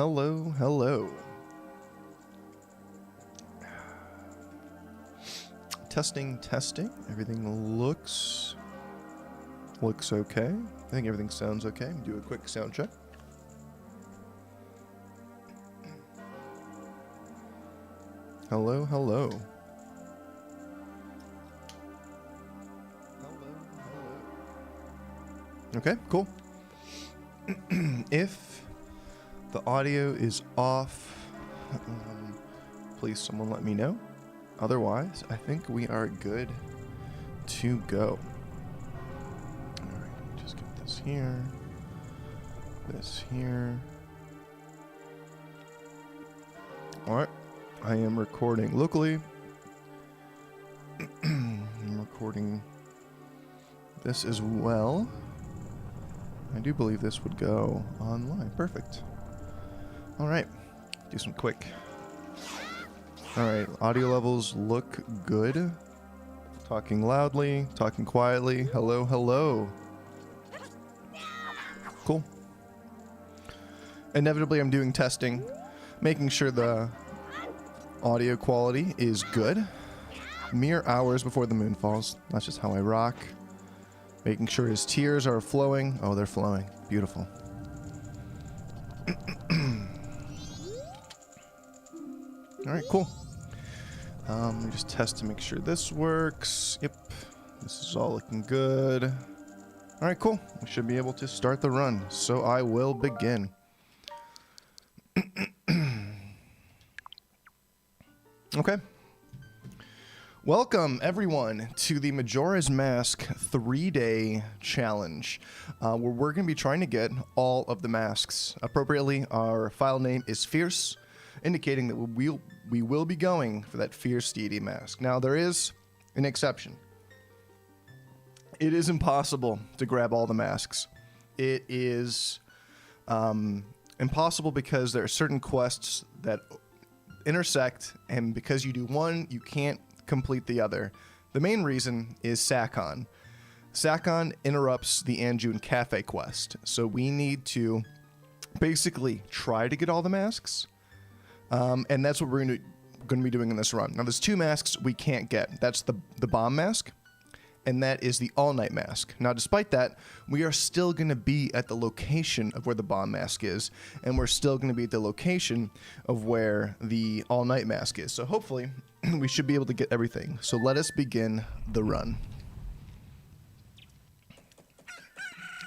Hello, hello. Testing, testing. Everything looks okay. I think everything sounds okay. Do a quick sound check. Hello, hello. Okay, cool. If the audio is off, please someone let me know. Otherwise, I think we are good to go. Alright, just get this here. This here. Alright, I am recording locally. I'm recording this as well. I do believe this would go online. Perfect. Alright, do some quick. Alright, audio levels look good. Talking loudly, talking quietly. Hello, hello. Cool. Inevitably, I'm doing testing, making sure the audio quality is good. Mere hours before the moon falls. That's just how I rock. Making sure his tears are flowing. Oh, they're flowing. Beautiful. Alright, cool. Let me just test to make sure this works. Yep. This is all looking good. Alright, cool. We should be able to start the run. So I will begin. Okay. Welcome, everyone, to the Majora's Mask 3-day challenge, where we're going to be trying to get all of the masks. Appropriately, our file name is Fierce, indicating that we will be going for that Fierce Deity Mask. Now, there is an exception. It is impossible to grab all the masks. It is impossible because there are certain quests that intersect, and because you do one, you can't complete the other. The main reason is Sakon. Sakon interrupts the Anju Kafei quest, so we need to basically try to get all the masks, and that's what we're going to be doing in this run. Now, there's two masks we can't get. That's the bomb mask, and that is the all-night mask. Now, despite that, we are still going to be at the location of where the bomb mask is, and we're still going to be at the location of where the all-night mask is. So hopefully, we should be able to get everything. So let us begin the run.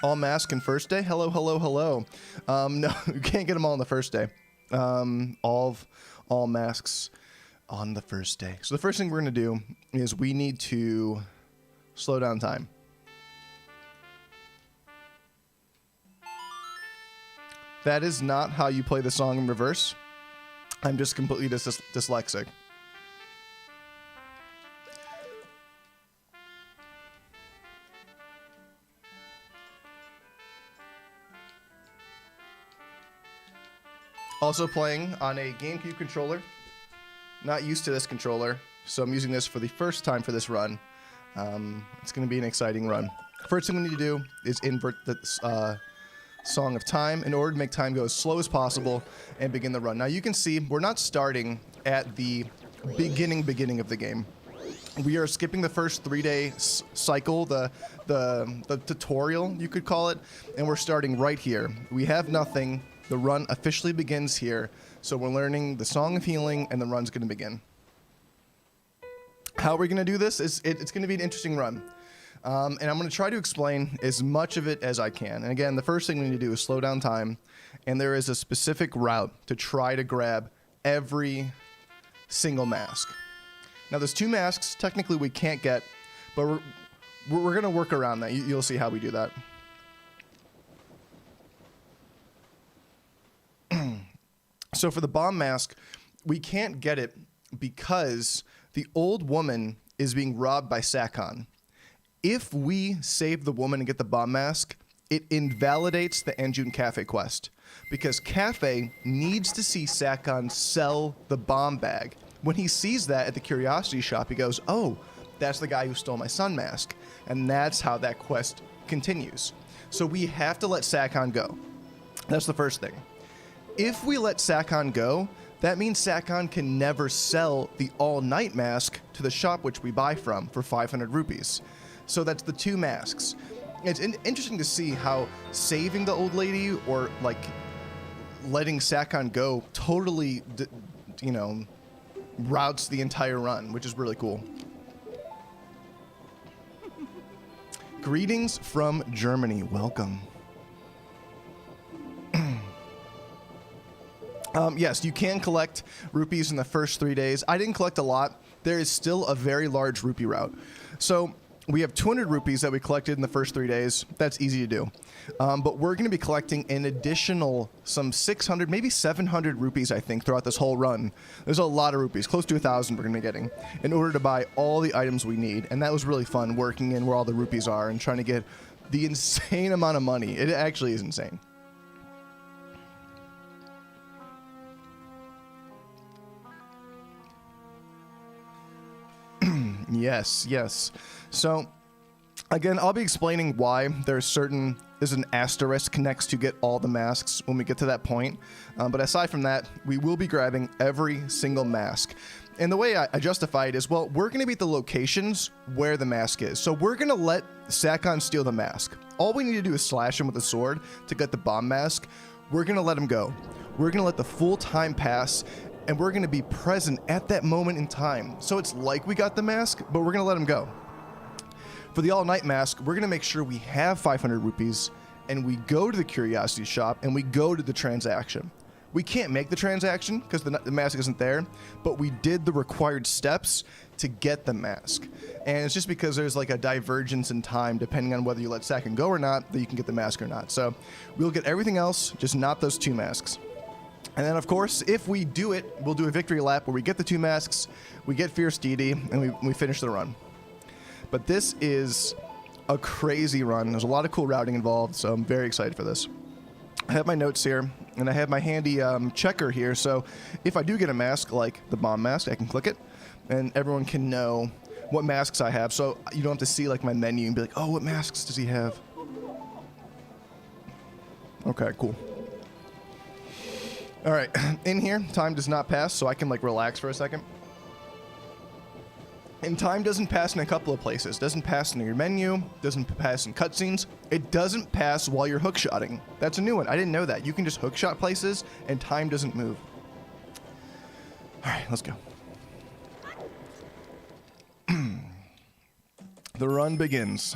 All mask in first day? Hello, hello, hello. No, you can't get them all on the first day. All masks on the first day. So the first thing we're going to do is we need to slow down time. That is not how you play the song in reverse. I'm just completely dyslexic. Also playing on a GameCube controller. Not used to this controller, so I'm using this for the first time for this run. It's going to be an exciting run. First thing we need to do is invert the Song of Time in order to make time go as slow as possible and begin the run. Now you can see we're not starting at the beginning of the game. We are skipping the first 3-day cycle, the tutorial, you could call it, and we're starting right here. We have nothing. The run officially begins here, so we're learning the Song of Healing, and the run's going to begin. How are we going to do this? It's going to be an interesting run, and I'm going to try to explain as much of it as I can. And again, the first thing we need to do is slow down time, and there is a specific route to try to grab every single mask. Now, there's two masks technically we can't get, but we're going to work around that. You'll see how we do that. So for the bomb mask, we can't get it because the old woman is being robbed by Sakon. If we save the woman and get the bomb mask, it invalidates the Anju Kafei quest because Kafei needs to see Sakon sell the bomb bag. When he sees that at the curiosity shop, he goes, oh, that's the guy who stole my sun mask. And that's how that quest continues. So we have to let Sakon go. That's the first thing. If we let Sakon go, that means Sakon can never sell the all-night mask to the shop which we buy from for 500 rupees. So that's the 2 masks. It's interesting to see how saving the old lady or like letting Sakon go totally, you know, routes the entire run, which is really cool. Greetings from Germany. Welcome. Yes, you can collect rupees in the first 3 days. I didn't collect a lot. There is still a very large rupee route. So we have 200 rupees that we collected in the first 3 days. That's easy to do. But we're going to be collecting an additional some 600, maybe 700 rupees, I think, throughout this whole run. There's a lot of rupees, close to 1,000 we're going to be getting, in order to buy all the items we need. And that was really fun, working in where all the rupees are and trying to get the insane amount of money. It actually is insane. Yes, yes. So, again, I'll be explaining why there's an asterisk next to get all the masks when we get to that point. But aside from that, we will be grabbing every single mask. And the way I justify it is, well, we're going to be at the locations where the mask is. So we're going to let Sakon steal the mask. All we need to do is slash him with a sword to get the bomb mask. We're going to let him go. We're going to let the full time pass, and we're going to be present at that moment in time. So it's like we got the mask, but we're going to let him go. For the all-night mask, we're going to make sure we have 500 rupees, and we go to the curiosity shop, and we go to the transaction. We can't make the transaction because the mask isn't there, but we did the required steps to get the mask. And it's just because there's like a divergence in time, depending on whether you let Sakon go or not, that you can get the mask or not. So we'll get everything else, just not those 2 masks. And then, of course, if we do it, we'll do a victory lap where we get the 2 masks, we get Fierce Deity, and we finish the run. But this is a crazy run. There's a lot of cool routing involved, so I'm very excited for this. I have my notes here, and I have my handy checker here, so if I do get a mask, like the bomb mask, I can click it, and everyone can know what masks I have, so you don't have to see like my menu and be like, oh, what masks does he have? Okay, cool. All right, in here, time does not pass, so I can like relax for a second. And time doesn't pass in a couple of places. Doesn't pass in your menu, doesn't pass in cutscenes. It doesn't pass while you're hookshotting. That's a new one. I didn't know that. You can just hookshot places and time doesn't move. All right, let's go. The run begins.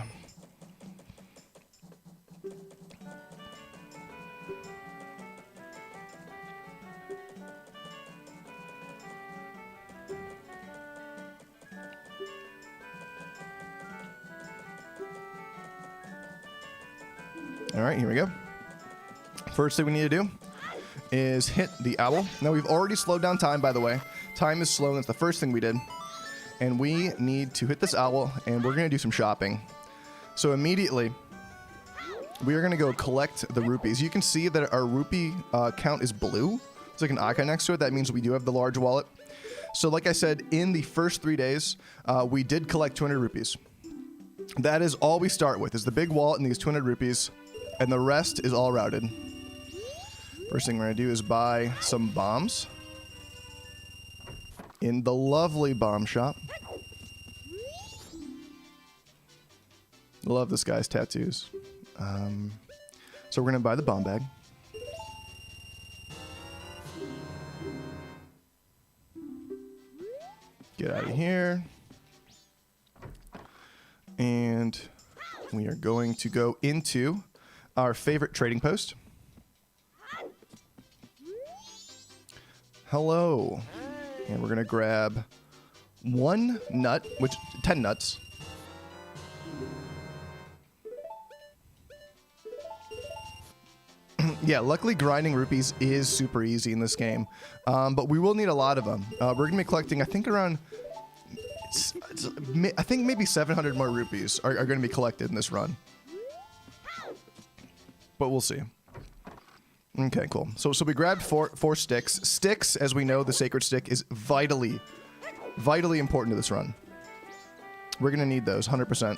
All right, here we go. First thing we need to do is hit the owl. Now, we've already slowed down time, by the way. Time is slow. That's the first thing we did. And we need to hit this owl, and we're going to do some shopping. So immediately, we are going to go collect the rupees. You can see that our rupee count is blue. It's like an icon next to it. That means we do have the large wallet. So like I said, in the first 3 days, we did collect 200 rupees. That is all we start with, is the big wallet and these 200 rupees. And the rest is all routed. First thing we're going to do is buy some bombs in the lovely bomb shop. Love this guy's tattoos. So we're going to buy the bomb bag. Get out of here. And we are going to go into our favorite trading post. Hello. And we're going to grab 1 nut, 10 nuts. Yeah, luckily grinding rupees is super easy in this game. But we will need a lot of them. We're going to be collecting, I think, around... I think maybe 700 more rupees are going to be collected in this run. But we'll see. Okay, cool. So we grabbed four sticks. Sticks, as we know, the sacred stick is vitally important to this run. We're going to need those, 100%.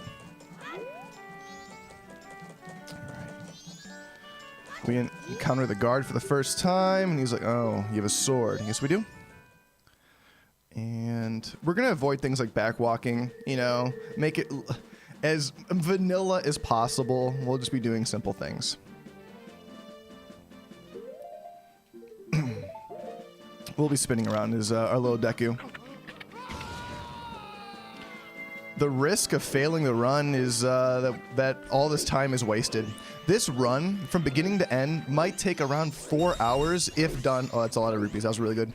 All right. We encounter the guard for the first time, and he's like, oh, you have a sword. Yes, we do. And we're going to avoid things like backwalking, you know, make it as vanilla as possible. We'll just be doing simple things. We'll be spinning around as our little Deku. The risk of failing the run is that all this time is wasted. This run, from beginning to end, might take around 4 hours if done. Oh, that's a lot of rupees. That was really good.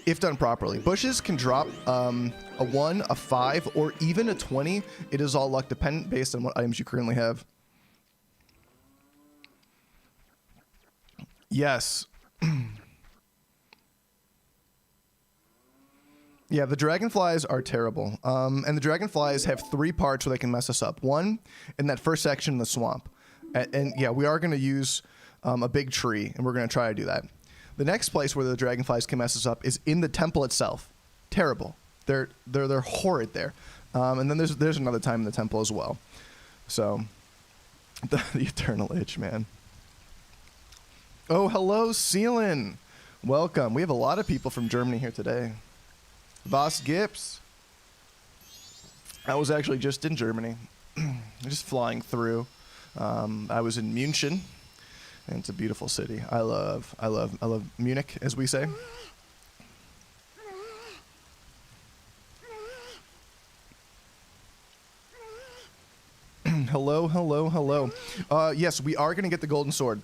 If done properly. Bushes can drop a 1, a 5, or even a 20. It is all luck dependent based on what items you currently have. Yes. Yeah, the dragonflies are terrible. And the dragonflies have 3 parts where they can mess us up. One, in that first section in the swamp. And yeah, we are going to use a big tree, and we're going to try to do that. The next place where the dragonflies can mess us up is in the temple itself. Terrible. They're horrid there. And then there's another time in the temple as well. So, the eternal itch, man. Oh, hello, Seelin. Welcome. We have a lot of people from Germany here today. Boss Gips. I was actually just in Germany, just flying through. I was in Munich, and it's a beautiful city. I love Munich, as we say. Hello, hello, hello. Yes, we are going to get the golden sword.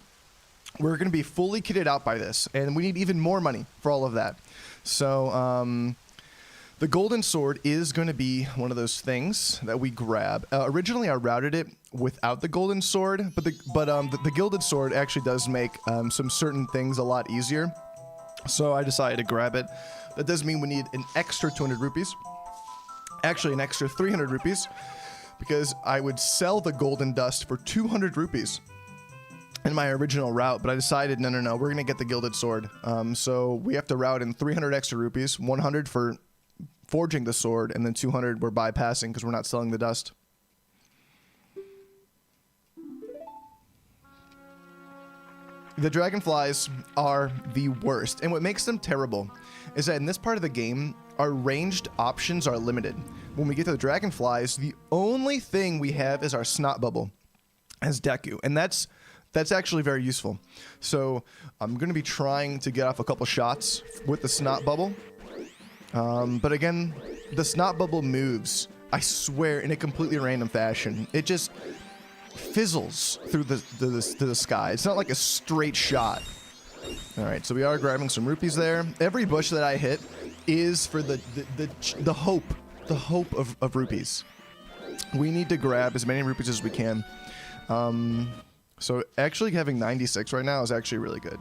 We're going to be fully kitted out by this, and we need even more money for all of that. So, the golden sword is going to be one of those things that we grab. Originally, I routed it without the golden sword, but the gilded sword actually does make some certain things a lot easier. So I decided to grab it. That does mean we need an extra 200 rupees. Actually, an extra 300 rupees, because I would sell the golden dust for 200 rupees in my original route, but I decided, no, we're going to get the gilded sword. So we have to route in 300 extra rupees, 100 for forging the sword, and then 200 we're bypassing because we're not selling the dust. The dragonflies are the worst, and what makes them terrible is that in this part of the game, our ranged options are limited. When we get to the dragonflies, the only thing we have is our snot bubble as Deku, and that's actually very useful. So I'm going to be trying to get off a couple shots with the snot bubble. But again, the snot bubble moves, I swear, in a completely random fashion. It just fizzles through the sky. It's not like a straight shot. All right, so we are grabbing some rupees there. Every bush that I hit is for the hope of rupees. We need to grab as many rupees as we can. So actually having 96 right now is actually really good.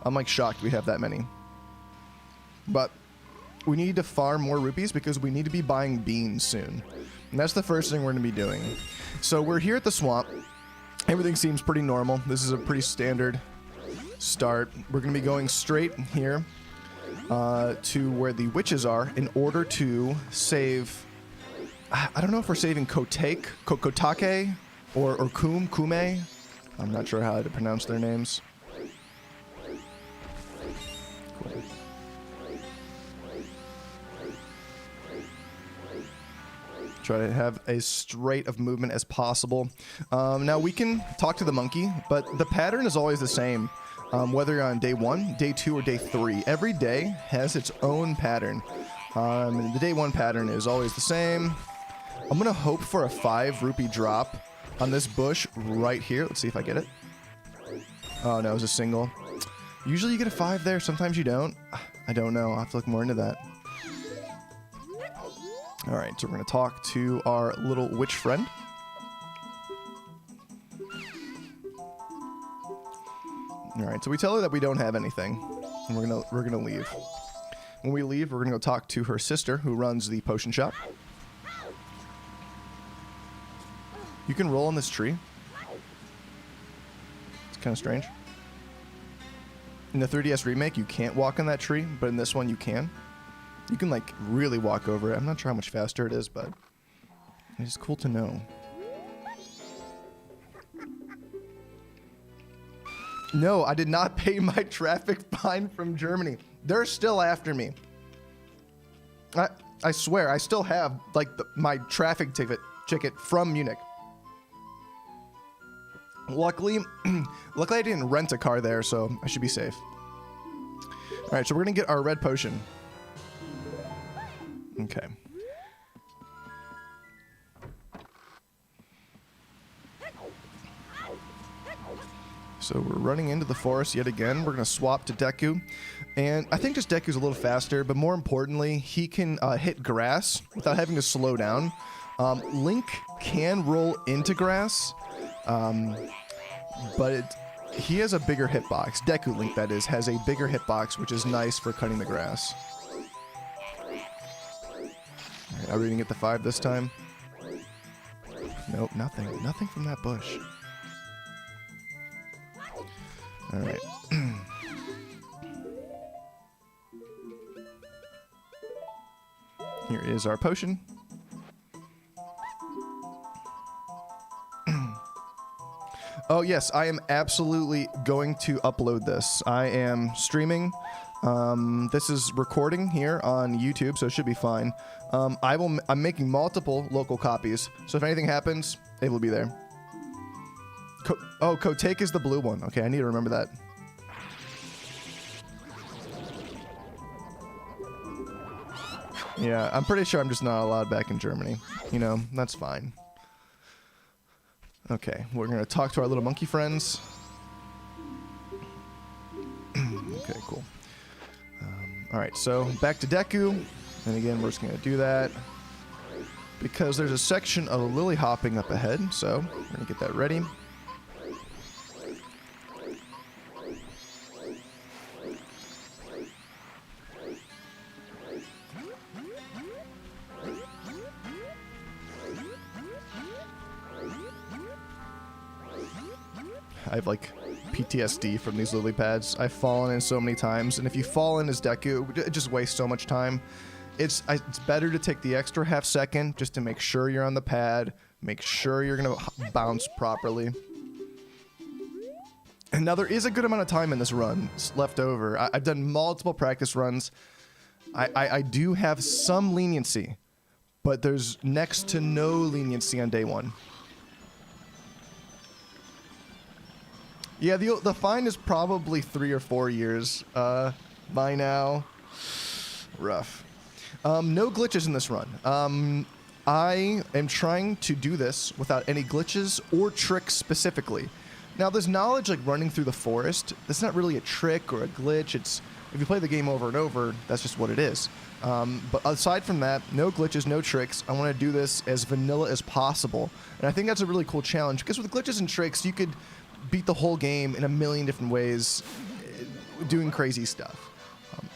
I'm like shocked we have that many. But we need to farm more rupees because we need to be buying beans soon. And that's the first thing we're going to be doing. So we're here at the swamp. Everything seems pretty normal. This is a pretty standard start. We're going to be going straight here to where the witches are in order to save... I don't know if we're saving Kotake or Kume. I'm not sure how to pronounce their names. Cool. Try to have as straight of movement as possible. Now we can talk to the monkey, but the pattern is always the same. Whether you're on day 1, day 2, or day 3, every day has its own pattern. The day 1 pattern is always the same. I'm gonna hope for a 5 rupee drop on this bush right here. Let's see if I get it. Oh no, it was a single. Usually you get a 5 there, sometimes you don't. I don't know, I'll have to look more into that. Alright, so we're going to talk to our little witch friend. Alright, so we tell her that we don't have anything, and we're gonna leave. When we leave, we're going to go talk to her sister, who runs the potion shop. You can roll on this tree. It's kind of strange. In the 3DS remake, you can't walk on that tree, but in this one, you can. You can, like, really walk over it. I'm not sure how much faster it is, but it's cool to know. No, I did not pay my traffic fine from Germany. They're still after me. I swear, I still have like my traffic ticket from Munich. Luckily, I didn't rent a car there, so I should be safe. All right, so we're gonna get our red potion. Okay. So we're running into the forest yet again. We're going to swap to Deku. And I think just Deku's a little faster, but more importantly, he can hit grass without having to slow down. Link can roll into grass, but he has a bigger hitbox. Deku Link, that is, has a bigger hitbox, which is nice for cutting the grass. All right, are we going to get the 5 this time? Nope, nothing. Nothing from that bush. All right. Here is our potion. Oh, yes, I am absolutely going to upload this. I am streaming. This is recording here on YouTube, so it should be fine. I'm making multiple local copies, so if anything happens, it will be there. Kotake is the blue one. Okay, I need to remember that. Yeah, I'm pretty sure I'm just not allowed back in Germany. You know, that's fine. Okay, we're going to talk to our little monkey friends. Okay, cool. Alright, so back to Deku. And again, we're just going to do that. Because there's a section of lily hopping up ahead, so we're going to get that ready. I have like PTSD from these lily pads. I've fallen in so many times, and if you fall in as Deku, it just wastes so much time. It's better to take the extra half second just to make sure you're on the pad, make sure you're gonna bounce properly. And now there is a good amount of time in this run left over. I've done multiple practice runs. I do have some leniency, but there's next to no leniency on day 1. Yeah, the fine is probably 3 or 4 years by now. Rough. No glitches in this run. I am trying to do this without any glitches or tricks specifically. Now, there's knowledge like running through the forest. That's not really a trick or a glitch. It's if you play the game over and over, that's just what it is. But aside from that, no glitches, no tricks. I want to do this as vanilla as possible. And I think that's a really cool challenge because with glitches and tricks, you could beat the whole game in a million different ways, doing crazy stuff.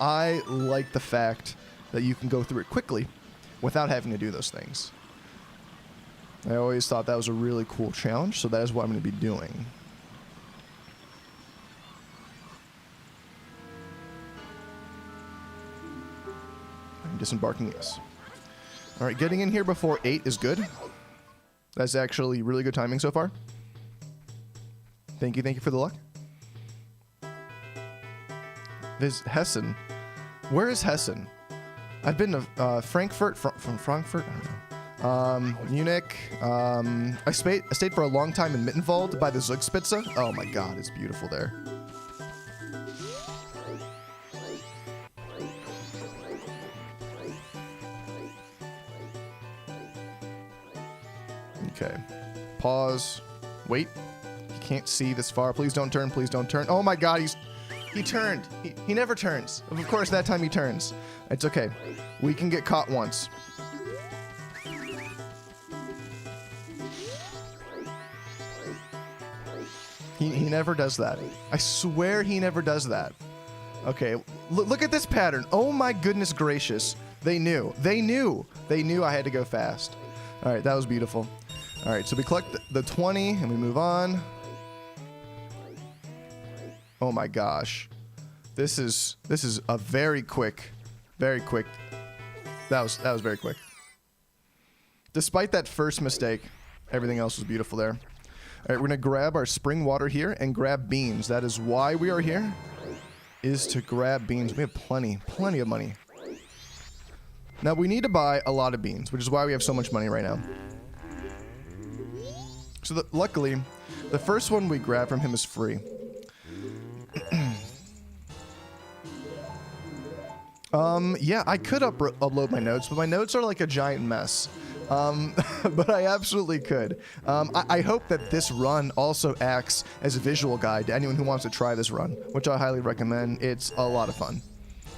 I like the fact that you can go through it quickly without having to do those things. I always thought that was a really cool challenge, so that is what I'm going to be doing. I'm disembarking, yes. All right, getting in here before 8 is good. That's actually really good timing so far. Thank you for the luck. There's Hessen. Where is Hessen? I've been to Frankfurt, from Frankfurt, I don't know. Munich. I stayed for a long time in Mittenwald by the Zugspitze. Oh my god, it's beautiful there. Okay. Pause. Wait. Can't see this far. Please don't turn. Please don't turn. Oh my god, he turned. He never turns. Of course, that time he turns. It's okay. We can get caught once. He never does that. I swear he never does that. Okay, look at this pattern. Oh my goodness gracious. They knew. They knew I had to go fast. All right, that was beautiful. All right, so we collect the 20 and we move on. Oh my gosh. This is a very quick. That was very quick. Despite that first mistake, everything else was beautiful there. right, we're gonna grab our spring water here and grab beans. That is why we are here, is to grab beans. We have plenty of money. Now we need to buy a lot of beans, which is why we have so much money right now. So luckily, the first one we grab from him is free. Yeah, I could upload my notes, but my notes are like a giant mess. But I absolutely could. I hope that this run also acts as a visual guide to anyone who wants to try this run, which I highly recommend. It's a lot of fun.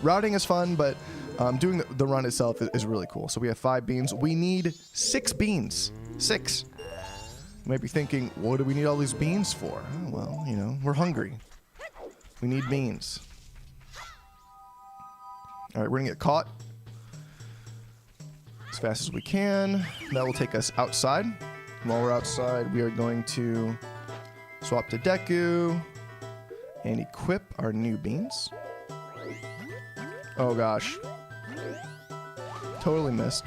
Routing is fun, but doing the run itself is really cool. So we have 5 beans. We need 6 beans. 6. You might be thinking, what do we need all these beans for? Oh, well, you know, we're hungry. We need beans. All right, we're gonna get caught as fast as we can. That will take us outside. While we're outside, we are going to swap to Deku and equip our new beans. Oh gosh. Totally missed.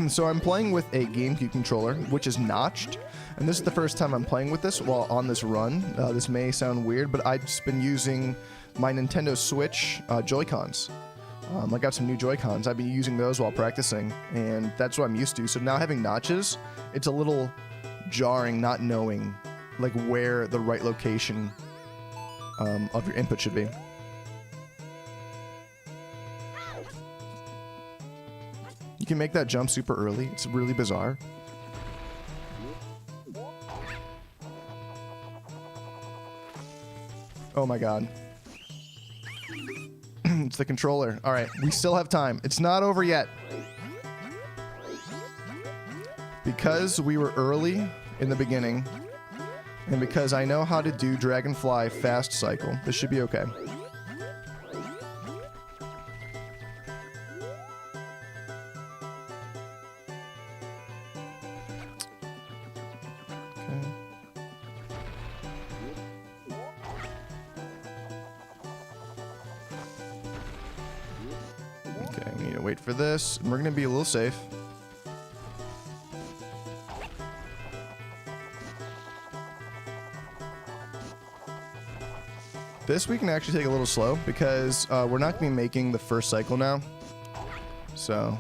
So I'm playing with a GameCube controller, which is notched. And this is the first time I'm playing with this while on this run. This may sound weird, but I've just been using my Nintendo Switch Joy-Cons. I got some new Joy-Cons. I've been using those while practicing, and that's what I'm used to. So now having notches, it's a little jarring not knowing like where the right location of your input should be. You can make that jump super early. It's really bizarre. Oh my god. It's the controller. Alright, we still have time. It's not over yet. Because we were early in the beginning, and because I know how to do Dragonfly fast cycle, this should be okay. For this, and we're gonna be a little safe. This we can actually take a little slow because we're not gonna be making the first cycle now. So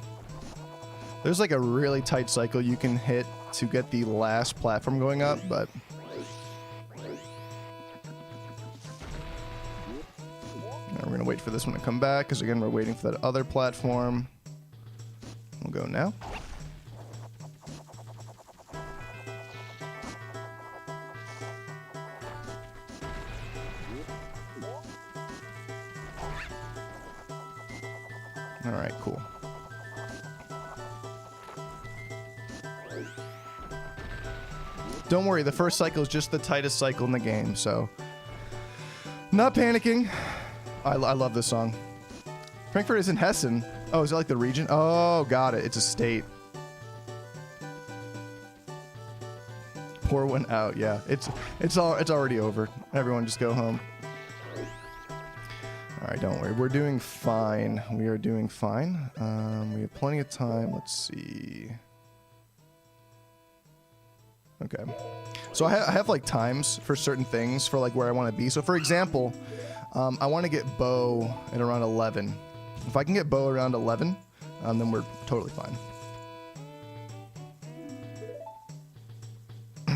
there's like a really tight cycle you can hit to get the last platform going up, but we're gonna wait for this one to come back because again we're waiting for that other platform. We'll go now. All right, cool. Don't worry, the first cycle is just the tightest cycle in the game, so not panicking. I love this song. Frankfurt is in Hessen. Oh, is that like the region? Oh, got it. It's a state. Pour one out. Yeah, it's already over. Everyone just go home. All right, don't worry. We're doing fine. We are doing fine. We have plenty of time. Let's see. Okay. So I have like times for certain things for like where I want to be. So for example, I want to get bow at around 11. If I can get bow around 11, then we're totally fine.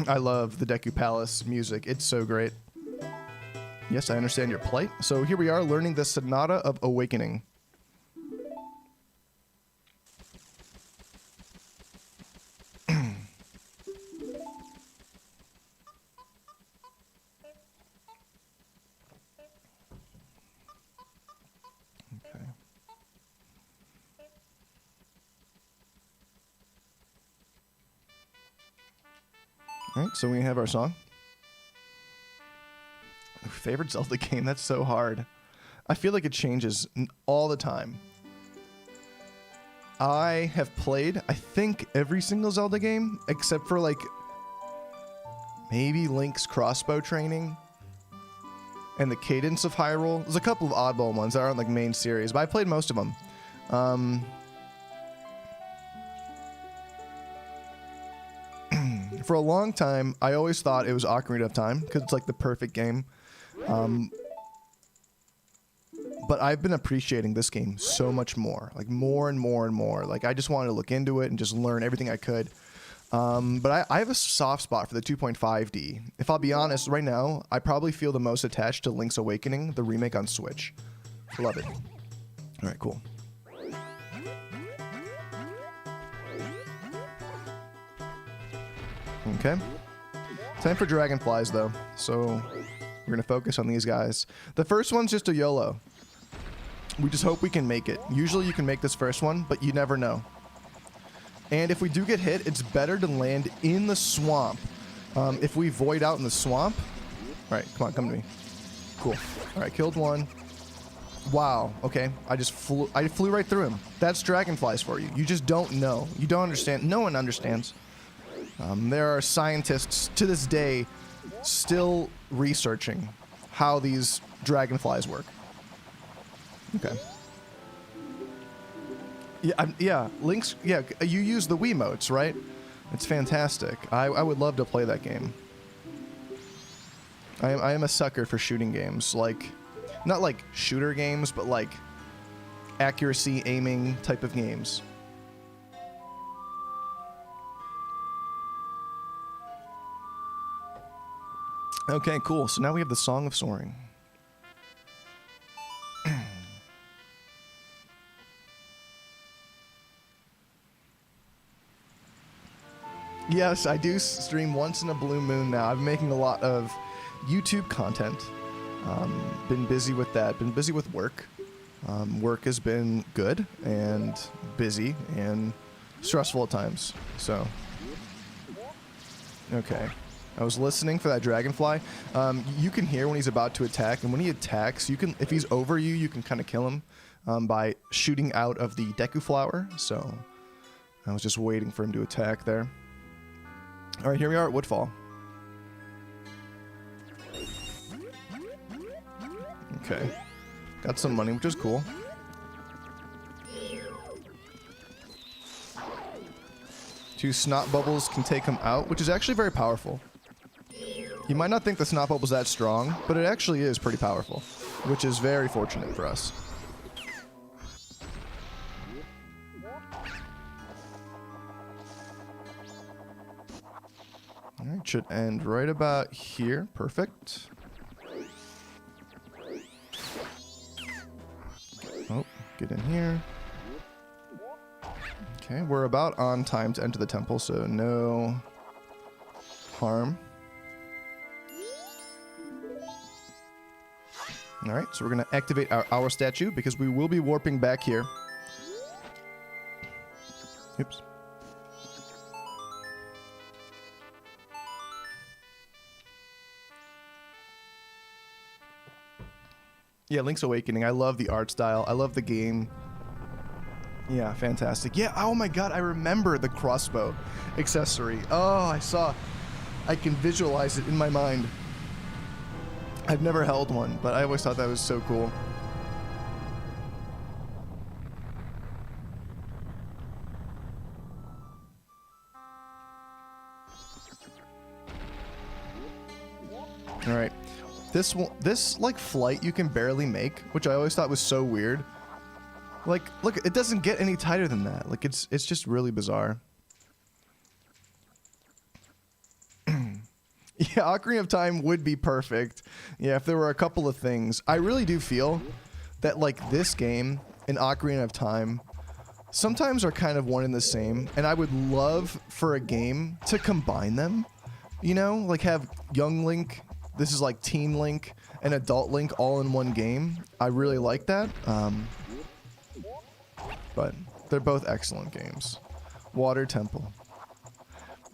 I love the Deku Palace music. It's so great. Yes, I understand your plight. So here we are learning the Sonata of Awakening. Alright, so we have our song. Favorite Zelda game? That's so hard. I feel like it changes all the time. I have played, I think, every single Zelda game, except for, like, maybe Link's crossbow training and the Cadence of Hyrule. There's a couple of oddball ones that aren't, like, main series, but I played most of them. For a long time, I always thought it was Ocarina of Time because it's like the perfect game. But I've been appreciating this game so much more, like more and more and more. Like I just wanted to look into it and just learn everything I could. But I have a soft spot for the 2.5D. If I'll be honest, right now, I probably feel the most attached to Link's Awakening, the remake on Switch. Love it. All right, cool. Okay. Time for dragonflies, though. So we're going to focus on these guys. The first one's just a YOLO. We just hope we can make it. Usually you can make this first one, but you never know. And if we do get hit, it's better to land in the swamp. If we void out in the swamp... Alright, come on, come to me. Cool. Alright, killed one. Wow, okay. I flew right through him. That's dragonflies for you. You just don't know. You don't understand. No one understands. There are scientists to this day still researching how these dragonflies work. Okay. Yeah, Link's... Yeah, you use the Wiimotes, right? It's fantastic. I would love to play that game. I am a sucker for shooting games. Like, not like shooter games, but like accuracy, aiming type of games. Okay, cool. So now we have the Song of Soaring. Yes, I do stream once in a blue moon now. I've been making a lot of YouTube content. Been busy with that. Been busy with work. Work has been good and busy and stressful at times. So, okay. I was listening for that dragonfly. You can hear when he's about to attack, and when he attacks, you can, if he's over you, you can kind of kill him by shooting out of the Deku Flower. So, I was just waiting for him to attack there. All right, here we are at Woodfall. Okay. Got some money, which is cool. Two snot bubbles can take him out, which is actually very powerful. You might not think the snot bubble's that strong, but it actually is pretty powerful, which is very fortunate for us. Alright, should end right about here. Perfect. Oh, get in here. Okay, we're about on time to enter the temple, so no harm. Alright, so we're going to activate our Owl statue because we will be warping back here. Oops. Yeah, Link's Awakening. I love the art style. I love the game. Yeah, fantastic. Yeah, oh my god, I remember the crossbow accessory. Oh, I can visualize it in my mind. I've never held one, but I always thought that was so cool. All right. This like flight you can barely make, which I always thought was so weird. Like, look, it doesn't get any tighter than that. Like, it's just really bizarre. Yeah, Ocarina of Time would be perfect. Yeah, if there were a couple of things. I really do feel that, like, this game and Ocarina of Time sometimes are kind of one and the same, and I would love for a game to combine them. You know, like have young Link, this is like teen Link, and adult Link all in one game. I really like that. But they're both excellent games. Water Temple.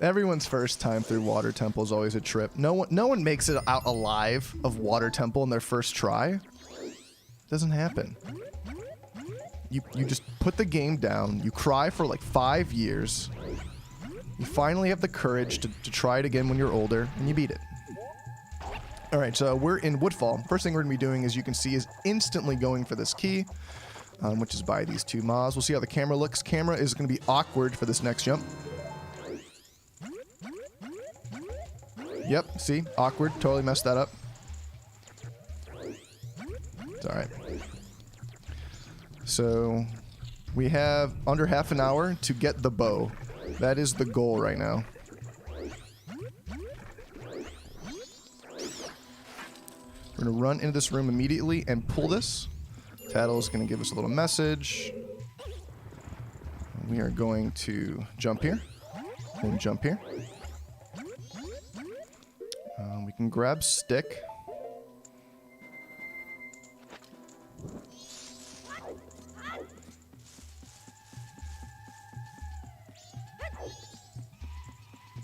Everyone's first time through Water Temple is always a trip. No one makes it out alive of Water Temple in their first try. It doesn't happen. You just put the game down. You cry for like 5 years. You finally have the courage to try it again when you're older, and you beat it. All right, so we're in Woodfall. First thing we're going to be doing, as you can see, is instantly going for this key. which is by these two moths. We'll see how the camera looks. Camera is going to be awkward for this next jump. Yep, see? Awkward. Totally messed that up. It's alright. So, we have under half an hour to get the bow. That is the goal right now. We're going to run into this room immediately and pull this. Tattle is going to give us a little message. We are going to jump here. And jump here. We can grab stick.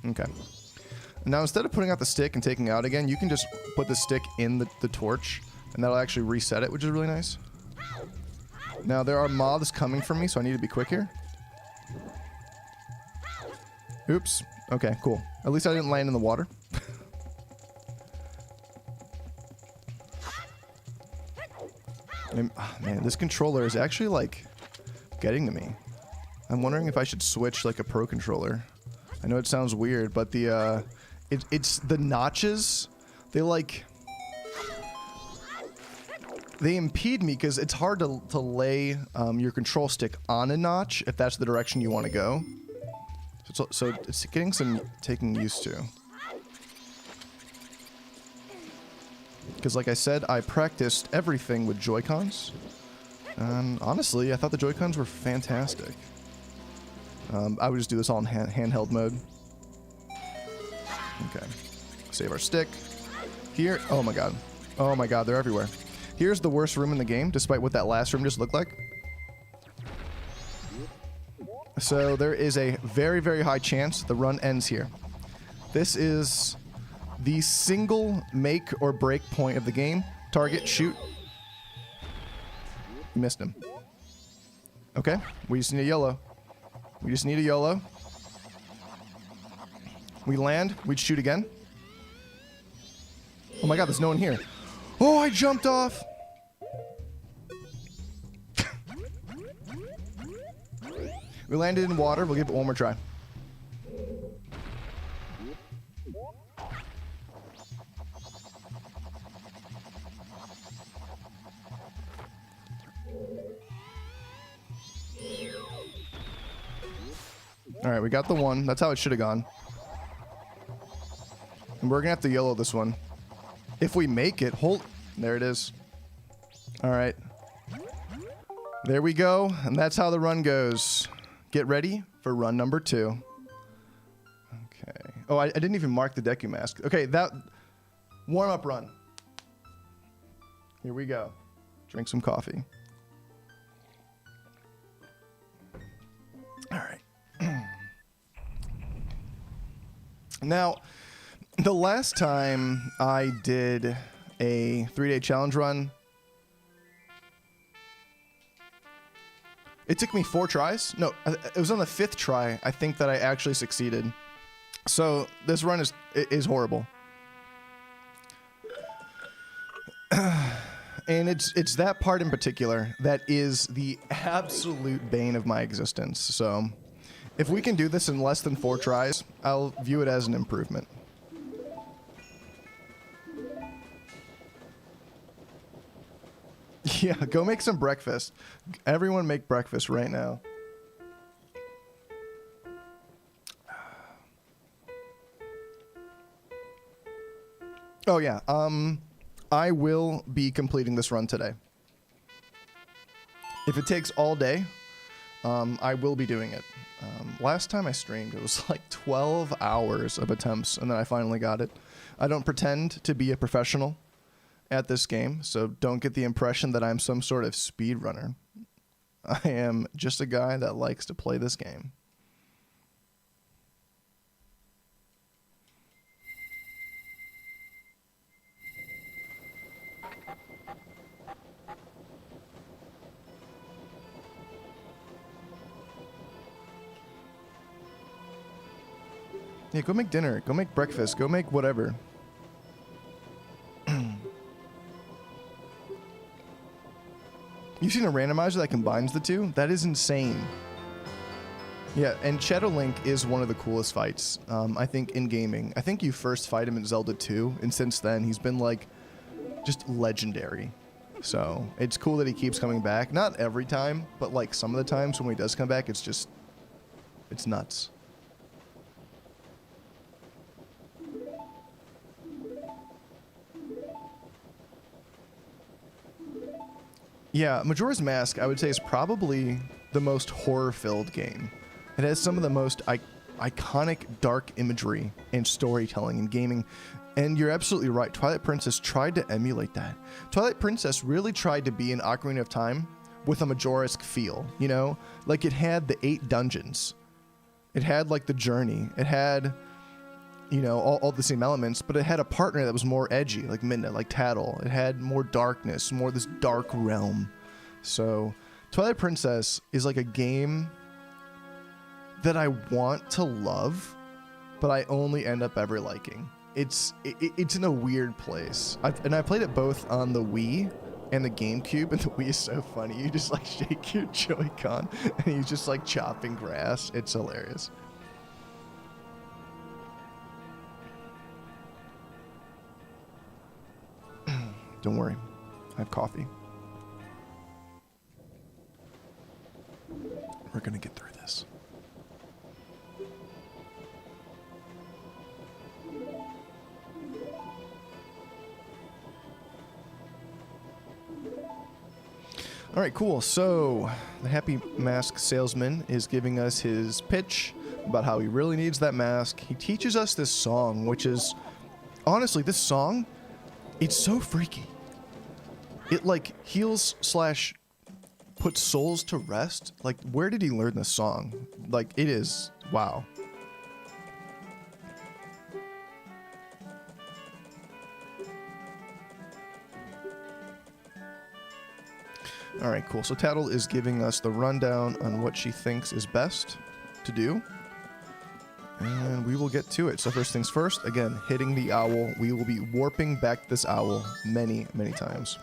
Okay. Now, instead of putting out the stick and taking it out again, you can just put the stick in the torch, and that'll actually reset it, which is really nice. Now, there are moths coming for me, so I need to be quick here. Oops. Okay, cool. At least I didn't land in the water. Man, this controller is actually, like, getting to me. I'm wondering if I should switch, like, a pro controller. I know it sounds weird, but the, it's the notches, they, like, they impede me because it's hard to lay your control stick on a notch if that's the direction you want to go. So it's getting some taking used to. Because like I said, I practiced everything with Joy-Cons. And honestly, I thought the Joy-Cons were fantastic. I would just do this all in handheld mode. Okay. Save our stick. Here. Oh my god. Oh my god, they're everywhere. Here's the worst room in the game, despite what that last room just looked like. So there is a very, very high chance the run ends here. This is the single make or break point of the game. Target, shoot. You missed him. Okay, we just need a YOLO. We just need a YOLO. We land, we'd shoot again. Oh my god, there's no one here. Oh, I jumped off! We landed in water, we'll give it one more try. Alright, we got the one. That's how it should have gone. And we're gonna have to YOLO this one. If we make it, hold... There it is. Alright. There we go, and that's how the run goes. Get ready for run number 2. Okay. Oh, I didn't even mark the Deku Mask. Okay, that... Warm-up run. Here we go. Drink some coffee. Alright. Now, the last time I did a 3-day challenge run, it took me 4 tries. No, it was on the 5th try, I think, that I actually succeeded. So this run is horrible. And it's that part in particular that is the absolute bane of my existence. So if we can do this in less than 4 tries, I'll view it as an improvement. Yeah, go make some breakfast. Everyone make breakfast right now. Oh yeah, I will be completing this run today. If it takes all day, I will be doing it. Last time I streamed, it was like 12 hours of attempts, and then I finally got it. I don't pretend to be a professional at this game, so don't get the impression that I'm some sort of speedrunner. I am just a guy that likes to play this game. Yeah, go make dinner. Go make breakfast. Go make whatever. You've seen a randomizer that combines the two? That is insane. Yeah, and Shadow Link is one of the coolest fights, I think, in gaming. I think you first fight him in Zelda 2, and since then he's been, like, just legendary. So, it's cool that he keeps coming back. Not every time, but, like, some of the times when he does come back, it's just... it's nuts. Yeah, Majora's Mask, I would say, is probably the most horror-filled game. It has some of the most iconic dark imagery and storytelling in gaming, and you're absolutely right. Twilight Princess tried to emulate that. Twilight Princess really tried to be an Ocarina of Time with a Majora-esque feel, you know? Like, it had the 8 dungeons. It had, like, the journey. It had, you know, all the same elements, but it had a partner that was more edgy, like Midna, like Tattle. It had more darkness, more this dark realm. So, Twilight Princess is like a game that I want to love, but I only end up ever liking. It's in a weird place. I played it both on the Wii and the GameCube, and the Wii is so funny. You just like shake your Joy-Con, and he's just like chopping grass. It's hilarious. Don't worry, I have coffee. We're gonna get through this. All right, cool. So the Happy Mask salesman is giving us his pitch about how he really needs that mask. He teaches us this song, which is, honestly, this song, it's so freaky. It like heals slash puts souls to rest. Like, where did he learn this song? Like, it is, wow. All right, cool. So Tattle is giving us the rundown on what she thinks is best to do. And we will get to it. So first things first, again, hitting the owl. We will be warping back this owl many, many times.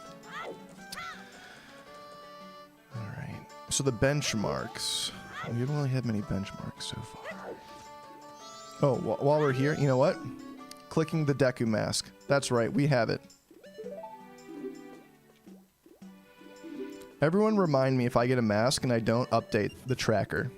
All right. So the benchmarks. We haven't really had many benchmarks so far. Oh, while we're here, you know what? Clicking the Deku mask. That's right, we have it. Everyone remind me if I get a mask and I don't update the tracker.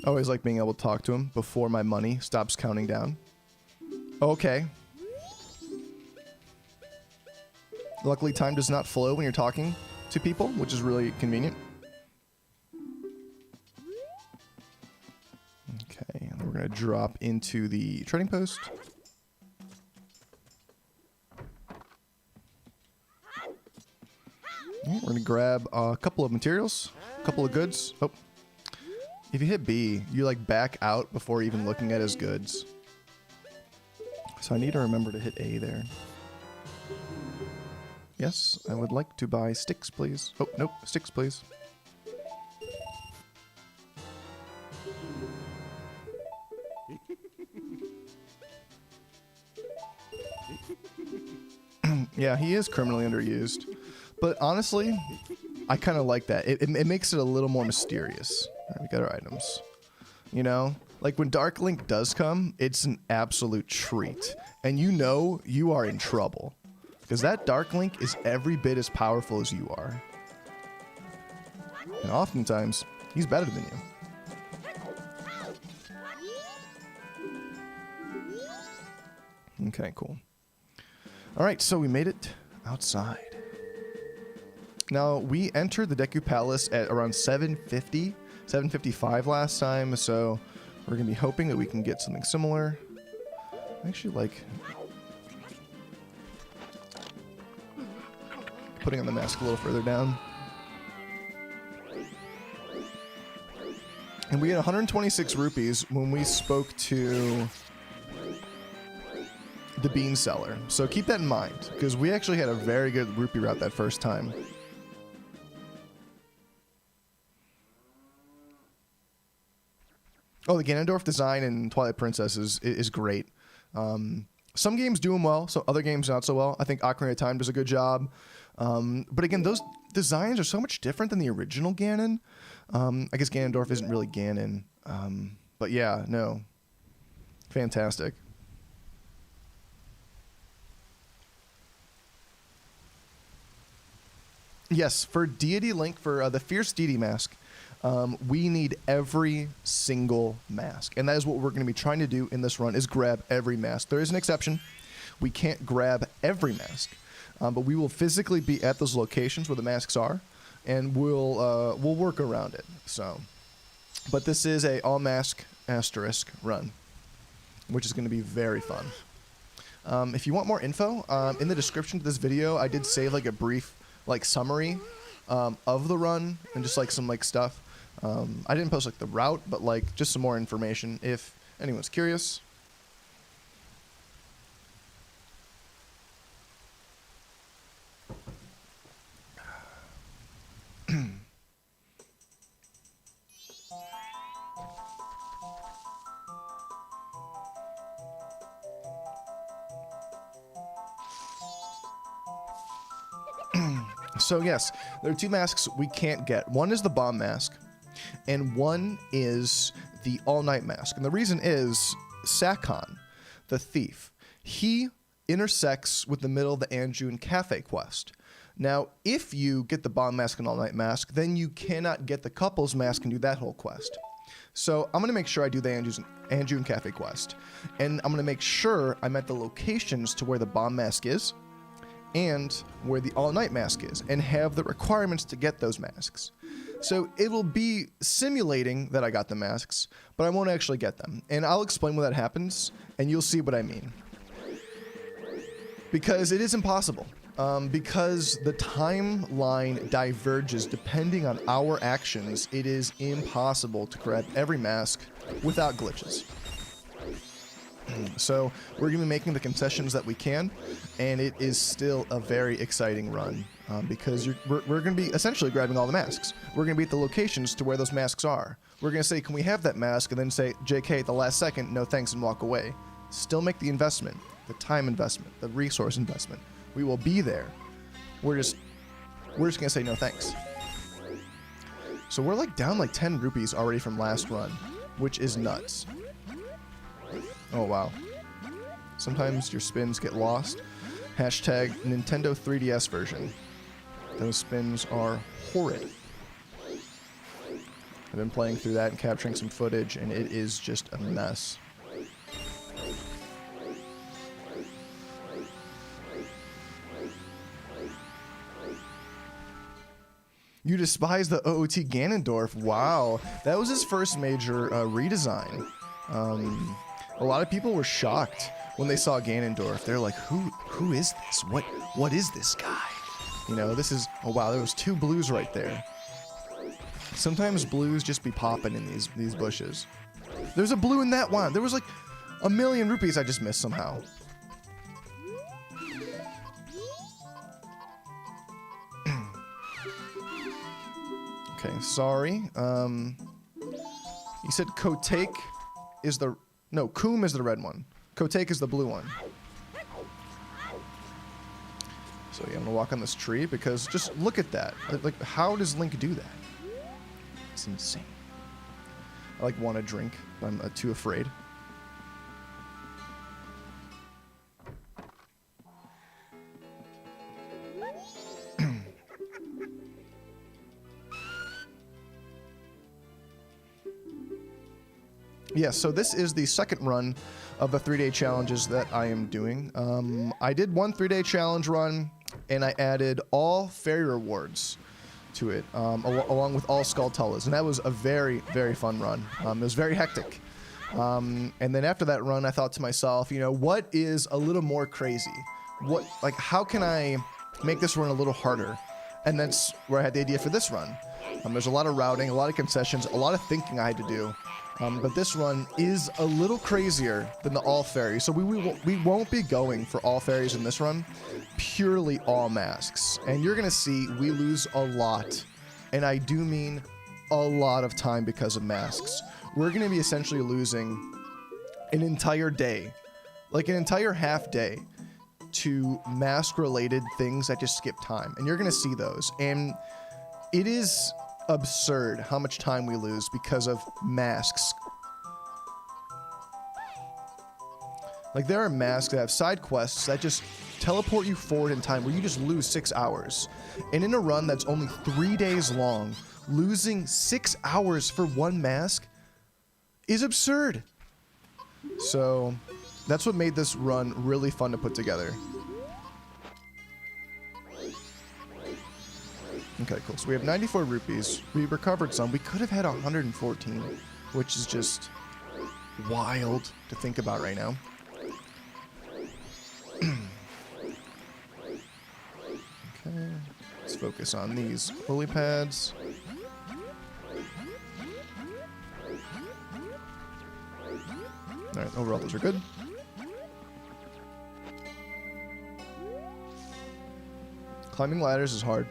Always like being able to talk to him before my money stops counting down. Okay. Luckily, time does not flow when you're talking to people, which is really convenient. Okay, and we're going to drop into the trading post. We're going to grab a couple of materials, a couple of goods. Oh, if you hit B, you like back out before even looking at his goods. So I need to remember to hit A there. Yes, I would like to buy sticks, please. Oh, nope, sticks, please. Yeah, he is criminally underused. But honestly, I kind of like that. It makes it a little more mysterious. All right, we got our items. You know? Like, when Dark Link does come, it's an absolute treat. And you know you are in trouble. Because that Dark Link is every bit as powerful as you are. And oftentimes, he's better than you. Okay, cool. Alright, so we made it outside. Now, we entered the Deku Palace at around 7:50, 7:55 last time, so we're going to be hoping that we can get something similar. Actually, like, putting on the mask a little further down. And we had 126 rupees when we spoke to the bean seller. So keep that in mind, because we actually had a very good rupee route that first time. Oh, the Ganondorf design in Twilight Princess is great. Some games do them well, so other games not so well. I think Ocarina of Time does a good job. But again, those designs are so much different than the original Ganon. I guess Ganondorf isn't really Ganon. But yeah, no. Fantastic. Yes, for Deity Link, for the Fierce Deity Mask, we need every single mask. And that is what we're going to be trying to do in this run, is grab every mask. There is an exception. We can't grab every mask. But we will physically be at those locations where the masks are, and we'll work around it. So, but this is a all mask asterisk run, which is going to be very fun. If you want more info, in the description to this video, I did save like a brief like summary of the run and just like some like stuff. I didn't post like the route, but like just some more information if anyone's curious. So yes, there are two masks we can't get. One is the bomb mask, and one is the all-night mask. And the reason is Sakon, the thief, he intersects with the middle of the Anju Kafei quest. Now, if you get the bomb mask and all-night mask, then you cannot get the couple's mask and do that whole quest. So I'm going to make sure I do the Anju Kafei quest, and I'm going to make sure I'm at the locations to where the bomb mask is, and where the all-night mask is, and have the requirements to get those masks. So it will be simulating that I got the masks, but I won't actually get them. And I'll explain when that happens, and you'll see what I mean. Because it is impossible. Because the timeline diverges depending on our actions, it is impossible to grab every mask without glitches. So we're going to be making the concessions that we can, and it is still a very exciting run because we're going to be essentially grabbing all the masks. We're going to be at the locations to where those masks are. We're going to say, can we have that mask? And then say, JK, at the last second, no thanks, and walk away. Still make the investment, the time investment, the resource investment. We will be there. We're just going to say no thanks. So we're like down like 10 rupees already from last run, which is nuts. Oh, wow. Sometimes your spins get lost. Hashtag Nintendo 3DS version. Those spins are horrid. I've been playing through that and capturing some footage, and it is just a mess. You despise the OOT Ganondorf. Wow. That was his first major redesign. A lot of people were shocked when they saw Ganondorf. They're like, who is this? What is this guy? You know, this is, oh wow, there was two blues right there. Sometimes blues just be popping in these bushes. There's a blue in that one. There was like 1,000,000 rupees I just missed somehow. Okay, sorry. You said Kotake is the... No, Koom is the red one. Kotake is the blue one. So yeah, I'm gonna walk on this tree because just look at that. Like, how does Link do that? It's insane. I like want to drink, but I'm too afraid. Yeah, so this is the second run of the 3-day challenges that I am doing. I did one 3-day challenge run, and I added all fairy rewards to it, along with all Skulltulas, and that was a very, very fun run. It was very hectic. And then after that run, I thought to myself, you know, what is a little more crazy? How can I make this run a little harder? And that's where I had the idea for this run. There's a lot of routing, a lot of concessions, a lot of thinking I had to do. But this run is a little crazier than the all fairies. So we won't be going for all fairies in this run, purely all masks. And you're going to see we lose a lot. And I do mean a lot of time because of masks. we're going to be essentially losing an entire day, like an entire half day, to mask-related things that just skip time. And you're going to see those. And it is absurd how much time we lose because of masks. Like, there are masks that have side quests that just teleport you forward in time where you just lose 6 hours. And in a run that's only 3 days long, losing 6 hours for one mask is absurd. So that's what made this run really fun to put together. Okay, cool. So we have 94 rupees. We recovered some. We could have had 114, which is just wild to think about right now. Okay, let's focus on these lily pads. Alright, overall those are good. Climbing ladders is hard.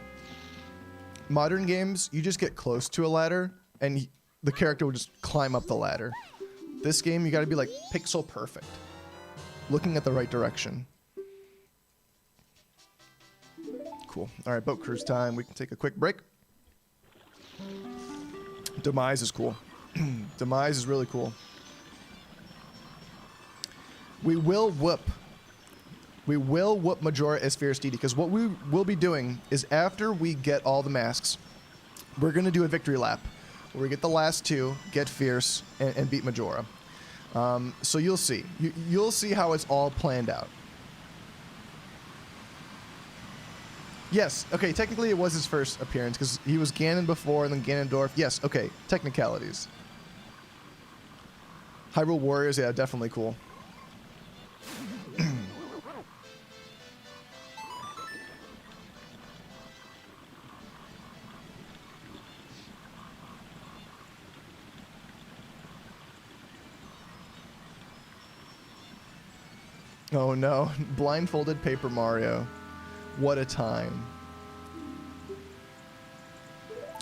Modern games, you just get close to a ladder and the character will just climb up the ladder. This game, you gotta be like pixel perfect. Looking at the right direction. Cool. Alright, boat cruise time. We can take a quick break. Demise is cool. Demise is really cool. We will whoop Majora as Fierce Deity, because what we will be doing is after we get all the masks, we're going to do a victory lap where we get the last two, get Fierce, and beat Majora. So you'll see. You'll see how it's all planned out. Yes, okay, technically it was his first appearance because he was Ganon before and then Ganondorf. Yes, okay, technicalities. Hyrule Warriors, yeah, definitely cool. Oh no, blindfolded Paper Mario. What a time.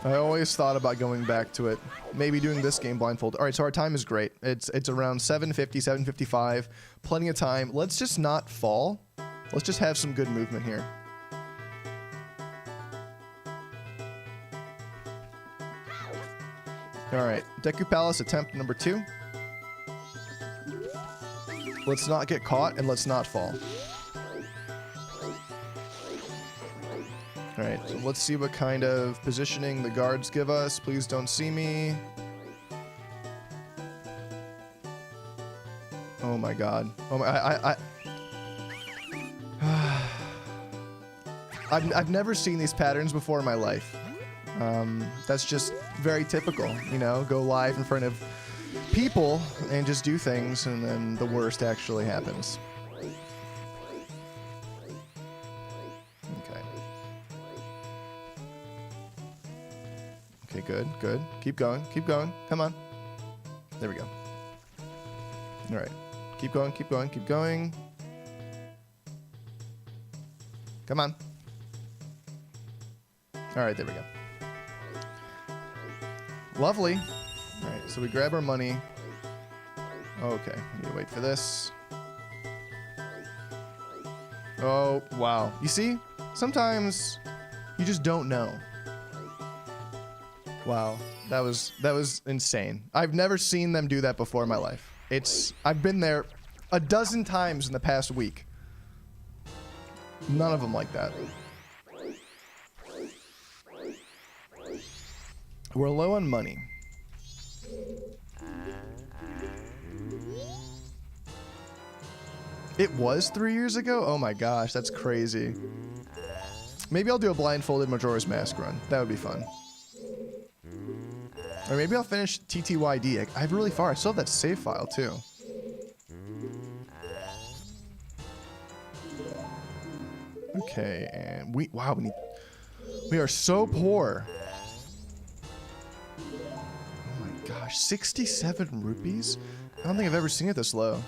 I always thought about going back to it. Maybe doing this game blindfolded. Alright, so our time is great. It's around 7:50, 7:55. Plenty of time. Let's just not fall. Let's just have some good movement here. Alright, Deku Palace attempt number 2. Let's not get caught and let's not fall. Alright, so let's see what kind of positioning the guards give us. Please don't see me. Oh my god. Oh my, I've never seen these patterns before in my life. That's just very typical, you know, go live in front of people and just do things and then the worst actually happens. Okay, good, good. Keep going, keep going. Come on. There we go. All right. Keep going, keep going, keep going. Come on. All right, there we go. Lovely. All right, so we grab our money. Okay, we need to wait for this. Oh, wow. You see? Sometimes you just don't know. Wow, that was insane. I've never seen them do that before in my life. I've been there a dozen times in the past week. None of them like that. We're low on money. It was 3 years ago? Oh my gosh, that's crazy. Maybe I'll do a blindfolded Majora's Mask run. That would be fun. Or maybe I'll finish TTYD. I have really far. I still have that save file, too. Okay, and wow, we are so poor. Oh my gosh, 67 rupees? I don't think I've ever seen it this low.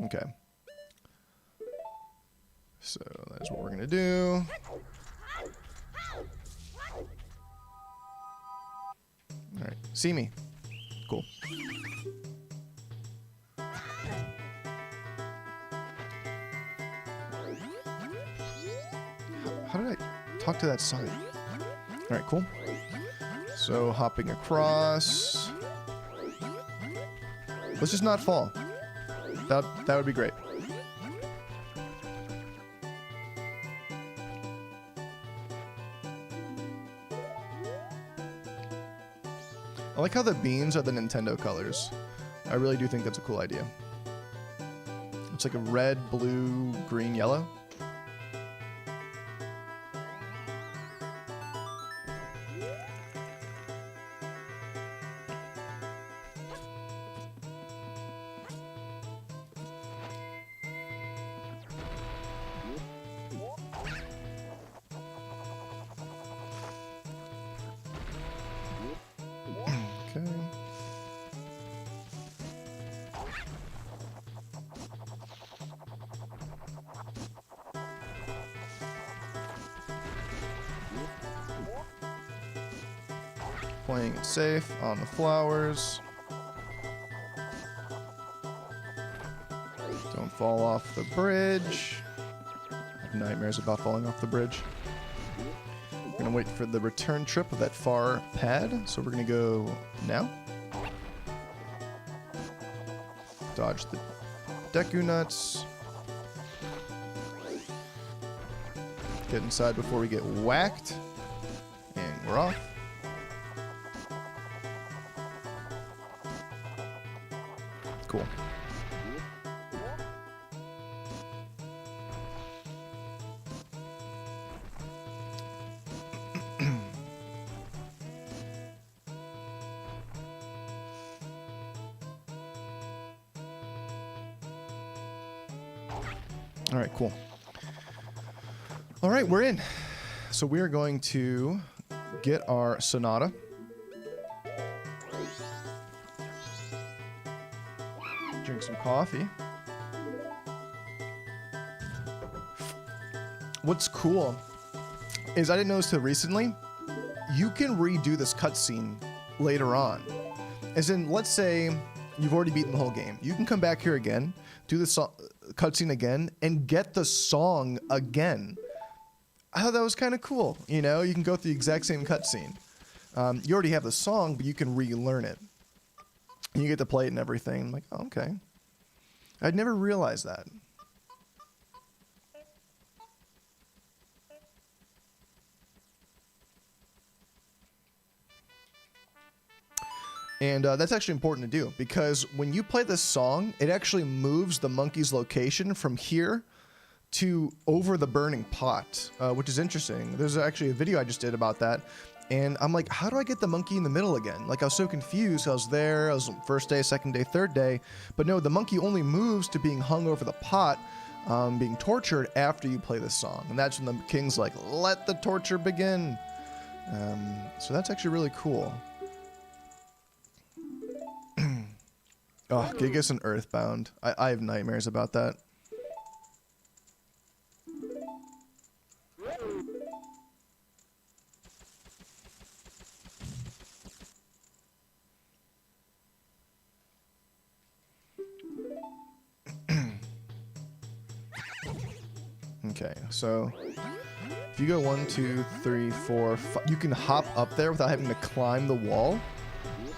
Okay. So that's what we're gonna do. All right, see me. Cool. How did I talk to that sign? All right, cool. So hopping across. Let's just not fall. That would be great. I like how the beans are the Nintendo colors. I really do think that's a cool idea. It's like a red, blue, green, yellow. Playing it safe on the flowers. Don't fall off the bridge. I have nightmares about falling off the bridge. We're gonna wait for the return trip of that far pad, so we're gonna go now. Dodge the Deku Nuts. Get inside before we get whacked. And we're off. Cool. All right, cool. All right, we're in. So we are going to get our Sonata. Drink some coffee. What's cool is I didn't notice till recently, you can redo this cutscene later on. As in, let's say you've already beaten the whole game. You can come back here again, do the cutscene again, and get the song again. I thought that was kind of cool. You know, you can go through the exact same cutscene. You already have the song, but you can relearn it. And you get to play it and everything. I'm like, oh, okay. I'd never realized that. And that's actually important to do, because when you play this song, it actually moves the monkey's location from here to over the burning pot, which is interesting. There's actually a video I just did about that. And I'm like, how do I get the monkey in the middle again? Like, I was so confused. I was there, I was first day, second day, third day. But no, the monkey only moves to being hung over the pot, being tortured after you play this song. And that's when the king's like, let the torture begin. So that's actually really cool. Oh, Gigas and Earthbound. I have nightmares about that. Okay, so if you go 1, 2, 3, 4, 5, you can hop up there without having to climb the wall.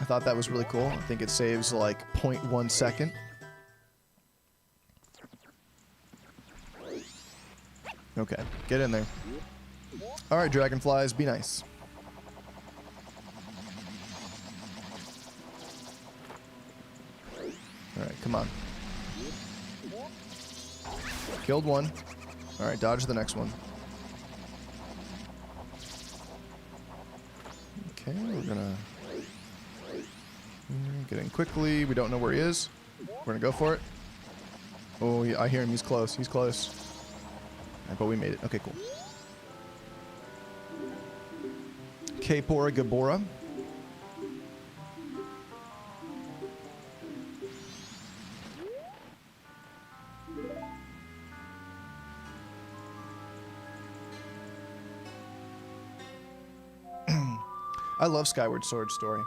I thought that was really cool. I think it saves like 0.1 second. Okay, get in there. All right, dragonflies, be nice. All right, come on. Killed one. All right, dodge the next one. Okay, we're gonna get in quickly. We don't know where he is. We're gonna go for it. Oh, yeah, I hear him. He's close. He's close. All right, but we made it. Okay, cool. Kapora Gabora. I love Skyward Sword story.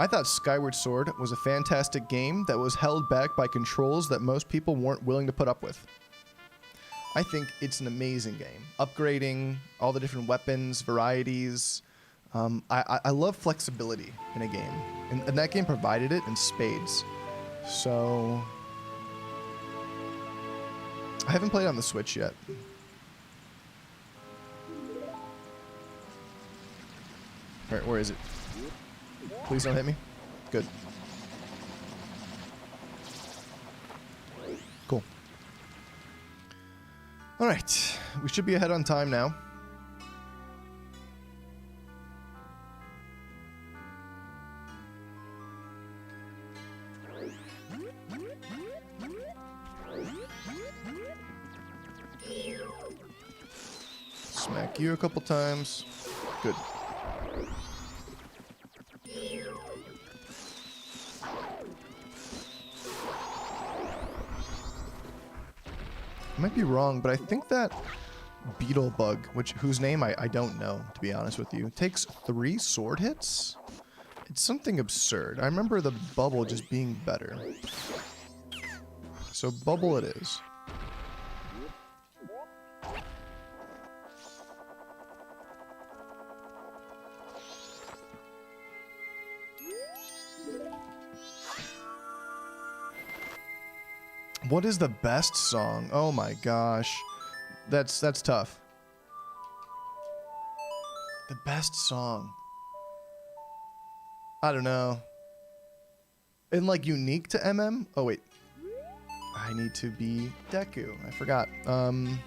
I thought Skyward Sword was a fantastic game that was held back by controls that most people weren't willing to put up with. I think it's an amazing game. Upgrading, all the different weapons, varieties. I love flexibility in a game. And that game provided it in spades. So... I haven't played on the Switch yet. Alright, where is it? Please don't hit me. Good. Cool. Alright, we should be ahead on time now. Smack you a couple times. Good. I might be wrong, but I think that beetle bug, whose name I don't know, to be honest with you, takes 3 sword hits? It's something absurd. I remember the bubble just being better. So bubble it is. What is the best song? Oh my gosh. That's tough. The best song. I don't know. And like unique to MM? Oh wait. I need to be Deku. I forgot. I'm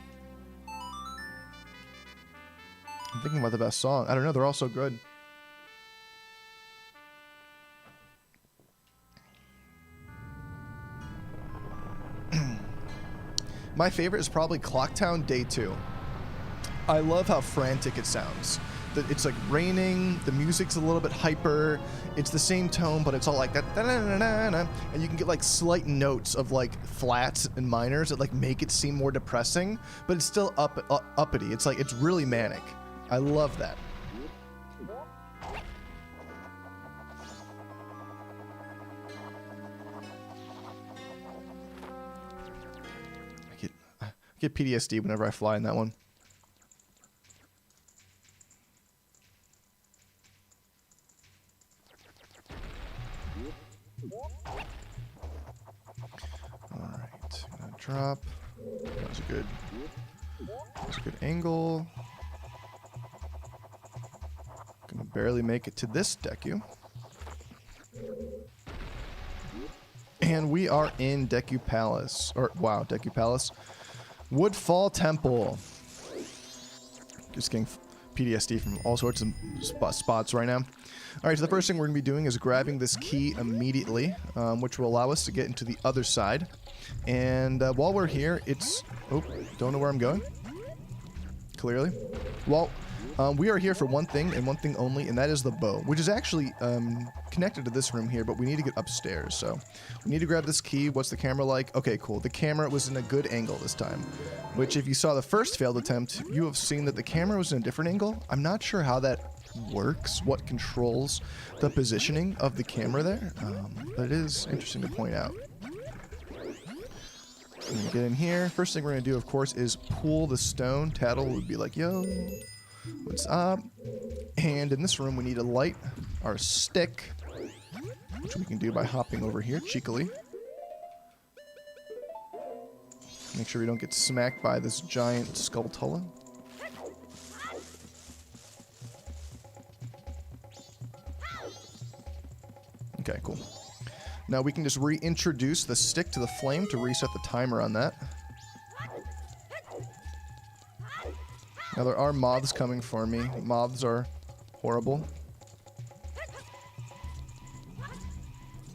thinking about the best song. I don't know, they're all so good. My favorite is probably Clocktown Day 2. I love how frantic it sounds. It's like raining, the music's a little bit hyper, it's the same tone, but it's all like that, and you can get like slight notes of like flats and minors that like make it seem more depressing, but it's still uppity. It's like, it's really manic. I love that. I get PTSD whenever I fly in that one. Alright, gonna drop. That was a good angle. Gonna barely make it to this Deku. And we are in Deku Palace. Or, wow, Deku Palace. Woodfall Temple. Just getting PTSD from all sorts of spots right now. Alright, so the first thing we're going to be doing is grabbing this key immediately, which will allow us to get into the other side. And while we're here, it's... Oh, don't know where I'm going. Clearly. Well, we are here for one thing and one thing only, and that is the bow, which is actually connected to this room here, but we need to get upstairs, so we need to grab this key. What's the camera like? Okay, cool. The camera was in a good angle this time, which if you saw the first failed attempt, you have seen that the camera was in a different angle. I'm not sure how that works, what controls the positioning of the camera there, but it is interesting to point out. When you get in here, first thing we're going to do, of course, is pull the stone. Tattle would be like, yo, what's up? And in this room, we need to light our stick, which we can do by hopping over here cheekily. Make sure we don't get smacked by this giant Skulltula. Okay, cool. Now we can just reintroduce the stick to the flame to reset the timer on that. Now there are moths coming for me. Moths are horrible.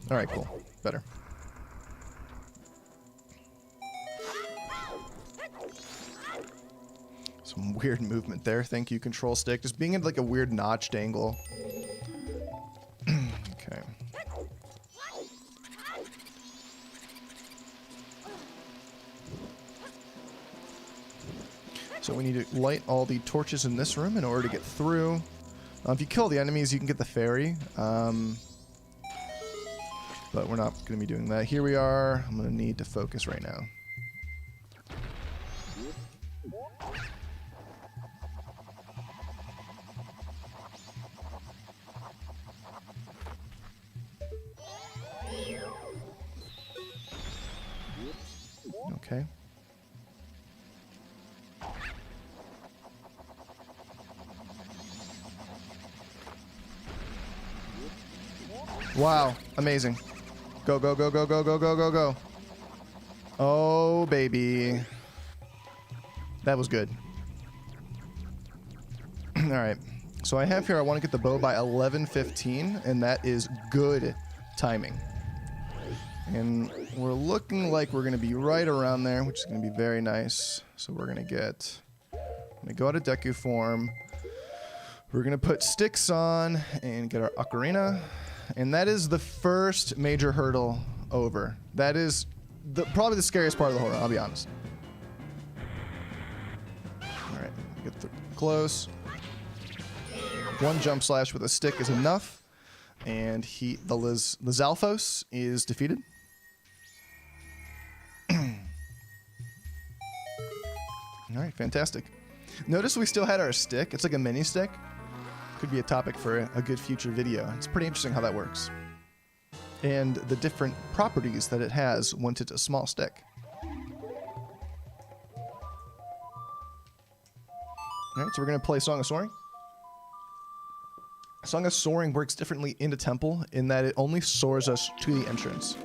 Alright, cool. Better. Some weird movement there. Thank you, control stick. Just being at like a weird notched angle. Okay. So we need to light all the torches in this room in order to get through. If you kill the enemies, you can get the fairy. but we're not going to be doing that. Here we are. I'm going to need to focus right now. Okay. Wow, amazing. Go, go, go, go, go, go, go, go, go. Oh, baby. That was good. All right. So I have here, I want to get the bow by 11:15, and that is good timing. And we're looking like we're going to be right around there, which is going to be very nice. So we're going to go out of Deku form. We're going to put sticks on and get our ocarina. And that is the first major hurdle over. That is probably the scariest part of the horror, I'll be honest. All right, get close. One jump slash with a stick is enough. And the Lizalfos is defeated. All right, fantastic. Notice we still had our stick. It's like a mini stick. Could be a topic for a good future video. It's pretty interesting how that works. And the different properties that it has once it's a small stick. All right, so we're going to play Song of Soaring. Song of Soaring works differently in the temple in that it only soars us to the entrance.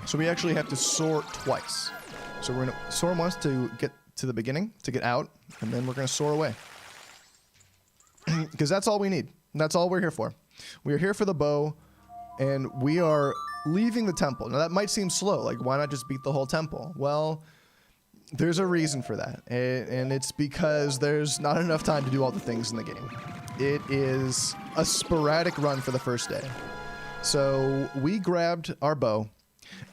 So we actually have to soar twice. So we're going to soar once to get to the beginning, to get out, and then we're going to soar away. Because that's all we need. That's all we're here for. We are here for the bow, and we are leaving the temple. Now, that might seem slow. Like, why not just beat the whole temple? Well, there's a reason for that, and it's because there's not enough time to do all the things in the game. It is a sporadic run for the first day. So we grabbed our bow,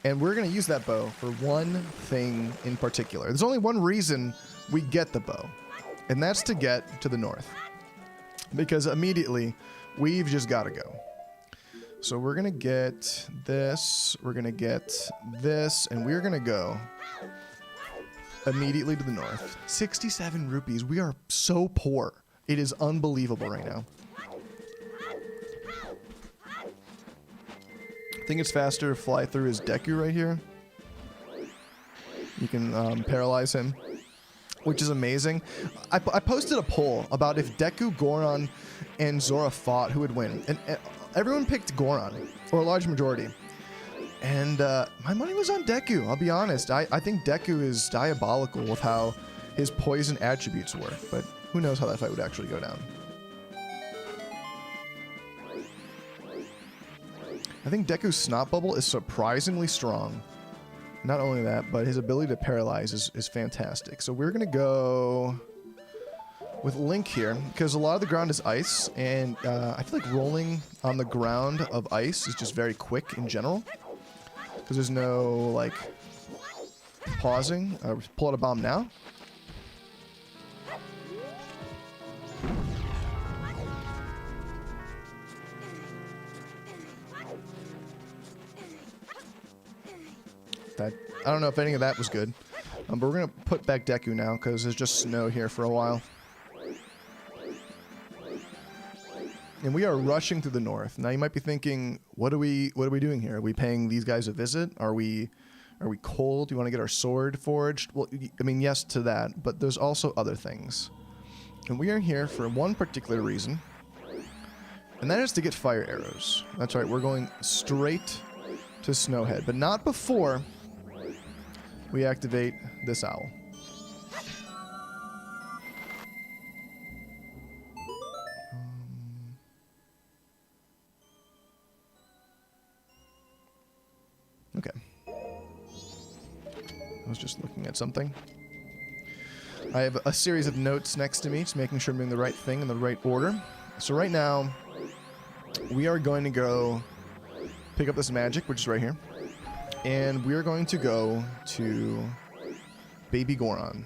and we're going to use that bow for one thing in particular. There's only one reason we get the bow, and that's to get to the north. Because immediately, we've just got to go. So we're going to get this, we're going to get this, and we're going to go immediately to the north. 67 rupees. We are so poor. It is unbelievable right now. I think it's faster to fly through his Deku right here. You can paralyze him, which is amazing. I posted a poll about if Deku, Goron, and Zora fought, who would win. And everyone picked Goron, or a large majority. And my money was on Deku, I'll be honest. I think Deku is diabolical with how his poison attributes work, but who knows how that fight would actually go down. I think Deku's Snot Bubble is surprisingly strong. Not only that, but his ability to paralyze is fantastic. So we're going to go with Link here, because a lot of the ground is ice, and I feel like rolling on the ground of ice is just very quick in general, because there's no, like, pausing. Pull out a bomb now. I don't know if any of that was good. But we're going to put back Deku now because there's just snow here for a while. And we are rushing through the north. Now you might be thinking, what are we doing here? Are we paying these guys a visit? Are we cold? Do you want to get our sword forged? Well, I mean, yes to that, but there's also other things. And we are here for one particular reason. And that is to get fire arrows. That's right, we're going straight to Snowhead, but not before we activate this owl. Okay. I was just looking at something. I have a series of notes next to me, just making sure I'm doing the right thing in the right order. So right now, we are going to go pick up this magic, which is right here. And we are going to go to Baby Goron,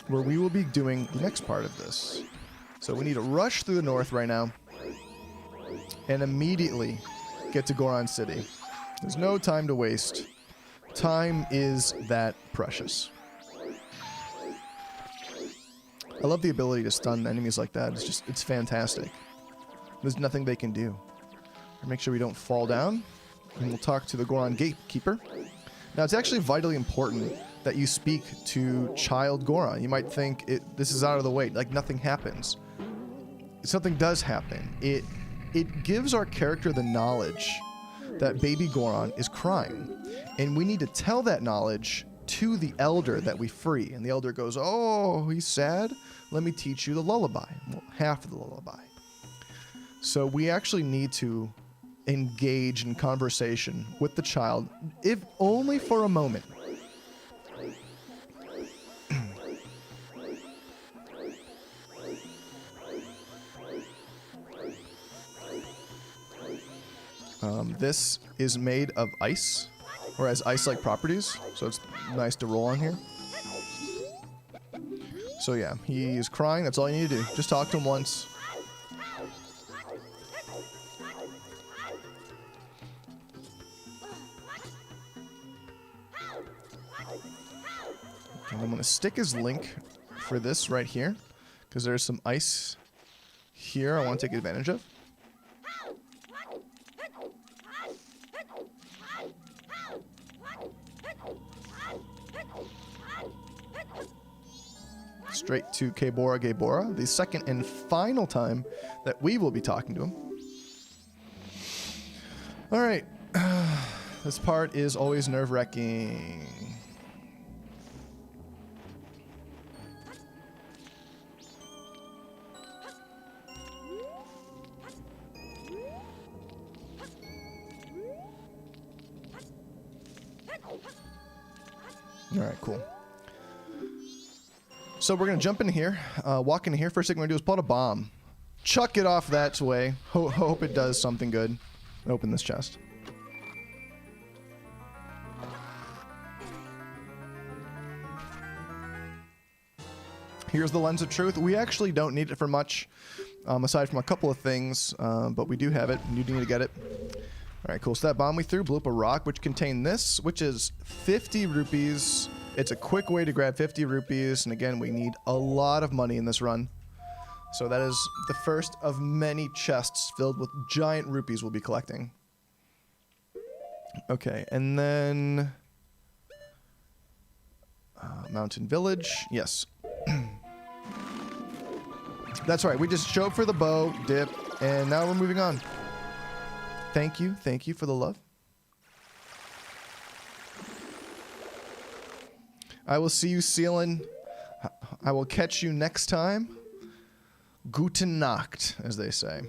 where we will be doing the next part of this. So we need to rush through the north right now. and immediately get to Goron City. There's no time to waste. Time is that precious. I love the ability to stun enemies like that. It's fantastic. There's nothing they can do. Make sure we don't fall down. And we'll talk to the Goron Gatekeeper. Now, it's actually vitally important that you speak to Child Goron. You might think this is out of the way, like nothing happens. Something does happen. It gives our character the knowledge that baby Goron is crying. And we need to tell that knowledge to the elder that we free. And the elder goes, oh, he's sad? Let me teach you the lullaby. Well, half of the lullaby. So we actually need to engage in conversation with the child, if only for a moment. This is made of ice, or has ice-like properties, so it's nice to roll on here. So yeah, he's crying. That's all you need to do. Just talk to him once. And I'm going to stick his link for this right here, because there's some ice here I want to take advantage of. Straight to Gebora, the second and final time that we will be talking to him. All right. This part is always nerve-wracking. All right, cool. So we're going to jump in here, walk in here. First thing we're going to do is pull out a bomb. Chuck it off that way. Hope it does something good. Open this chest. Here's the Lens of Truth. We actually don't need it for much, aside from a couple of things, but we do have it. You do need to get it. All right, cool. So that bomb we threw blew up a rock, which contained this, which is 50 rupees. It's a quick way to grab 50 rupees, and again, we need a lot of money in this run. So that is the first of many chests filled with giant rupees we'll be collecting. Okay, and then... Mountain Village, yes. That's right, we just show up for the bow, dip, and now we're moving on. Thank you for the love. I will see you, Seelen. I will catch you next time. Guten Nacht, as they say.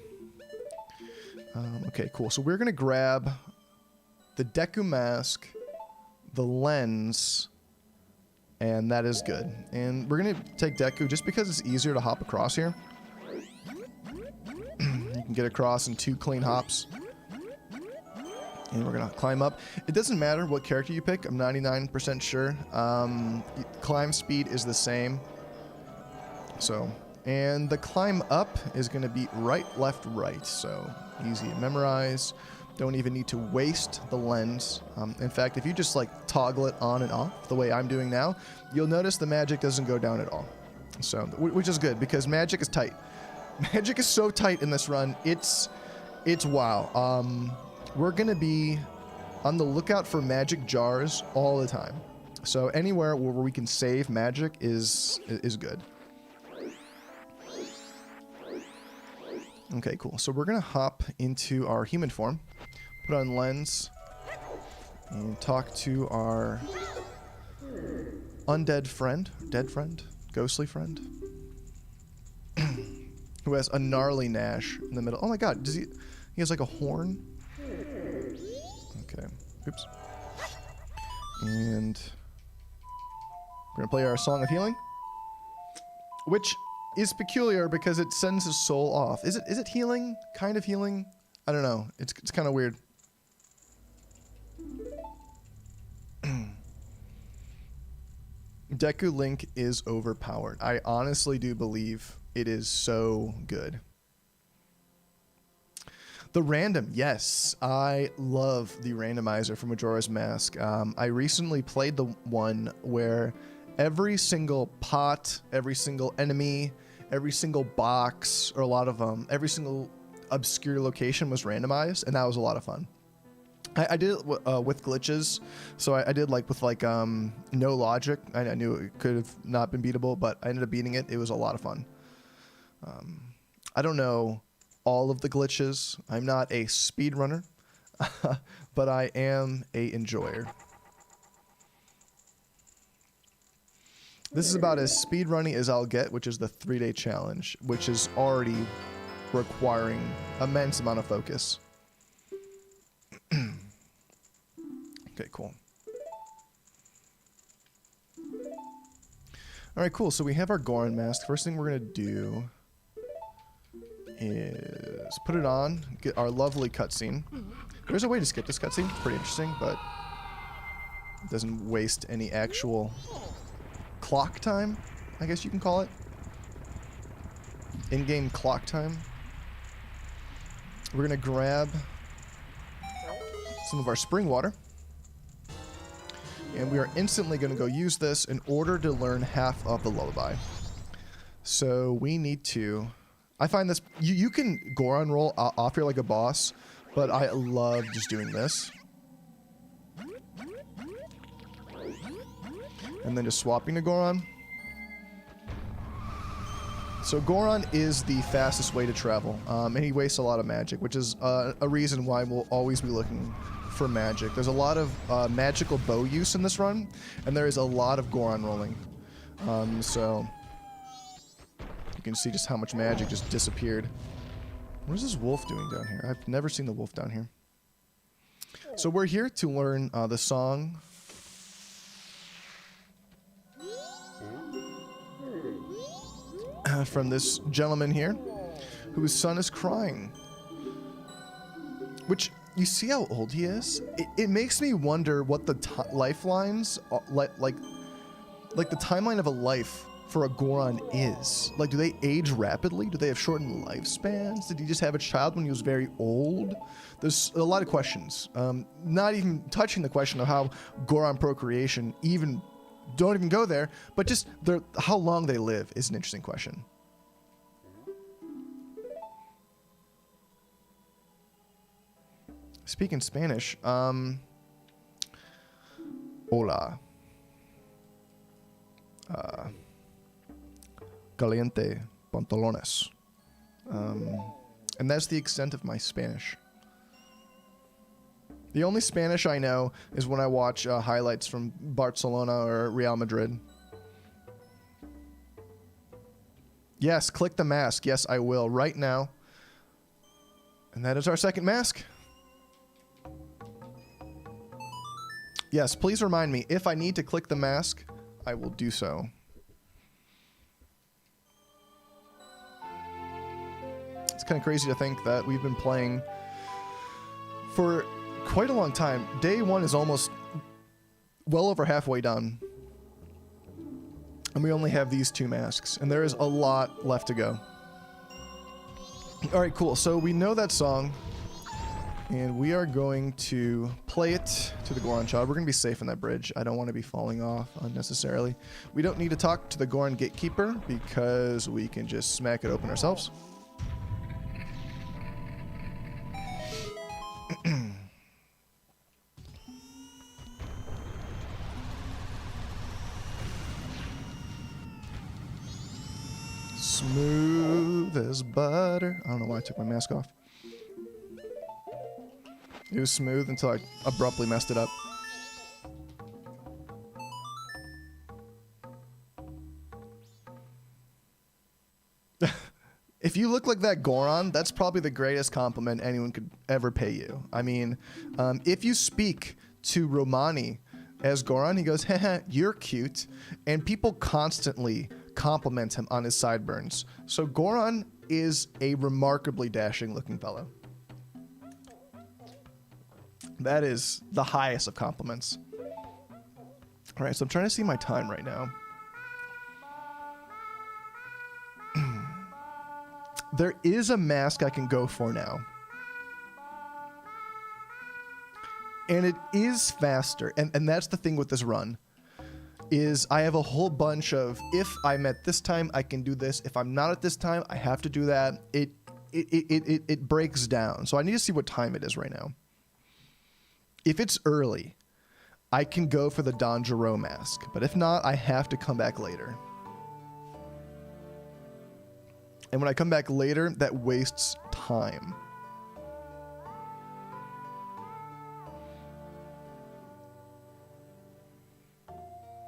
Okay, cool. So we're going to grab the Deku Mask, the Lens, and that is good. And we're going to take Deku just because it's easier to hop across here. You can get across in 2 clean hops. And we're going to climb up. It doesn't matter what character you pick. I'm 99% sure. Climb speed is the same. So, and the climb up is going to be right, left, right. So, easy to memorize. Don't even need to waste the lens. In fact, if you just like toggle it on and off the way I'm doing now, you'll notice the magic doesn't go down at all. So, which is good because magic is tight. Magic is so tight in this run. It's wow. We're going to be on the lookout for magic jars all the time. So anywhere where we can save magic is good. Okay, cool. So we're going to hop into our human form, put on Lens, and talk to our undead friend, dead friend, ghostly friend, who has a gnarly gnash in the middle. Oh my god, does he has like a horn? Okay. Oops. And we're going to play our Song of Healing, which is peculiar because it sends his soul off. Is it healing? Kind of healing? I don't know. It's kind of weird. Deku Link is overpowered. I honestly do believe it is so good. The random, yes. I love the randomizer for Majora's Mask. I recently played the one where every single pot, every single enemy, every single box, or a lot of them, every single obscure location was randomized, and that was a lot of fun. I did it with glitches, so I did like with like no logic. I knew it could have not been beatable, but I ended up beating it. It was a lot of fun. I don't know all of the glitches. I'm not a speedrunner, but I am a enjoyer. This is about as speedrunning as I'll get, which is the 3-day challenge, which is already requiring immense amount of focus. Okay, cool. All right, cool. So we have our Goron mask. First thing we're gonna do is put it on, get our lovely cutscene. There's a way to skip this cutscene. It's pretty interesting, but it doesn't waste any actual clock time, I guess you can call it. In-game clock time. We're gonna grab some of our spring water. And we are instantly going to go use this in order to learn half of the lullaby. So we need to... I find this... You can Goron roll off here like a boss, but I love just doing this. And then just swapping to Goron. So Goron is the fastest way to travel, and he wastes a lot of magic, which is a reason why we'll always be looking for magic. There's a lot of magical bow use in this run, and there is a lot of Goron rolling. So you can see just how much magic just disappeared. What is this wolf doing down here? I've never seen the wolf down here. So we're here to learn the song. From this gentleman here, whose son is crying. Which, you see how old he is? It makes me wonder what the lifelines, like the timeline of a life for a Goron is. Like, do they age rapidly? Do they have shortened lifespans? Did he just have a child when he was very old? There's a lot of questions. Not even touching the question of how Goron procreation don't even go there, but just how long they live is an interesting question. Speaking Spanish, hola. Caliente pantalones. And that's the extent of my Spanish. The only Spanish I know is when I watch highlights from Barcelona or Real Madrid. Yes, click the mask. Yes, I will right now. And that is our second mask. Yes, please remind me. If I need to click the mask, I will do so. It's kind of crazy to think that we've been playing for quite a long time. Day one is almost well over halfway done. And we only have these two masks. And there is a lot left to go. Alright, cool. So we know that song. And we are going to play it to the Goron child. We're going to be safe on that bridge. I don't want to be falling off unnecessarily. We don't need to talk to the Goron gatekeeper because we can just smack it open ourselves. Smooth as butter. I don't know why I took my mask off. It was smooth until I abruptly messed it up. If you look like that Goron, that's probably the greatest compliment anyone could ever pay you. I mean, if you speak to Romani as Goron, he goes, haha, you're cute. And people constantly compliment him on his sideburns. So Goron is a remarkably dashing looking fellow. That is the highest of compliments. All right, so I'm trying to see my time right now. There is a mask I can go for now. And it is faster. And that's the thing with this run, is I have a whole bunch of, if I'm at this time, I can do this. If I'm not at this time, I have to do that. It breaks down. So I need to see what time it is right now. If it's early, I can go for the Danjuro mask. But if not, I have to come back later. And when I come back later, that wastes time.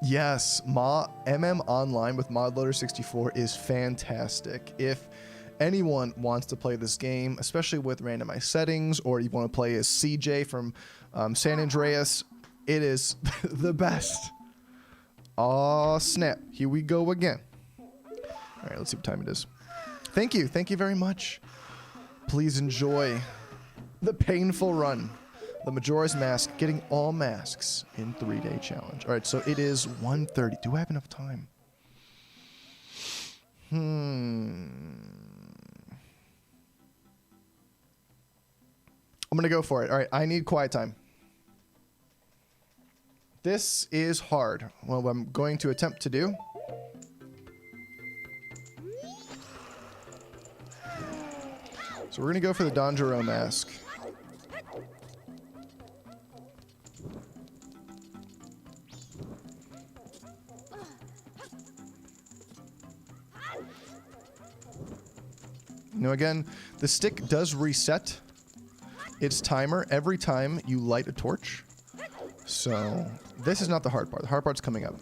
Yes, MM Online with ModLoader64 is fantastic. If anyone wants to play this game, especially with randomized settings, or you want to play as CJ from San Andreas, it is the best. Aw, snap. Here we go again. All right, let's see what time it is. Thank you. Thank you very much. Please enjoy the painful run. The Majora's Mask, getting all masks in 3-day challenge. All right, so it is 1:30. Do I have enough time? I'm going to go for it. All right, I need quiet time. This is hard. Well, what I'm going to attempt to do. So we're going to go for the Danjuro mask. Now again, the stick does reset its timer every time you light a torch. So this is not the hard part. The hard part's coming up.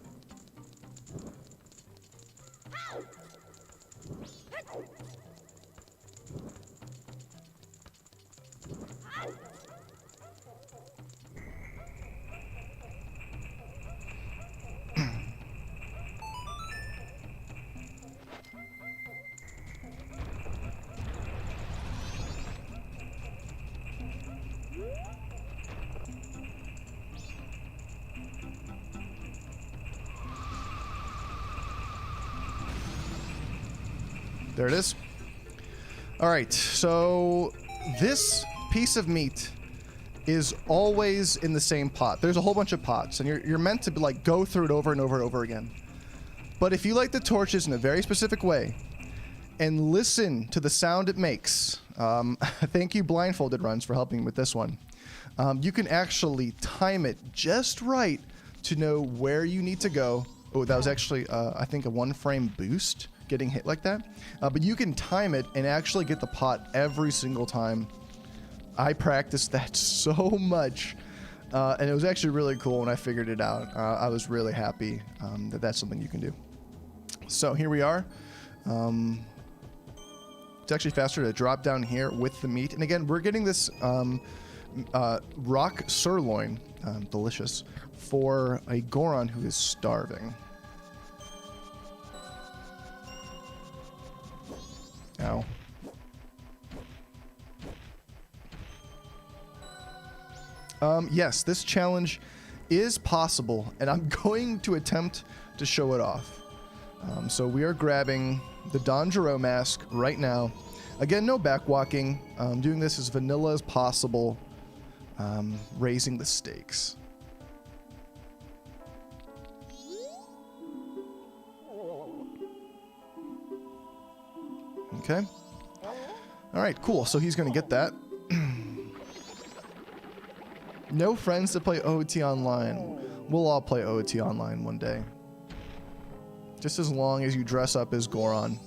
There it is. All right, so this piece of meat is always in the same pot. There's a whole bunch of pots, and you're meant to like go through it over and over and over again. But if you light the torches in a very specific way and listen to the sound it makes, thank you Blindfolded Runs for helping with this one. You can actually time it just right to know where you need to go. Oh, that was actually, I think, a 1-frame boost. Getting hit like that, but you can time it and actually get the pot every single time. I practiced that so much, and it was actually really cool when I figured it out. I was really happy that that's something you can do. So here we are. It's actually faster to drop down here with the meat, and again, we're getting this rock sirloin, delicious, for a Goron who is starving. Ow. Yes, this challenge is possible, and I'm going to attempt to show it off. So we are grabbing the Danjuro mask right now. Again, no backwalking. Doing this as vanilla as possible, raising the stakes. Okay. All right, cool. So he's going to get that. No friends to play OOT online. We'll all play OOT online one day. Just as long as you dress up as Goron.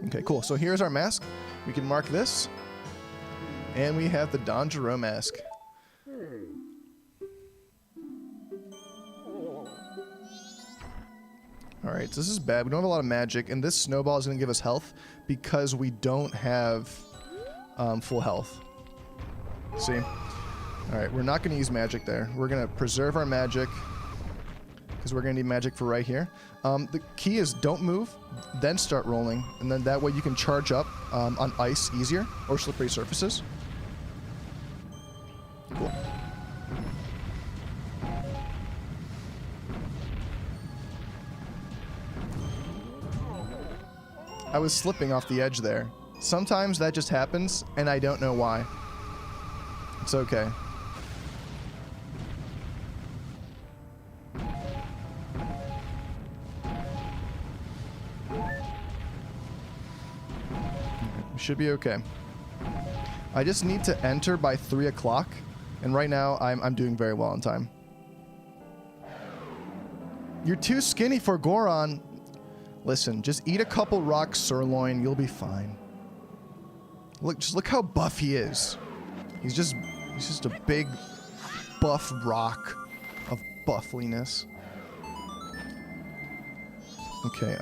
Okay, cool. So here's our mask. We can mark this. And we have the Danjuro mask. Alright, so this is bad. We don't have a lot of magic, and this snowball is going to give us health because we don't have full health. See? Alright, we're not going to use magic there. We're going to preserve our magic because we're going to need magic for right here. The key is don't move, then start rolling, and then that way you can charge up on ice easier or slippery surfaces. Cool. I was slipping off the edge there. Sometimes that just happens, and I don't know why. It's okay. We should be okay. I just need to enter by 3 o'clock, and right now I'm doing very well on time. You're too skinny for Goron. Listen, just eat a couple rocks sirloin, you'll be fine. Look, just look how buff he is. He's just a big buff rock of buffliness. Okay,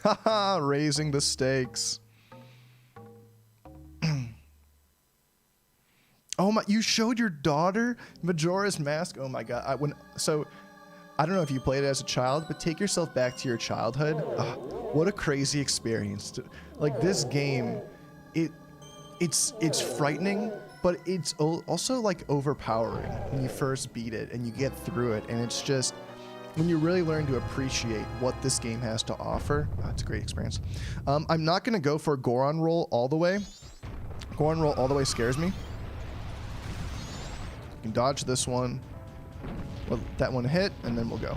haha, raising the stakes. Oh my, you showed your daughter Majora's Mask? Oh my god. I don't know if you played it as a child, but take yourself back to your childhood. What a crazy experience. Like, this game, it's frightening, but it's also like overpowering when you first beat it and you get through it, and it's just when you really learn to appreciate what this game has to offer. It's a great experience. I'm not gonna go for a Goron roll all the way. Goron roll all the way scares me. You can dodge this one. Let that one hit, and then we'll go.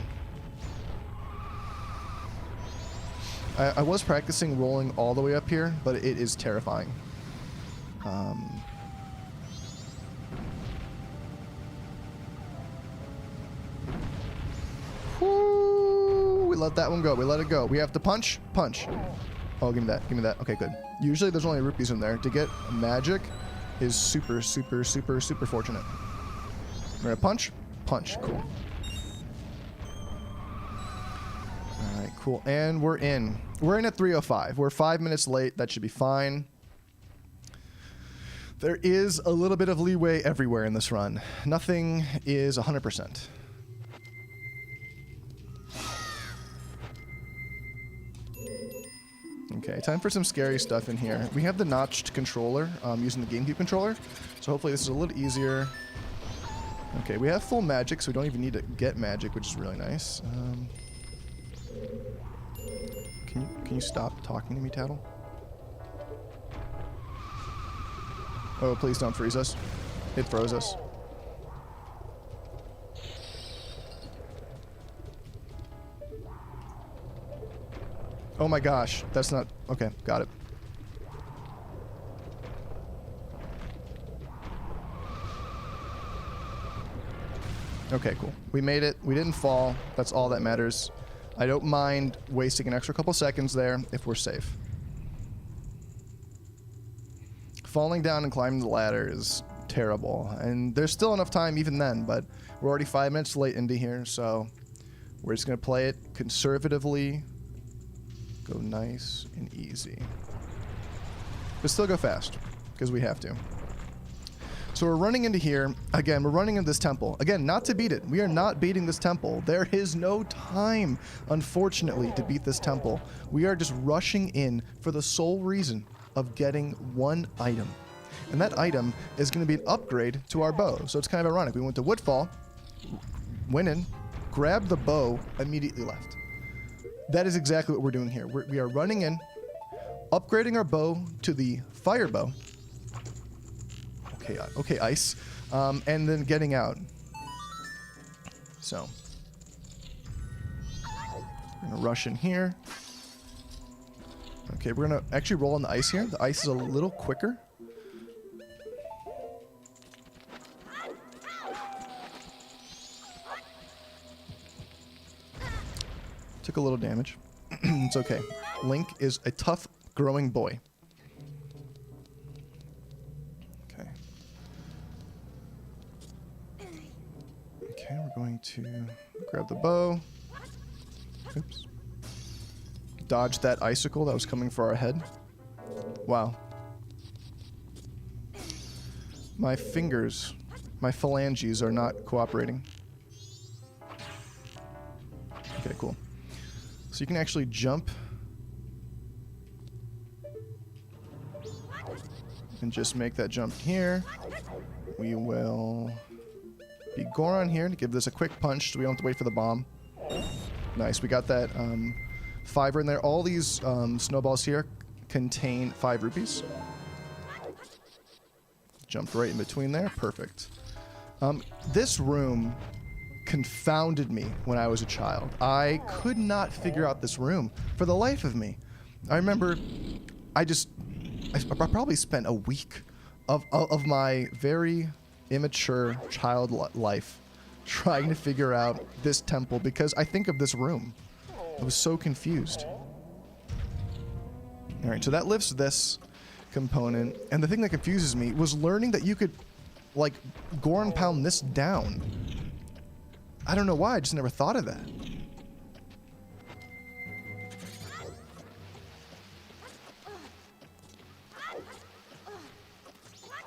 I was practicing rolling all the way up here, but it is terrifying. Whoo, we let that one go. We let it go. We have to punch. Punch. Oh, give me that. Give me that. Okay, good. Usually there's only rupees in there. To get magic is super, super, super, super fortunate. We're gonna punch. Punch. Cool. Alright, cool. And we're in. We're in at 3:05. We're 5 minutes late. That should be fine. There is a little bit of leeway everywhere in this run. Nothing is 100%. Okay, time for some scary stuff in here. We have the notched controller using the GameCube controller, so hopefully this is a little easier. Okay, we have full magic, so we don't even need to get magic, which is really nice. Can you stop talking to me, Tattle? Oh, please don't freeze us. It froze us. Oh my gosh, that's not... Okay, got it. Okay, cool. We made it. We didn't fall. That's all that matters. I don't mind wasting an extra couple seconds there if we're safe. Falling down and climbing the ladder is terrible. And there's still enough time even then, but we're already 5 minutes late into here, so we're just going to play it conservatively. Go nice and easy. But still go fast, because we have to. So we're running into here. Again, we're running into this temple. Again, not to beat it. We are not beating this temple. There is no time, unfortunately, to beat this temple. We are just rushing in for the sole reason of getting one item. And that item is going to be an upgrade to our bow. So it's kind of ironic. We went to Woodfall, went in, grabbed the bow, immediately left. That is exactly what we're doing here. We are running in, upgrading our bow to the fire bow. Okay, ice. And then getting out. So. We're going to rush in here. Okay, we're going to actually roll on the ice here. The ice is a little quicker. Took a little damage. It's okay. Link is a tough, growing boy. Okay. Okay, we're going to grab the bow. Oops. Dodge that icicle that was coming for our head. Wow. My fingers, my phalanges are not cooperating. Okay, cool. So you can actually jump and just make that jump here. We will be Goron here to give this a quick punch so we don't have to wait for the bomb. Nice, we got that 5 in there. All these snowballs here contain 5 rupees. Jumped right in between there. Perfect. This room confounded me when I was a child. I could not figure out this room for the life of me. I remember I probably spent a week of my very immature child life trying to figure out this temple because I think of this room. I was so confused. All right, so that lifts this component, and the thing that confuses me was learning that you could, like, gore and pound this down. I don't know why, I just never thought of that.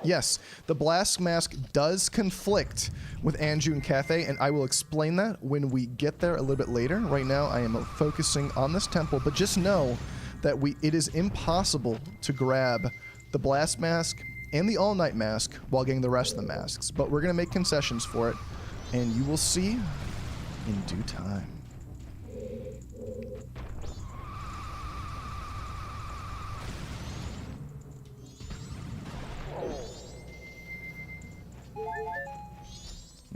Yes, the blast mask does conflict with Anju and Kafei, and I will explain that when we get there a little bit later. Right now, I am focusing on this temple, but just know that it is impossible to grab the blast mask and the all-night mask while getting the rest of the masks. But we're going to make concessions for it, and you will see in due time.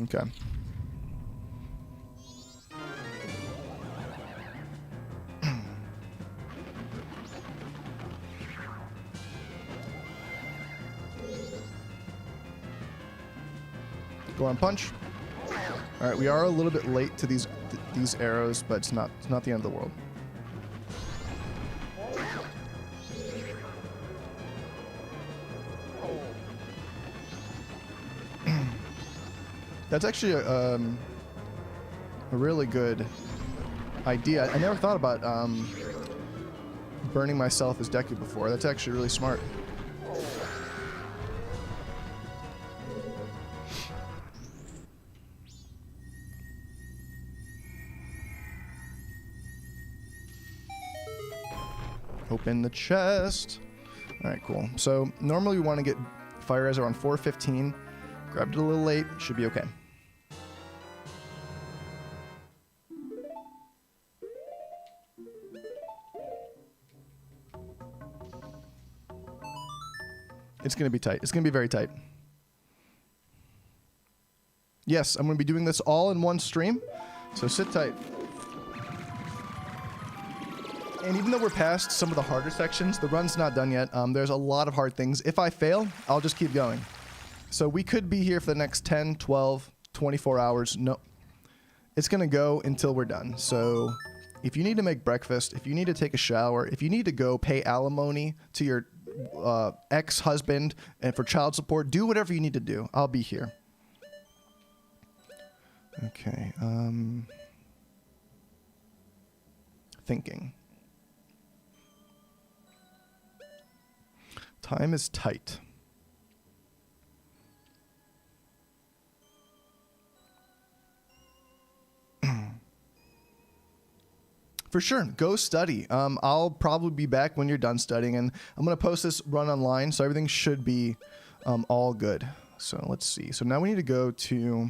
Okay. Go on, punch. All right, we are a little bit late to these arrows, but it's not the end of the world. That's actually a really good idea. I never thought about burning myself as Deku before. That's actually really smart. Open the chest. All right, cool. So normally we want to get fire as around 4:15. Grabbed it a little late. Should be okay. It's going to be tight. It's going to be very tight. Yes, I'm going to be doing this all in one stream, so sit tight. And even though we're past some of the harder sections, the run's not done yet. There's a lot of hard things. If I fail, I'll just keep going. So we could be here for the next 10, 12, 24 hours. No, it's going to go until we're done. So if you need to make breakfast, if you need to take a shower, if you need to go pay alimony to your ex-husband and for child support, do whatever you need to do. I'll be here. Okay. Thinking. Time is tight. For sure, go study. I'll probably be back when you're done studying, and I'm going to post this run online, so everything should be all good. So let's see. So now we need to go to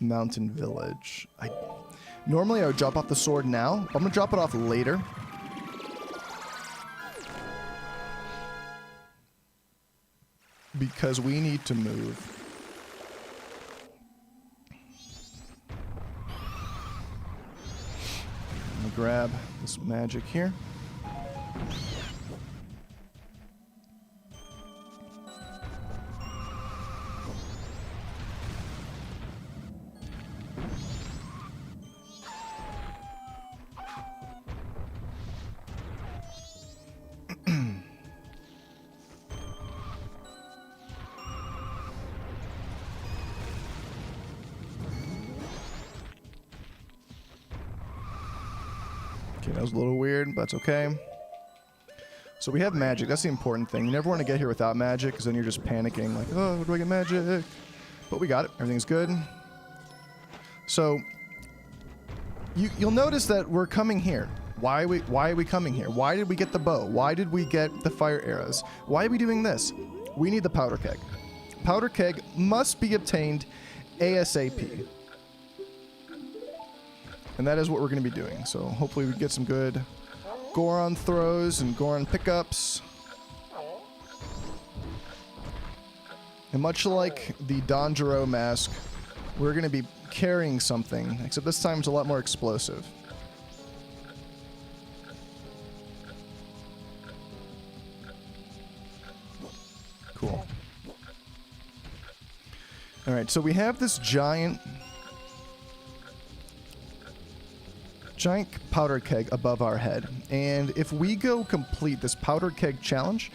Mountain Village. Normally I would drop off the sword now, but I'm going to drop it off later. Because we need to move. I'm gonna grab this magic here. That was a little weird, but that's okay. So we have magic. That's the important thing. You never want to get here without magic, because then you're just panicking, like, oh, where do I get magic? But we got it. Everything's good. So you'll notice that we're coming here. Why are we coming here? Why did we get the bow? Why did we get the fire arrows? Why are we doing this? We need the powder keg. Powder keg must be obtained ASAP. And that is what we're going to be doing. So hopefully we get some good Goron throws and Goron pickups. And much like the Danjuro mask, we're going to be carrying something, except this time it's a lot more explosive. Cool. Alright, so we have this giant powder keg above our head, and if we go complete this powder keg challenge,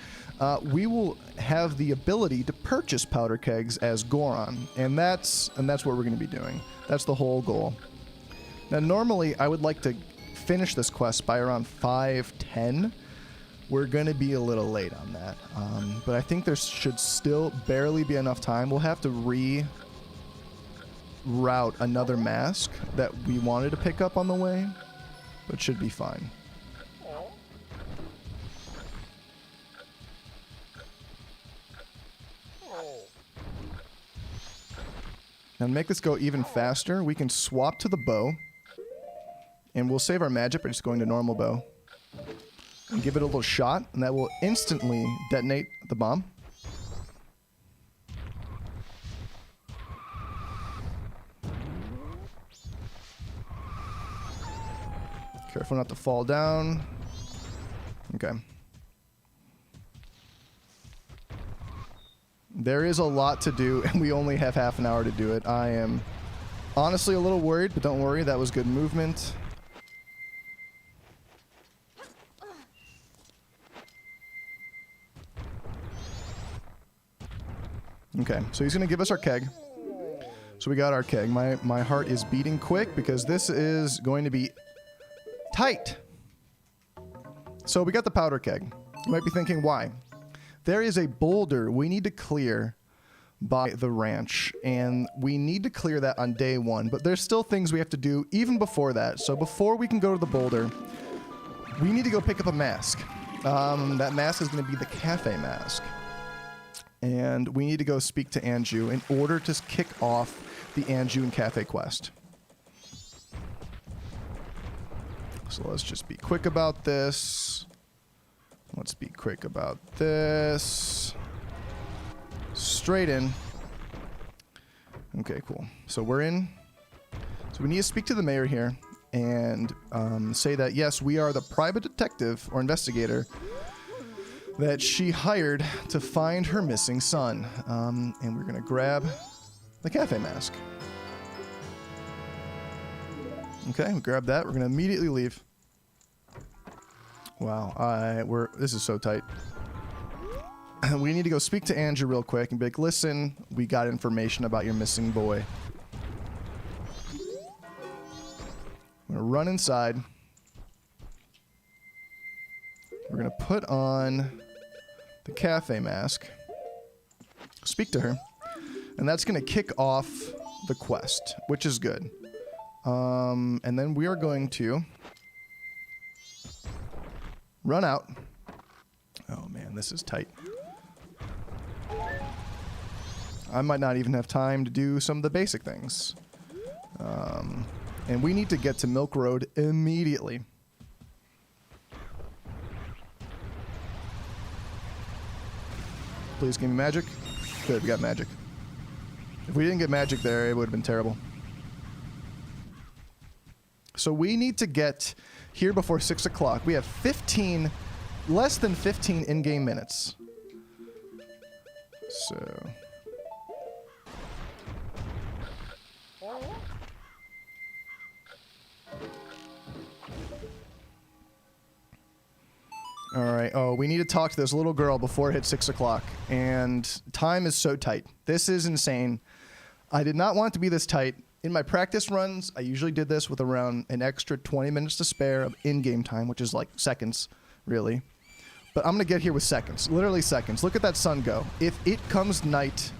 we will have the ability to purchase powder kegs as Goron, and that's what we're going to be doing. That's the whole goal. Now, normally I would like to finish this quest by around 5:10. We're going to be a little late on that, but I think there should still barely be enough time. We'll have to route another mask that we wanted to pick up on the way, but should be fine. Now, to make this go even faster, we can swap to the bow, and we'll save our magic by just going to normal bow and give it a little shot, and that will instantly detonate the bomb. Careful not to fall down. Okay. There is a lot to do, and we only have half an hour to do it. I am honestly a little worried, but don't worry, that was good movement. Okay, so he's going to give us our keg. So we got our keg. My heart is beating quick because this is going to be tight. So we got the powder keg. You might be thinking, why? There is a boulder we need to clear by the ranch, and we need to clear that on day one, but there's still things we have to do even before that. So before we can go to the boulder, we need to go pick up a mask. That mask is going to be the Kafei mask. And we need to go speak to Anju in order to kick off the Anju and Kafei quest. So let's just be quick about this. Let's be quick about this. Straight in. Okay, cool. So we're in. So we need to speak to the mayor here and say that, yes, we are the private detective or investigator that she hired to find her missing son. And we're going to grab the Kafei mask. Okay, we grab that. We're going to immediately leave. Wow, this is so tight. We need to go speak to Anju real quick and be like, listen, we got information about your missing boy. I'm going to run inside. We're going to put on the Kafei mask, speak to her, and that's going to kick off the quest, which is good. And then we are going to run out. Oh man, this is tight. I might not even have time to do some of the basic things. And we need to get to Milk Road immediately. Please give me magic. Good, we got magic. If we didn't get magic there, it would have been terrible. So we need to get here before 6 o'clock. We have less than 15 in-game minutes. So... Alright, oh, we need to talk to this little girl before it hits 6 o'clock. And time is so tight. This is insane. I did not want it to be this tight. In my practice runs, I usually did this with around an extra 20 minutes to spare of in-game time, which is like seconds, really. But I'm going to get here with seconds. Literally seconds. Look at that sun go. If it comes night,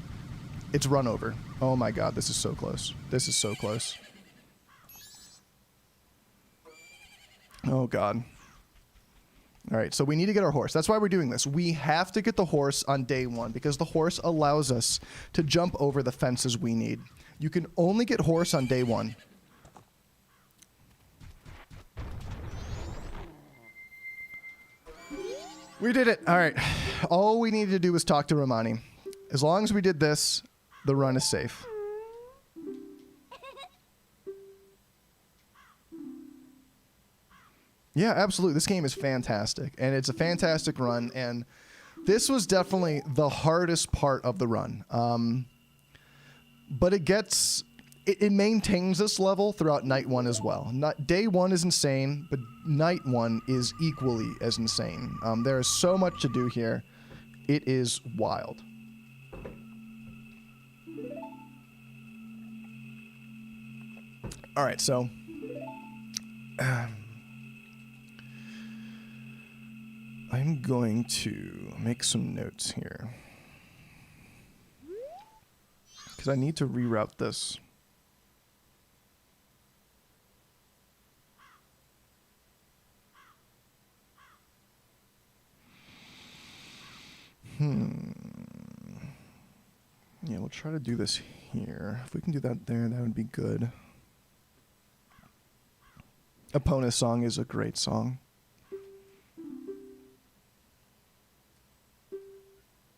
it's run over. Oh my god, this is so close. This is so close. Oh god. Alright, so we need to get our horse. That's why we're doing this. We have to get the horse on day one, because the horse allows us to jump over the fences we need. You can only get horse on day one. We did it. All right. All we needed to do was talk to Romani. As long as we did this, the run is safe. Yeah, absolutely. This game is fantastic, and it's a fantastic run, and this was definitely the hardest part of the run. But it maintains this level throughout night one as well. Day one is insane, but night one is equally as insane. There is so much to do here. It is wild. All right, so I'm going to make some notes here because I need to reroute this. Yeah, we'll try to do this here. If we can do that there, that would be good. Epona's song is a great song.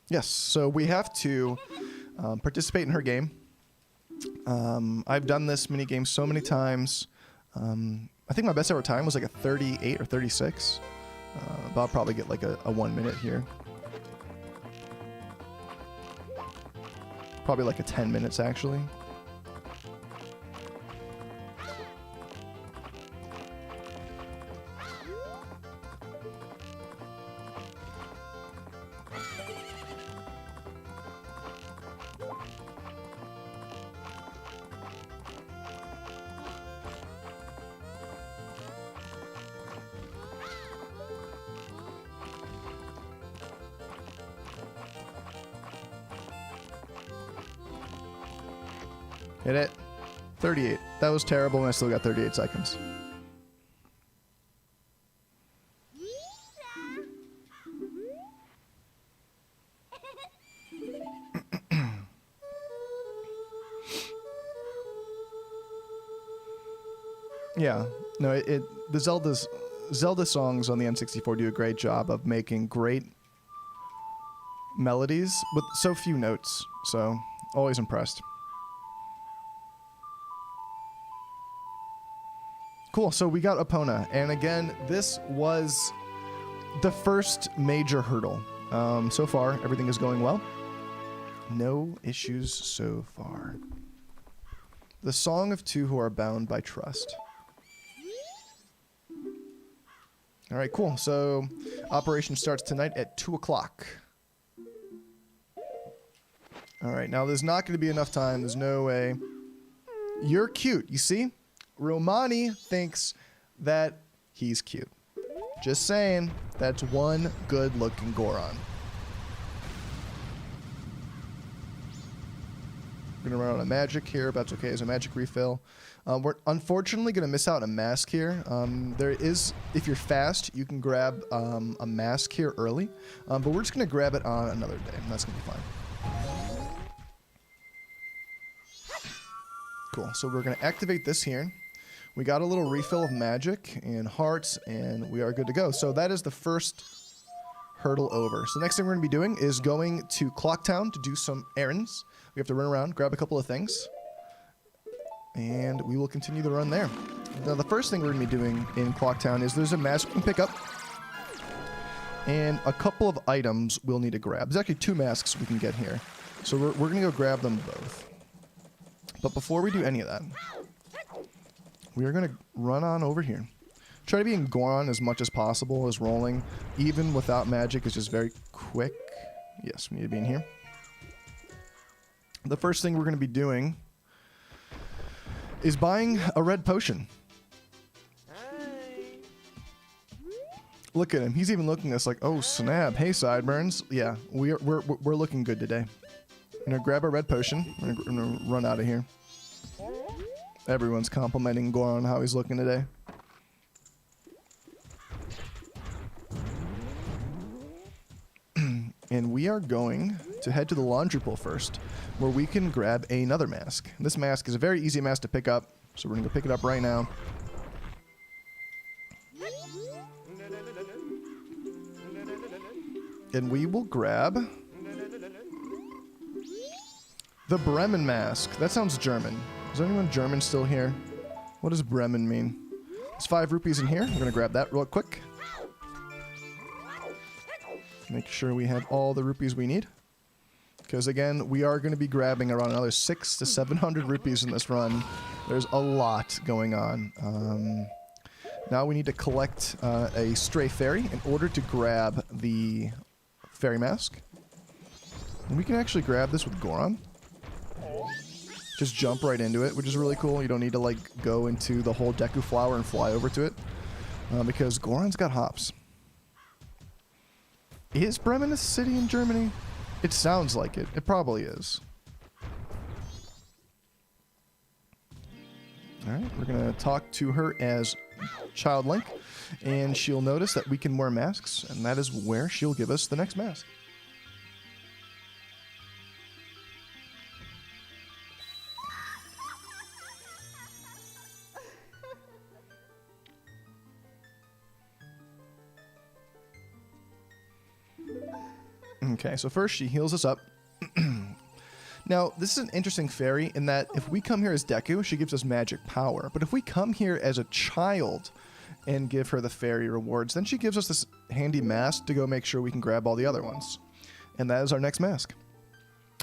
Yes, so we have to participate in her game. I've done this mini game so many times. I think my best ever time was like a 38 or 36. But I'll probably get like a 1 minute here. Probably like a 10 minutes actually. Hit it. 38. That was terrible, and I still got 38 seconds. Yeah. No, the Zelda songs on the N64 do a great job of making great melodies with so few notes. So, always impressed. Cool, so we got Epona, and again, this was the first major hurdle. So far, everything is going well. No issues so far. The Song of Two Who Are Bound by Trust. All right, cool. So, operation starts tonight at 2 o'clock. All right, now there's not going to be enough time. There's no way. You're cute, you see? Romani thinks that he's cute. Just saying, that's one good-looking Goron. We're going to run out of magic here, but that's okay as a magic refill. We're unfortunately going to miss out on a mask here. There is, if you're fast, you can grab a mask here early, but we're just going to grab it on another day, and that's going to be fine. Cool, so we're going to activate this here. We got a little refill of magic and hearts, and we are good to go. So that is the first hurdle over. So the next thing we're going to be doing is going to Clocktown to do some errands. We have to run around, grab a couple of things, and we will continue the run there. Now, the first thing we're going to be doing in Clocktown is there's a mask we can pick up, and a couple of items we'll need to grab. There's actually 2 masks we can get here. So we're going to go grab them both. But before we do any of that, we are going to run on over here. Try to be in Goron as much as possible as rolling, even without magic, is just very quick. Yes, we need to be in here. The first thing we're going to be doing is buying a red potion. Look at him. He's even looking at us like, oh, snap. Hey, Sideburns. Yeah, we're looking good today. I'm going to grab a red potion. I'm going to run out of here. Everyone's complimenting Goron on how he's looking today. And we are going to head to the laundry pool first, where we can grab another mask. This mask is a very easy mask to pick up, so we're going to go pick it up right now. And we will grab the Bremen Mask. That sounds German. Is anyone German still here? What does Bremen mean? There's 5 rupees in here. We're going to grab that real quick. Make sure we have all the rupees we need. Because again, we are going to be grabbing around another 600 to 700 rupees in this run. There's a lot going on. Now we need to collect a stray fairy in order to grab the fairy mask. And we can actually grab this with Goron. Just jump right into it, which is really cool. You don't need to like go into the whole Deku flower and fly over to it. Because Goron's got hops. Is Bremen a city in Germany? It sounds like it. It probably is. Alright, we're going to talk to her as Child Link, and she'll notice that we can wear masks, and that is where she'll give us the next mask. Okay, so first she heals us up. Now, this is an interesting fairy in that if we come here as Deku, she gives us magic power. But if we come here as a child and give her the fairy rewards, then she gives us this handy mask to go make sure we can grab all the other ones. And that is our next mask.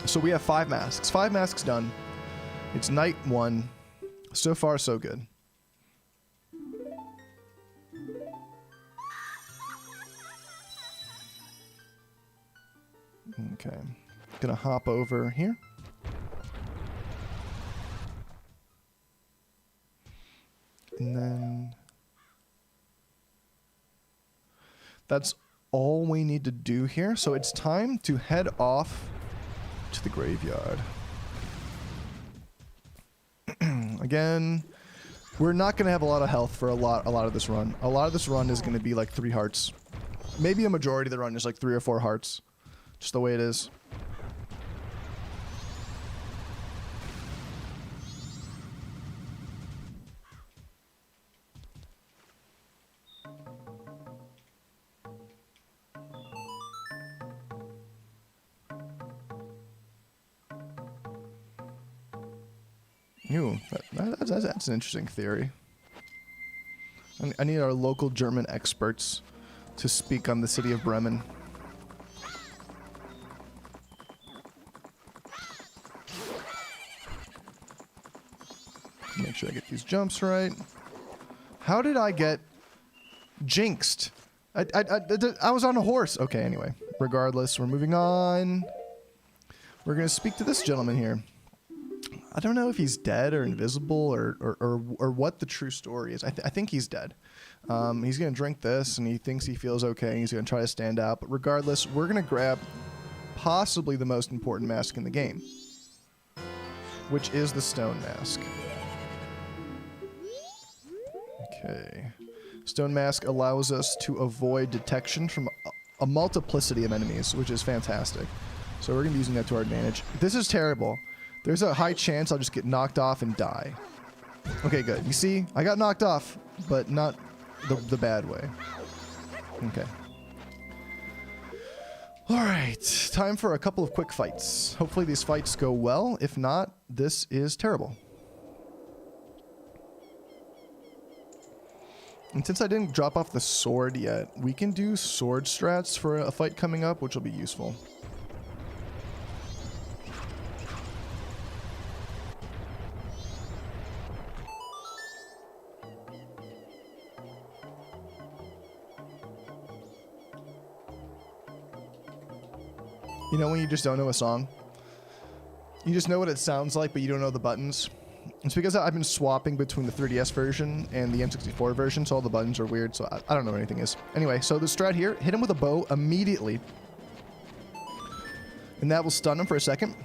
So we have 5 masks. 5 masks done. It's night 1. So far, so good. Okay, gonna hop over here. And then that's all we need to do here. So it's time to head off to the graveyard. Again, we're not gonna have a lot of health for a lot of this run. A lot of this run is gonna be like 3 hearts. Maybe a majority of the run is like 3 or 4 hearts. Just the way it is. Ew, that's an interesting theory. I need our local German experts to speak on the city of Bremen. Make sure I get these jumps right. How did I get jinxed? I was on a horse. Okay, anyway. Regardless, we're moving on. We're going to speak to this gentleman here. I don't know if he's dead or invisible or what the true story is. I think he's dead. He's going to drink this and he thinks he feels okay. He's going to try to stand out. But regardless, we're going to grab possibly the most important mask in the game, which is the stone mask. Okay. Stone Mask allows us to avoid detection from a multiplicity of enemies, which is fantastic. So we're going to be using that to our advantage. This is terrible. There's a high chance I'll just get knocked off and die. Okay, good. You see? I got knocked off, but not the bad way. Okay. Alright. Time for a couple of quick fights. Hopefully these fights go well. If not, this is terrible. And since I didn't drop off the sword yet, we can do sword strats for a fight coming up, which will be useful. You know when you just don't know a song? You just know what it sounds like, but you don't know the buttons. It's because I've been swapping between the 3DS version and the N64 version, so all the buttons are weird, so I don't know what anything is. Anyway, so the strat here, hit him with a bow immediately. And that will stun him for a second.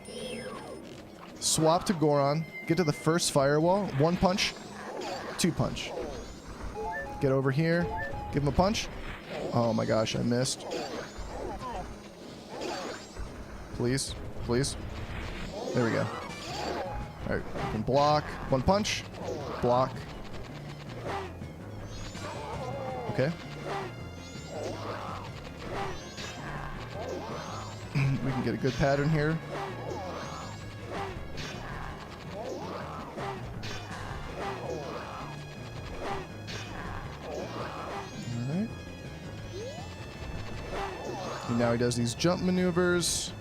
Swap to Goron, get to the first firewall, 1 punch, 2 punch. Get over here, give him a punch. Oh my gosh, I missed. Please, please. There we go. Alright, we can block. 1 punch. Block. Okay. we can get a good pattern here. Alright. And now he does these jump maneuvers.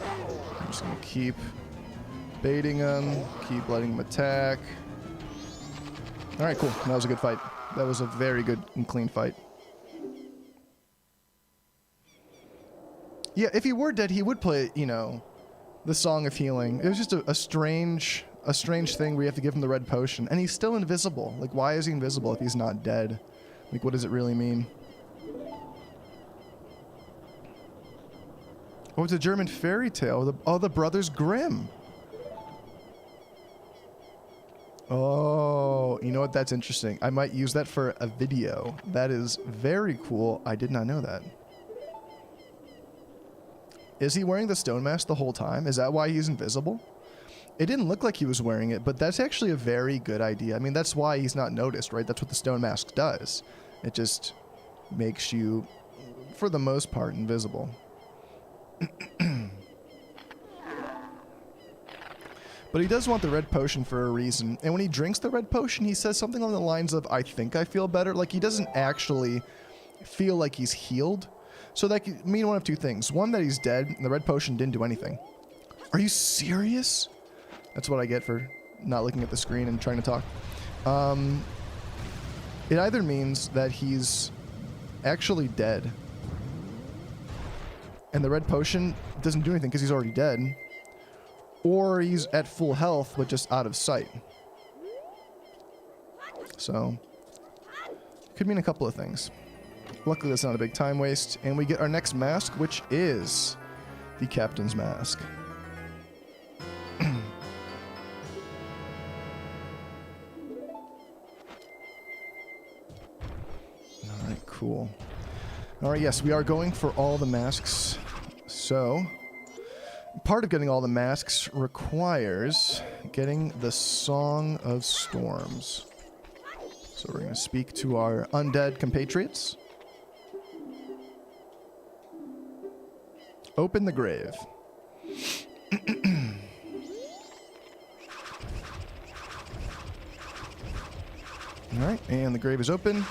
I'm just going to keep baiting him, keep letting him attack. Alright, cool. That was a good fight. That was a very good and clean fight. Yeah, if he were dead, he would play, you know, the Song of Healing. It was just a strange thing where you have to give him the red potion. And he's still invisible. Like, why is he invisible if he's not dead? Like, what does it really mean? Oh, it's a German fairy tale. The Brothers Grimm. Oh, you know what? That's interesting. I might use that for a video. That is very cool. I did not know that. Is he wearing the stone mask the whole time? Is that why he's invisible? It didn't look like he was wearing it, but that's actually a very good idea. I mean, that's why he's not noticed, right? That's what the stone mask does. It just makes you, for the most part, invisible. But he does want the red potion for a reason. And when he drinks the red potion, he says something along the lines of, I think I feel better. Like, he doesn't actually feel like he's healed. So that could mean one of two things. One, that he's dead, and the red potion didn't do anything. Are you serious? That's what I get for not looking at the screen and trying to talk. It either means that he's actually dead, and the red potion doesn't do anything because he's already dead, or he's at full health but just out of sight. So, could mean a couple of things. Luckily, that's not a big time waste. And we get our next mask, which is the Captain's Mask. Alright, cool. Alright, yes, we are going for all the masks. So, part of getting all the masks requires getting the Song of Storms. So we're going to speak to our undead compatriots. Open the grave. Alright, and the grave is open.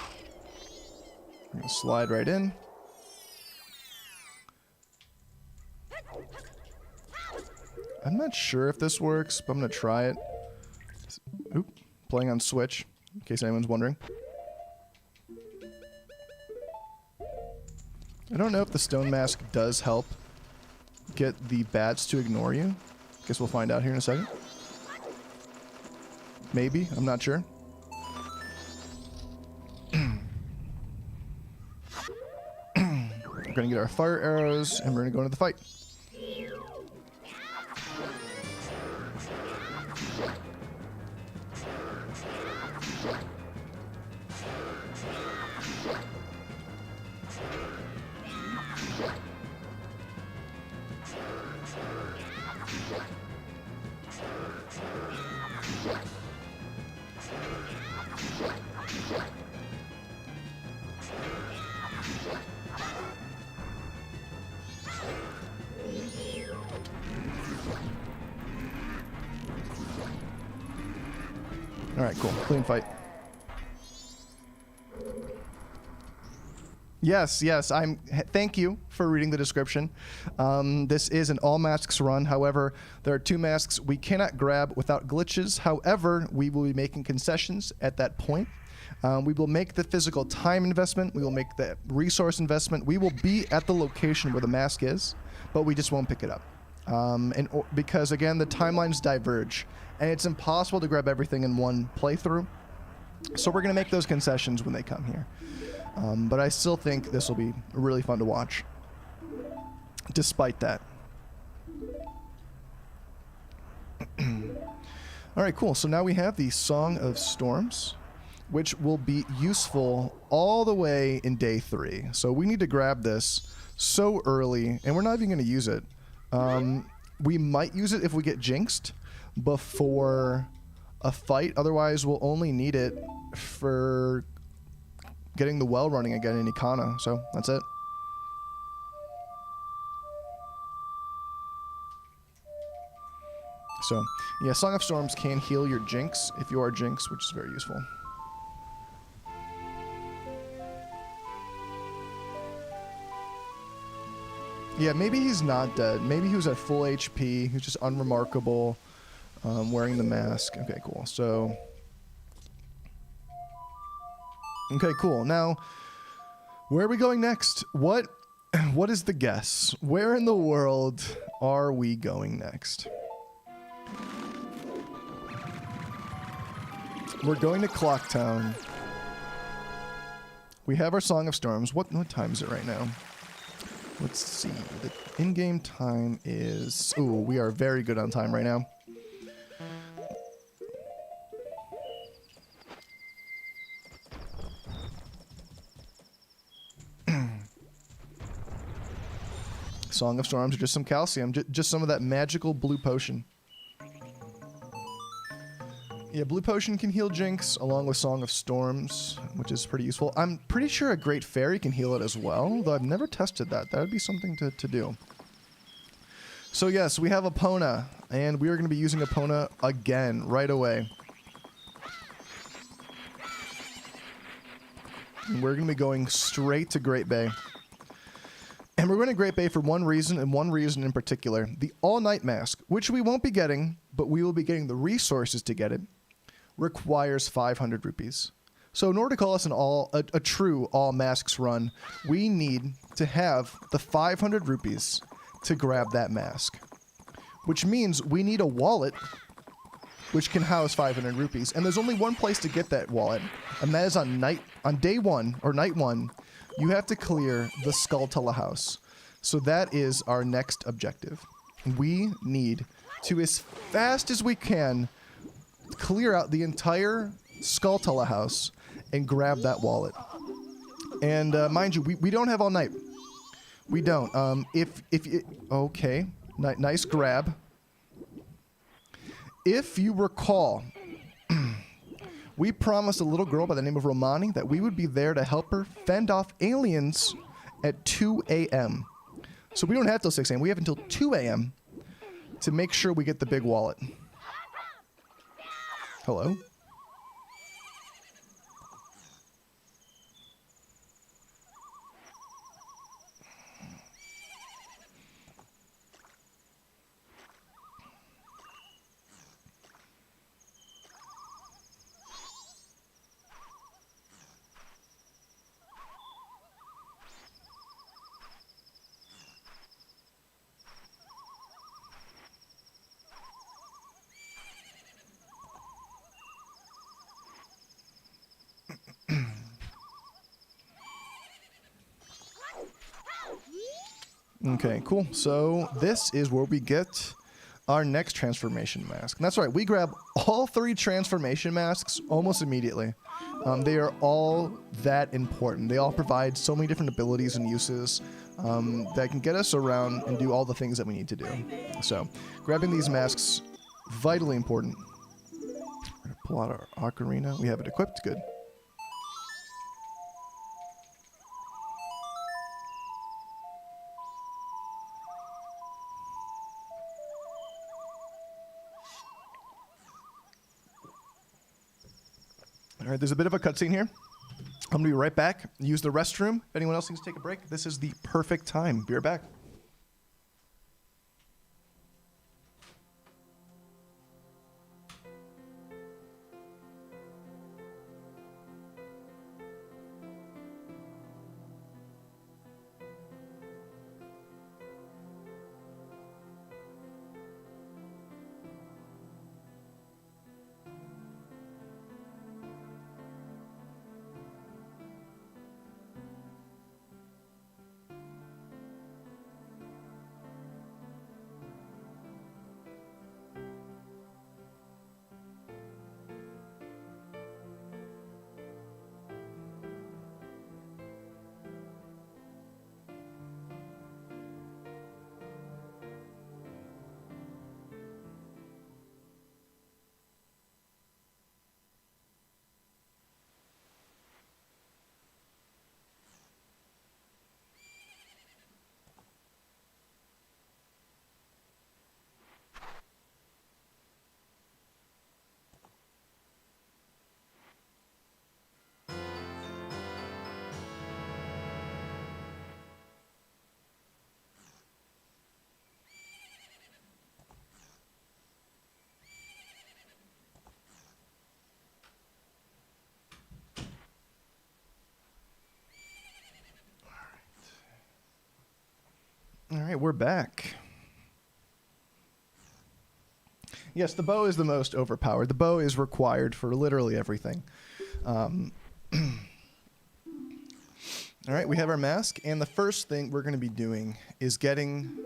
We're going to slide right in. I'm not sure if this works, but I'm going to try it. Oop, playing on Switch, in case anyone's wondering. I don't know if the stone mask does help get the bats to ignore you. Guess we'll find out here in a second. Maybe, I'm not sure. We're gonna get our fire arrows and we're gonna go into the fight. Alright, cool. Clean fight. Yes, thank you for reading the description. This is an all masks run. However, there are 2 masks we cannot grab without glitches. However, we will be making concessions at that point. We will make the physical time investment. We will make the resource investment. We will be at the location where the mask is, but we just won't pick it up. Because, again, the timelines diverge, and it's impossible to grab everything in one playthrough. So we're going to make those concessions when they come here. But I still think this will be really fun to watch, despite that. Alright, cool. So now we have the Song of Storms, which will be useful all the way in day 3. So we need to grab this so early, and we're not even going to use it. We might use it if we get jinxed before a fight. Otherwise, we'll only need it for getting the well running again in Ikana. So that's it. So, yeah, Song of Storms can heal your Jinx if you are Jinx, which is very useful. Yeah, maybe he's not dead. Maybe he was at full HP. He's just unremarkable, wearing the mask. Okay, cool. So, okay, cool. Now, where are we going next? What is the guess? Where in the world are we going next? We're going to Clocktown. We have our Song of Storms. What time is it right now? Let's see. The in-game time is... Ooh, we are very good on time right now. Song of Storms, or just some calcium. Just some of that magical blue potion. Yeah, blue potion can heal Jinx, along with Song of Storms, which is pretty useful. I'm pretty sure a Great Fairy can heal it as well, though I've never tested that. That would be something to do. So yes, we have Epona, and we are going to be using Epona again, right away. And we're going to be going straight to Great Bay. And we're going to Great Bay for one reason, and one reason in particular. The All-Night Mask, which we won't be getting, but we will be getting the resources to get it, requires 500 rupees. So in order to call us a true all masks run, we need to have the 500 rupees to grab that mask. Which means we need a wallet which can house 500 rupees. And there's only one place to get that wallet, and that is on day one, or night one, you have to clear the Skulltula house. So that is our next objective. We need to, as fast as we can, clear out the entire Skulltula house and grab that wallet. And mind you, we don't have all night. We don't. Okay, nice grab. If you recall, we promised a little girl by the name of Romani that we would be there to help her fend off aliens at 2 a.m. So we don't have till 6 a.m. We have until 2 a.m. to make sure we get the big wallet. Hello? Okay, cool. So this is where we get our next transformation mask. And that's right, we grab all 3 transformation masks almost immediately. They are all that important. They all provide so many different abilities and uses that can get us around and do all the things that we need to do. So grabbing these masks, vitally important. We're gonna pull out our ocarina. We have it equipped, good. All right, there's a bit of a cutscene here. I'm gonna be right back. Use the restroom. If anyone else needs to take a break, this is the perfect time. Be right back. we're back. Yes, the bow is the most overpowered. The bow is required for literally everything. All right, we have our mask, and the first thing we're going to be doing is getting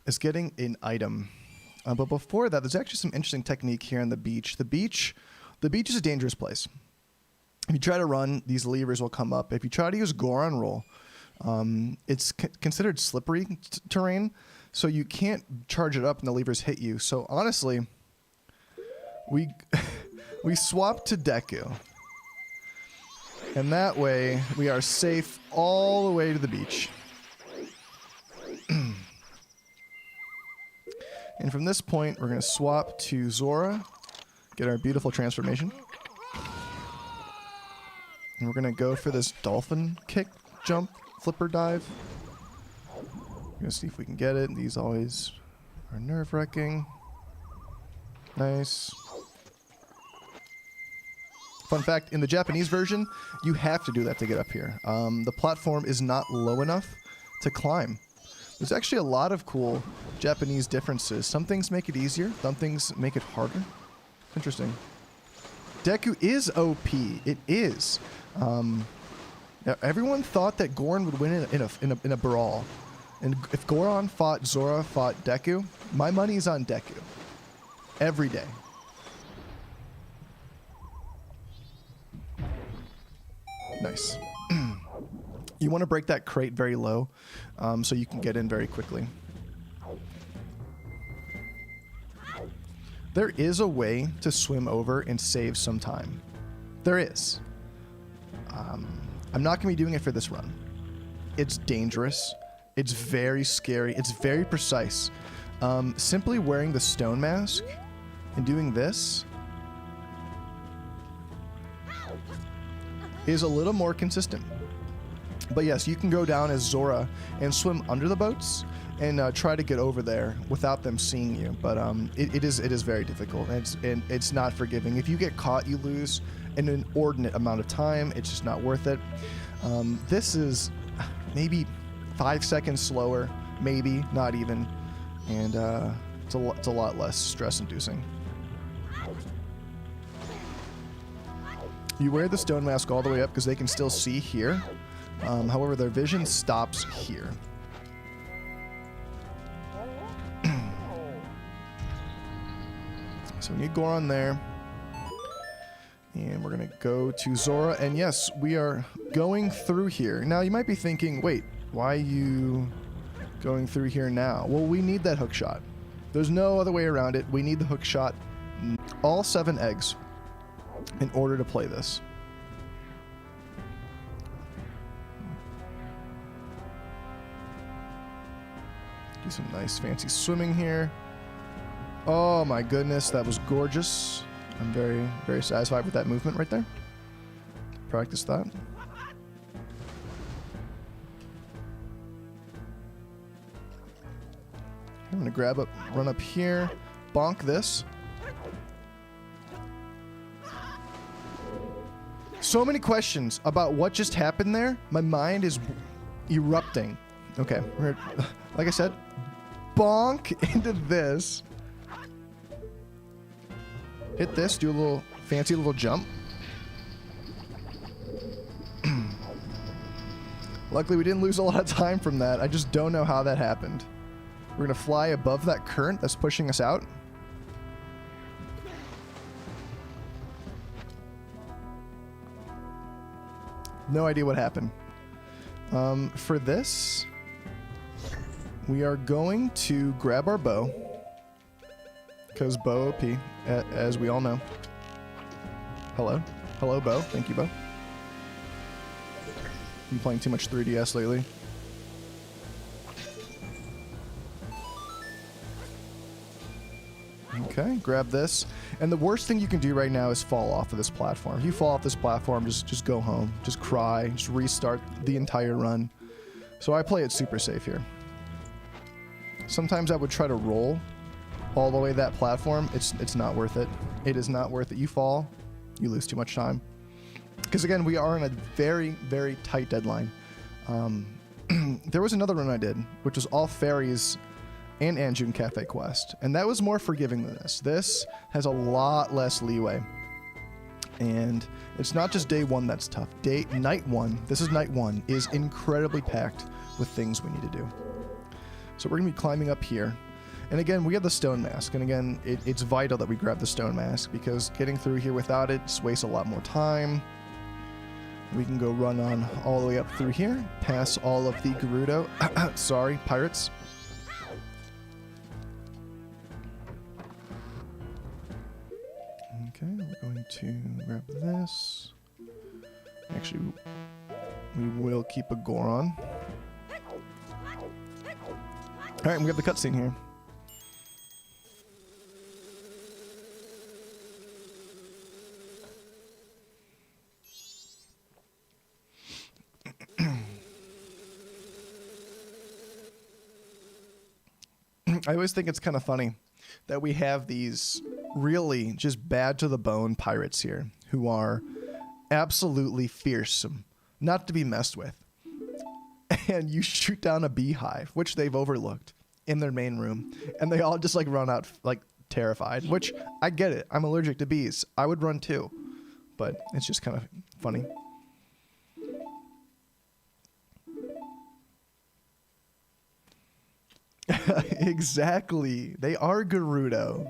an item. But before that, there's actually some interesting technique here on the beach. The beach is a dangerous place. If you try to run, these levers will come up. If you try to use Goron roll, it's considered slippery terrain, so you can't charge it up and the levers hit you. So honestly, we swap to Deku. And that way, we are safe all the way to the beach. And from this point, we're going to swap to Zora, get our beautiful transformation. And we're going to go for this dolphin kick, jump, flipper dive. We're going to see if we can get it. These always are nerve-wracking. Nice. Fun fact, in the Japanese version, you have to do that to get up here. The platform is not low enough to climb. There's actually a lot of cool Japanese differences. Some things make it easier, some things make it harder. Interesting. Deku is OP. It is. Now everyone thought that Goron would win in a brawl. And if Goron fought Zora, fought Deku, my money's on Deku. Every day. Nice. You want to break that crate very low so you can get in very quickly. There is a way to swim over and save some time. There is. I'm not going to be doing it for this run. It's dangerous. It's very scary. It's very precise. Simply wearing the stone mask and doing this is a little more consistent. But yes, you can go down as Zora and swim under the boats and try to get over there without them seeing you. But it is very difficult, and it's not forgiving. If you get caught, you lose an inordinate amount of time. It's just not worth it. This is maybe 5 seconds slower, maybe, not even. And it's a lot less stress-inducing. You wear the stone mask all the way up because they can still see here. However, their vision stops here. So we need Goron there. And we're going to go to Zora. And yes, we are going through here. Now, you might be thinking, wait, why are you going through here now? Well, we need that hook shot. There's no other way around it. We need the hook shot. All 7 eggs in order to play this. Do some nice fancy swimming here. Oh my goodness, that was gorgeous. I'm very, very satisfied with that movement right there. Practice that. I'm gonna grab up, run up here, bonk this. So many questions about what just happened there. My mind is erupting. Okay, like I said, bonk into this. Hit this, do a little fancy little jump. Luckily, we didn't lose a lot of time from that. I just don't know how that happened. We're gonna fly above that current that's pushing us out. No idea what happened. For this, we are going to grab our bow. Because bow OP, as we all know. Hello. Hello, bow. Thank you, bow. Been playing too much 3DS lately. Okay, grab this. And the worst thing you can do right now is fall off of this platform. If you fall off this platform, just go home. Just cry. Just restart the entire run. So I play it super safe here. Sometimes I would try to roll all the way that platform. It's not worth it. It is not worth it. You fall, you lose too much time. Because again, we are on a very, very tight deadline. there was another run I did, which was all fairies and Anju Kafei quest, and that was more forgiving than this. This has a lot less leeway, and it's not just day one that's tough. Night one, this is night one, is incredibly packed with things we need to do. So we're gonna be climbing up here, and again we have the stone mask, and again it's vital that we grab the stone mask because getting through here without it just wastes a lot more time. We can go run on all the way up through here, pass all of the Gerudo, sorry, pirates. Okay, we're going to grab this. Actually, we will keep a Goron. Alright, we have the cutscene here. I always think it's kind of funny that we have these really just bad to the bone pirates here who are absolutely fearsome, not to be messed with. And you shoot down a beehive, which they've overlooked, in their main room, and they all just like run out like terrified, which I get it. I'm allergic to bees. I would run too, but it's just kind of funny. Exactly. They are Gerudo.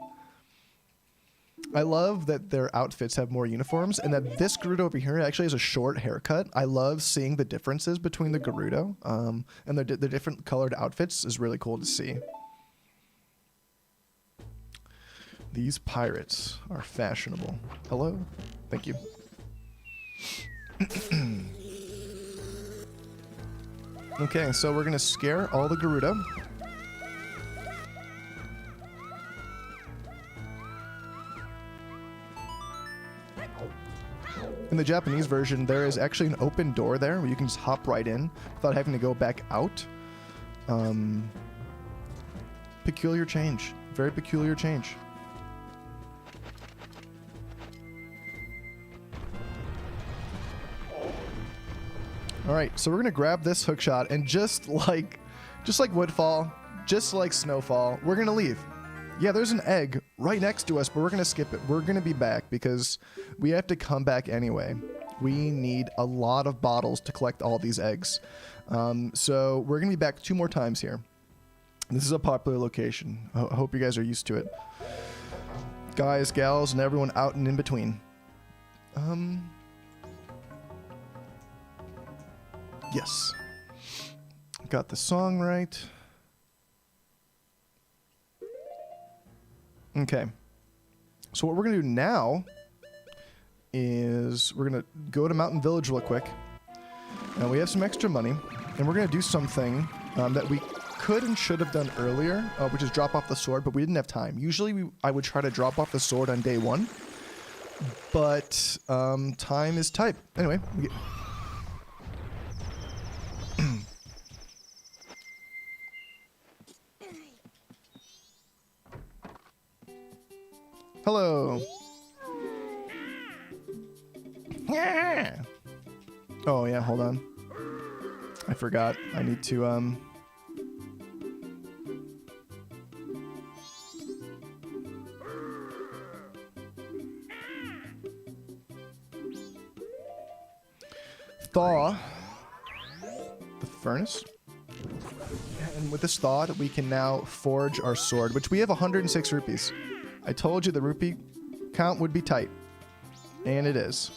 I love that their outfits have more uniforms and that this Gerudo over here actually has a short haircut. I love seeing the differences between the Gerudo. And the different colored outfits is really cool to see. These pirates are fashionable. Hello? Thank you. Okay, so we're going to scare all the Gerudo. In the Japanese version, there is actually an open door there where you can just hop right in without having to go back out. Peculiar change. Very peculiar change. Alright, so we're gonna grab this hookshot and just like Woodfall, just like Snowfall, we're gonna leave. Yeah, there's an egg right next to us, but we're going to skip it. We're going to be back because we have to come back anyway. We need a lot of bottles to collect all these eggs. So we're going to be back 2 more times here. This is a popular location. I hope you guys are used to it. Guys, gals, and everyone out and in between. Yes. Got the song right. Okay, so what we're going to do now is we're going to go to Mountain Village real quick. Now we have some extra money, and we're going to do something that we could and should have done earlier, which is drop off the sword, but we didn't have time. Usually I would try to drop off the sword on day 1, but time is tight. Anyway, we get... Hello. Yeah. Oh yeah, hold on. I forgot. I need to thaw the furnace. And with this thawed, we can now forge our sword, which we have 106 rupees. I told you the rupee count would be tight. And it is.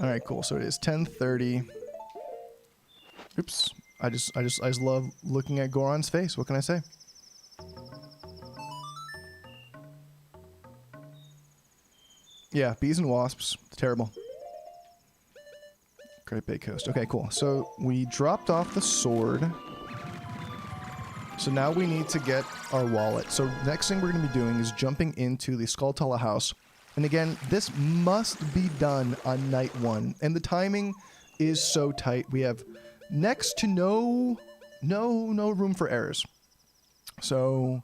Alright, cool. So it is 10:30. Oops. I just love looking at Goron's face. What can I say? Yeah, bees and wasps. It's terrible. Great Bay Coast. Okay, cool. So we dropped off the sword. So now we need to get our wallet. So next thing we're going to be doing is jumping into the Skulltula house. And again, this must be done on night 1. And the timing is so tight. We have next to no no room for errors. So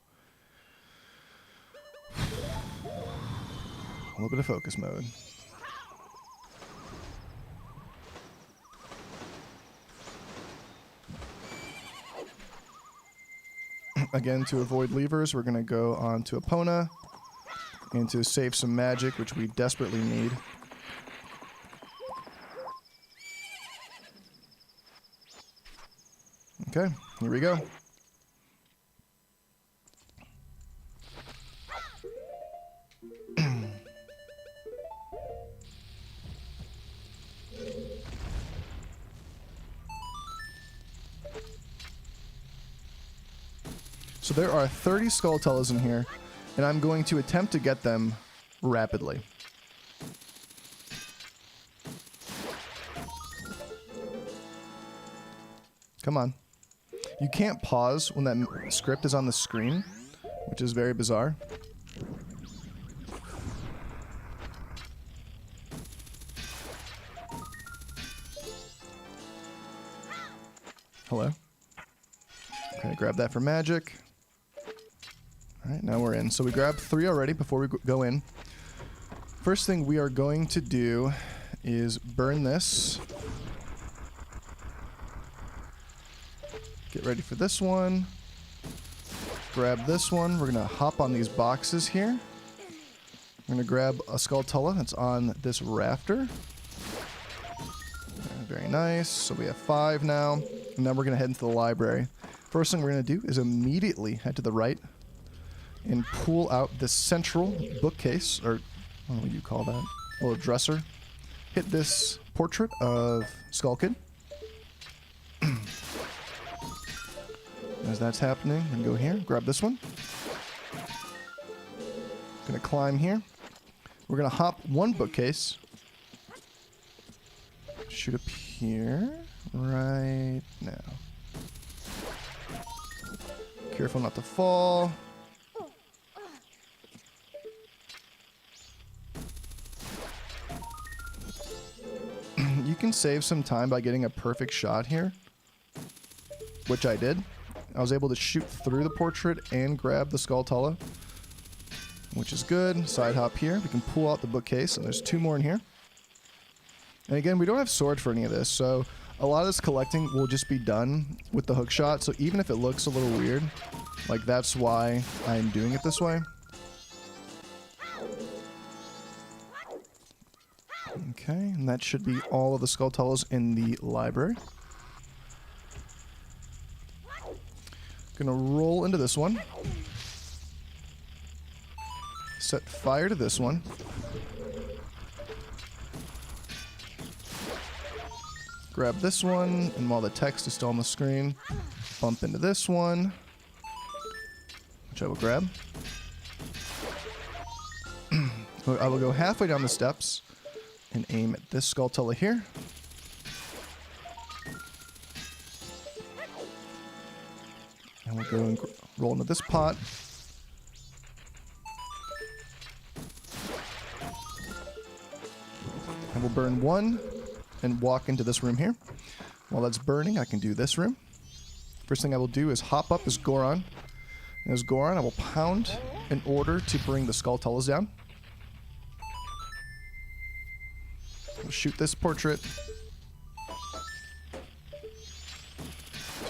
a little bit of focus mode. Again, to avoid levers, we're going to go on to Epona and to save some magic, which we desperately need. Okay, here we go. So there are 30 Skulltulas in here, and I'm going to attempt to get them rapidly. Come on. You can't pause when that script is on the screen, which is very bizarre. Hello. Okay, grab that for magic. Alright, now we're in. So we grabbed 3 already before we go in. First thing we are going to do is burn this. Get ready for this one. Grab this one. We're going to hop on these boxes here. We're going to grab a Skulltula that's on this rafter. Very nice. So we have 5 now. And then we're going to head into the library. First thing we're going to do is immediately head to the right and pull out the central bookcase, or what would you call that? A little dresser. Hit this portrait of Skull Kid. As that's happening, I'm gonna go here, grab this one. Gonna climb here. We're gonna hop one bookcase. Shoot up here right now. Careful not to fall. You can save some time by getting a perfect shot here, which I did. I was able to shoot through the portrait and grab the Skulltula, which is good. Side hop here. We can pull out the bookcase, and there's 2 more in here. And again, we don't have sword for any of this, so a lot of this collecting will just be done with the hook shot. So even if it looks a little weird, like that's why I'm doing it this way. Okay, and that should be all of the Skulltulas in the library. Gonna roll into this one. Set fire to this one. Grab this one, and while the text is still on the screen, bump into this one, which I will grab. I will go halfway down the steps and aim at this Skulltula here. And we'll go and roll into this pot. And we'll burn 1 and walk into this room here. While that's burning, I can do this room. First thing I will do is hop up as Goron. And as Goron, I will pound in order to bring the Skulltulas down. We'll shoot this portrait.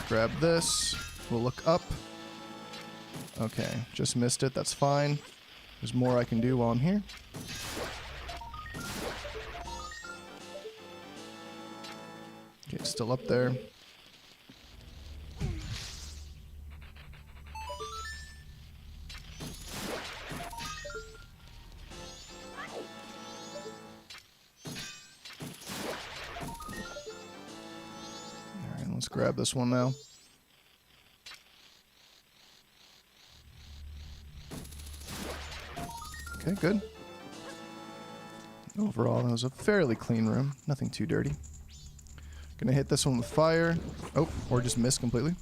Grab this. We'll look up. Okay, just missed it. That's fine. There's more I can do while I'm here. Okay, still up there. Alright, let's grab this one now. Okay, good. Overall, that was a fairly clean room. Nothing too dirty. Gonna hit this one with fire. Oh, or just miss completely.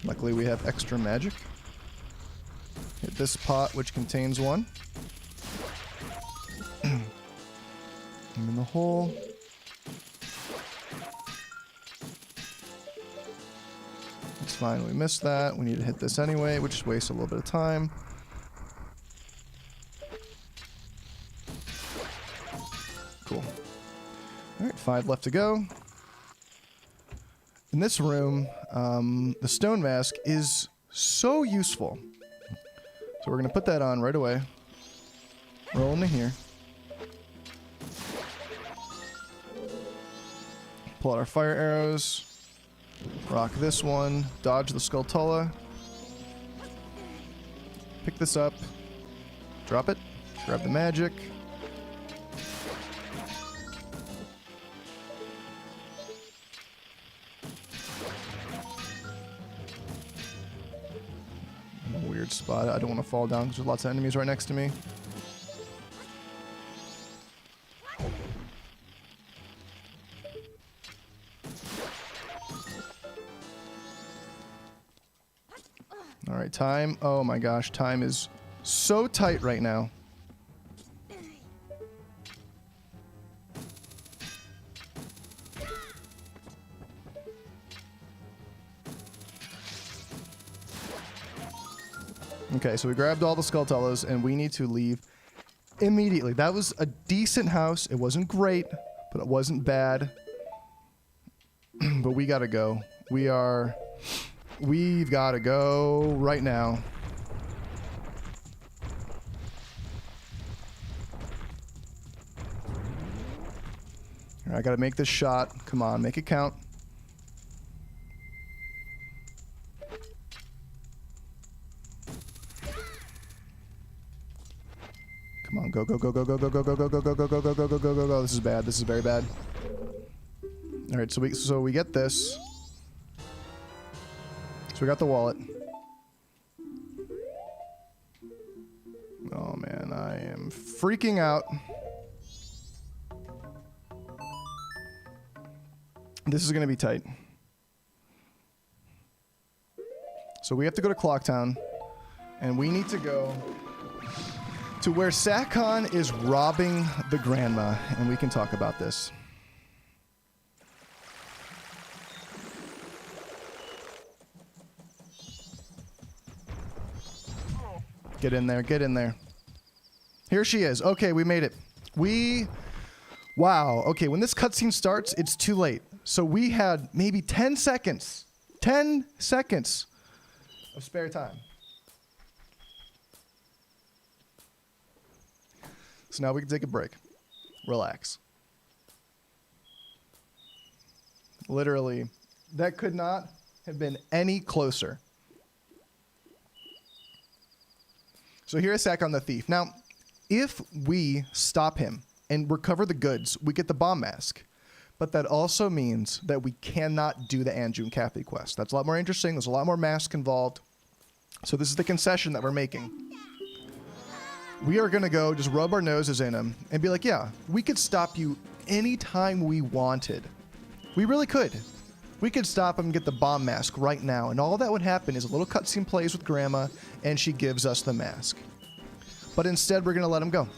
Luckily, we have extra magic. Hit this pot, which contains 1. I'm in the hole. fine. We missed that. We need to hit this anyway, which wastes a little bit of time. Cool. Alright, 5 left to go. In this room, the stone mask is so useful. So we're going to put that on right away. Roll into here. Pull out our fire arrows. Rock this one. Dodge the Skulltula. Pick this up. Drop it. Grab the magic. Weird spot. I don't want to fall down because there's lots of enemies right next to me. Alright, time. Oh my gosh, time is so tight right now. Okay, so we grabbed all the Skulltulas and we need to leave immediately. That was a decent house. It wasn't great, but it wasn't bad. But we gotta go. We've gotta go right now. All right, I gotta make this shot. Come on, make it count. Come on, go, go, go, go, go, go, go, go, go, go, go, go, go, go, go, go, go, go, go. This is bad. This is very bad. All right, so we get this. So we got the wallet. Oh man, I am freaking out. This is gonna be tight. So we have to go to Clocktown, and we need to go to where Sakon is robbing the grandma, and we can talk about this. Get in there, get in there. Here she is. Okay, we made it. Wow. Okay, when this cutscene starts, it's too late. So we had maybe 10 seconds. 10 seconds of spare time. So now we can take a break. Relax. Literally, that could not have been any closer. So here's Sakon the Thief. Now, if we stop him and recover the goods, we get the bomb mask. But that also means that we cannot do the Anju Kafei quest. That's a lot more interesting. There's a lot more masks involved. So this is the concession that we're making. We are going to go just rub our noses in him and be like, yeah, we could stop you anytime we wanted. We really could. We could stop him and get the bomb mask right now. And all that would happen is a little cutscene plays with Grandma and she gives us the mask. But instead, we're going to let him go.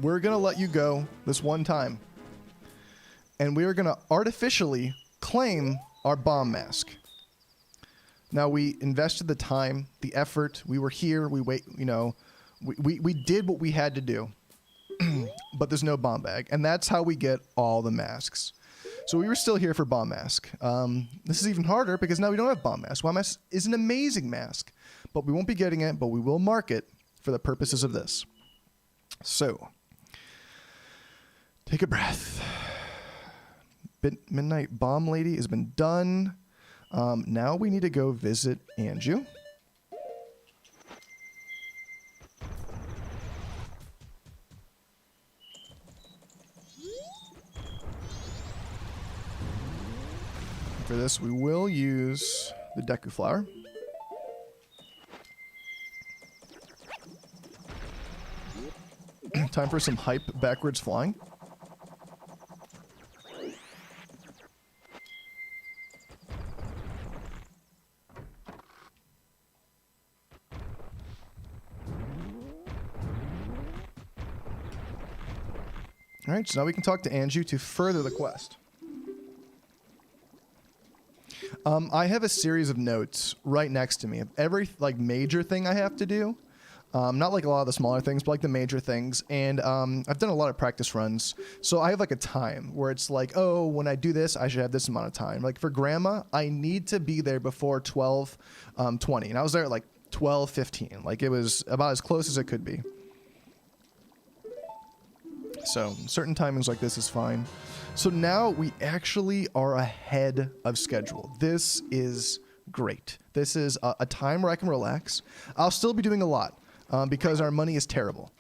We're going to let you go this one time. And we are going to artificially claim our bomb mask. Now, we invested the time, the effort. We were here. We did what we had to do. But there's no bomb bag. And that's how we get all the masks. So we were still here for bomb mask. This is even harder because now we don't have bomb mask. Bomb mask is an amazing mask. But we won't be getting it, but we will mark it for the purposes of this. So, take a breath. Midnight Bomb Lady has been done. Now we need to go visit Anju. For this, we will use the Deku Flower. Time for some hype backwards flying. All right, so now we can talk to Anju to further the quest. I have a series of notes right next to me of every like major thing I have to do. Not like a lot of the smaller things, but like the major things. And I've done a lot of practice runs. So I have like a time where it's like, oh, when I do this, I should have this amount of time. Like for grandma, I need to be there before 12:20. And I was there at like 12:15. Like it was about as close as it could be. So certain timings like this is fine. So now we actually are ahead of schedule. This is great. This is a time where I can relax. I'll still be doing a lot. Because our money is terrible.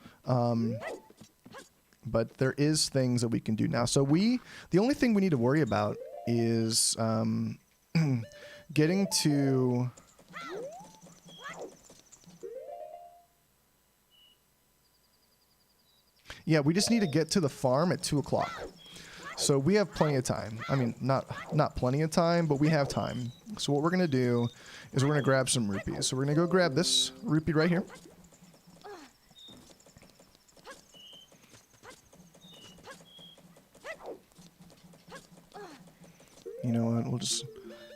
But there is things that we can do now. So the only thing we need to worry about is getting to... Yeah, we just need to get to the farm at 2 o'clock. So we have plenty of time. I mean, not plenty of time, but we have time. So what we're going to do is we're going to grab some rupees. So we're going to go grab this rupee right here. You know what, we'll just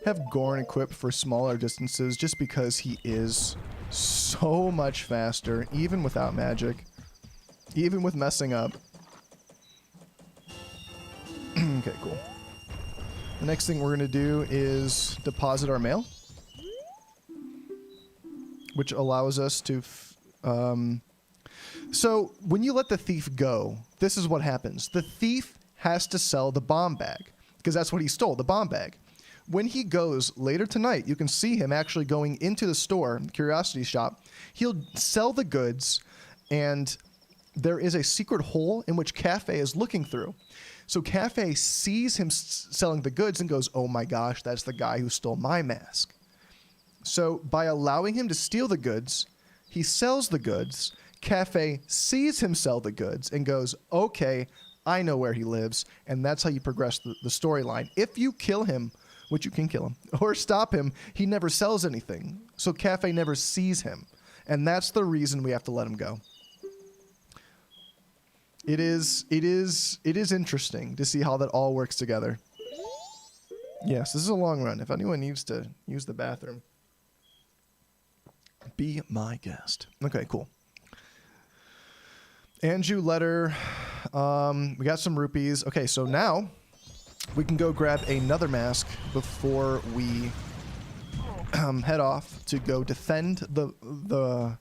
have Gorn equipped for smaller distances just because he is so much faster, even without magic, even with messing up. Okay, cool. The next thing we're going to do is deposit our mail, which allows us to... So when you let the thief go, this is what happens. The thief has to sell the bomb bag. Because that's what he stole, the bomb bag. When he goes later tonight, you can see him actually going into the store, Curiosity Shop. He'll sell the goods, and there is a secret hole in which Kafei is looking through. So Kafei sees him selling the goods and goes, oh my gosh, that's the guy who stole my mask. So by allowing him to steal the goods, he sells the goods. Kafei sees him sell the goods and goes, okay, I know where he lives, and that's how you progress the storyline. If you kill him, which you can kill him, or stop him, he never sells anything. So Kafei never sees him, and that's the reason we have to let him go. It is interesting to see how that all works together. Yes, this is a long run. If anyone needs to use the bathroom, be my guest. Okay, cool. Anju letter. We got some rupees. Okay, so now we can go grab another mask before we head off to go defend the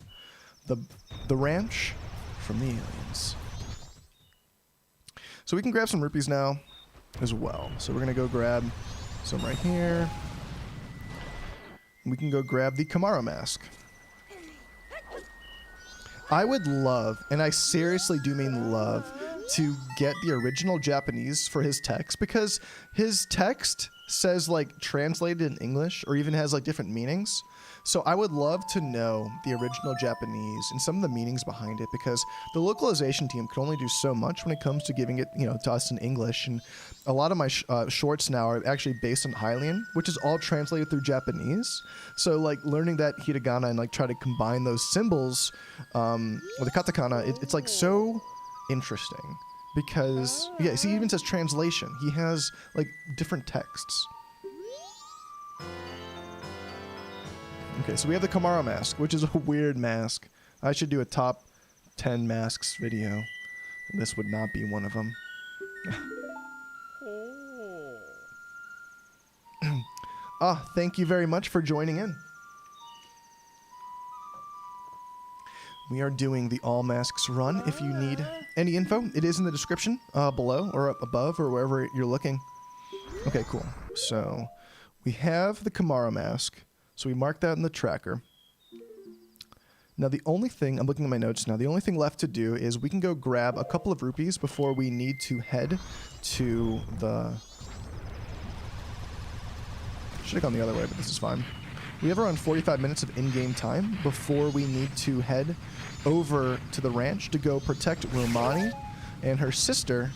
ranch from the aliens. So we can grab some rupees now as well. So we're gonna go grab some right here. We can go grab the Kamara mask. I would love, and I seriously do mean love, to get the original Japanese for his text, because his text says like translated in English or even has like different meanings. So I would love to know the original Japanese and some of the meanings behind it, because the localization team can only do so much when it comes to giving it, you know, to us in English. And a lot of my shorts now are actually based on Hylian, which is all translated through Japanese. So like learning that hiragana and like try to combine those symbols with the katakana, it's like so interesting, because yeah, see, he even says translation. He has like different texts. Okay, so we have the Kamara mask, which is a weird mask. I should do a top 10 masks video. This would not be one of them. Thank you very much for joining in. We are doing the All Masks run. If you need any info, it is in the description below or up above or wherever you're looking. Okay, cool. So we have the Kamara mask. So we mark that in the tracker. Now the only thing, I'm looking at my notes now, the only thing left to do is we can go grab a couple of rupees before we need to head to the... Should have gone the other way, but this is fine. We have around 45 minutes of in-game time before we need to head over to the ranch to go protect Romani and her sister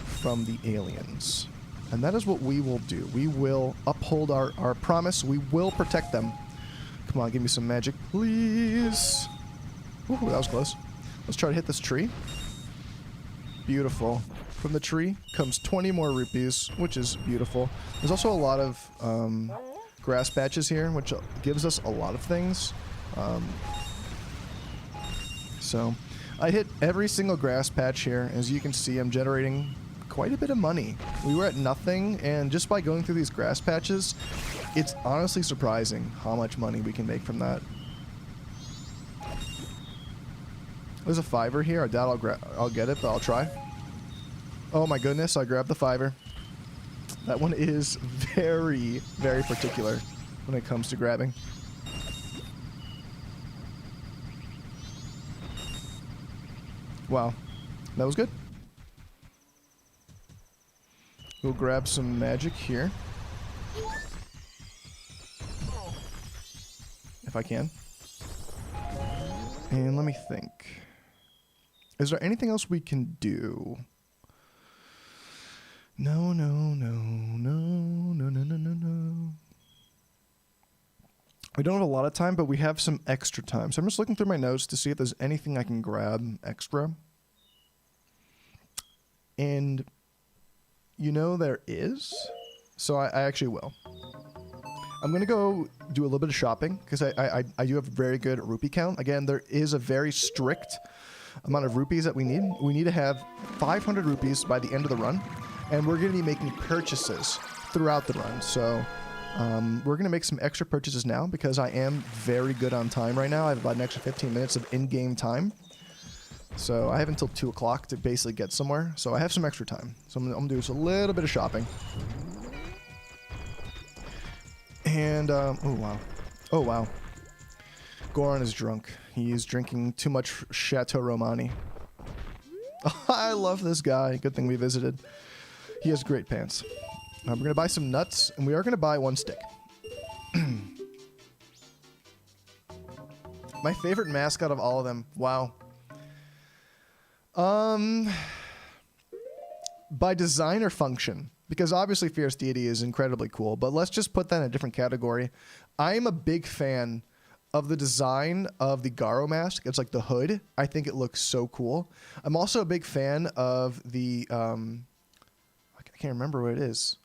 from the aliens. And that is what we will do. We will uphold our promise. We will protect them. Come on, give me some magic, please. Ooh, that was close. Let's try to hit this tree. Beautiful. From the tree comes 20 more rupees, which is beautiful. There's also a lot of grass patches here, which gives us a lot of things. So I hit every single grass patch here. As you can see, I'm generating quite a bit of money. We were at nothing, and just by going through these grass patches, it's honestly surprising how much money we can make from that. There's a fiver here. I doubt I'll get it, but I'll try. Oh my goodness, I grabbed the fiver. That one is very, very particular when it comes to grabbing. Wow, that was good. We'll grab some magic here. If I can. And let me think. Is there anything else we can do? No. We don't have a lot of time, but we have some extra time. So I'm just looking through my notes to see if there's anything I can grab extra. And you know there is. So I actually will. I'm going to go do a little bit of shopping because I do have a very good rupee count. Again, there is a very strict amount of rupees that we need. We need to have 500 rupees by the end of the run. And we're going to be making purchases throughout the run. So we're going to make some extra purchases now because I am very good on time right now. I have about an extra 15 minutes of in-game time. So I have until 2 o'clock to basically get somewhere. So I have some extra time. So I'm going to do just a little bit of shopping. And, oh wow. Oh wow. Goran is drunk. He's drinking too much Chateau Romani. I love this guy. Good thing we visited. He has great pants. We're going to buy some nuts, and we are going to buy 1 stick. My favorite mask out of all of them. Wow. By design or function? Because obviously Fierce Deity is incredibly cool, but let's just put that in a different category. I am a big fan of the design of the Garo mask. It's like the hood. I think it looks so cool. I'm also a big fan of the... I can't remember what it is.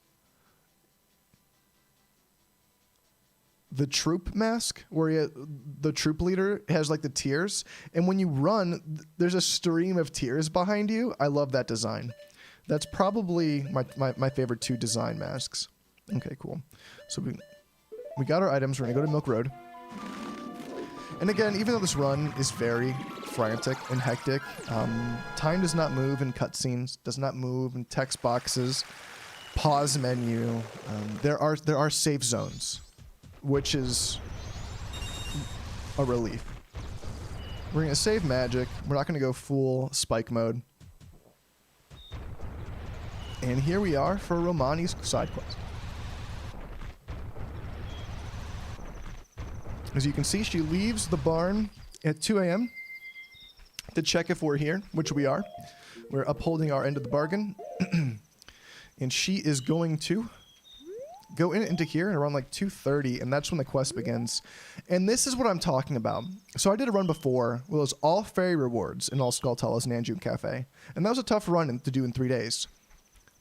The troop mask, where the troop leader has like the tears, and when you run, there's a stream of tears behind you. I love that design. That's probably my favorite 2 design masks. Okay, cool. So we got our items. We're gonna go to Milk Road. And again, even though this run is very frantic and hectic, time does not move in cutscenes, does not move in text boxes, pause menu. There are safe zones, which is a relief. We're gonna save magic. We're not gonna go full spike mode. And here we are for Romani's side quest. As you can see, she leaves the barn at 2 a.m. to check if we're here, which we are. We're upholding our end of the bargain. And she is going to go into here around like 2:30, and that's when the quest begins. And this is what I'm talking about. So I did a run before. Well, it was all fairy rewards in all Skulltulas and Anju Kafei. And that was a tough run to do in 3 days.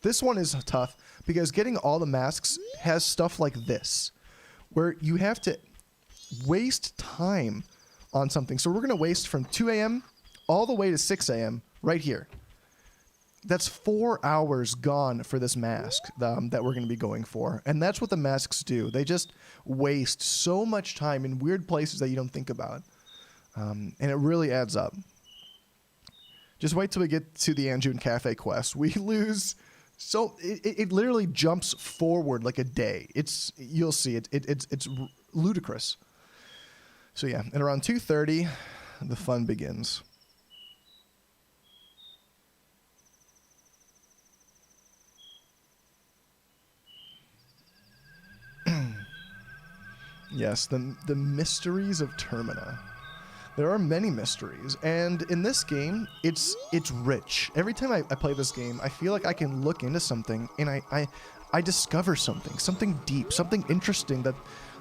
This one is tough because getting all the masks has stuff like this, where you have to waste time on something. So we're going to waste from 2 a.m. all the way to 6 a.m. right here. That's 4 hours gone for this mask that we're going to be going for. And that's what the masks do. They just waste so much time in weird places that you don't think about. And it really adds up. Just wait till we get to the Anju Kafei quest. We lose... So it literally jumps forward like a day. You'll see it's ludicrous. So yeah, and around 2:30, the fun begins. Yes, the mysteries of Termina. There are many mysteries, and in this game, it's rich. Every time I play this game, I feel like I can look into something, and I discover something deep, something interesting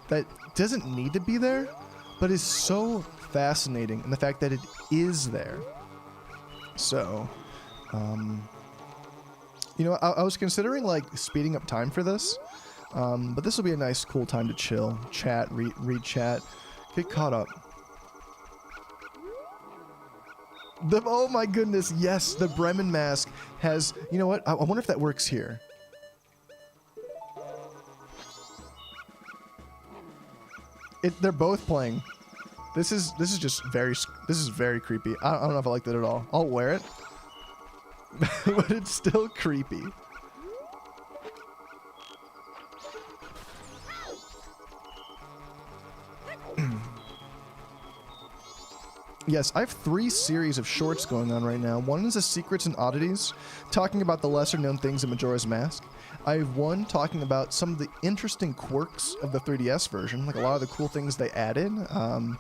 that doesn't need to be there, but is so fascinating in the fact that it is there. So, you know, I was considering like speeding up time for this. But this will be a nice, cool time to chill, chat, read chat, get caught up. Oh my goodness, yes, the Bremen mask has, you know what, I wonder if that works here. They're both playing. This is just very creepy. I don't know if I like that at all. I'll wear it, but it's still creepy. Yes, I have 3 series of shorts going on right now. One is a Secrets and Oddities, talking about the lesser known things in Majora's Mask. I have one talking about some of the interesting quirks of the 3DS version, like a lot of the cool things they added. I'm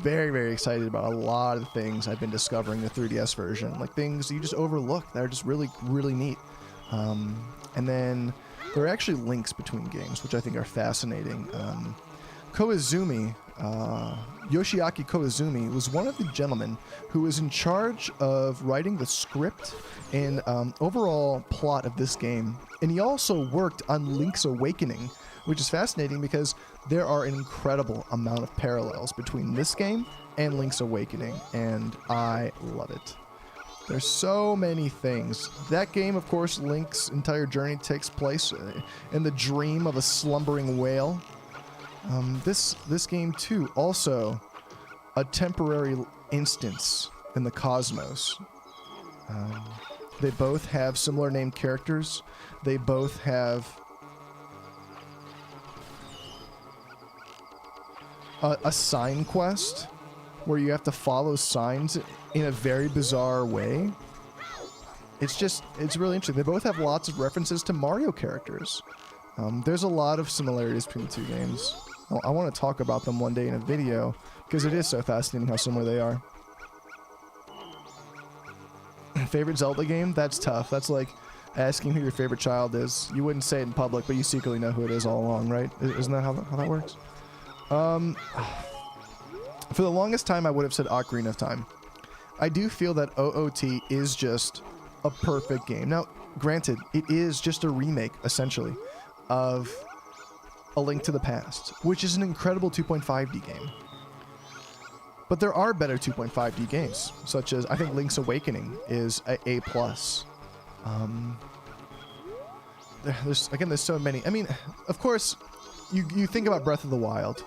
very, very excited about a lot of the things I've been discovering in the 3DS version, like things you just overlook that are just really, really neat. And then there are actually links between games, which I think are fascinating. Koizumi, Yoshiaki Koizumi, was one of the gentlemen who was in charge of writing the script and overall plot of this game. And he also worked on Link's Awakening, which is fascinating because there are an incredible amount of parallels between this game and Link's Awakening, and I love it. There's so many things. That game, of course, Link's entire journey takes place in the dream of a slumbering whale. This game too, also a temporary instance in the cosmos. They both have similar named characters. They both have a sign quest where you have to follow signs in a very bizarre way. It's really interesting. They both have lots of references to Mario characters. There's a lot of similarities between the two games. I want to talk about them one day in a video because it is so fascinating how similar they are. Favorite Zelda game? That's tough. That's like asking who your favorite child is. You wouldn't say it in public, but you secretly know who it is all along, right? Isn't that how that works? For the longest time, I would have said Ocarina of Time. I do feel that OOT is just a perfect game. Now, granted, it is just a remake, essentially, of A Link to the Past, which is an incredible 2.5D game. But there are better 2.5D games, such as, I think Link's Awakening is a A+. There's so many. I mean, of course, you think about Breath of the Wild.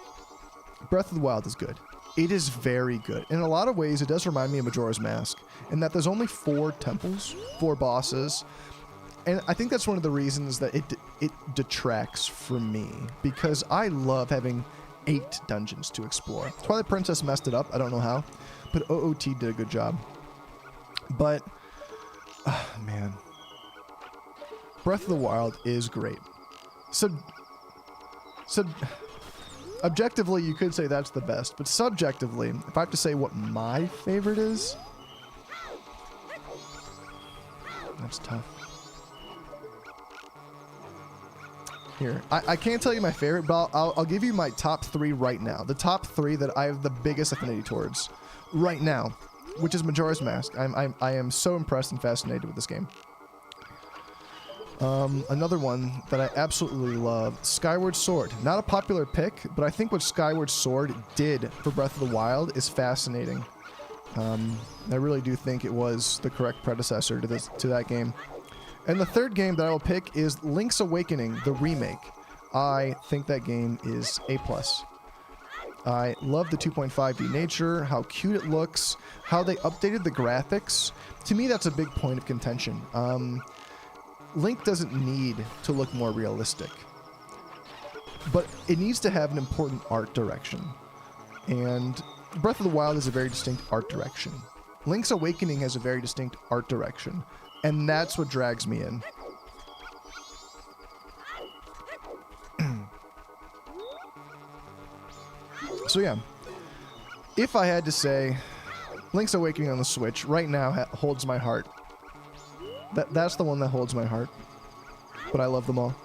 Breath of the Wild is good. It is very good. In a lot of ways, it does remind me of Majora's Mask, in that there's only 4 temples, 4 bosses, and I think that's one of the reasons that it detracts from me, because I love having 8 dungeons to explore. Twilight Princess messed it up, I don't know how, but OOT did a good job. But, man, Breath of the Wild is great. Objectively, you could say that's the best, but subjectively, if I have to say what my favorite is, that's tough. Here, I can't tell you my favorite, but I'll give you my top 3 right now. The top 3 that I have the biggest affinity towards right now, which is Majora's Mask. I am so impressed and fascinated with this game. Another one that I absolutely love, Skyward Sword. Not a popular pick, but I think what Skyward Sword did for Breath of the Wild is fascinating. I really do think it was the correct predecessor to that game. And the third game that I will pick is Link's Awakening, the remake. I think that game is A+. I love the 2.5D nature, how cute it looks, how they updated the graphics. To me, that's a big point of contention. Link doesn't need to look more realistic, but it needs to have an important art direction. And Breath of the Wild is a very distinct art direction. Link's Awakening has a very distinct art direction, and that's what drags me in. So yeah, if I had to say, Link's Awakening on the Switch right now holds my heart. That's the one that holds my heart, but I love them all.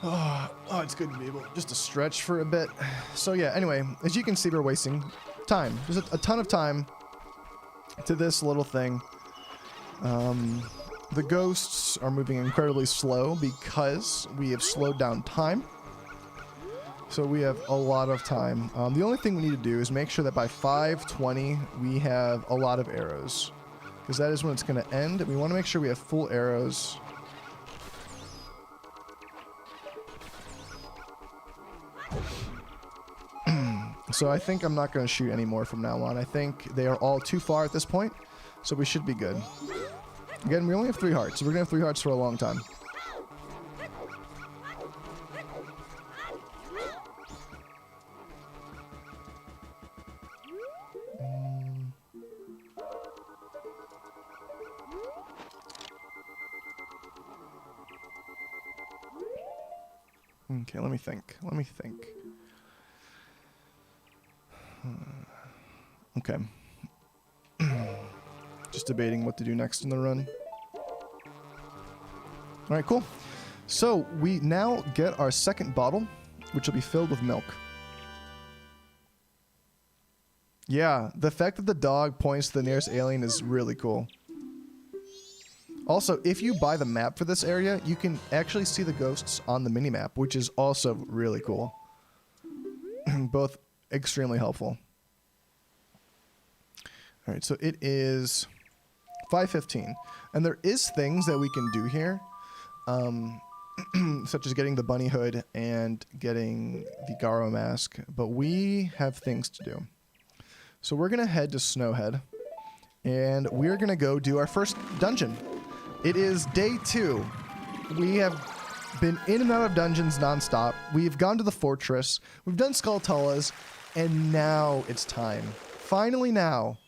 Oh, it's good to be able just to stretch for a bit. So yeah, anyway, as you can see, we're wasting time. There's a ton of time to this little thing. The ghosts are moving incredibly slow because we have slowed down time. So we have a lot of time. The only thing we need to do is make sure that by 5:20 we have a lot of arrows, because that is when it's going to end. We want to make sure we have full arrows. So I think I'm not going to shoot anymore from now on. I think they are all too far at this point, so we should be good. Again, we only have 3 hearts, so we're going to have 3 hearts for a long time. Okay, let me think. Okay. Just debating what to do next in the run. Alright, cool. So, we now get our second bottle, which will be filled with milk. Yeah, the fact that the dog points to the nearest alien is really cool. Also, if you buy the map for this area, you can actually see the ghosts on the minimap, which is also really cool. Both extremely helpful. Alright, so it is 5:15. And there is things that we can do here. Such as getting the bunny hood and getting the Garo mask. But we have things to do. So we're going to head to Snowhead. And we're going to go do our first dungeon. It is day 2. We have been in and out of dungeons nonstop. We've gone to the fortress. We've done Skulltulas. And now it's time. Finally now,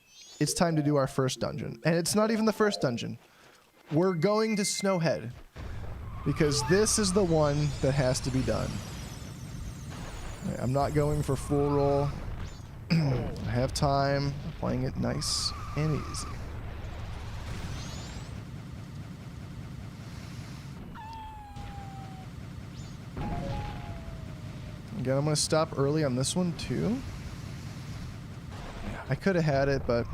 it's time to do our first dungeon. And it's not even the first dungeon. We're going to Snowhead. Because this is the one that has to be done. Right, I'm not going for full roll. I have time. I'm playing it nice and easy. Again, I'm going to stop early on this one too. I could have had it, but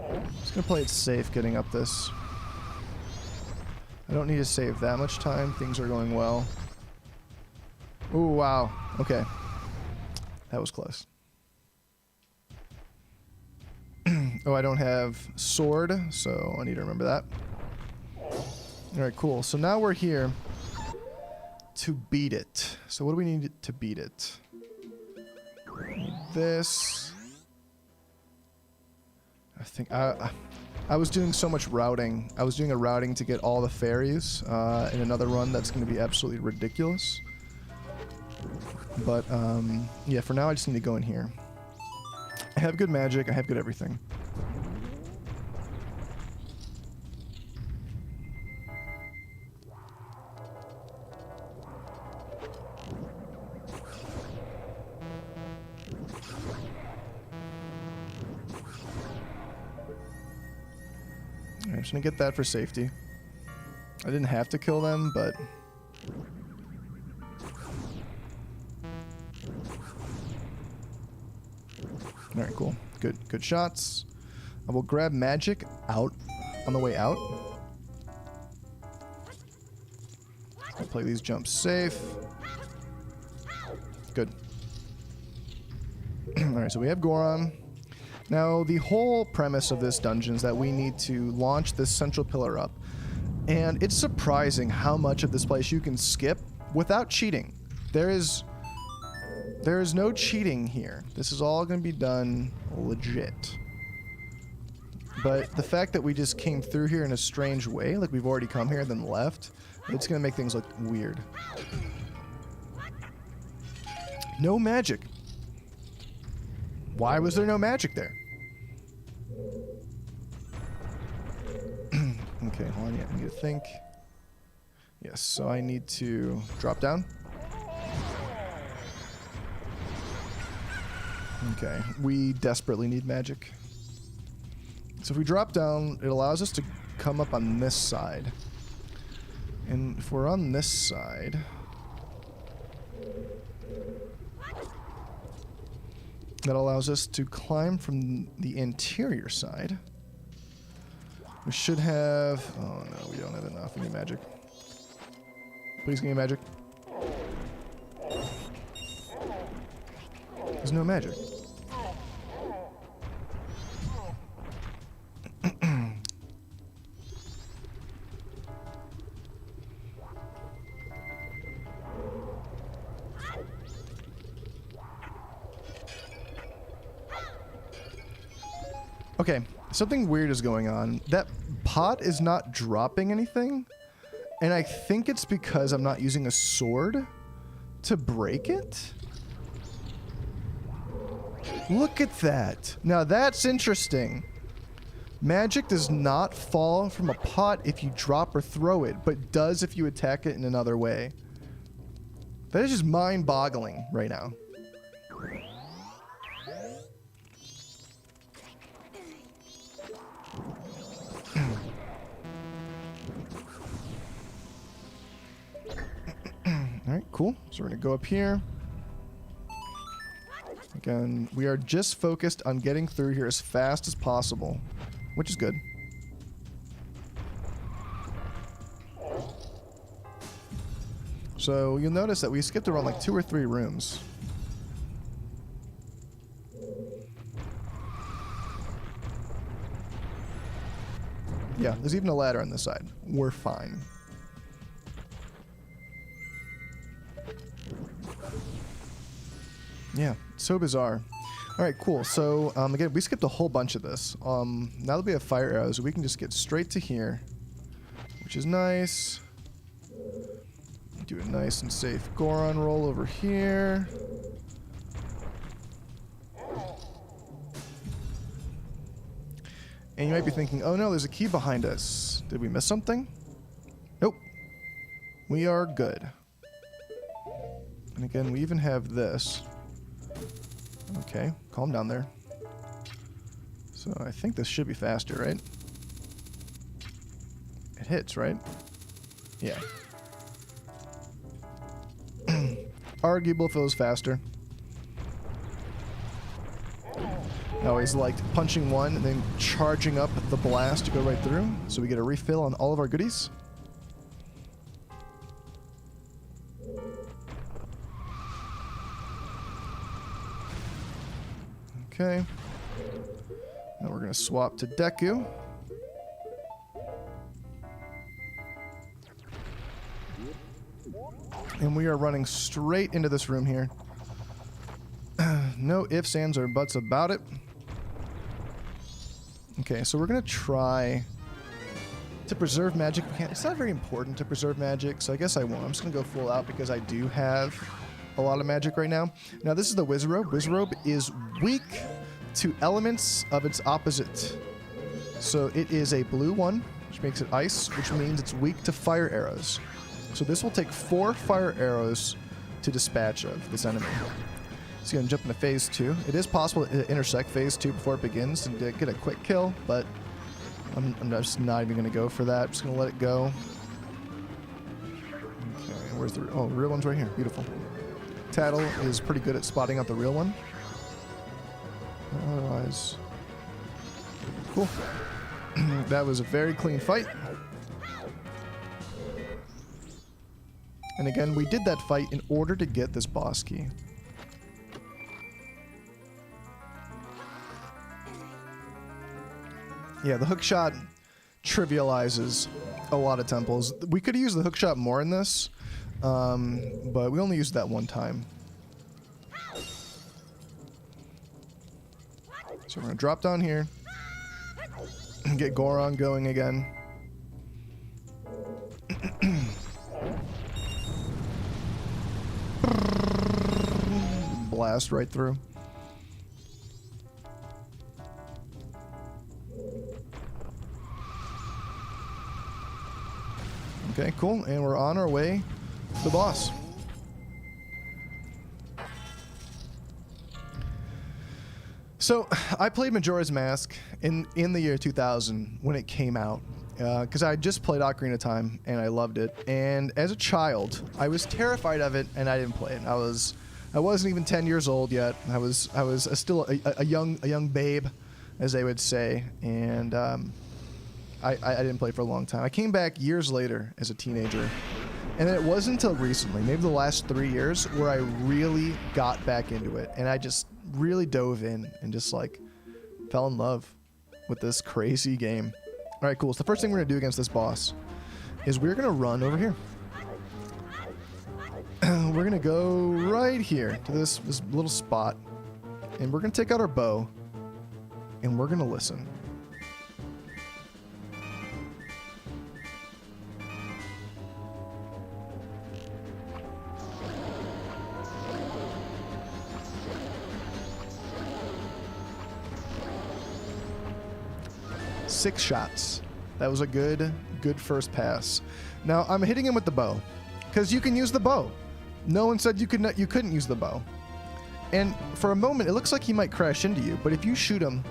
I'm just going to play it safe getting up this. I don't need to save that much time. Things are going well. Ooh, wow. Okay. That was close. Oh, I don't have sword, so I need to remember that. Alright, cool. So now we're here to beat it. So what do we need to beat it? This. I think I was doing so much routing. I was doing a routing to get all the fairies in another run that's going to be absolutely ridiculous. But, yeah, for now I just need to go in here. I have good magic. I have good everything. I'm just going to get that for safety. I didn't have to kill them, but... Alright, cool. Good shots. I will grab magic out on the way out. I'll play these jumps safe. Good. Alright, so we have Goron. Now, the whole premise of this dungeon is that we need to launch this central pillar up. And it's surprising how much of this place you can skip without cheating. There is no cheating here. This is all going to be done legit. But the fact that we just came through here in a strange way, like we've already come here and then left, it's going to make things look weird. No magic. Why was there no magic there? Okay, hold on. Yeah, I need to think. Yes, so I need to drop down. Okay, we desperately need magic. So if we drop down, it allows us to come up on this side. And if we're on this side, that allows us to climb from the interior side. We should have... Oh no, we don't have enough. We need magic. Please give me magic. There's no magic. Okay, something weird is going on. That pot is not dropping anything, and I think it's because I'm not using a sword to break it. Look at that. Now that's interesting. Magic does not fall from a pot if you drop or throw it, but does if you attack it in another way. That is just mind-boggling right now. Alright, cool. So we're going to go up here. Again, we are just focused on getting through here as fast as possible, which is good. So you'll notice that we skipped around like 2 or 3 rooms. Yeah, there's even a ladder on this side. We're fine. Yeah, so bizarre. Alright, cool. So, again, we skipped a whole bunch of this. Now that we have fire arrows, we can just get straight to here, which is nice. Do a nice and safe Goron roll over here. And you might be thinking, oh no, there's a key behind us. Did we miss something? Nope. We are good. And again, we even have this. Okay, calm down there. So I think this should be faster, right? It hits, right? Yeah. Arguable if it was faster. I always liked punching one and then charging up the blast to go right through, so we get a refill on all of our goodies. Okay. Now we're going to swap to Deku. And we are running straight into this room here. No ifs, ands, or buts about it. Okay, so we're going to try to preserve magic. It's not very important to preserve magic, so I guess I won't. I'm just going to go full out because I do have a lot of magic right now. Now, this is the Wizrobe. Wizrobe is weak to elements of its opposite. So it is a blue one, which makes it ice, which means it's weak to fire arrows. So this will take 4 fire arrows to dispatch of this enemy. So you're going to jump into phase 2. It is possible to intersect phase 2 before it begins and get a quick kill, but I'm just not even going to go for that. I'm just going to let it go. Okay, where's the... Oh, the real one's right here. Beautiful. Tattle is pretty good at spotting out the real one. Otherwise... Cool. That was a very clean fight. And again, we did that fight in order to get this boss key. Yeah, the hookshot trivializes a lot of temples. We could use the hookshot more in this, but we only used that one time. So we're going to drop down here and get Goron going again. Blast right through. Okay, cool. And we're on our way to the boss. So, I played Majora's Mask in the year 2000 when it came out. because I just played Ocarina of Time and I loved it. And as a child, I was terrified of it and I didn't play it. I wasn't even 10 years old yet. I was still a young babe, as they would say, and I didn't play for a long time. I came back years later as a teenager, and then it wasn't until recently, maybe the last 3 years, where I really got back into it, and I just really dove in and just like fell in love with this crazy game. All right, cool. So the first thing we're gonna do against this boss is we're gonna run over here. We're gonna go right here to this little spot, and we're gonna take out our bow, and we're gonna listen. Six shots. That was a good first pass. Now I'm hitting him with the bow, because you can use the bow. No one said you couldn't use the bow. And for a moment, it looks like he might crash into you, but if you shoot him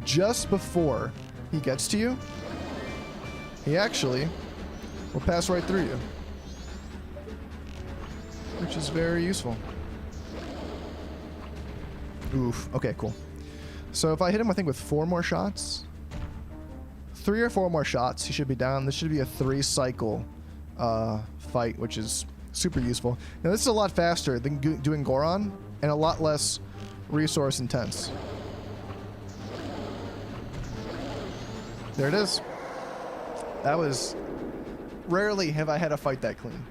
just before he gets to you, he actually will pass right through you, which is very useful. Oof. Okay, cool. So if I hit him, I think with 4 more shots, 3 or 4 more shots, he should be down. This should be a 3-cycle fight, which is super useful. Now this is a lot faster than doing Goron and a lot less resource intense. There it is. That was... Rarely have I had a fight that clean.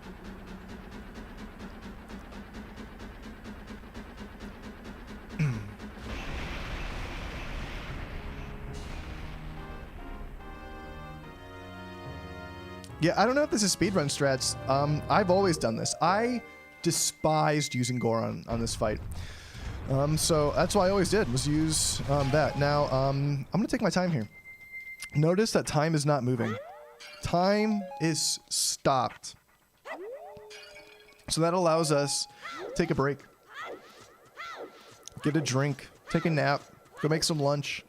Yeah, I don't know if this is speedrun strats. I've always done this. I despised using Goron on this fight. So that's what I always did, was use that. Now, I'm going to take my time here. Notice that time is not moving. Time is stopped. So that allows us to take a break, get a drink, take a nap, go make some lunch,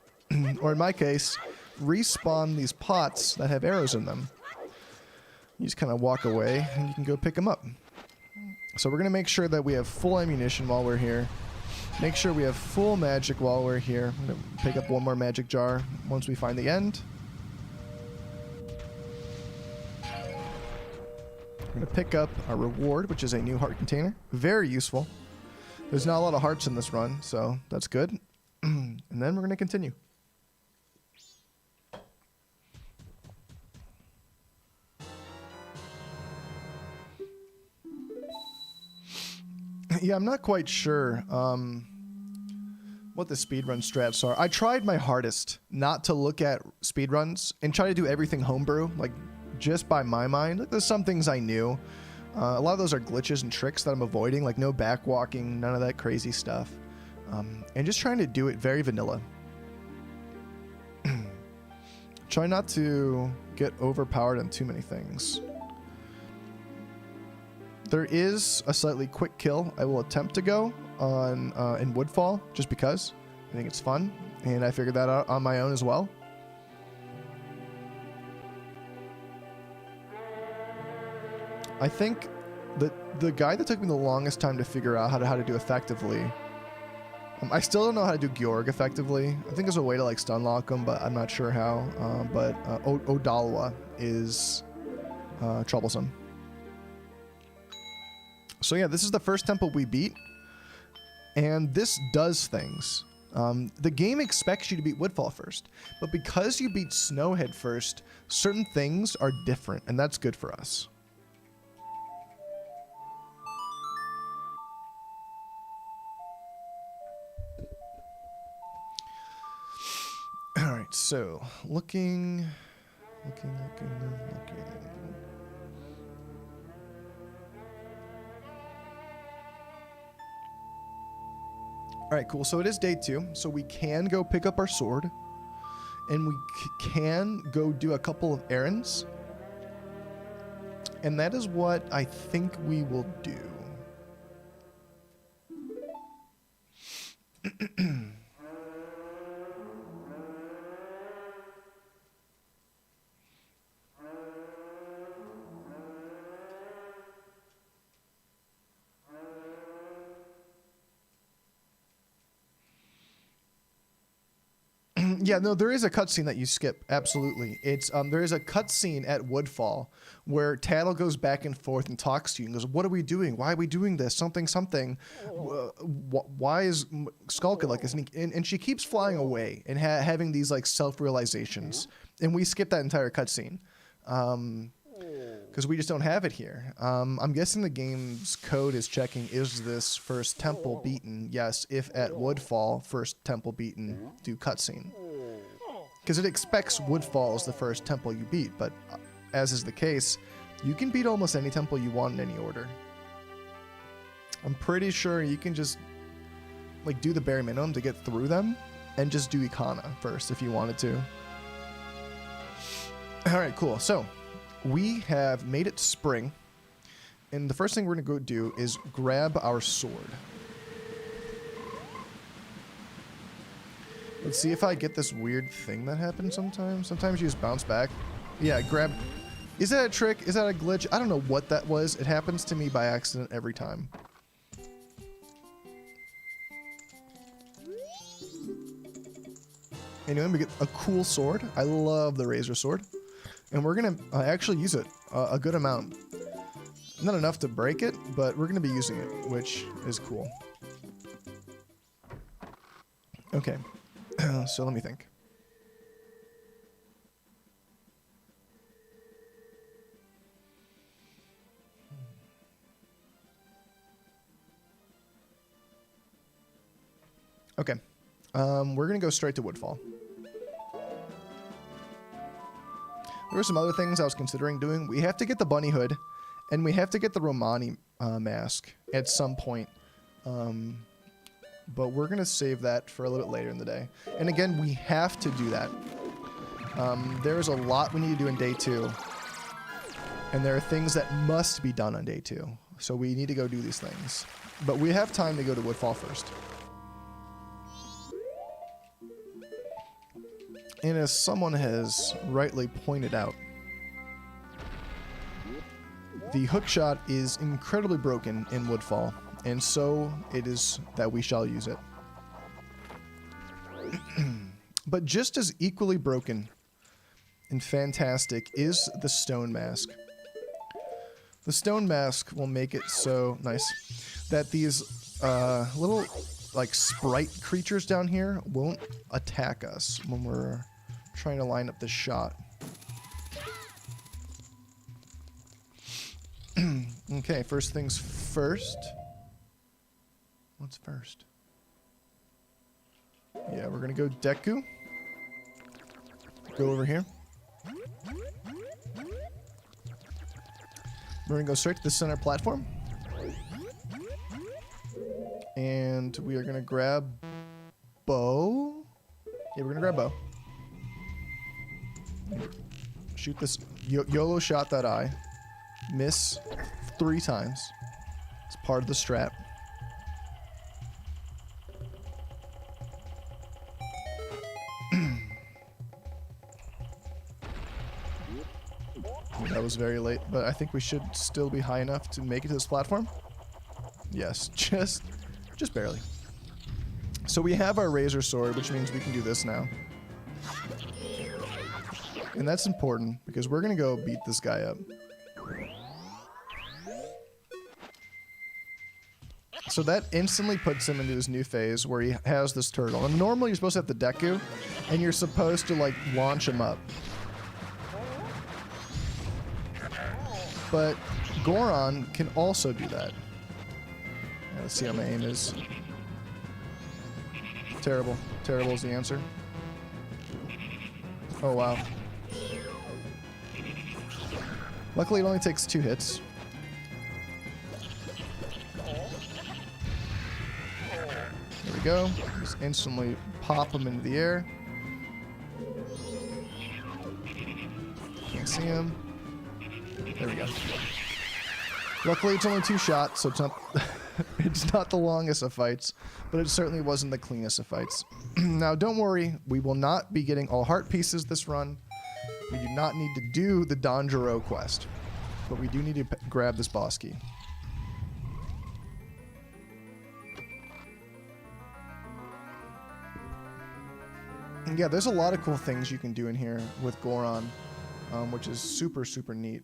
or in my case, respawn these pots that have arrows in them. You just kind of walk away and you can go pick them up. So we're going to make sure that we have full ammunition while we're here. Make sure we have full magic while we're here. I'm going to pick up 1 more magic jar once we find the end. We're going to pick up our reward, which is a new heart container. Very useful. There's not a lot of hearts in this run, so that's good. And then we're going to continue. Yeah, I'm not quite sure what the speedrun strats are. I tried my hardest not to look at speedruns and try to do everything homebrew, like just by my mind. Like, there's some things I knew. A lot of those are glitches and tricks that I'm avoiding, like no backwalking, none of that crazy stuff. And just trying to do it very vanilla. Try not to get overpowered on too many things. There is a slightly quick kill I will attempt to go on in Woodfall, just because I think it's fun, and I figured that out on my own as well. I think that the guy that took me the longest time to figure out how to do effectively, I still don't know how to do Georg effectively. I think there's a way to like stun lock him, but I'm not sure how. But Odalwa is troublesome. So yeah, this is the first temple we beat, and this does things. The game expects you to beat Woodfall first, but because you beat Snowhead first, certain things are different, and that's good for us. All right, so looking. All right, cool. So it is day 2. So we can go pick up our sword, and we can go do a couple of errands. And that is what I think we will do. Yeah, no, there is a cutscene that you skip. Absolutely. It's there is a cutscene at Woodfall where Tattle goes back and forth and talks to you and goes, "What are we doing? Why are we doing this? Something. Why is Skulka like this?" And she keeps flying away and having these like self-realizations. And we skip that entire cutscene because we just don't have it here. I'm guessing the game's code is checking, is this first temple beaten? Yes, if at Woodfall, first temple beaten, do cutscene. Because it expects Woodfall as the first temple you beat, but as is the case, you can beat almost any temple you want in any order. I'm pretty sure you can just like do the bare minimum to get through them and just do Ikana first if you wanted to. Alright, cool. So, we have made it spring, and the first thing we're going to go do is grab our sword. Let's see if I get this weird thing that happens sometimes. Sometimes you just bounce back. Yeah, grab... Is that a trick? Is that a glitch? I don't know what that was. It happens to me by accident every time. Anyway, we get a cool sword. I love the Razor Sword. And we're going to actually use it a good amount. Not enough to break it, but we're going to be using it, which is cool. Okay. So let me think. Okay. We're going to go straight to Woodfall. There were some other things I was considering doing. We have to get the bunny hood, and we have to get the Romani mask at some point. But we're going to save that for a little bit later in the day. And again, we have to do that. There's a lot we need to do in day 2. And there are things that must be done on day 2. So we need to go do these things. But we have time to go to Woodfall first. And as someone has rightly pointed out, the hookshot is incredibly broken in Woodfall, and so it is that we shall use it. But just as equally broken and fantastic is the stone mask. The stone mask will make it so nice that these little like sprite creatures down here won't attack us when we're trying to line up this shot. Okay, first things first. What's first? Yeah, we're gonna go Deku. Go over here. We're gonna go straight to the center platform. And we are gonna grab bow. Yeah, we're gonna grab bow. Shoot this. YOLO shot that eye. Miss 3 times. It's part of the strat. That was very late, but I think we should still be high enough to make it to this platform. Yes, just barely. So we have our Razor Sword, which means we can do this now. And that's important, because we're going to go beat this guy up. So that instantly puts him into his new phase, where he has this turtle. And normally you're supposed to have the Deku, and you're supposed to, like, launch him up. But Goron can also do that. Let's see how my aim is. Terrible. Terrible is the answer. Oh, wow. Luckily, it only takes 2 hits. There we go. Just instantly pop him into the air. Can't see him. There we go. Luckily, it's only 2 shots, so it's not, it's not the longest of fights, but it certainly wasn't the cleanest of fights. Now, don't worry. We will not be getting all heart pieces this run. We do not need to do the Danjuro quest, but we do need to grab this boss key. Yeah, there's a lot of cool things you can do in here with Goron, which is super, super neat.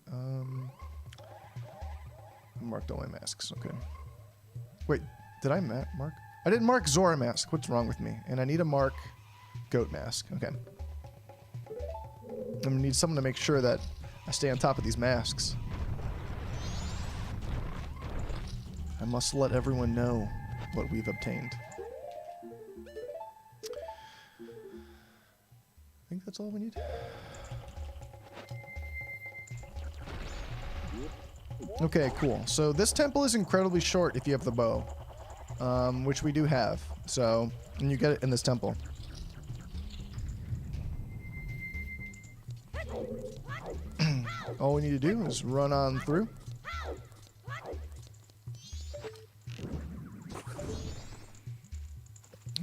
Marked all my masks. Okay. Wait, did I mark? I didn't mark Zora mask. What's wrong with me? And I need to mark Goat mask. Okay. I'm gonna need someone to make sure that I stay on top of these masks. I must let everyone know what we've obtained. I think that's all we need. Okay, cool. So this temple is incredibly short if you have the bow, which we do have. So, and you get it in this temple. All we need to do is run on through.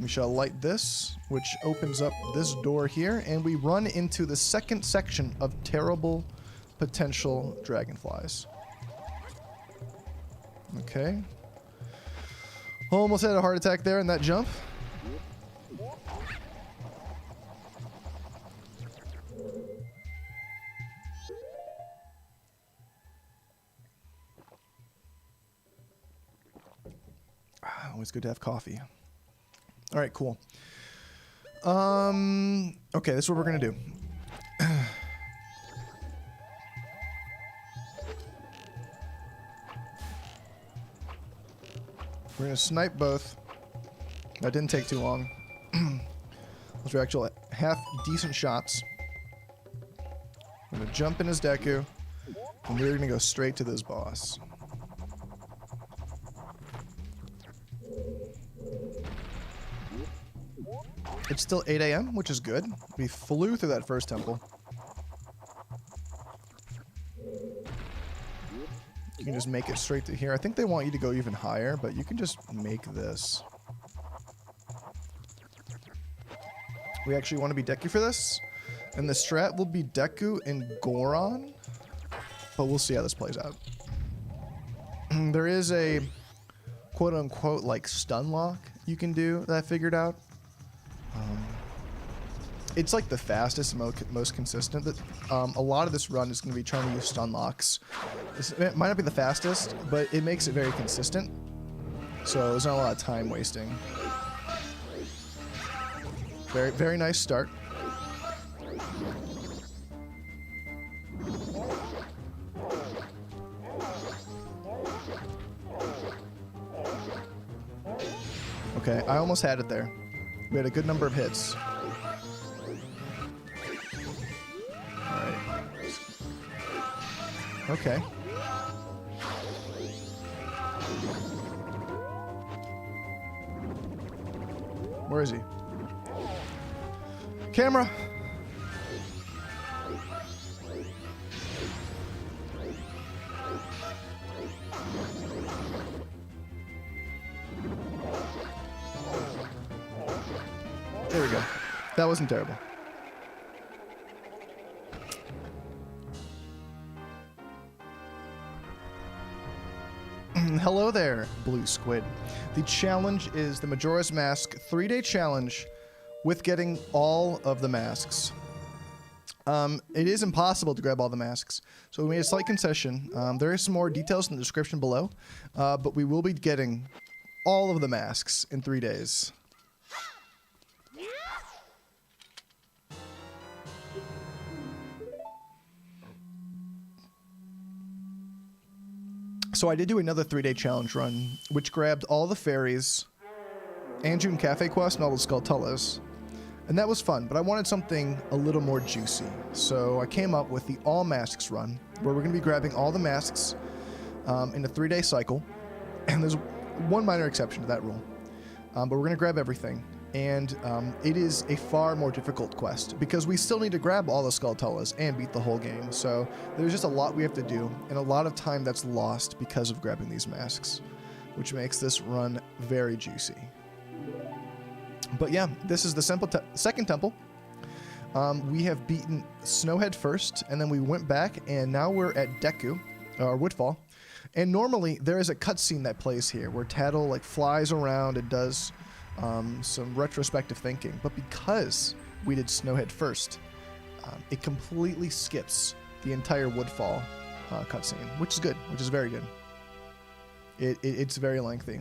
We shall light this, which opens up this door here, and we run into the second section of terrible potential dragonflies. Okay. Almost had a heart attack there in that jump. Always good to have coffee. All right, cool. Okay, this is what we're gonna do. We're gonna snipe both. That didn't take too long. Those are actual half decent shots. I'm gonna jump in his Deku, and we're gonna go straight to this boss. It's still 8 a.m., which is good. We flew through that first temple. You can just make it straight to here. I think they want you to go even higher, but you can just make this. We actually want to be Deku for this. And the strat will be Deku and Goron. But we'll see how this plays out. There is a quote-unquote like stun lock you can do that I figured out. It's like the fastest and most consistent. A lot of this run is going to be trying to use stun locks. It might not be the fastest, but it makes it very consistent. So there's not a lot of time wasting. Very, very nice start. Okay, I almost had it there. We had a good number of hits. Alright. Okay. Where is he? Camera! There we go. That wasn't terrible. Hello there, Blue Squid. The challenge is the Majora's Mask 3-day challenge with getting all of the masks. It is impossible to grab all the masks, so we made a slight concession. There are some more details in the description below, but we will be getting all of the masks in 3 days. So I did do another 3-day challenge run, which grabbed all the fairies, Anju Kafei quest, and all the Skulltulas. And that was fun, but I wanted something a little more juicy. So I came up with the all masks run, where we're going to be grabbing all the masks in a 3-day cycle. And there's one minor exception to that rule. But we're going to grab everything. And it is a far more difficult quest, because we still need to grab all the Skulltulas and beat the whole game. So there's just a lot we have to do, and a lot of time that's lost because of grabbing these masks, which makes this run very juicy. But yeah, this is the second temple. We have beaten Snowhead first, and then we went back, and now we're at Deku, or Woodfall. And normally there is a cutscene that plays here where Tattle like flies around and does some retrospective thinking. But because we did Snowhead first, it completely skips the entire Woodfall cutscene, which is good, which is very good. It's very lengthy.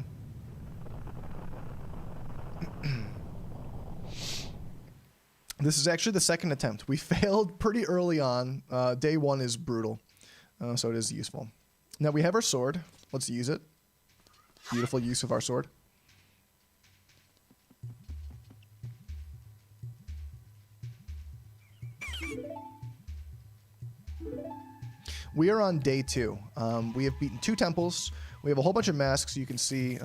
This is actually the second attempt. We failed pretty early on. Day one is brutal, so it is useful. Now we have our sword. Let's use it. Beautiful use of our sword. We are on day 2. We have beaten 2 temples. We have a whole bunch of masks. You can see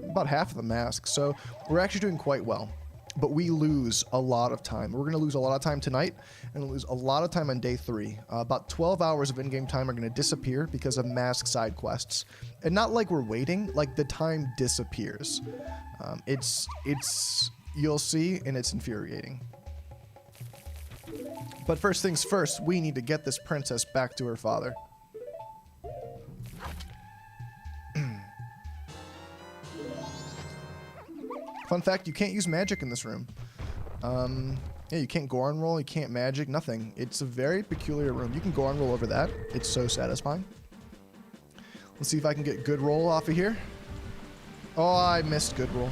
about half of the masks. So we're actually doing quite well. But we lose a lot of time. We're going to lose a lot of time tonight and lose a lot of time on day 3. About 12 hours of in-game time are going to disappear because of mask side quests. And not like we're waiting, like the time disappears. You'll see, and it's infuriating. But first things first, we need to get this princess back to her father. Fun fact, you can't use magic in this room. Yeah, you can't Goron roll, you can't magic, nothing. It's a very peculiar room. You can Goron roll over that. It's so satisfying. Let's see if I can get good roll off of here. Oh, I missed good roll.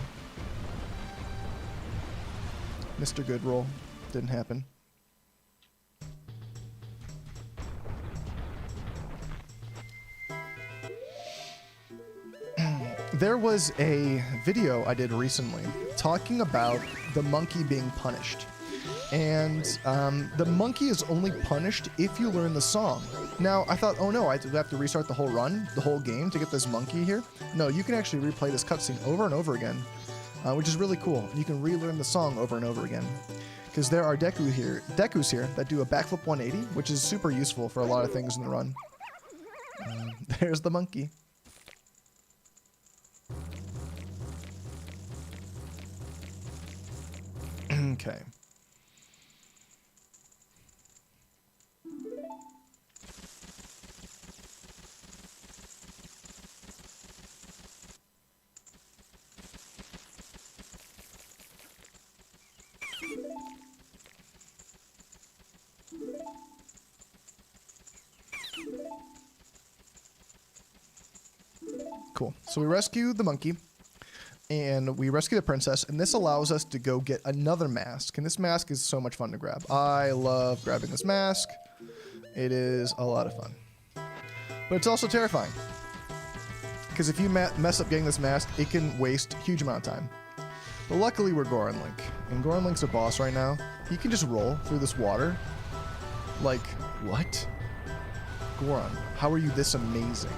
Mr. Good roll. Didn't happen. There was a video I did recently talking about the monkey being punished. And the monkey is only punished if you learn the song. Now, I thought, oh no, I have to restart the whole run, the whole game to get this monkey here. No, you can actually replay this cutscene over and over again, which is really cool. You can relearn the song over and over again. Because there are Dekus here that do a backflip 180, which is super useful for a lot of things in the run. There's the monkey. Okay. Cool. So we rescue the monkey. And we rescue the princess, and this allows us to go get another mask. And this mask is so much fun to grab. I love grabbing this mask. It is a lot of fun. But it's also terrifying. Because if you mess up getting this mask, it can waste a huge amount of time. But luckily, we're Goron Link. And Goron Link's a boss right now. He can just roll through this water. Like, what? Goron, how are you this amazing?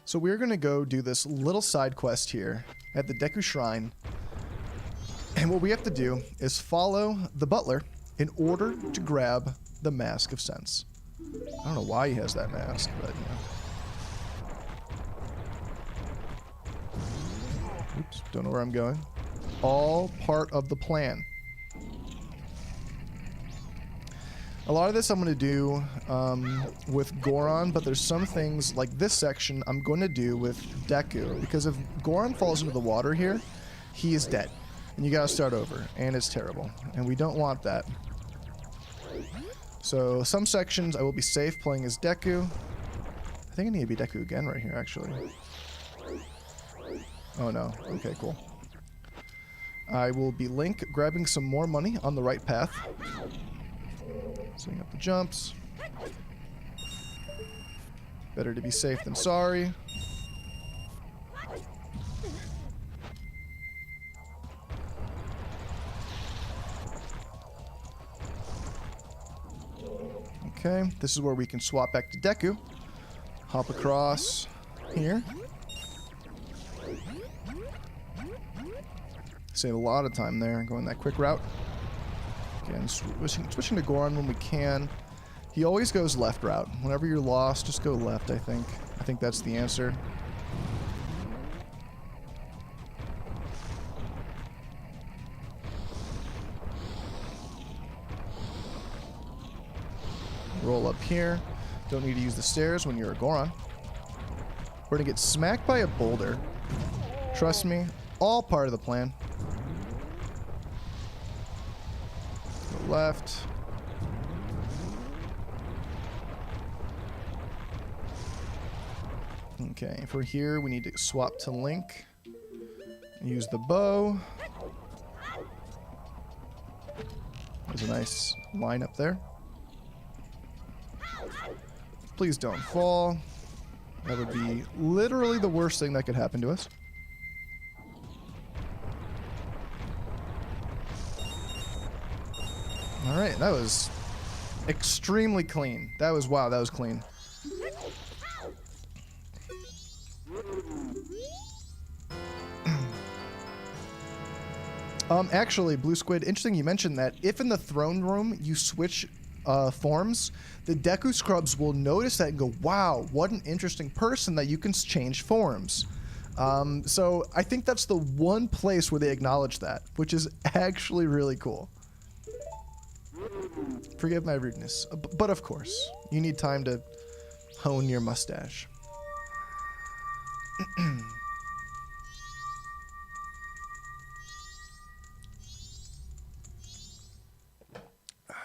So we're going to go do this little side quest here at the Deku Shrine. And what we have to do is follow the butler in order to grab the Mask of Sense. I don't know why he has that mask, but you know. Oops, don't know where I'm going. All part of the plan. A lot of this I'm going to do with Goron, but there's some things like this section I'm going to do with Deku, because if Goron falls into the water here, he is dead. And you got to start over, and it's terrible. And we don't want that. So some sections I will be safe playing as Deku. I think I need to be Deku again right here, actually. Oh no. Okay, cool. I will be Link grabbing some more money on the right path. Setting up the jumps. Better to be safe than sorry. Okay, this is where we can swap back to Deku. Hop across here. Save a lot of time there going that quick route. Again, switching to Goron when we can. He always goes left route. Whenever you're lost, just go left, I think. I think that's the answer. Roll up here. Don't need to use the stairs when you're a Goron. We're gonna get smacked by a boulder. Trust me, all part of the plan. Go left. Okay, if we're here, we need to swap to Link. Use the bow. There's a nice line up there. Please don't fall. That would be literally the worst thing that could happen to us. Alright, that was extremely clean. That was, wow, that was clean. Actually, Blue Squid, interesting you mentioned that. If in the throne room you switch forms, the Deku Scrubs will notice that and go, wow, what an interesting person that you can change forms. So I think that's the one place where they acknowledge that, which is actually really cool. Forgive my rudeness, but of course, you need time to hone your mustache.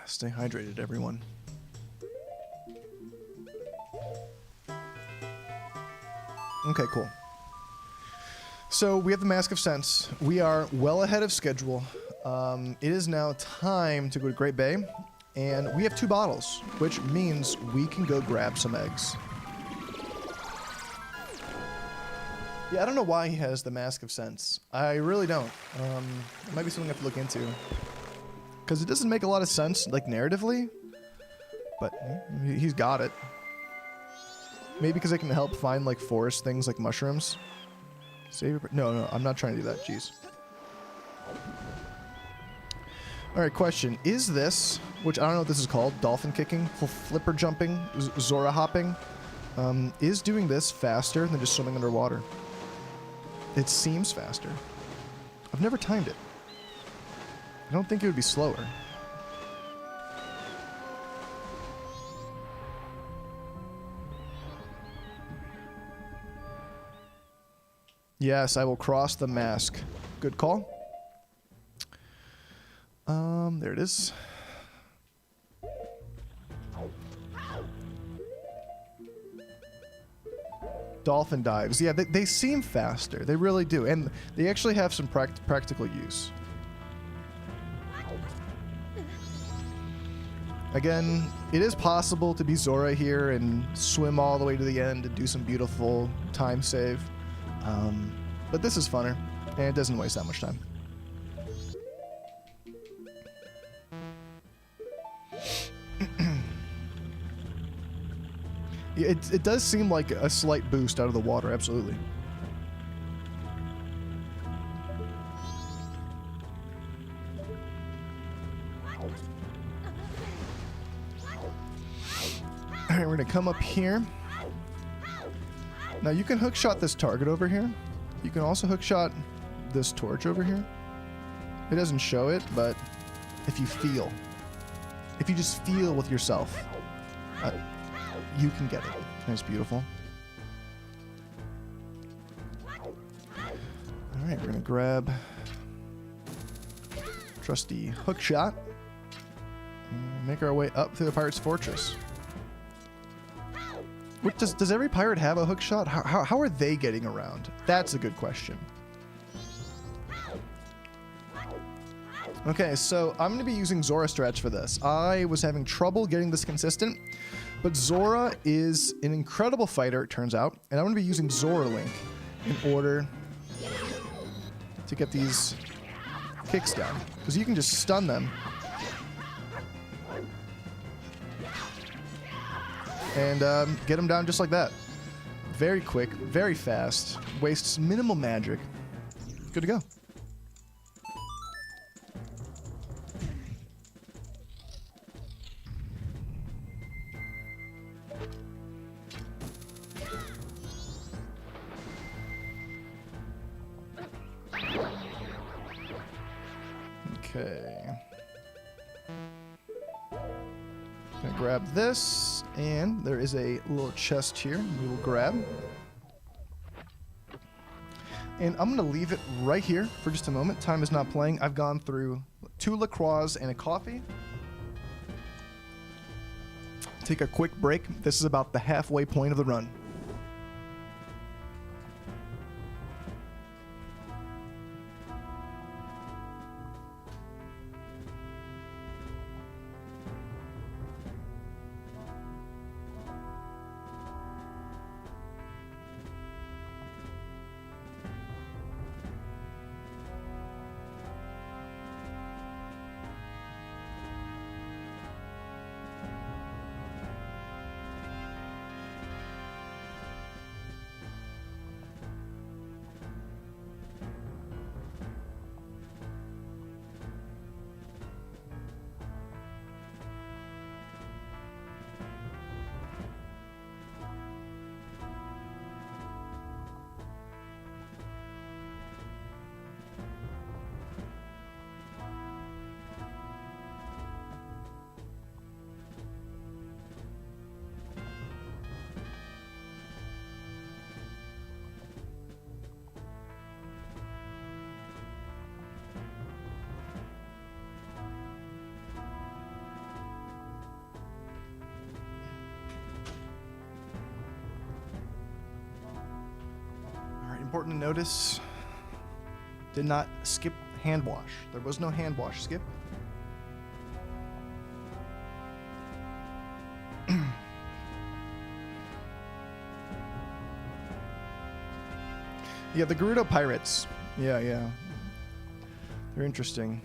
Stay hydrated, everyone. Okay, cool. So we have the Mask of Sense. We are well ahead of schedule. It is now time to go to Great Bay, and we have 2 bottles, which means we can go grab some eggs. Yeah, I don't know why he has the Mask of Sense. I really don't. It might be something I have to look into. Because it doesn't make a lot of sense, like, narratively. But he's got it. Maybe because it can help find, like, forest things like mushrooms. No, I'm not trying to do that. Jeez. Alright, question. Is this, which I don't know what this is called, dolphin kicking, flipper jumping, Zora hopping, is doing this faster than just swimming underwater? It seems faster. I've never timed it. I don't think it would be slower. Yes, I will cross the mask. Good call. There it is. Dolphin dives. Yeah, they seem faster. They really do. And they actually have some practical use. Again, it is possible to be Zora here and swim all the way to the end and do some beautiful time save. But this is funner, and it doesn't waste that much time. It does seem like a slight boost out of the water, absolutely. Alright, we're gonna come up here. Now you can hookshot this target over here. You can also hookshot this torch over here. It doesn't show it, but if you just feel with yourself, you can get it. That's beautiful. Alright, we're gonna grab trusty hookshot and make our way up through the pirate's fortress. What, does every pirate have a hookshot? How are they getting around? That's a good question. Okay, so I'm going to be using Zora strats for this. I was having trouble getting this consistent, but Zora is an incredible fighter, it turns out, and I'm going to be using Zora Link in order to get these kicks down, because you can just stun them and get them down just like that. Very quick, very fast, wastes minimal magic. Good to go. Okay. Gonna grab this, and there is a little chest here we will grab. And I'm going to leave it right here for just a moment. Time is not playing. I've gone through 2 LaCroix and a coffee. Take a quick break. This is about the halfway point of the run. Important to notice, did not skip hand wash. There was no hand wash skip. Yeah, the Gerudo Pirates. Yeah. They're interesting.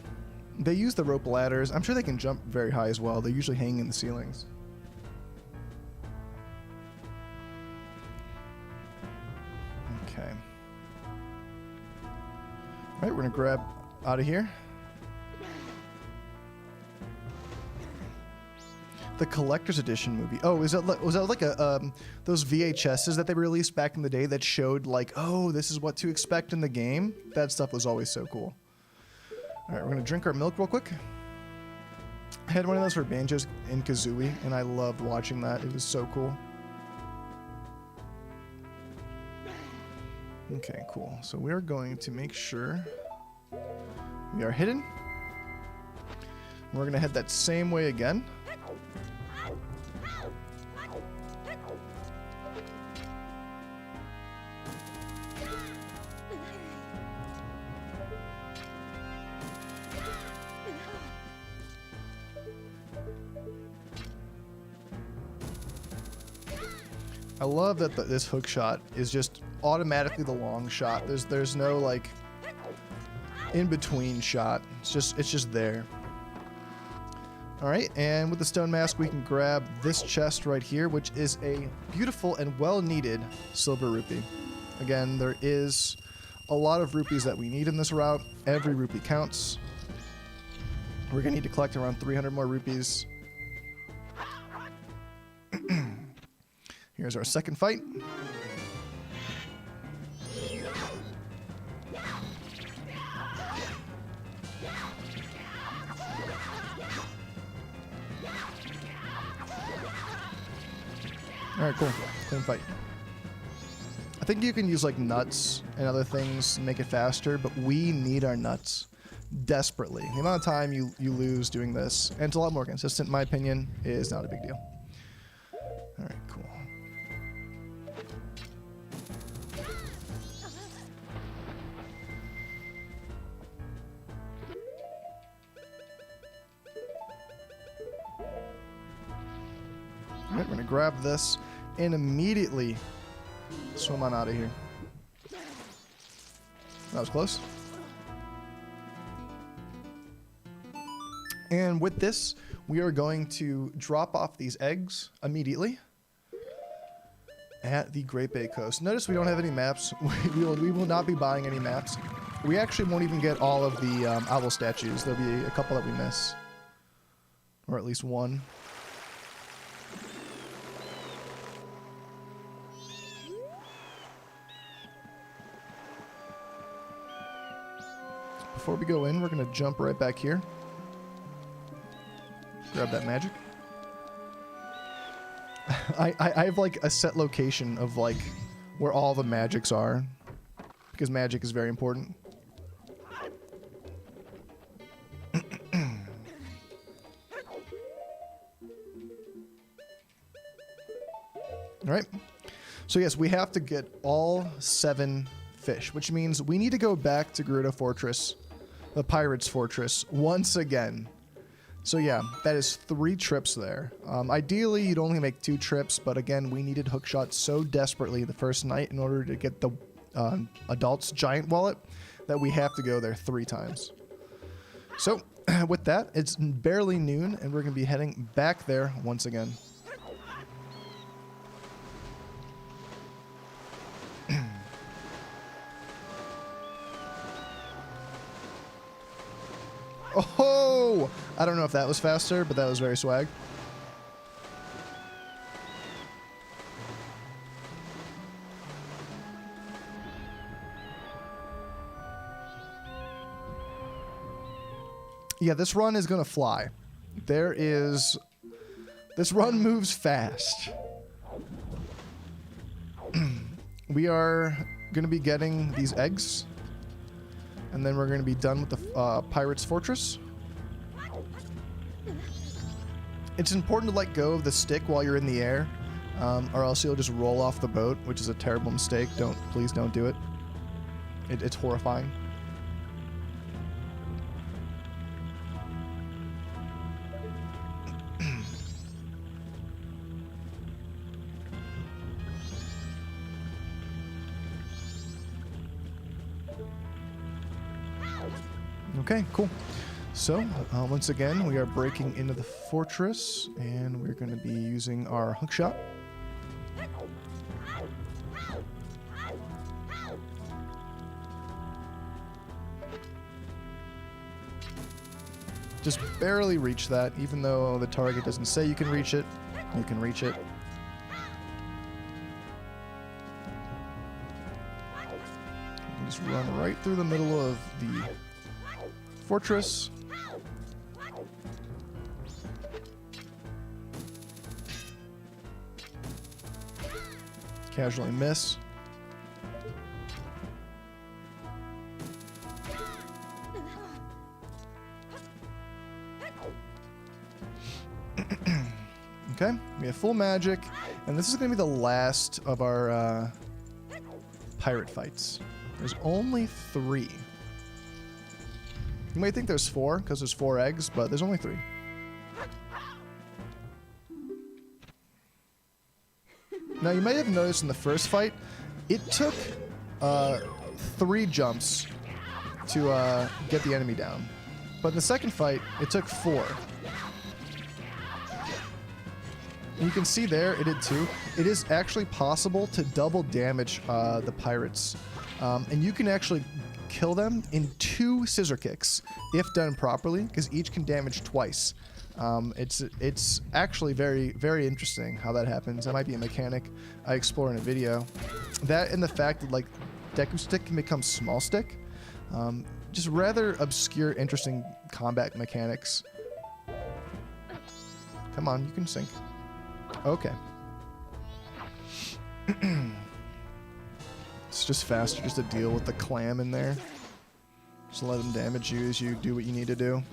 They use the rope ladders. I'm sure they can jump very high as well. They usually hang in the ceilings. Okay. All right, we're gonna grab out of here. The collector's edition movie. Oh, was that like a those VHSs that they released back in the day that showed like, oh, this is what to expect in the game? That stuff was always so cool. All right, we're gonna drink our milk real quick. I had one of those for Banjos and Kazooie, and I loved watching that. It was so cool. Okay, cool. So we're going to make sure we are hidden. We're going to head that same way again. I love that this hook shot is just automatically the long shot. There's no like in between shot. It's just there. All right, and with the stone mask, we can grab this chest right here, which is a beautiful and well-needed silver rupee. Again, there is a lot of rupees that we need in this route. Every rupee counts. We're gonna need to collect around 300 more rupees. Here's our second fight. All right, cool. Clean fight. I think you can use like nuts and other things to make it faster, but we need our nuts desperately. The amount of time you lose doing this, and it's a lot more consistent, in my opinion, is not a big deal. All right, cool. All right, we're gonna grab this and immediately swim on out of here. That was close. And with this, we are going to drop off these eggs immediately at the Great Bay Coast. Notice we don't have any maps. We will not be buying any maps. We actually won't even get all of the owl statues. There'll be a couple that we miss. Or at least one. Before we go in, we're going to jump right back here. Grab that magic. I have like a set location of like where all the magics are. because magic is very important. Alright. So yes, we have to get all 7 fish, which means we need to go back to Gerudo Fortress, the Pirate's Fortress, once again. So yeah, that is 3 trips there. Ideally, you'd only make 2 trips, but again, we needed hookshot so desperately the first night in order to get the adult's giant wallet that we have to go there 3 times. So with that, it's barely noon, and we're going to be heading back there once again. Oh! I don't know if that was faster, but that was very swag. Yeah, this run is going to fly. This run moves fast. We are going to be getting these eggs. And then we're going to be done with the Pirate's Fortress. It's important to let go of the stick while you're in the air, or else you'll just roll off the boat, which is a terrible mistake. Please don't do it. It's horrifying. Okay, cool. So, once again, we are breaking into the fortress, and we're going to be using our hookshot. Just barely reach that, even though the target doesn't say you can reach it. You can reach it. You can just run right through the middle of the fortress. Casually miss. Okay, we have full magic, and this is going to be the last of our pirate fights. There's only 3. You might think there's 4, because there's 4 eggs, but there's only 3. Now, you may have noticed in the first fight, it took 3 jumps to get the enemy down. But in the second fight, it took 4. And you can see there, it did 2. It is actually possible to double damage the pirates. And you can actually kill them in 2 scissor kicks if done properly, because each can damage twice. It's actually very, very interesting how that happens. That might be a mechanic I explore in a video. That and the fact that like Deku Stick can become Small Stick. Just rather obscure, interesting combat mechanics. Come on, you can sink. Okay. It's just faster just to deal with the clam in there. Just let them damage you as you do what you need to do.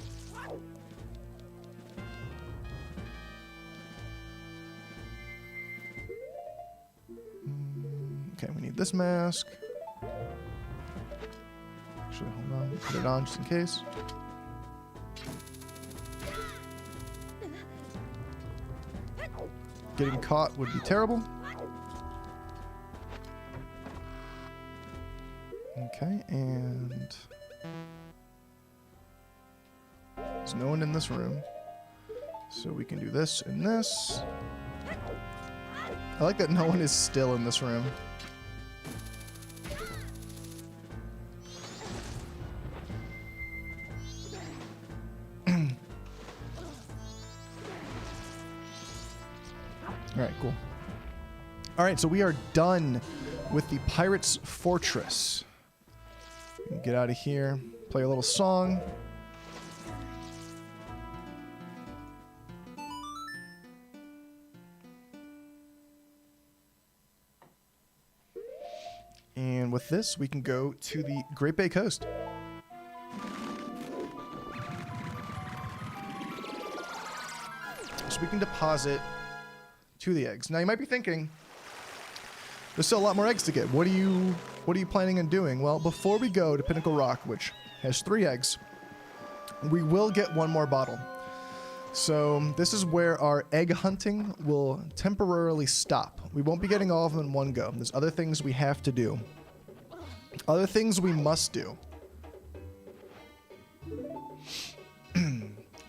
Okay, we need this mask. Actually, hold on. Put it on just in case. Getting caught would be terrible. Okay, and there's no one in this room. So we can do this and this. I like that no one is still in this room. Alright, cool. Alright, so we are done with the Pirate's Fortress. We can get out of here, play a little song. And with this, we can go to the Great Bay Coast. So we can deposit 2 of the eggs. Now you might be thinking, there's still a lot more eggs to get. What are you planning on doing? Well, before we go to Pinnacle Rock, which has 3 eggs, we will get 1 more bottle. So this is where our egg hunting will temporarily stop. We won't be getting all of them in one go. There's other things we have to do. Other things we must do.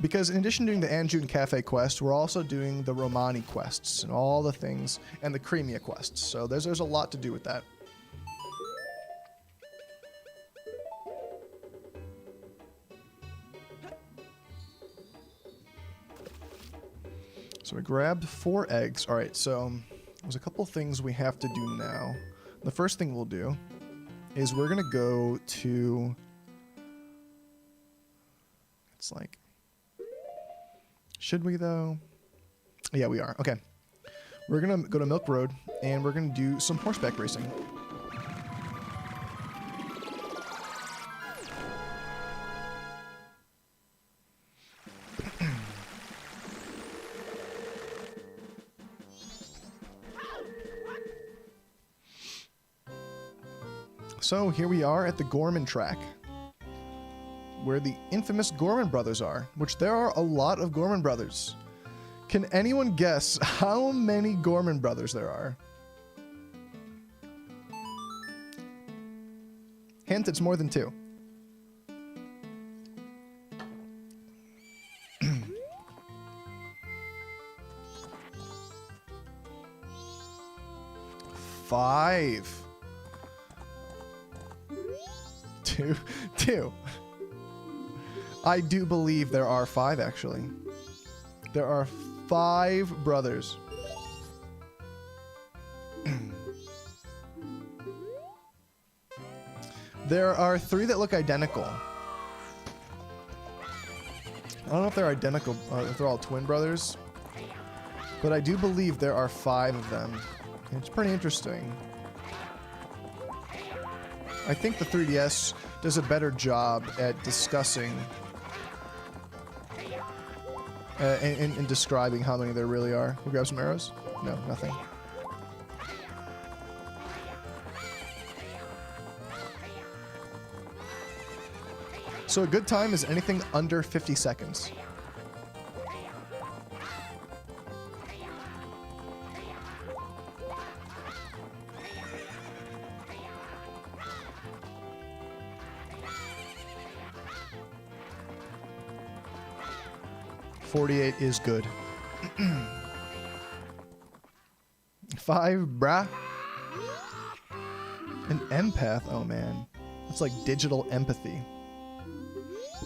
Because in addition to doing the Anju Kafei quest, we're also doing the Romani quests and all the things, and the Cremia quests. So there's a lot to do with that. So we grabbed 4 eggs. All right, so there's a couple things we have to do now. The first thing we'll do is we're going to go to... It's like... Should we, though? Yeah, we are. Okay. We're going to go to Milk Road, and we're going to do some horseback racing. So here we are at the Gorman track, where the infamous Gorman brothers are, which there are a lot of Gorman brothers. Can anyone guess how many Gorman brothers there are? Hint, it's more than 2. Five. Two. I do believe there are 5, actually. There are 5 brothers. There are 3 that look identical. I don't know if they're identical, if they're all twin brothers. But I do believe there are 5 of them. It's pretty interesting. I think the 3DS does a better job at discussing and describing how many there really are. We'll grab some arrows? No, nothing. So a good time is anything under 50 seconds. .48 is good. 5, brah. An empath? Oh, man. It's like digital empathy.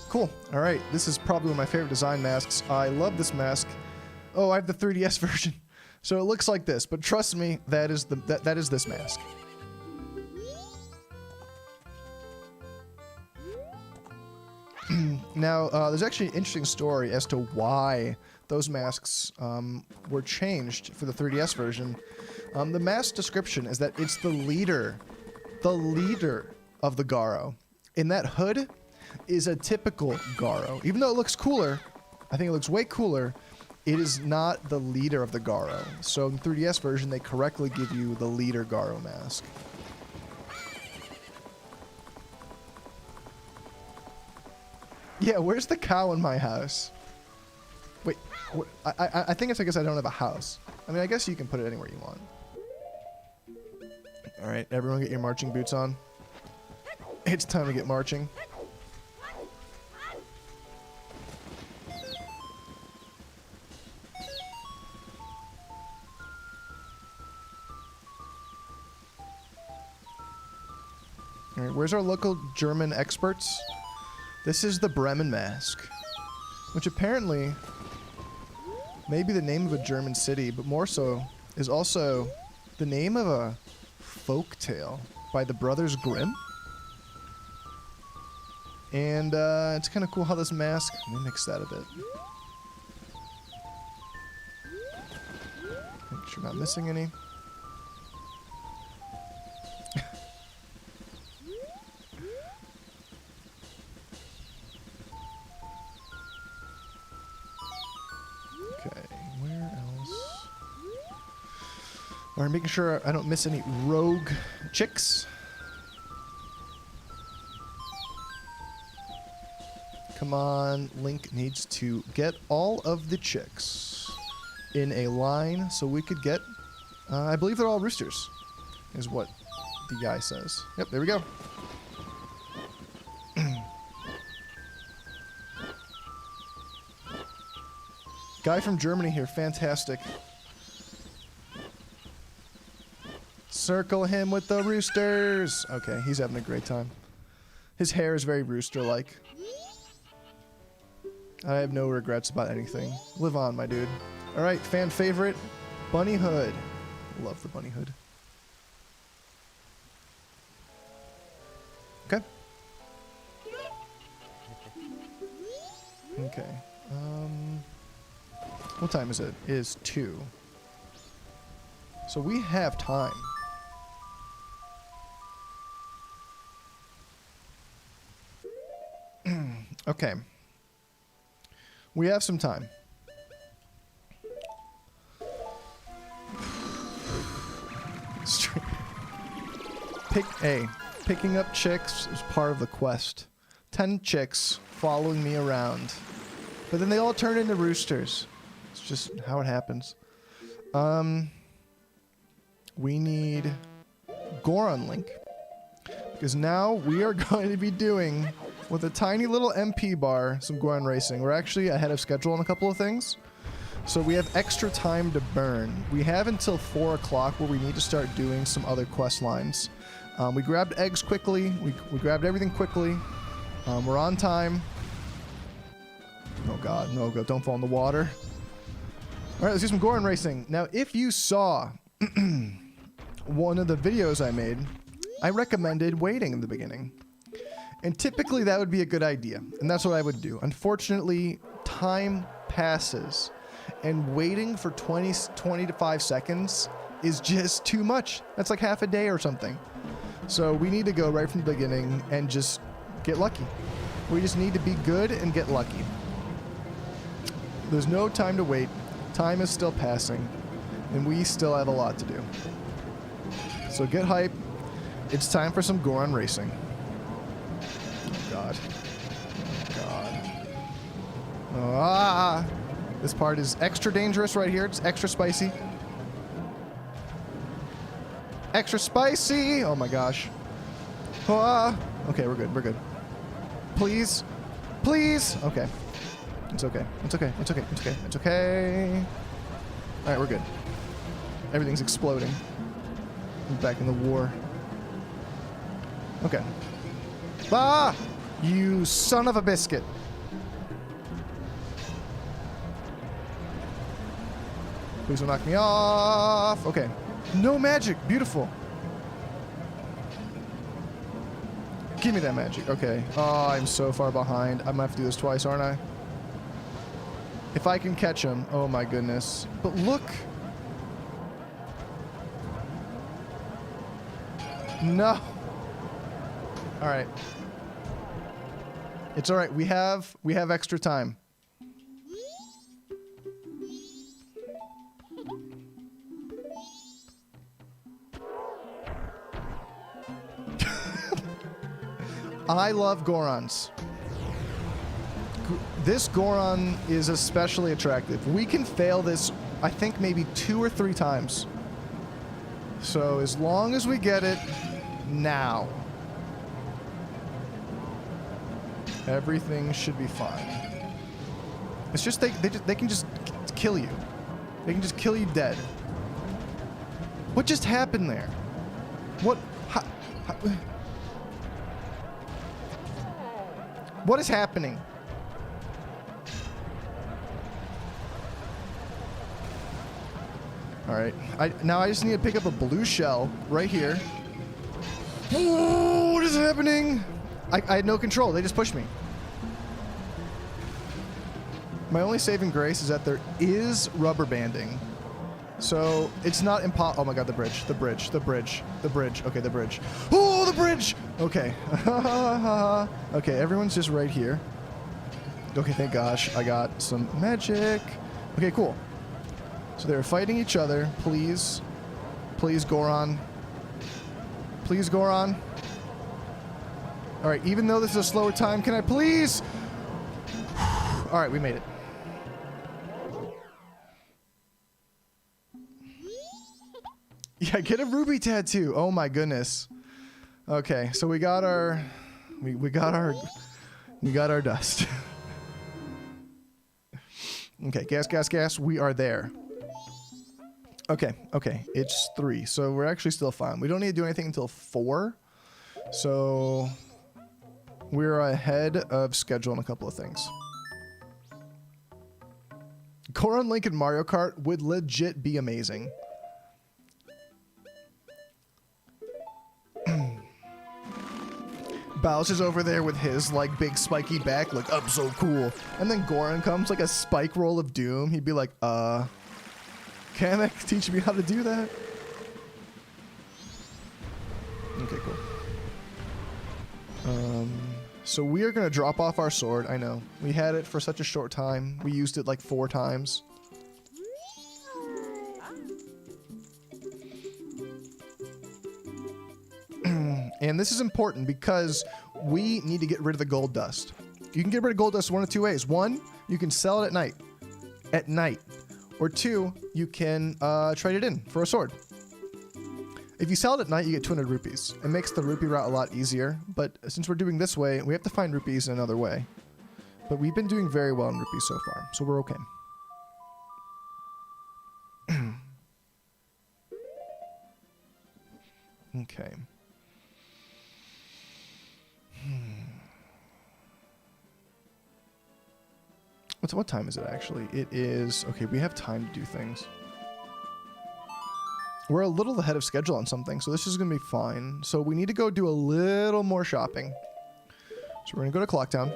Cool. All right. This is probably one of my favorite design masks. I love this mask. Oh, I have the 3DS version. So it looks like this, but trust me, that is this mask. Now, there's actually an interesting story as to why those masks were changed for the 3DS version. The mask description is that it's the leader of the Garo. And that hood is a typical Garo. Even though it looks cooler, I think it looks way cooler, it is not the leader of the Garo. So in the 3DS version, they correctly give you the leader Garo mask. Yeah, where's the cow in my house? Wait, I think it's because I don't have a house. I mean, I guess you can put it anywhere you want. All right, everyone get your marching boots on. It's time to get marching. All right, where's our local German experts? This is the Bremen mask, which apparently may be the name of a German city, but more so is also the name of a folk tale by the Brothers Grimm. And it's kind of cool how this mask mimics that a bit. Make sure we're not missing any. Alright, making sure I don't miss any rogue chicks. Come on, Link needs to get all of the chicks in a line so we could get, I believe they're all roosters, is what the guy says. Yep, there we go. Guy from Germany here, fantastic. Circle him with the roosters. Okay, he's having a great time. His hair is very rooster-like. I have no regrets about anything. Live on, my dude. Alright, fan favorite, Bunny Hood. Love the Bunny Hood. Okay. Okay. What time is it? It is 2. So we have time. Okay. We have some time. Picking up chicks is part of the quest. 10 chicks following me around. But then they all turn into roosters. It's just how it happens. We need Goron Link. Because now we are going to be doing, with a tiny little MP bar, some Goron racing. We're actually ahead of schedule on a couple of things. So we have extra time to burn. We have until 4 o'clock where we need to start doing some other quest lines. We grabbed eggs quickly. We grabbed everything quickly. We're on time. Oh god, no, don't fall in the water. Alright, let's do some Goron racing. Now, if you saw one of the videos I made, I recommended waiting in the beginning. And typically that would be a good idea. And that's what I would do. Unfortunately, time passes. And waiting for 20 to 5 seconds is just too much. That's like half a day or something. So we need to go right from the beginning and just get lucky. We just need to be good and get lucky. There's no time to wait. Time is still passing. And we still have a lot to do. So get hype. It's time for some Goron racing. Oh god. Oh god. Ah! This part is extra dangerous right here. It's extra spicy. Extra spicy! Oh my gosh. Ah! Okay, we're good. We're good. Please. Please! Okay. It's okay. It's okay. It's okay. It's okay. It's okay. Alright, we're good. Everything's exploding. We're back in the war. Okay. Ah! You son of a biscuit. Please don't knock me off. Okay. No magic. Beautiful. Give me that magic. Okay. Oh, I'm so far behind. I'm gonna have to do this twice, aren't I? If I can catch him. Oh my goodness. But look. No. All right. It's all right. We have extra time. I love Gorons. This Goron is especially attractive. We can fail this, I think, maybe 2 or 3 times. So as long as we get it now, everything should be fine. It's just they can just kill you. They can just kill you dead. What just happened there? What? What is happening? All right. Now I just need to pick up a blue shell right here. Oh, what is happening? I had no control. They just pushed me. My only saving grace is that there is rubber banding. So it's not impossible. Oh my god, the bridge. The bridge. The bridge. The bridge. Okay, the bridge. Oh, the bridge! Okay. Okay, everyone's just right here. Okay, thank gosh. I got some magic. Okay, cool. So they're fighting each other. Please. Please, Goron. Please, Goron. All right, even though this is a slower time, can I please? All right, we made it. Yeah, get a ruby tattoo. Oh my goodness. Okay, so we got our dust. Okay, gas. We are there. Okay. It's 3, so we're actually still fine. We don't need to do anything until 4. So we're ahead of schedule on a couple of things. Goron Link in Mario Kart would legit be amazing. Bowser's over there with his like big spiky back, like I'm so cool. And then Goron comes like a spike roll of doom. He'd be like, Kamek, teach me how to do that? Okay, cool. So we are gonna drop off our sword. I know. We had it for such a short time. We used it like 4 times. And this is important because we need to get rid of the gold dust. You can get rid of gold dust one of 2 ways. 1, you can sell it at night. Or 2, you can trade it in for a sword. If you sell it at night, you get 200 rupees. It makes the rupee route a lot easier, but since we're doing this way, we have to find rupees in another way. But we've been doing very well in rupees so far, so we're okay. Okay. What time is it actually? It is... Okay, we have time to do things. We're a little ahead of schedule on something, so this is going to be fine. So we need to go do a little more shopping. So we're going to go to Clock Town.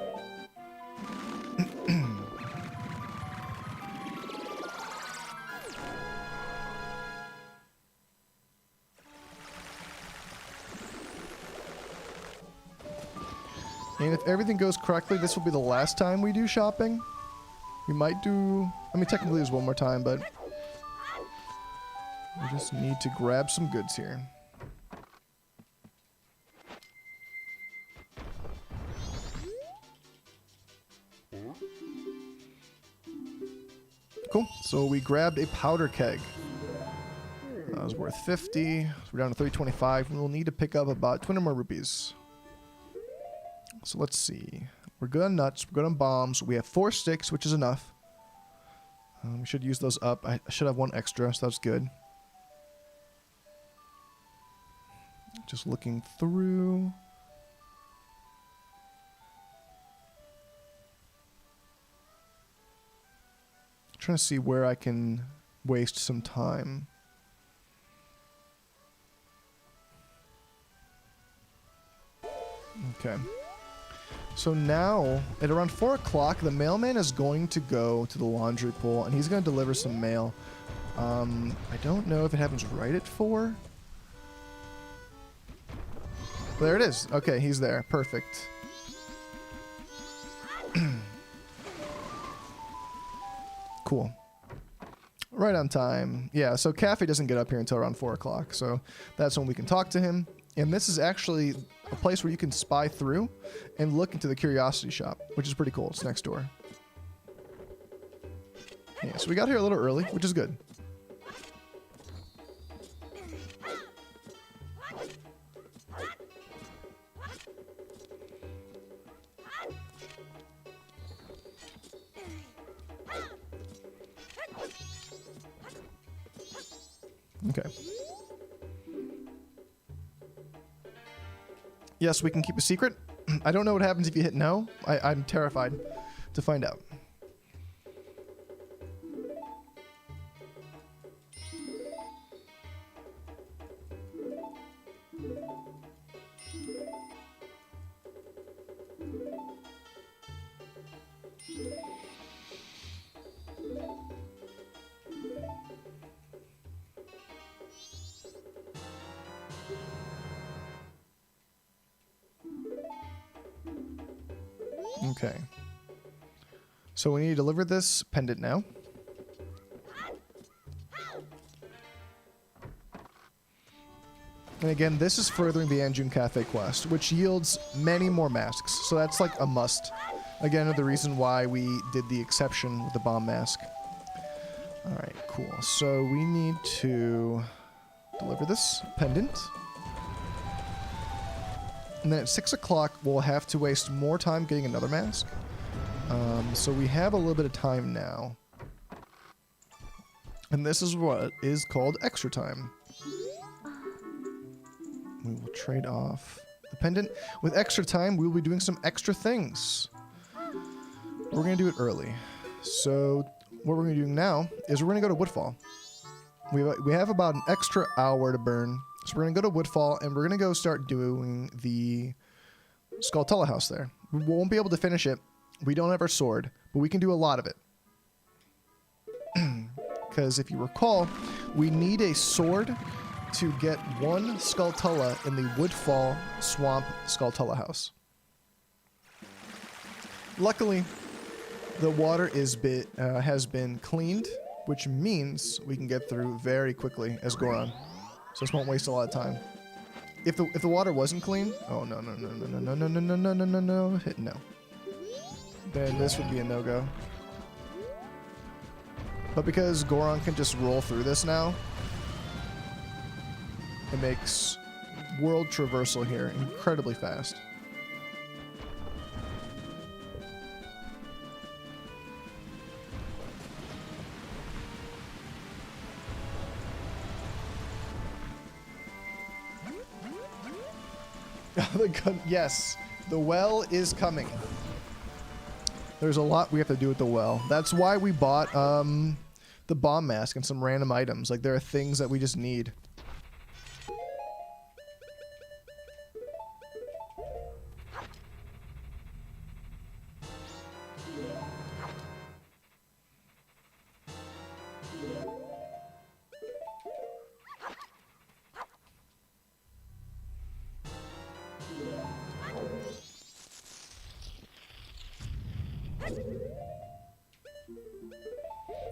And if everything goes correctly, this will be the last time we do shopping. We might do... I mean, technically there's one more time, but... we just need to grab some goods here. Cool. So we grabbed a powder keg. That was worth 50. So we're down to 325. We'll need to pick up about 200 more rupees. So let's see. We're good on nuts. We're good on bombs. We have 4 sticks, which is enough. We should use those up. I should have 1 extra, so that's good. Just looking through. Trying to see where I can waste some time. Okay. So now, at around 4 o'clock, the mailman is going to go to the laundry pool, and he's going to deliver some mail. I don't know if it happens right at 4. There it is. Okay, he's there. Perfect. Cool. Right on time. Yeah, so Kafei doesn't get up here until around 4 o'clock, so that's when we can talk to him. And this is actually a place where you can spy through and look into the curiosity shop, which is pretty cool. It's next door. Yeah, so we got here a little early, which is good. Okay. Yes, we can keep a secret. I don't know what happens if you hit no. I'm terrified to find out. Okay. So we need to deliver this pendant now. And again, this is furthering the Anju Kafei quest, which yields many more masks. So that's like a must. Again, the reason why we did the exception with the bomb mask. Alright, cool. So we need to deliver this pendant. And then at 6 o'clock, we'll have to waste more time getting another mask. So we have a little bit of time now. And this is what is called extra time. We will trade off the pendant. With extra time, we will be doing some extra things. We're going to do it early. So what we're going to do now is we're going to go to Woodfall. We have about an extra hour to burn. So we're going to go to Woodfall, and we're going to go start doing the Skulltula house there. We won't be able to finish it. We don't have our sword, but we can do a lot of it. Because if you recall, we need a sword to get one Skulltula in the Woodfall Swamp Skulltula house. Luckily, the water has been cleaned, which means we can get through very quickly as Goron. So this won't waste a lot of time. If the water wasn't clean, oh no, then this would be a no-go. But because Goron can just roll through this now, it makes world traversal here incredibly fast. Yes, the well is coming. There's a lot we have to do with the well. That's why we bought the bomb mask and some random items. Like, there are things that we just need.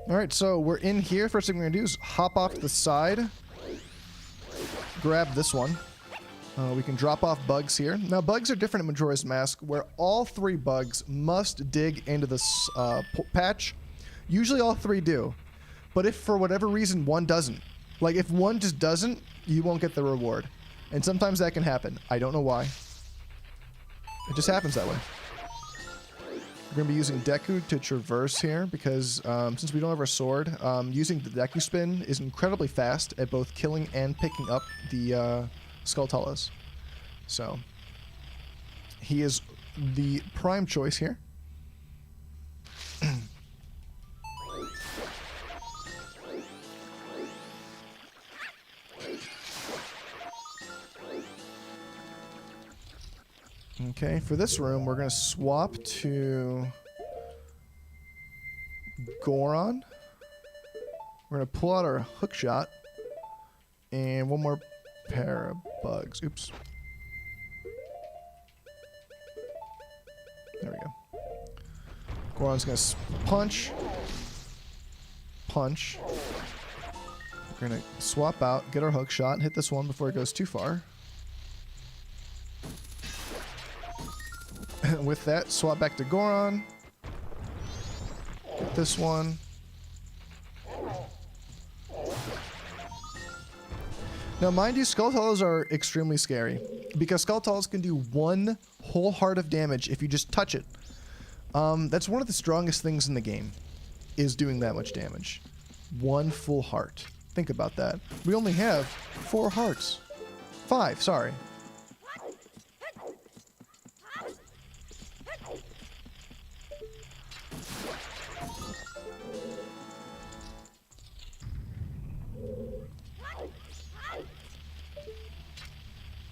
Alright, so we're in here. First thing we're going to do is hop off to the side. Grab this one. We can drop off bugs here. Now, bugs are different in Majora's Mask, where all 3 bugs must dig into this patch. Usually all 3 do. But if for whatever reason one doesn't, like if one just doesn't, you won't get the reward. And sometimes that can happen. I don't know why. It just happens that way. We're going to be using Deku to traverse here because since we don't have our sword, using the Deku spin is incredibly fast at both killing and picking up the Skulltulas. So he is the prime choice here. Okay, for this room, we're going to swap to Goron. We're going to pull out our hook shot. And one more pair of bugs. Oops. There we go. Goron's going to punch. Punch. We're going to swap out, get our hook shot, and hit this one before it goes too far. With that, swap back to Goron. Get this one. Now, mind you, Skulltulas are extremely scary because Skulltulas can do 1 whole heart of damage if you just touch it. That's one of the strongest things in the game, is doing that much damage. 1 full heart. Think about that. We only have 4 hearts. 5, sorry.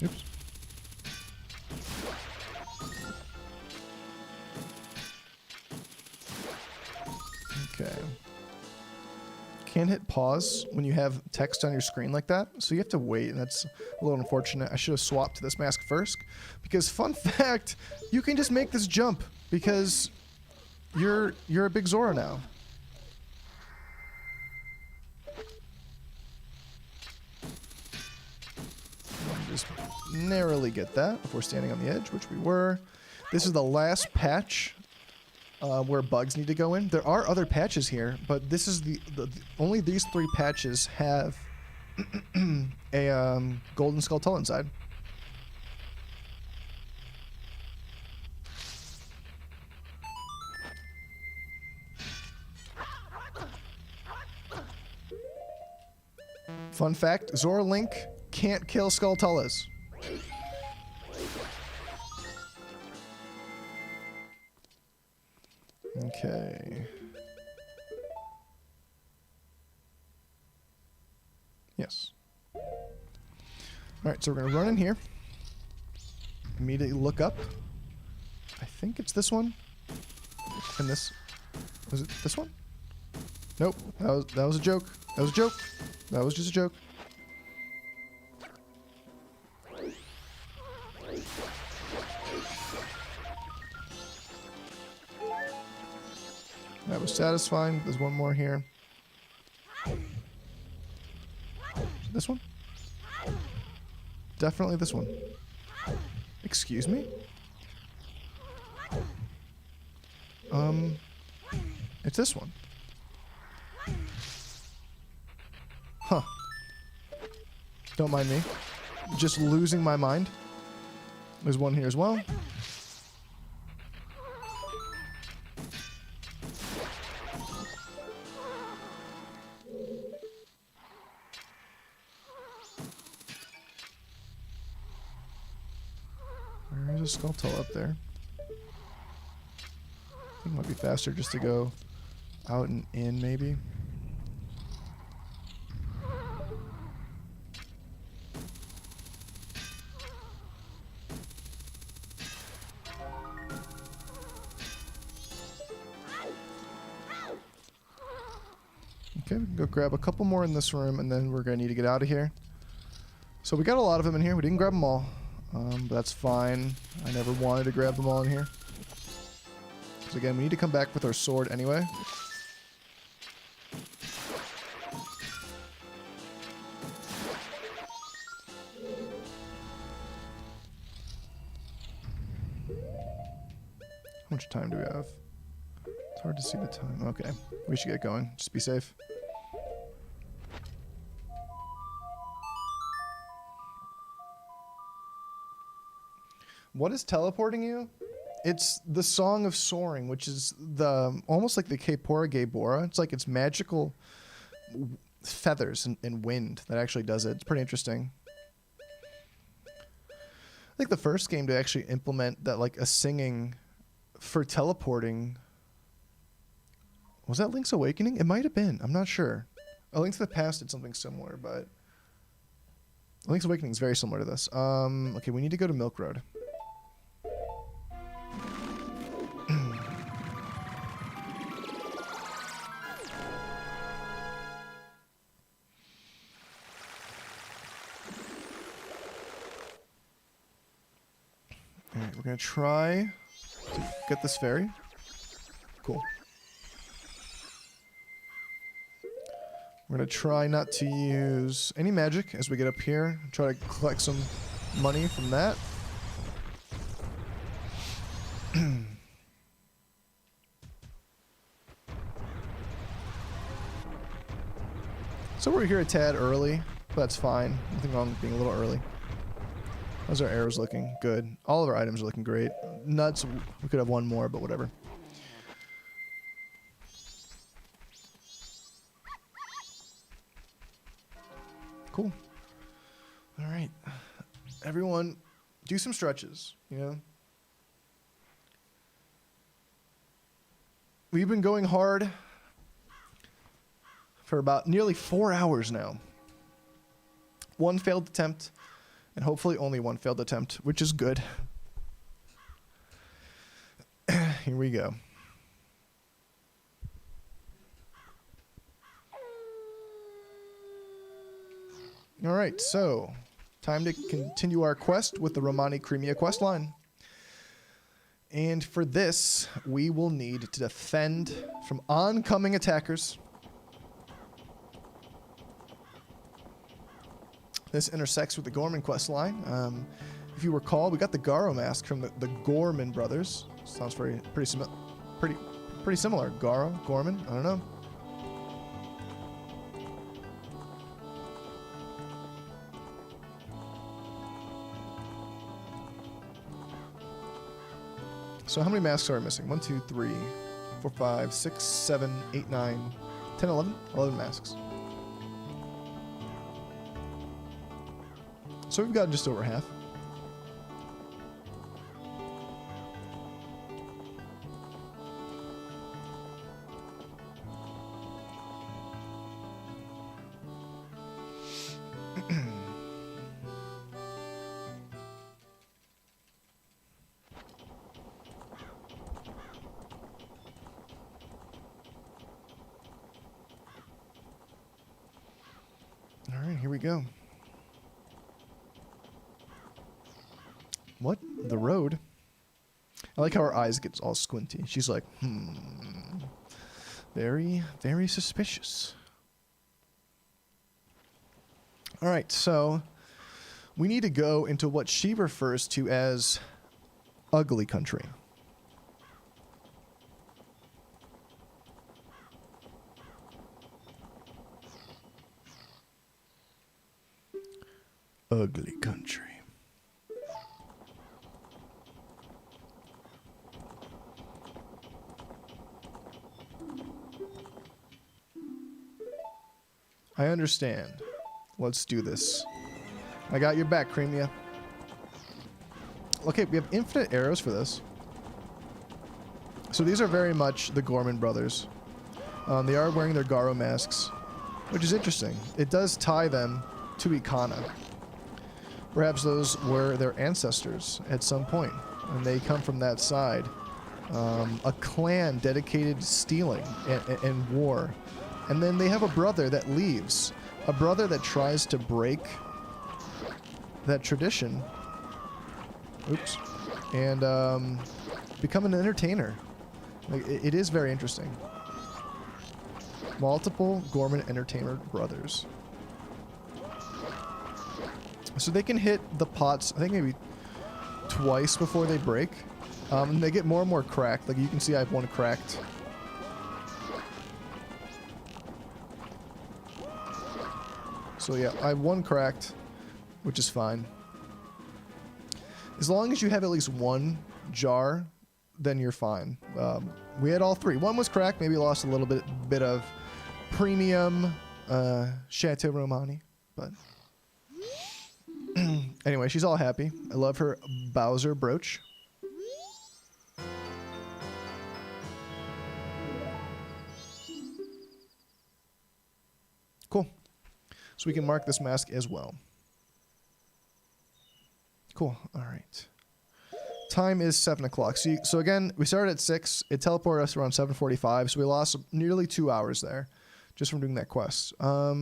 Oops. Okay. Can't hit pause when you have text on your screen like that, so you have to wait, and that's a little unfortunate. I should have swapped to this mask first, because fun fact, you can just make this jump because you're a big Zora now. narrowly get that if we're standing on the edge, which we were. This is the last patch where bugs need to go in. There are other patches here, but this is only these 3 patches have a golden skulltula inside. Fun fact, Zora Link can't kill skulltulas. Okay. Yes. Alright, so we're going to run in here. Immediately look up. I think it's this one. And this. Was it this one? Nope. That was a joke. That was a joke. That was just a joke. That was satisfying. There's one more here. This one? Definitely this one. Excuse me? It's this one. Huh. Don't mind me. Just losing my mind. There's one here as well. There's a skulltula up there. I think it might be faster just to go out and in, maybe. Okay, we can go grab a couple more in this room, and then we're going to need to get out of here. So we got a lot of them in here. We didn't grab them all, but that's fine. I never wanted to grab them all in here. Because again, we need to come back with our sword anyway. How much time do we have? It's hard to see the time. Okay, we should get going. Just be safe. What is teleporting you? It's the Song of Soaring, which is the almost like the Kepora Bora. It's like it's magical feathers and wind that actually does it. It's pretty interesting. I think the first game to actually implement that, like a singing for teleporting, was that Link's Awakening? It might have been. I'm not sure. A Link to the Past did something similar, but Link's Awakening is very similar to this. Okay, we need to go to Milk Road. Alright, we're gonna try to get this fairy. Cool. We're gonna try not to use any magic as we get up here. Try to collect some money from that. So we're here a tad early, but that's fine. Nothing wrong with being a little early. How's our arrows looking? Good. All of our items are looking great. Nuts, we could have one more, but whatever. Cool. All right. Everyone, do some stretches, you know? We've been going hard for about nearly 4 hours now. One failed attempt, and hopefully only one failed attempt, which is good. Here we go. All right, so time to continue our quest with the Romani Crimea quest line. And for this, we will need to defend from oncoming attackers. This intersects with the Gorman quest line. If you recall, we got the Garo mask from the Gorman brothers. Sounds pretty similar. Pretty similar. Garo, Gorman. I don't know. So how many masks are we missing? 1, 2, 3, 4, 5, 6, 7, 8, 9, 10, 11? 11 masks. So we've got just over half. All right, here we go. What? The road? I like how her eyes get all squinty. She's like, very, very suspicious. All right, so we need to go into what she refers to as ugly country. Ugly country. I understand. Let's do this. I got your back, Creamia. Okay, we have infinite arrows for this. So these are very much the Gorman brothers. They are wearing their Garo masks, which is interesting. It does tie them to Ikana. Perhaps those were their ancestors at some point, and they come from that side. A clan dedicated to stealing and war. And then they have a brother that leaves. A brother that tries to break that tradition. Oops. And become an entertainer. Like, it is very interesting. Multiple Gorman entertainer brothers. So they can hit the pots, I think maybe twice before they break. And they get more and more cracked. Like you can see I have one cracked. So yeah, I have one cracked, which is fine. As long as you have at least one jar, then you're fine. We had all three. One was cracked, maybe lost a little bit of premium Chateau Romani, but anyway, she's all happy. I love her Bowser brooch. Cool. So we can mark this mask as well. Cool. All right. Time is 7 o'clock. So again, we started at 6. It teleported us around 7:45. So we lost nearly 2 hours there just from doing that quest. All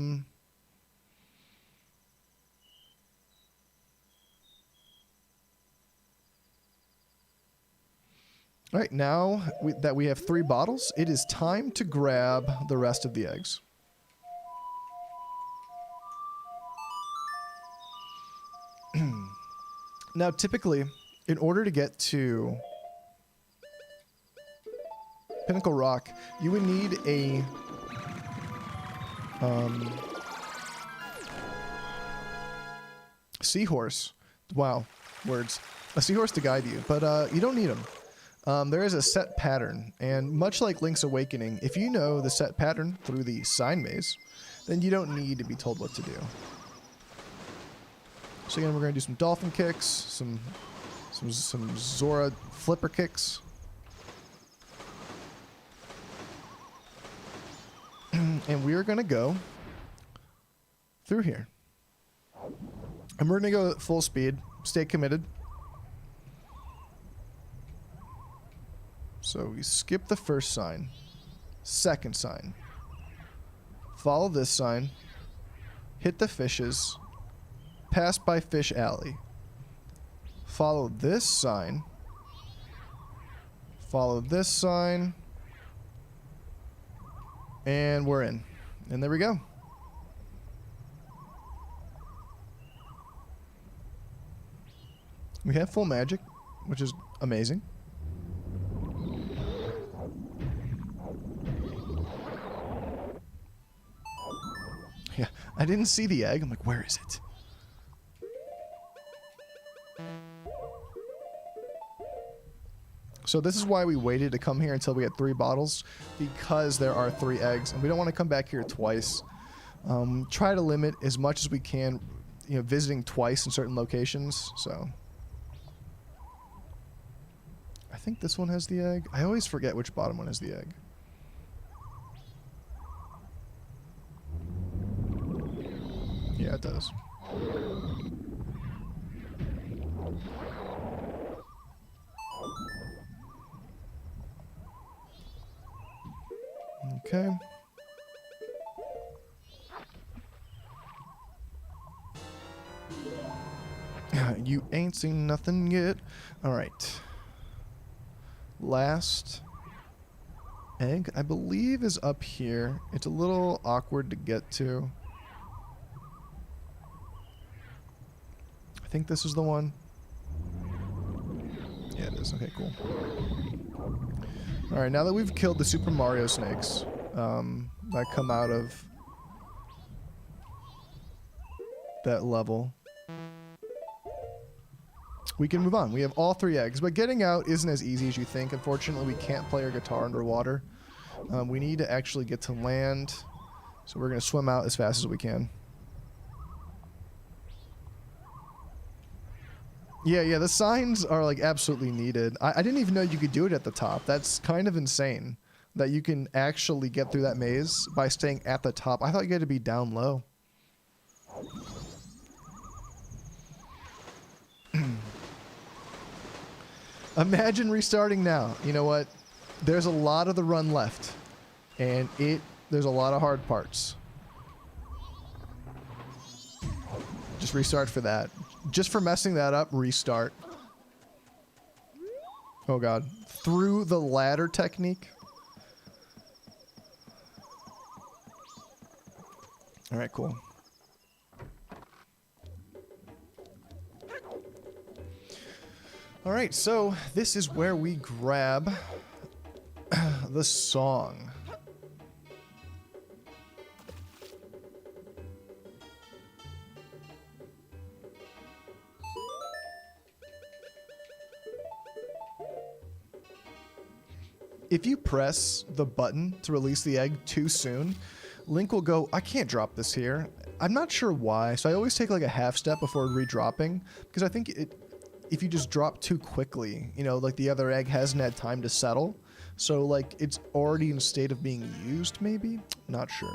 right. Now that we have 3 bottles, it is time to grab the rest of the eggs. Now, typically, in order to get to Pinnacle Rock, you would need a seahorse. Wow, words. A seahorse to guide you, but you don't need them. There is a set pattern, and much like Link's Awakening, if you know the set pattern through the sign maze, then you don't need to be told what to do. So again, we're going to do some dolphin kicks, some Zora flipper kicks. And we are going to go through here. And we're going to go at full speed. Stay committed. So we skip the first sign. Second sign. Follow this sign. Hit the fishes. Pass by Fish Alley. Follow this sign. Follow this sign. And we're in. And there we go. We have full magic, which is amazing. Yeah, I didn't see the egg. I'm like, where is it? So this is why we waited to come here until we had 3 bottles, because there are 3 eggs, and we don't want to come back here twice. Try to limit as much as we can, you know, visiting twice in certain locations. So I think this one has the egg. I always forget which bottom one has the egg. Yeah, it does. Okay. You ain't seen nothing yet. All right. Last egg, I believe, is up here. It's a little awkward to get to. I think this is the one. Yeah, it is. Okay, cool. All right, now that we've killed the Super Mario snakes that come out of that level, we can move on. We have all 3 eggs, but getting out isn't as easy as you think. Unfortunately, we can't play our guitar underwater. We need to actually get to land, so we're going to swim out as fast as we can. Yeah, the signs are like absolutely needed. I didn't even know you could do it at the top. That's kind of insane that you can actually get through that maze by staying at the top. I thought you had to be down low. Imagine restarting now. You know what? There's a lot of the run left, and there's a lot of hard parts. Just restart for that. Just for messing that up, restart. Oh god. Through the ladder technique. Alright, cool. Alright, so this is where we grab the song. If you press the button to release the egg too soon, Link will go, I can't drop this here. I'm not sure why, so I always take like a half step before redropping, because I think if you just drop too quickly, you know, like the other egg hasn't had time to settle, so like it's already in a state of being used, maybe? Not sure.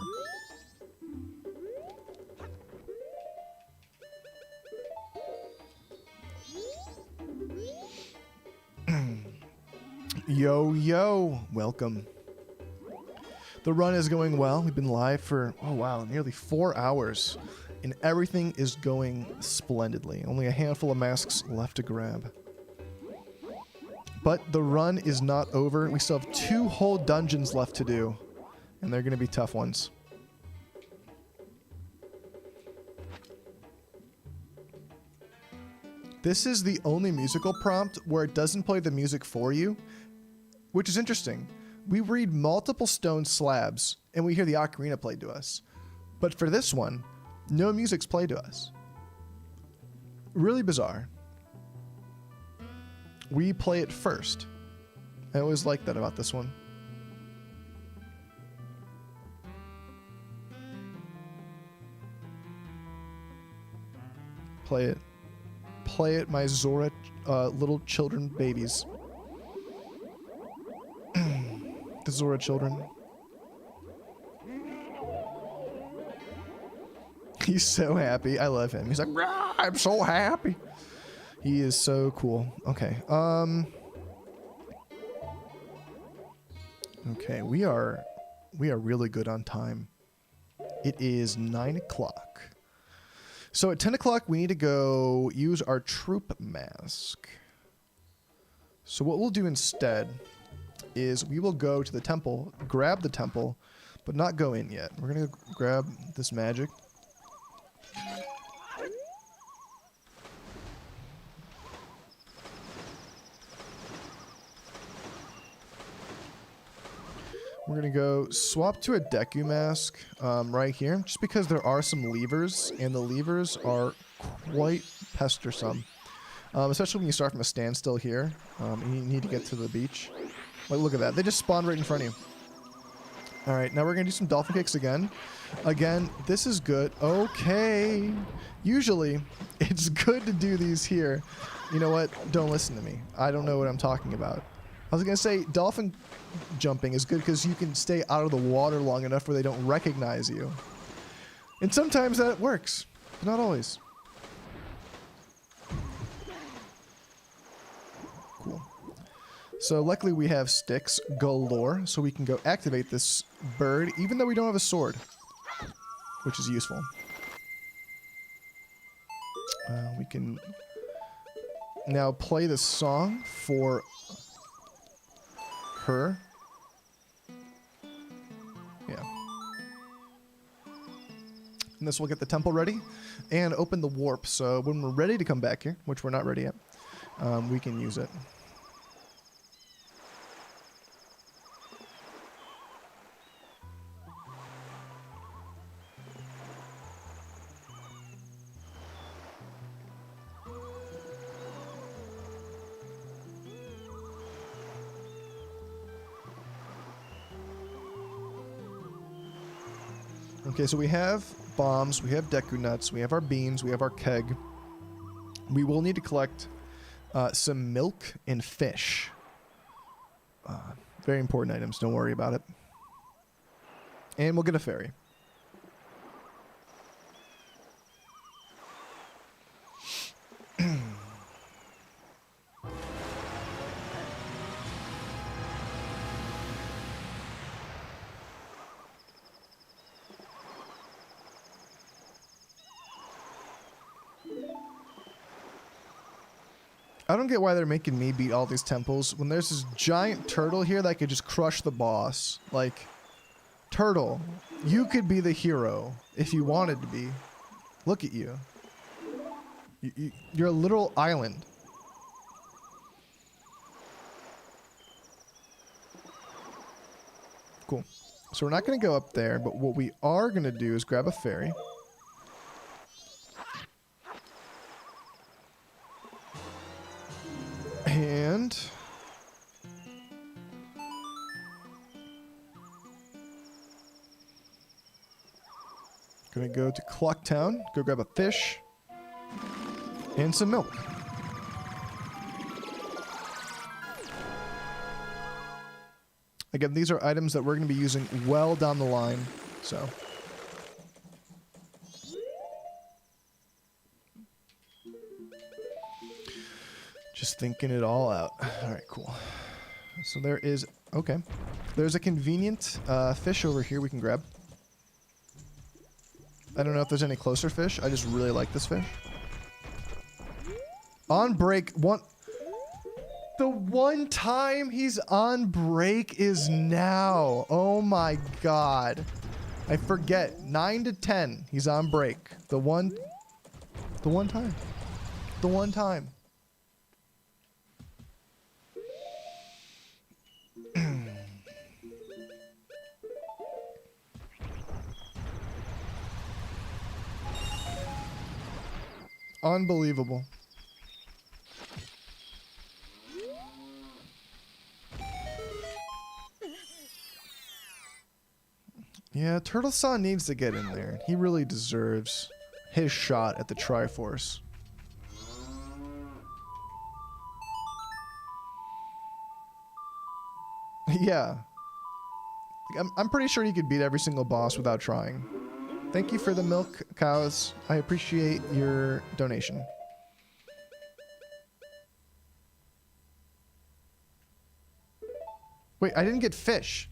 Yo, welcome. The run is going well. We've been live for, oh wow, nearly 4 hours, and everything is going splendidly. Only a handful of masks left to grab. But the run is not over. We still have 2 whole dungeons left to do, and they're going to be tough ones. This is the only musical prompt where it doesn't play the music for you, which is interesting. We read multiple stone slabs, and we hear the ocarina played to us. But for this one, no music's played to us. Really bizarre. We play it first. I always like that about this one. Play it. Play it, my Zora little children babies. The Zora children. He's so happy. I love him. He's like, "Rah, I'm so happy." He is so cool. Okay. Okay, we are really good on time. It is 9 o'clock. So at 10 o'clock, we need to go use our troop mask. So what we'll do instead is we will go to the temple, grab the temple, but not go in yet. We're going to grab this magic. We're going to go swap to a Deku Mask right here, just because there are some levers, and the levers are quite pestersome. Especially when you start from a standstill here, and you need to get to the beach. Like, look at that. They just spawn right in front of you. Alright, now we're going to do some dolphin kicks again. Again, this is good. Okay. Usually, it's good to do these here. You know what? Don't listen to me. I don't know what I'm talking about. I was going to say, dolphin jumping is good because you can stay out of the water long enough where they don't recognize you. And sometimes that works, but not always. Cool. So luckily we have sticks galore, so we can go activate this bird, even though we don't have a sword, which is useful. We can now play the song for her. Yeah. And this will get the temple ready and open the warp, so when we're ready to come back here, which we're not ready yet, we can use it. Okay, so we have bombs, we have Deku Nuts, we have our beans, we have our keg. We will need to collect some milk and fish. Very important items, don't worry about it. And we'll get a ferry. I don't get why they're making me beat all these temples when there's this giant turtle here that could just crush the boss. Like, turtle, you could be the hero if you wanted to be. Look at you. You're a literal island. Cool. So we're not going to go up there, but what we are going to do is grab a ferry. And gonna go to Clocktown, go grab a fish and some milk. Again, these are items that we're gonna be using well down the line, so. Just thinking it all out. All right, cool. So there is, okay. There's a convenient fish over here we can grab. I don't know if there's any closer fish. I just really like this fish. On break, the one time he's on break is now. Oh my God. I forget, 9 to 10, he's on break. The one time. The one time. Unbelievable. Yeah, Turtle-san needs to get in there. He really deserves his shot at the Triforce. Yeah. I'm pretty sure he could beat every single boss without trying. Thank you for the milk, cows. I appreciate your donation. Wait, I didn't get fish.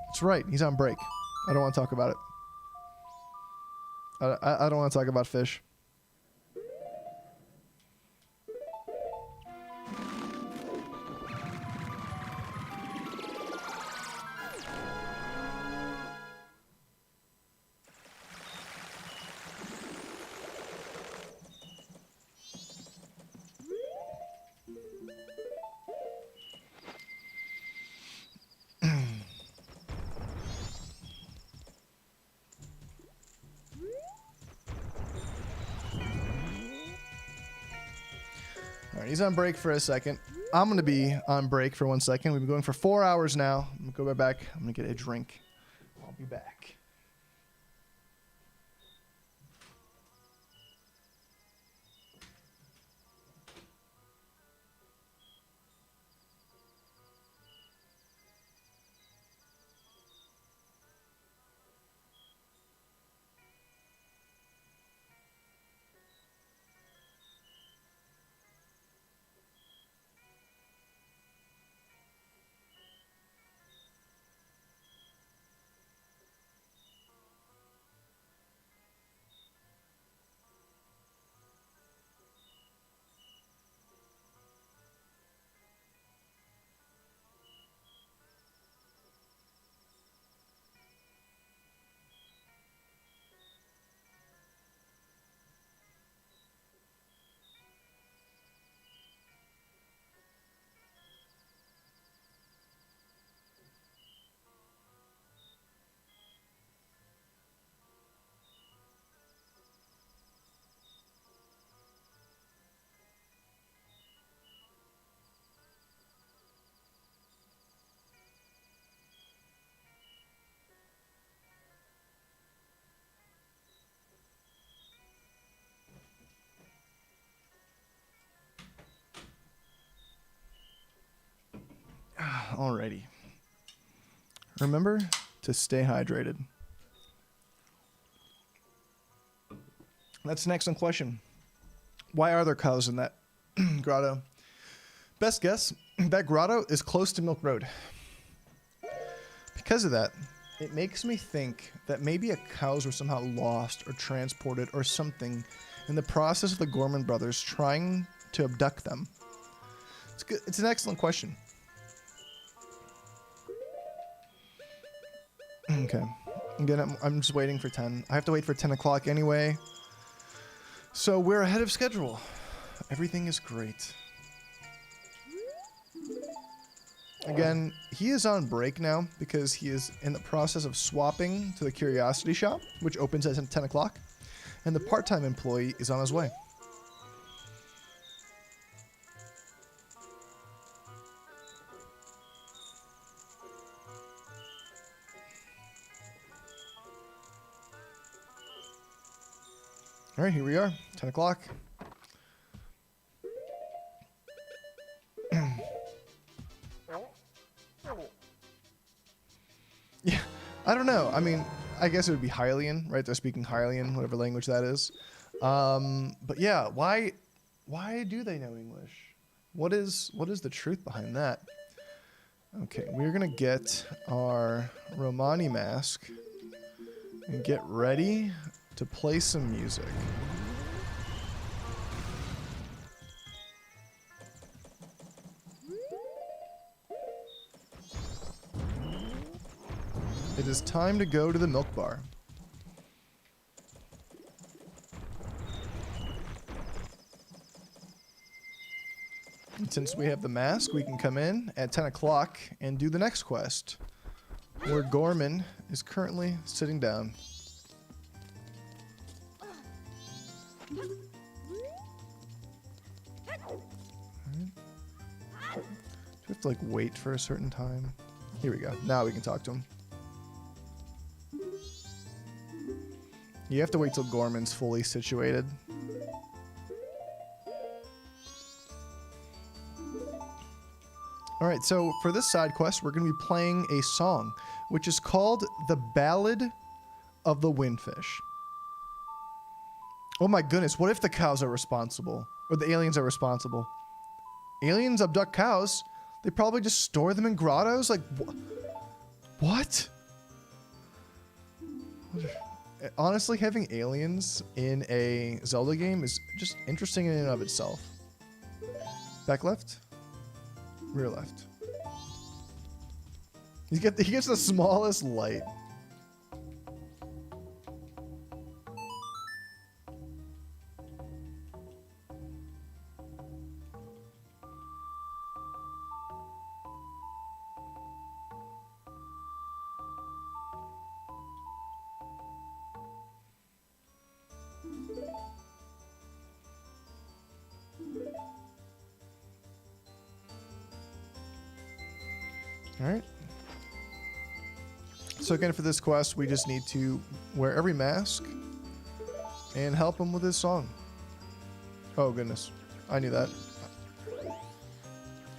That's right, he's on break. I don't want to talk about it. I don't want to talk about fish. right, he's on break for a second. I'm going to be on break for 1 second. We've been going for 4 hours now. I'm going to go right back. I'm going to get a drink. I'll be back. Alrighty. Remember to stay hydrated. That's an excellent question. Why are there cows in that grotto? Best guess, that grotto is close to Milk Road. Because of that, it makes me think that maybe cows were somehow lost or transported or something in the process of the Gorman brothers trying to abduct them. It's good. It's an excellent question. Okay. Again, I'm just waiting for 10. I have to wait for 10 o'clock anyway. So we're ahead of schedule. Everything is great. Again, he is on break now because he is in the process of swapping to the Curiosity Shop, which opens at 10 o'clock. And the part-time employee is on his way. All right, here we are, 10 o'clock. Yeah, I don't know. I mean, I guess it would be Hylian, right? They're speaking Hylian, whatever language that is. But yeah, why do they know English? What is the truth behind that? Okay, we're gonna get our Romani mask and get ready to play some music. It is time to go to the milk bar. And since we have the mask, we can come in at 10 o'clock and do the next quest, where Gorman is currently sitting down. Do we have to like wait for a certain time? Here we go. Now we can talk to him. You have to wait till Gorman's fully situated. Alright, so for this side quest, we're going to be playing a song, which is called The Ballad of the Windfish. Oh my goodness, what if the cows are responsible? Or the aliens are responsible? Aliens abduct cows? They probably just store them in grottos? Like, what? Honestly, having aliens in a Zelda game is just interesting in and of itself. Back left? Rear left. He gets the smallest light. Alright. So again, for this quest, we just need to wear every mask and help him with his song. Oh, goodness. I knew that.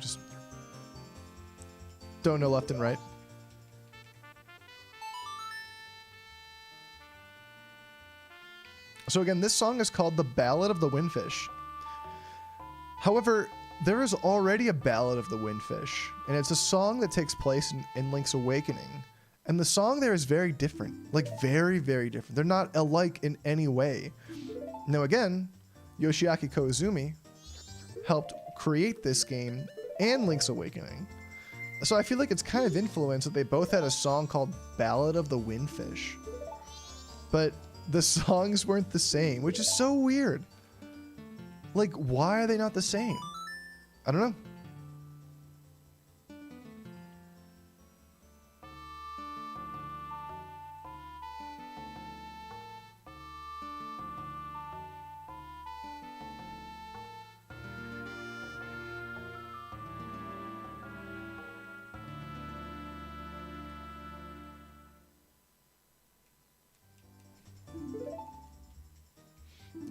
Just don't know left and right. So again, this song is called The Ballad of the Windfish. However, there is already a Ballad of the Windfish, and it's a song that takes place in Link's Awakening. And the song there is very different. Like, very, very different. They're not alike in any way. Now again, Yoshiaki Koizumi helped create this game and Link's Awakening. So I feel like it's kind of influenced that they both had a song called Ballad of the Windfish. But the songs weren't the same, which is so weird. Like, why are they not the same? I don't know.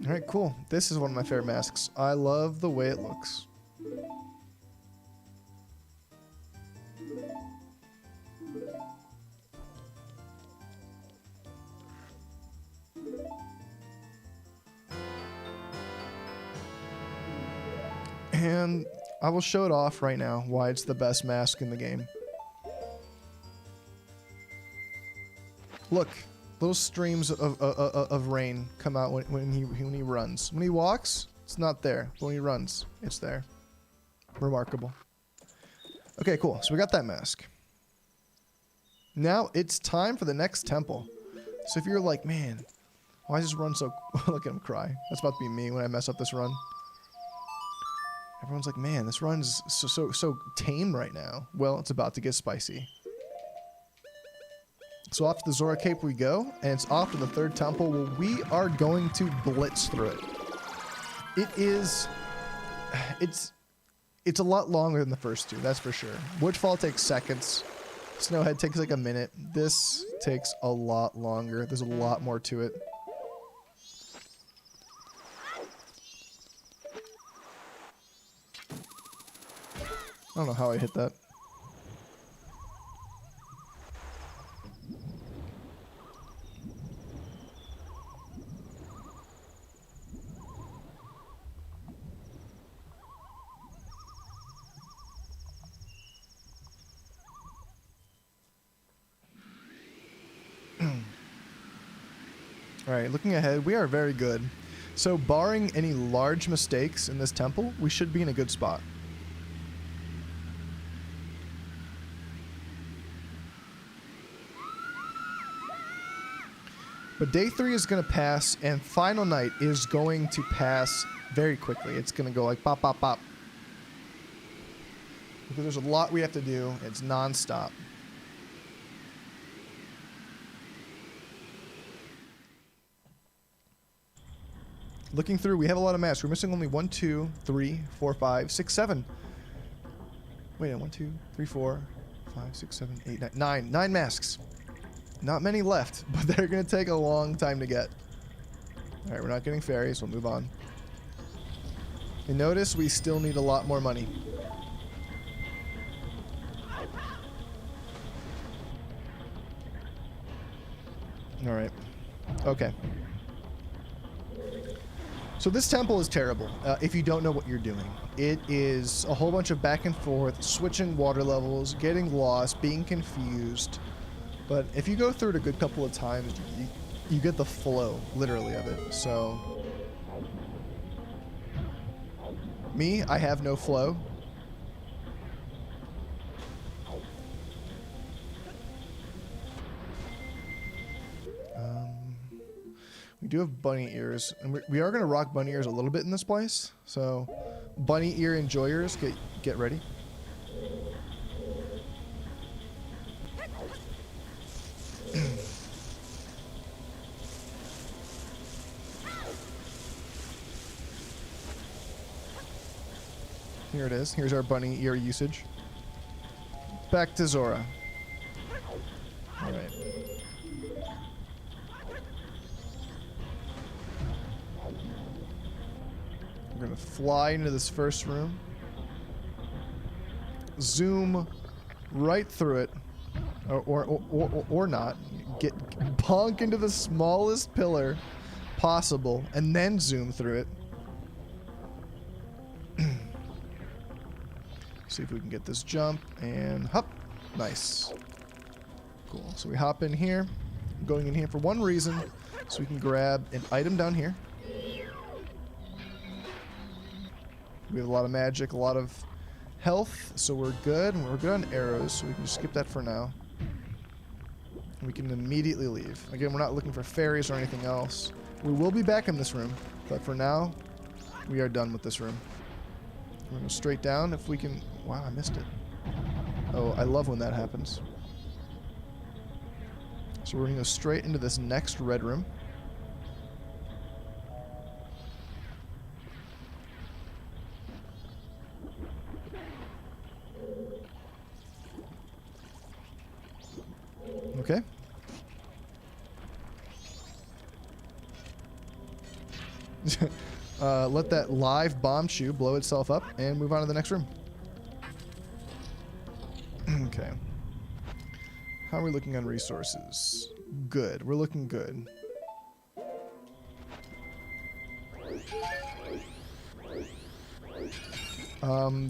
All right, cool. This is one of my favorite masks. I love the way it looks. And I will show it off right now, why it's the best mask in the game. Look. Little streams of rain come out when he runs. When he walks, it's not there. But when he runs, it's there. Remarkable. Okay, cool. So we got that mask. Now it's time for the next temple. So if you're like, man, why does this run so... Look at him cry. That's about to be me when I mess up this run. Everyone's like, man, this run's so tame right now. Well, it's about to get spicy. So off to the Zora Cape we go, and it's off to the third temple where we are going to blitz through it. It's a lot longer than the first two, that's for sure. Woodfall takes seconds. Snowhead takes like a minute. This takes a lot longer. There's a lot more to it. I don't know how I hit that. Alright, looking ahead, we are very good. So barring any large mistakes in this temple, we should be in a good spot. But day 3 is going to pass, and final night is going to pass very quickly. It's going to go like pop, pop, pop. Because there's a lot we have to do. It's non-stop. Looking through, we have a lot of masks. We're missing only 1, 2, 3, 4, 5, 6, 7. Wait, 1, 2, 3, 4, 5, 6, 7, 8, 9. 9. 9 masks. Not many left, but they're going to take a long time to get. Alright, we're not getting fairies. We'll move on. And notice we still need a lot more money. Alright. Okay. So this temple is terrible if you don't know what you're doing. It is a whole bunch of back and forth, switching water levels, getting lost, being confused. But if you go through it a good couple of times, you get the flow, literally, of it. So, me, I have no flow. We do have bunny ears, and we are going to rock bunny ears a little bit in this place. So, bunny ear enjoyers, get ready. Here it is. Here's our bunny ear usage. Back to Zora. Alright. We're gonna fly into this first room. Zoom right through it. Or not. Get bonk into the smallest pillar possible and then zoom through it. See if we can get this jump and hop. Nice. Cool. So we hop in here. I'm going in here for one reason, so we can grab an item down here. We have a lot of magic, a lot of health, so we're good. And we're good on arrows, so we can just skip that for now. We can immediately leave. Again, we're not looking for fairies or anything else. We will be back in this room, but for now, we are done with this room. We're going to go straight down if we can... Wow, I missed it. Oh, I love when that happens. So we're going to go straight into this next red room. Okay. Let that live bomb shoe blow itself up and move on to the next room. Okay. How are we looking on resources? Good. We're looking good.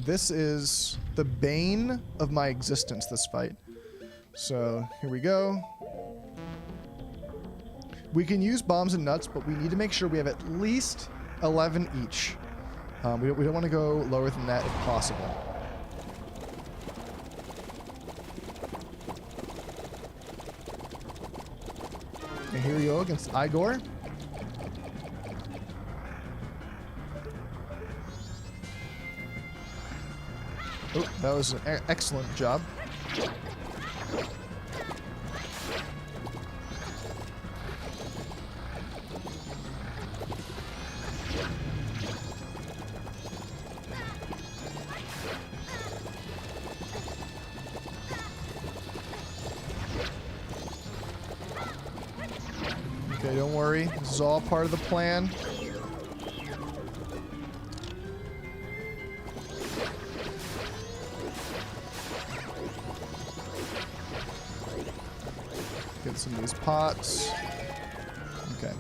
This is the bane of my existence, this fight. So, here we go. We can use bombs and nuts, but we need to make sure we have at least 11 each. We don't want to go lower than that if possible. And here we go against Igor. Oh, that was an excellent job. Okay, don't worry. This is all part of the plan. Get some of these pots. Okay.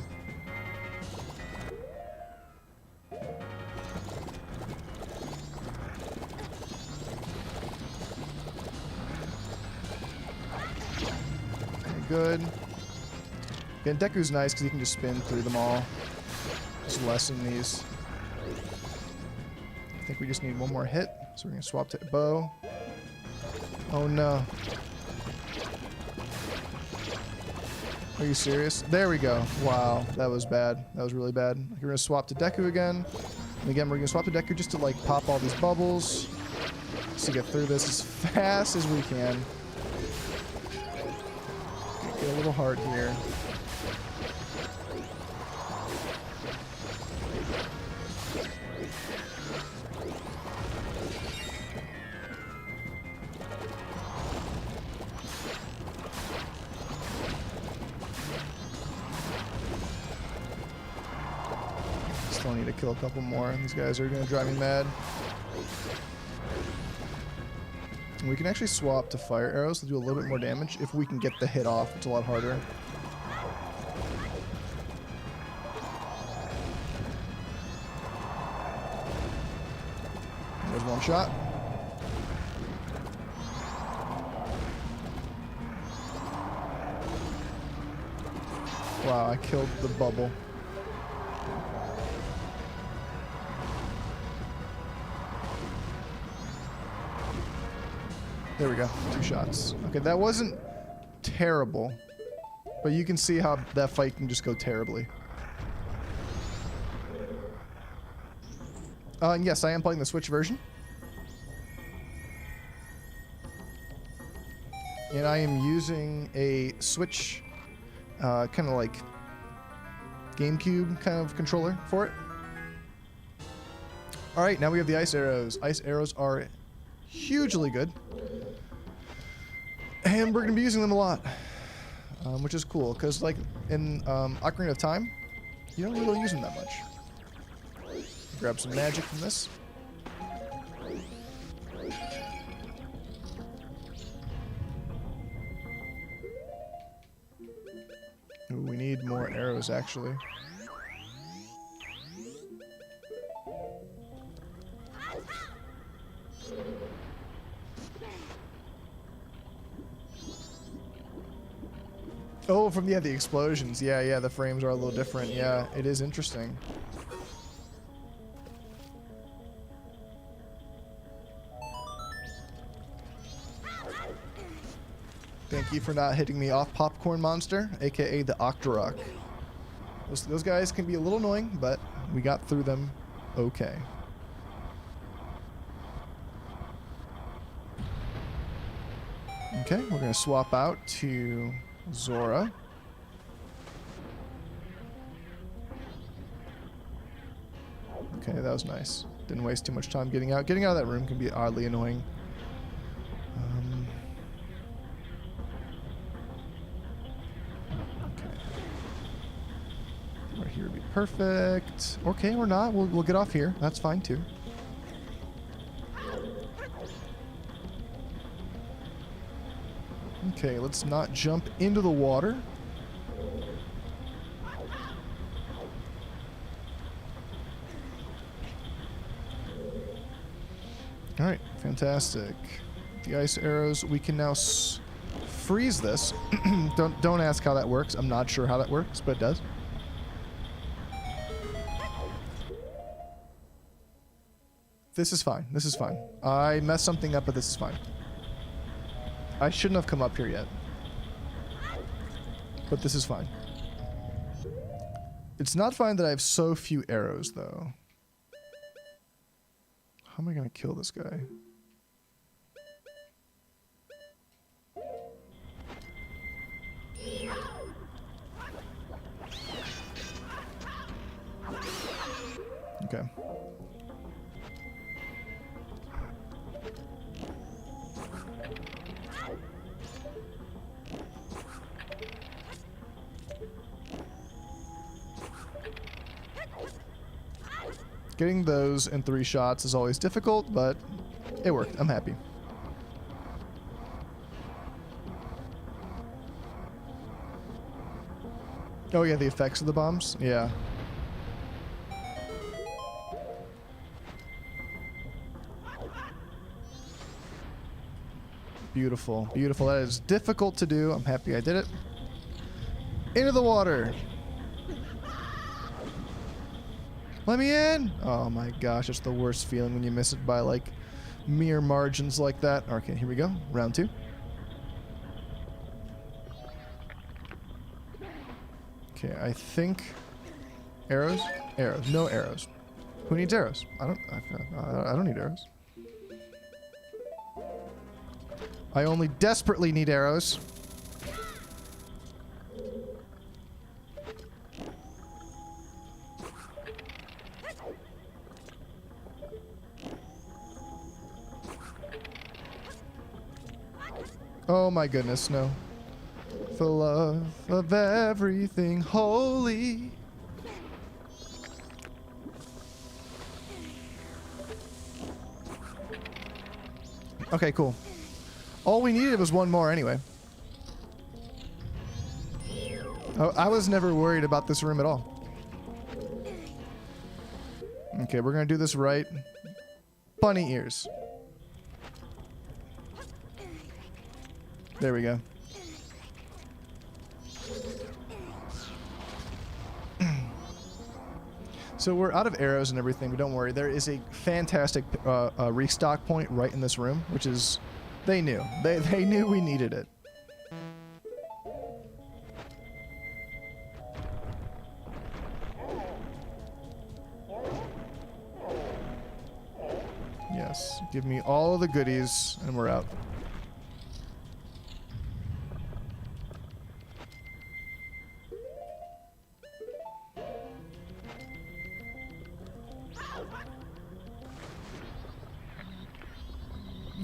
Okay, good. Again, Deku's nice because he can just spin through them all. Just lessen these. I think we just need one more hit. So we're going to swap to bow. Oh no. Are you serious? There we go. Wow, that was bad. That was really bad. We're going to swap to Deku again. And again, we're going to swap to Deku just to like pop all these bubbles. Just to get through this as fast as we can. Get a little hard here. Still need to kill a couple more. These guys are going to drive me mad. We can actually swap to fire arrows to do a little bit more damage if we can get the hit off. It's a lot harder. There's one shot. Wow, I killed the bubble. There we go. 2 shots. Okay, that wasn't terrible. But you can see how that fight can just go terribly. And yes, I am playing the Switch version. And I am using a Switch kind of like GameCube kind of controller for it. Alright, now we have the ice arrows. Ice arrows are hugely good. And we're going to be using them a lot, which is cool, because like in Ocarina of Time, you don't really use them that much. Grab some magic from this. Ooh, we need more arrows, actually. Oh, from the explosions. Yeah, the frames are a little different. Yeah, it is interesting. Thank you for not hitting me off, Popcorn Monster, aka the Octorok. Those guys can be a little annoying, but we got through them okay. Okay, we're gonna swap out to Zora. Okay, that was nice. Didn't waste too much time getting out. Getting out of that room can be oddly annoying. Okay. Right here would be perfect. Okay, we're not. We'll get off here. That's fine too. Okay, let's not jump into the water. Alright, fantastic. The ice arrows, we can now freeze this. Don't ask how that works. I'm not sure how that works, but it does. This is fine. This is fine. I messed something up, but this is fine. I shouldn't have come up here yet. But this is fine. It's not fine that I have so few arrows, though. How am I gonna kill this guy? Okay. Getting those in 3 shots is always difficult, but it worked. I'm happy. Oh yeah, the effects of the bombs? Yeah. Beautiful. Beautiful. That is difficult to do. I'm happy I did it. Into the water. Let me in! Oh my gosh, it's the worst feeling when you miss it by like mere margins like that. Okay, here we go. Round 2. Okay, I think arrows. Arrows. No arrows. Who needs arrows? I don't need arrows. I only desperately need arrows. Oh my goodness, no. For love of everything holy. Okay, cool. All we needed was one more anyway. Oh, I was never worried about this room at all. Okay, we're gonna do this right. Bunny ears. There we go. So we're out of arrows and everything, but don't worry. There is a fantastic restock point right in this room, which is... They knew. They knew we needed it. Yes. Give me all of the goodies, and we're out.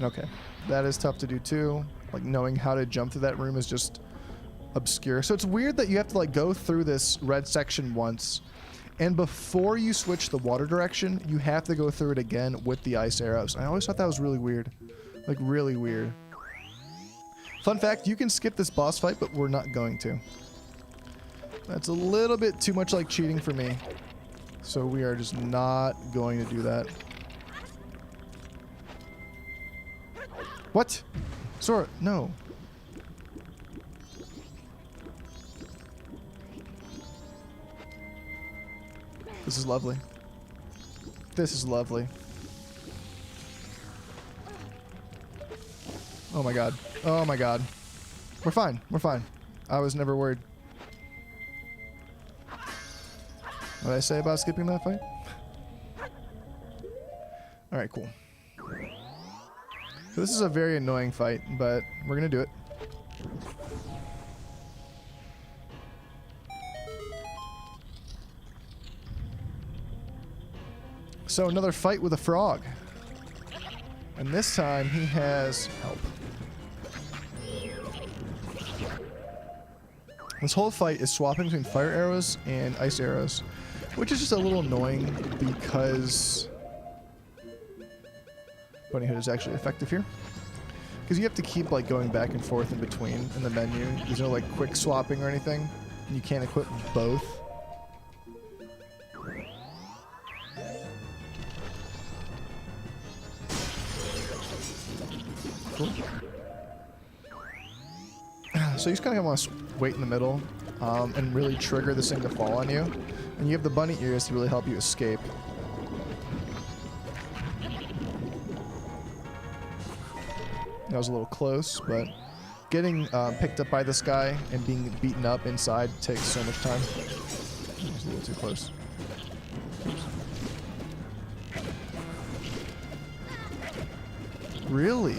Okay. That is tough to do too. like knowing how to jump through that room is just obscure. So it's weird that you have to like go through this red section once, and before you switch the water direction, you have to go through it again with the ice arrows. I always thought that was really weird. Like really weird. Fun fact, you can skip this boss fight, but we're not going to. That's a little bit too much like cheating for me. So we are just not going to do that. What? Sora, no. This is lovely. This is lovely. Oh my god. Oh my god. We're fine. We're fine. I was never worried. What did I say about skipping that fight? Alright, cool. So this is a very annoying fight, but we're gonna do it. So another fight with a frog. And this time he has help. This whole fight is swapping between fire arrows and ice arrows, which is just a little annoying because Bunny Hood is actually effective here. Because you have to keep like going back and forth in between in the menu. There's no like quick swapping or anything. And you can't equip both. Cool. So you just kind of want to wait in the middle and really trigger this thing to fall on you. And you have the bunny ears to really help you escape. That was a little close, but getting picked up by this guy and being beaten up inside takes so much time. That was a little too close. Oops. Really?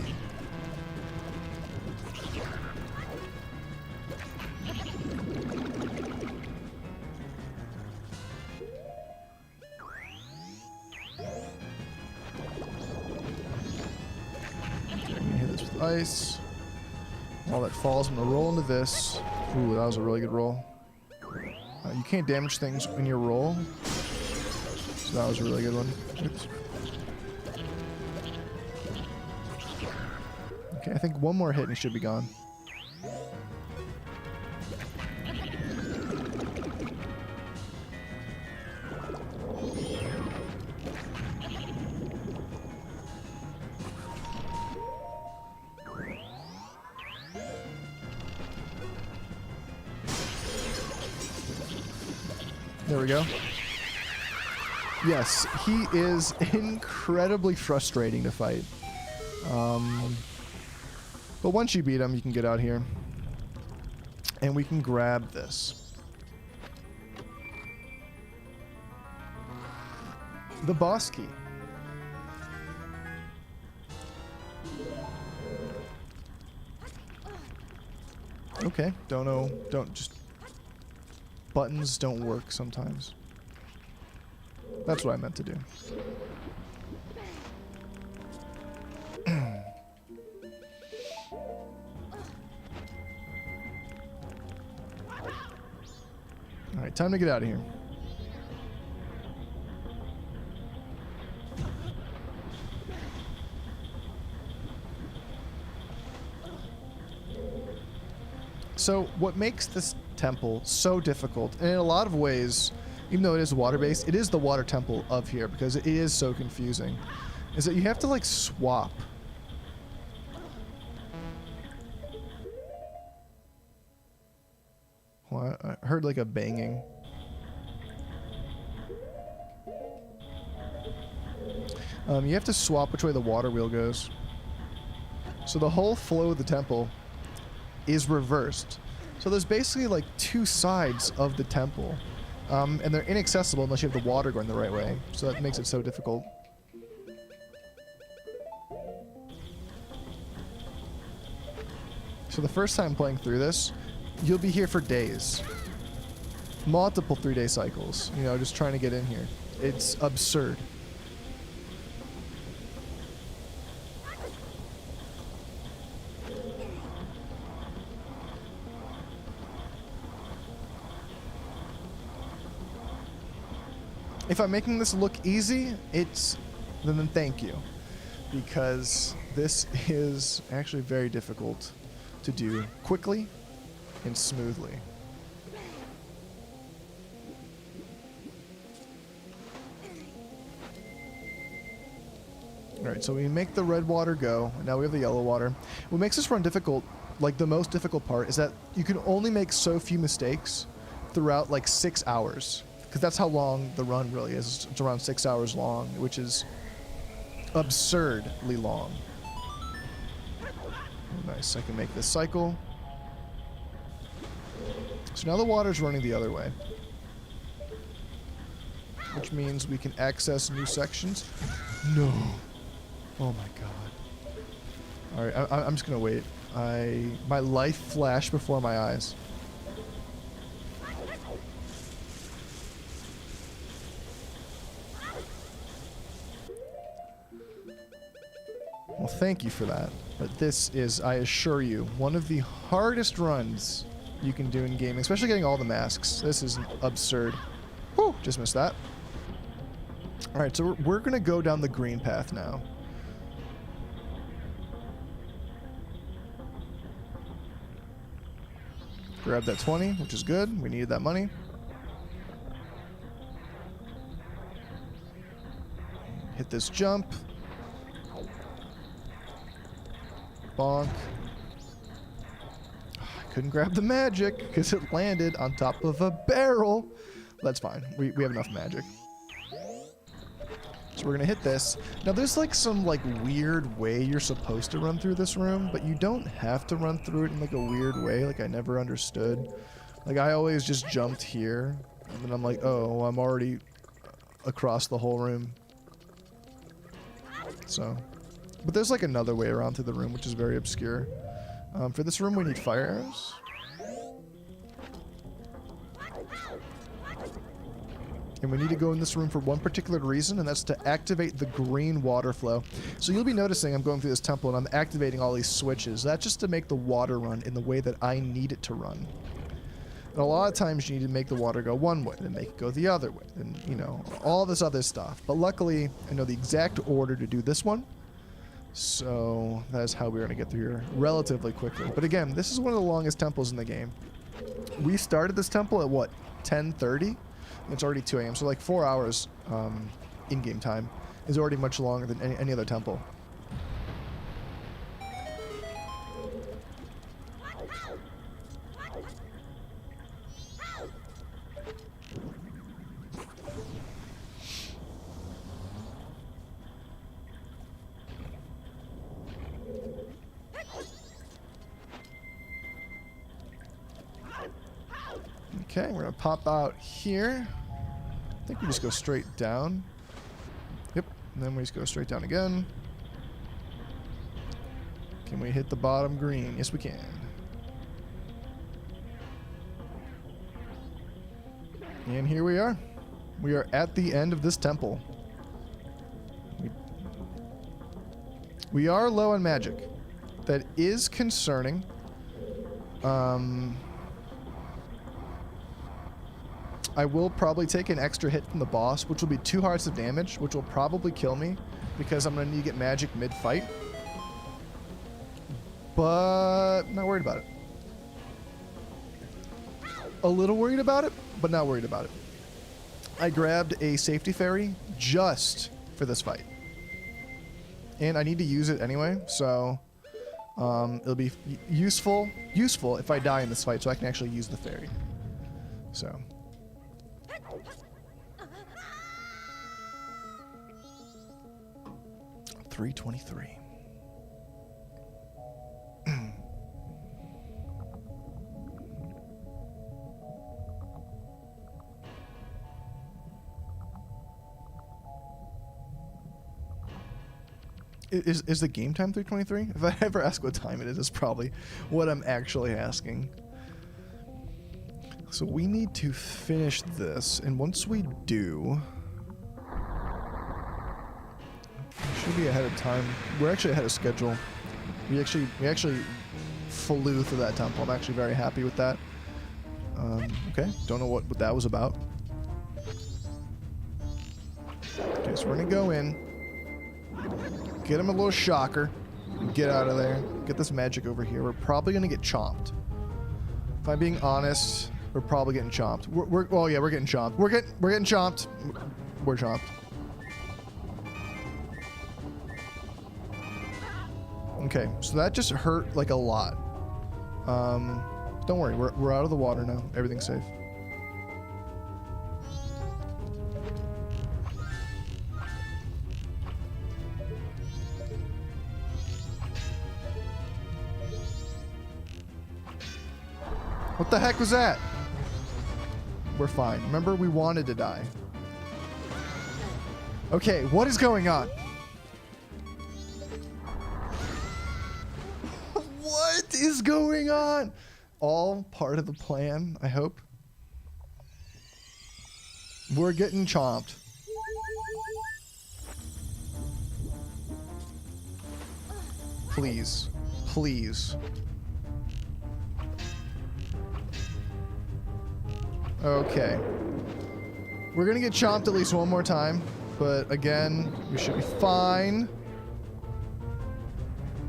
Ice. All that falls, I'm gonna roll into this. Ooh, that was a really good roll. You can't damage things in your roll. So that was a really good one. Oops. Okay, I think one more hit and he should be gone. There we go. Yes, he is incredibly frustrating to fight. But once you beat him, you can get out here. And we can grab this. The boss key. Okay, don't know, don't just... Buttons don't work sometimes. That's what I meant to do. Alright, time to get out of here. So, what makes this temple so difficult, and in a lot of ways, even though it is water-based, it is the water temple of here because it is so confusing, is that you have to like swap. Well, I heard like a banging. You have to swap which way the water wheel goes. So the whole flow of the temple is reversed. So there's basically like two sides of the temple. And they're inaccessible unless you have the water going the right way. So that makes it so difficult. So the first time playing through this, you'll be here for days. Multiple 3-day cycles. You know, just trying to get in here. It's absurd. If I'm making this look easy, then thank you, because this is actually very difficult to do quickly and smoothly. Alright, so we make the red water go, and now we have the yellow water. What makes this run difficult, like the most difficult part, is that you can only make so few mistakes throughout like 6 hours. Because that's how long the run really is. It's around 6 hours long, which is absurdly long. Nice, I can make this cycle. So now the water's running the other way, which means we can access new sections. No. Oh my god. Alright, I'm just gonna wait. My life flashed before my eyes. Well, thank you for that. But this is, I assure you, one of the hardest runs you can do in gaming, especially getting all the masks. This is absurd. Whew, just missed that. Alright, so we're gonna go down the green path now. Grab that 20, which is good. We needed that money. Hit this jump. Bonk. I couldn't grab the magic because it landed on top of a barrel. That's fine. We have enough magic. So we're gonna hit this. Now there's like some like weird way you're supposed to run through this room, but you don't have to run through it in like a weird way. Like I never understood. Like I always just jumped here, and then I'm like, oh, I'm already across the whole room. So, but there's like another way around through the room, which is very obscure. For this room, we need fire arrows. And we need to go in this room for one particular reason, and that's to activate the green water flow. So you'll be noticing I'm going through this temple and I'm activating all these switches. That's just to make the water run in the way that I need it to run. And a lot of times you need to make the water go one way, then make it go the other way, and you know, all this other stuff. But luckily, I know the exact order to do this one. So that is how we're going to get through here relatively quickly. But again, this is one of the longest temples in the game. We started this temple at what, 10:30? It's already 2 a.m. So like 4 hours in-game time is already much longer than any other temple. Okay, we're gonna pop out here. I think we just go straight down. Yep, and then we just go straight down again. Can we hit the bottom green? Yes, we can. And here we are. We are at the end of this temple. We are low on magic. That is concerning. I will probably take an extra hit from the boss, which will be 2 hearts of damage, which will probably kill me because I'm going to need to get magic mid-fight. But not worried about it. A little worried about it, but not worried about it. I grabbed a safety fairy just for this fight. And I need to use it anyway, so it'll be useful if I die in this fight so I can actually use the fairy. So... 323. Is the game time 323? If I ever ask what time it is, it's probably what I'm actually asking. So we need to finish this, and once we do... should be ahead of time. We're actually ahead of schedule. We actually flew through that temple. I'm actually very happy with that. Okay, don't know what that was about. So we're gonna go in, get him a little shocker, and get out of there. Get this magic over here. We're probably gonna get chomped. If I'm being honest, we're probably getting chomped. Oh yeah, we're getting chomped. We're getting chomped. We're chomped. Okay, so that just hurt like a lot. Don't worry, we're out of the water now. Everything's safe. What the heck was that? We're fine. Remember, we wanted to die. Okay, what is going on? What is going on? All part of the plan, I hope. We're getting chomped. Please. Please. Okay. We're gonna get chomped at least one more time, but again, we should be fine.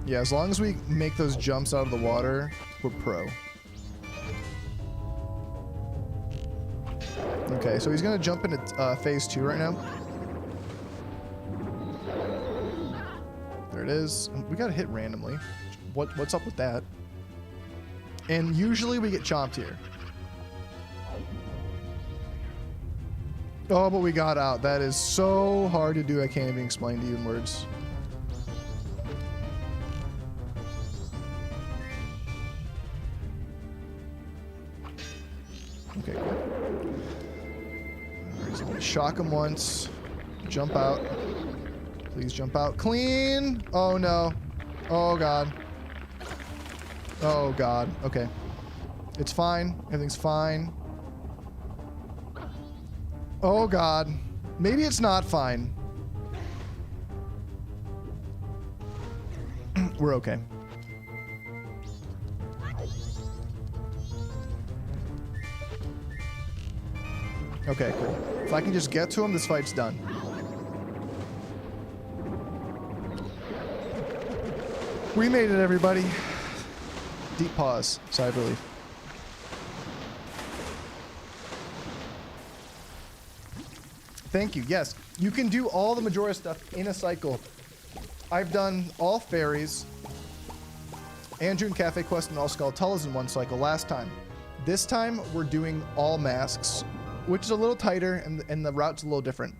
Yeah, as long as we make those jumps out of the water, we're pro. Okay, so he's gonna jump into phase 2 right now. There it is. We got hit randomly. What's up with that? And usually we get chomped here. Oh, but we got out. That is so hard to do. I can't even explain to you in words. Okay, cool. Alright, so I'm gonna shock him once. Jump out. Please jump out. Clean! Oh no. Oh god. Oh god. Okay. It's fine. Everything's fine. Oh god. Maybe it's not fine. We're okay. Okay, cool. If I can just get to him, this fight's done. We made it, everybody. Deep pause. Sigh of relief. Thank you. Yes, you can do all the Majora stuff in a cycle. I've done all fairies, Anju Kafei quest, and all Skulltulas in one cycle last time. This time, we're doing all masks, which is a little tighter, and the route's a little different.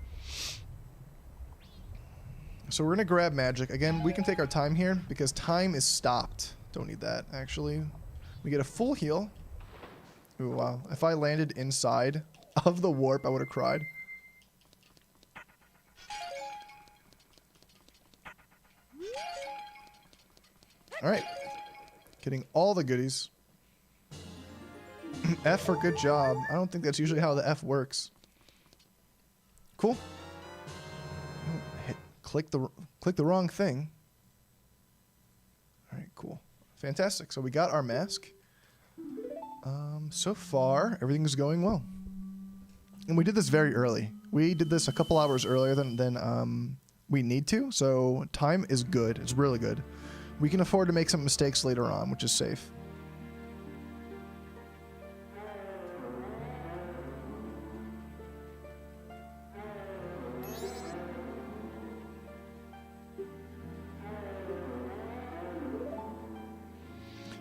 So we're going to grab magic. Again, we can take our time here, because time is stopped. Don't need that, actually. We get a full heal. Ooh, wow. If I landed inside of the warp, I would have cried. Alright. Getting all the goodies. F for good job. I don't think that's usually how the F works. Cool. Click the wrong thing. Alright, cool. Fantastic. So we got our mask. So far, everything's going well. And we did this very early. We did this a couple hours earlier than we need to, so time is good. It's really good. We can afford to make some mistakes later on, which is safe.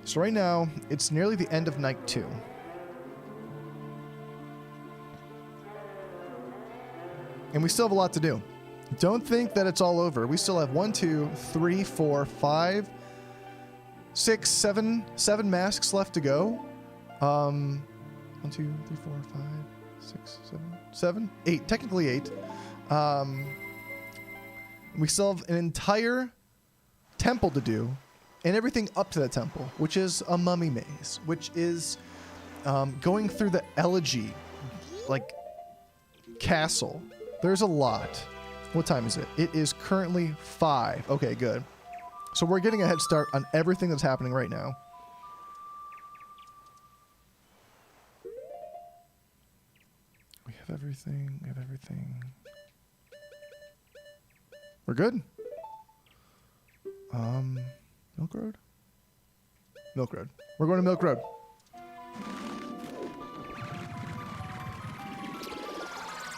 So right now, it's nearly the end of night 2. And we still have a lot to do. Don't think that it's all over. We still have 1, 2, 3, 4, 5, 6, 7 masks left to go. 1, 2, 3, 4, 5, 6, 7, 8. Technically 8. We still have an entire temple to do, and everything up to the temple, which is a mummy maze, which is going through the elegy, like, castle. There's a lot. What time is it? It is currently 5. Okay, good. So we're getting a head start on everything that's happening right now. We have everything. We have everything. We're good. Milk Road? Milk Road. We're going to Milk Road.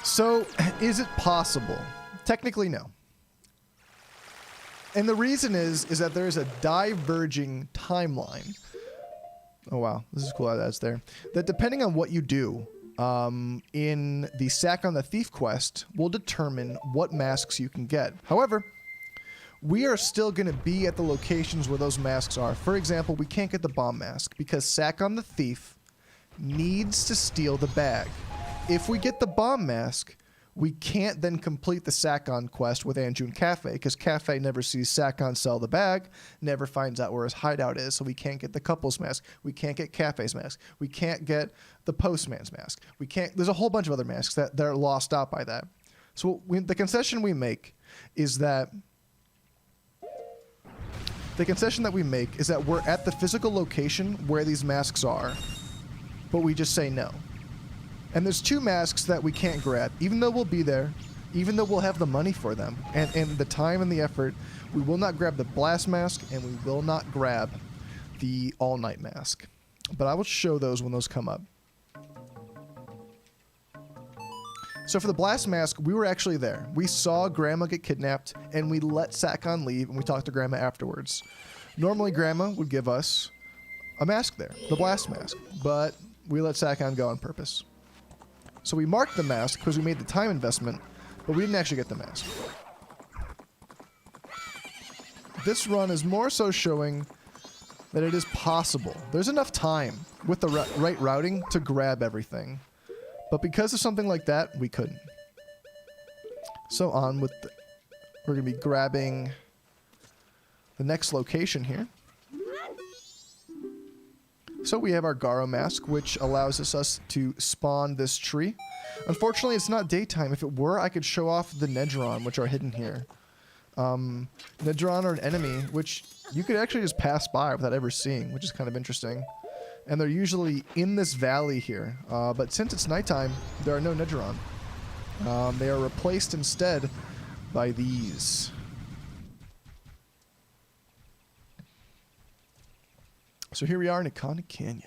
So, is it possible? Technically, no. And the reason is that there is a diverging timeline. Oh, wow. This is cool how that's there. That depending on what you do in the Sakon the Thief quest will determine what masks you can get. However, we are still going to be at the locations where those masks are. For example, we can't get the bomb mask because Sakon the Thief needs to steal the bag. If we get the bomb mask, we can't then complete the Sakon quest with Anju Kafei because Kafei never sees Sakon sell the bag, never finds out where his hideout is, so we can't get the couple's mask. We can't get Kafei's mask. We can't get the postman's mask. We can't. There's a whole bunch of other masks that are lost out by that. So the concession we make is that we're at the physical location where these masks are, but we just say no. And there's two masks that we can't grab, even though we'll be there, even though we'll have the money for them, and the time and the effort. We will not grab the blast mask, and we will not grab the all-night mask. But I will show those when those come up. So for the blast mask, we were actually there. We saw Grandma get kidnapped, and we let Sakon leave, and we talked to Grandma afterwards. Normally, Grandma would give us a mask there, the blast mask, but we let Sakon go on purpose. So we marked the mask because we made the time investment, but we didn't actually get the mask. This run is more so showing that it is possible. There's enough time with the right routing to grab everything. But because of something like that, we couldn't. So on with we're going to be grabbing the next location here. So we have our Garo mask, which allows us to spawn this tree. Unfortunately, it's not daytime. If it were, I could show off the Nedron, which are hidden here. Nedron are an enemy, which you could actually just pass by without ever seeing, which is kind of interesting. And they're usually in this valley here. But since it's nighttime, there are no Nedron. They are replaced instead by these. So here we are in Ikana Canyon.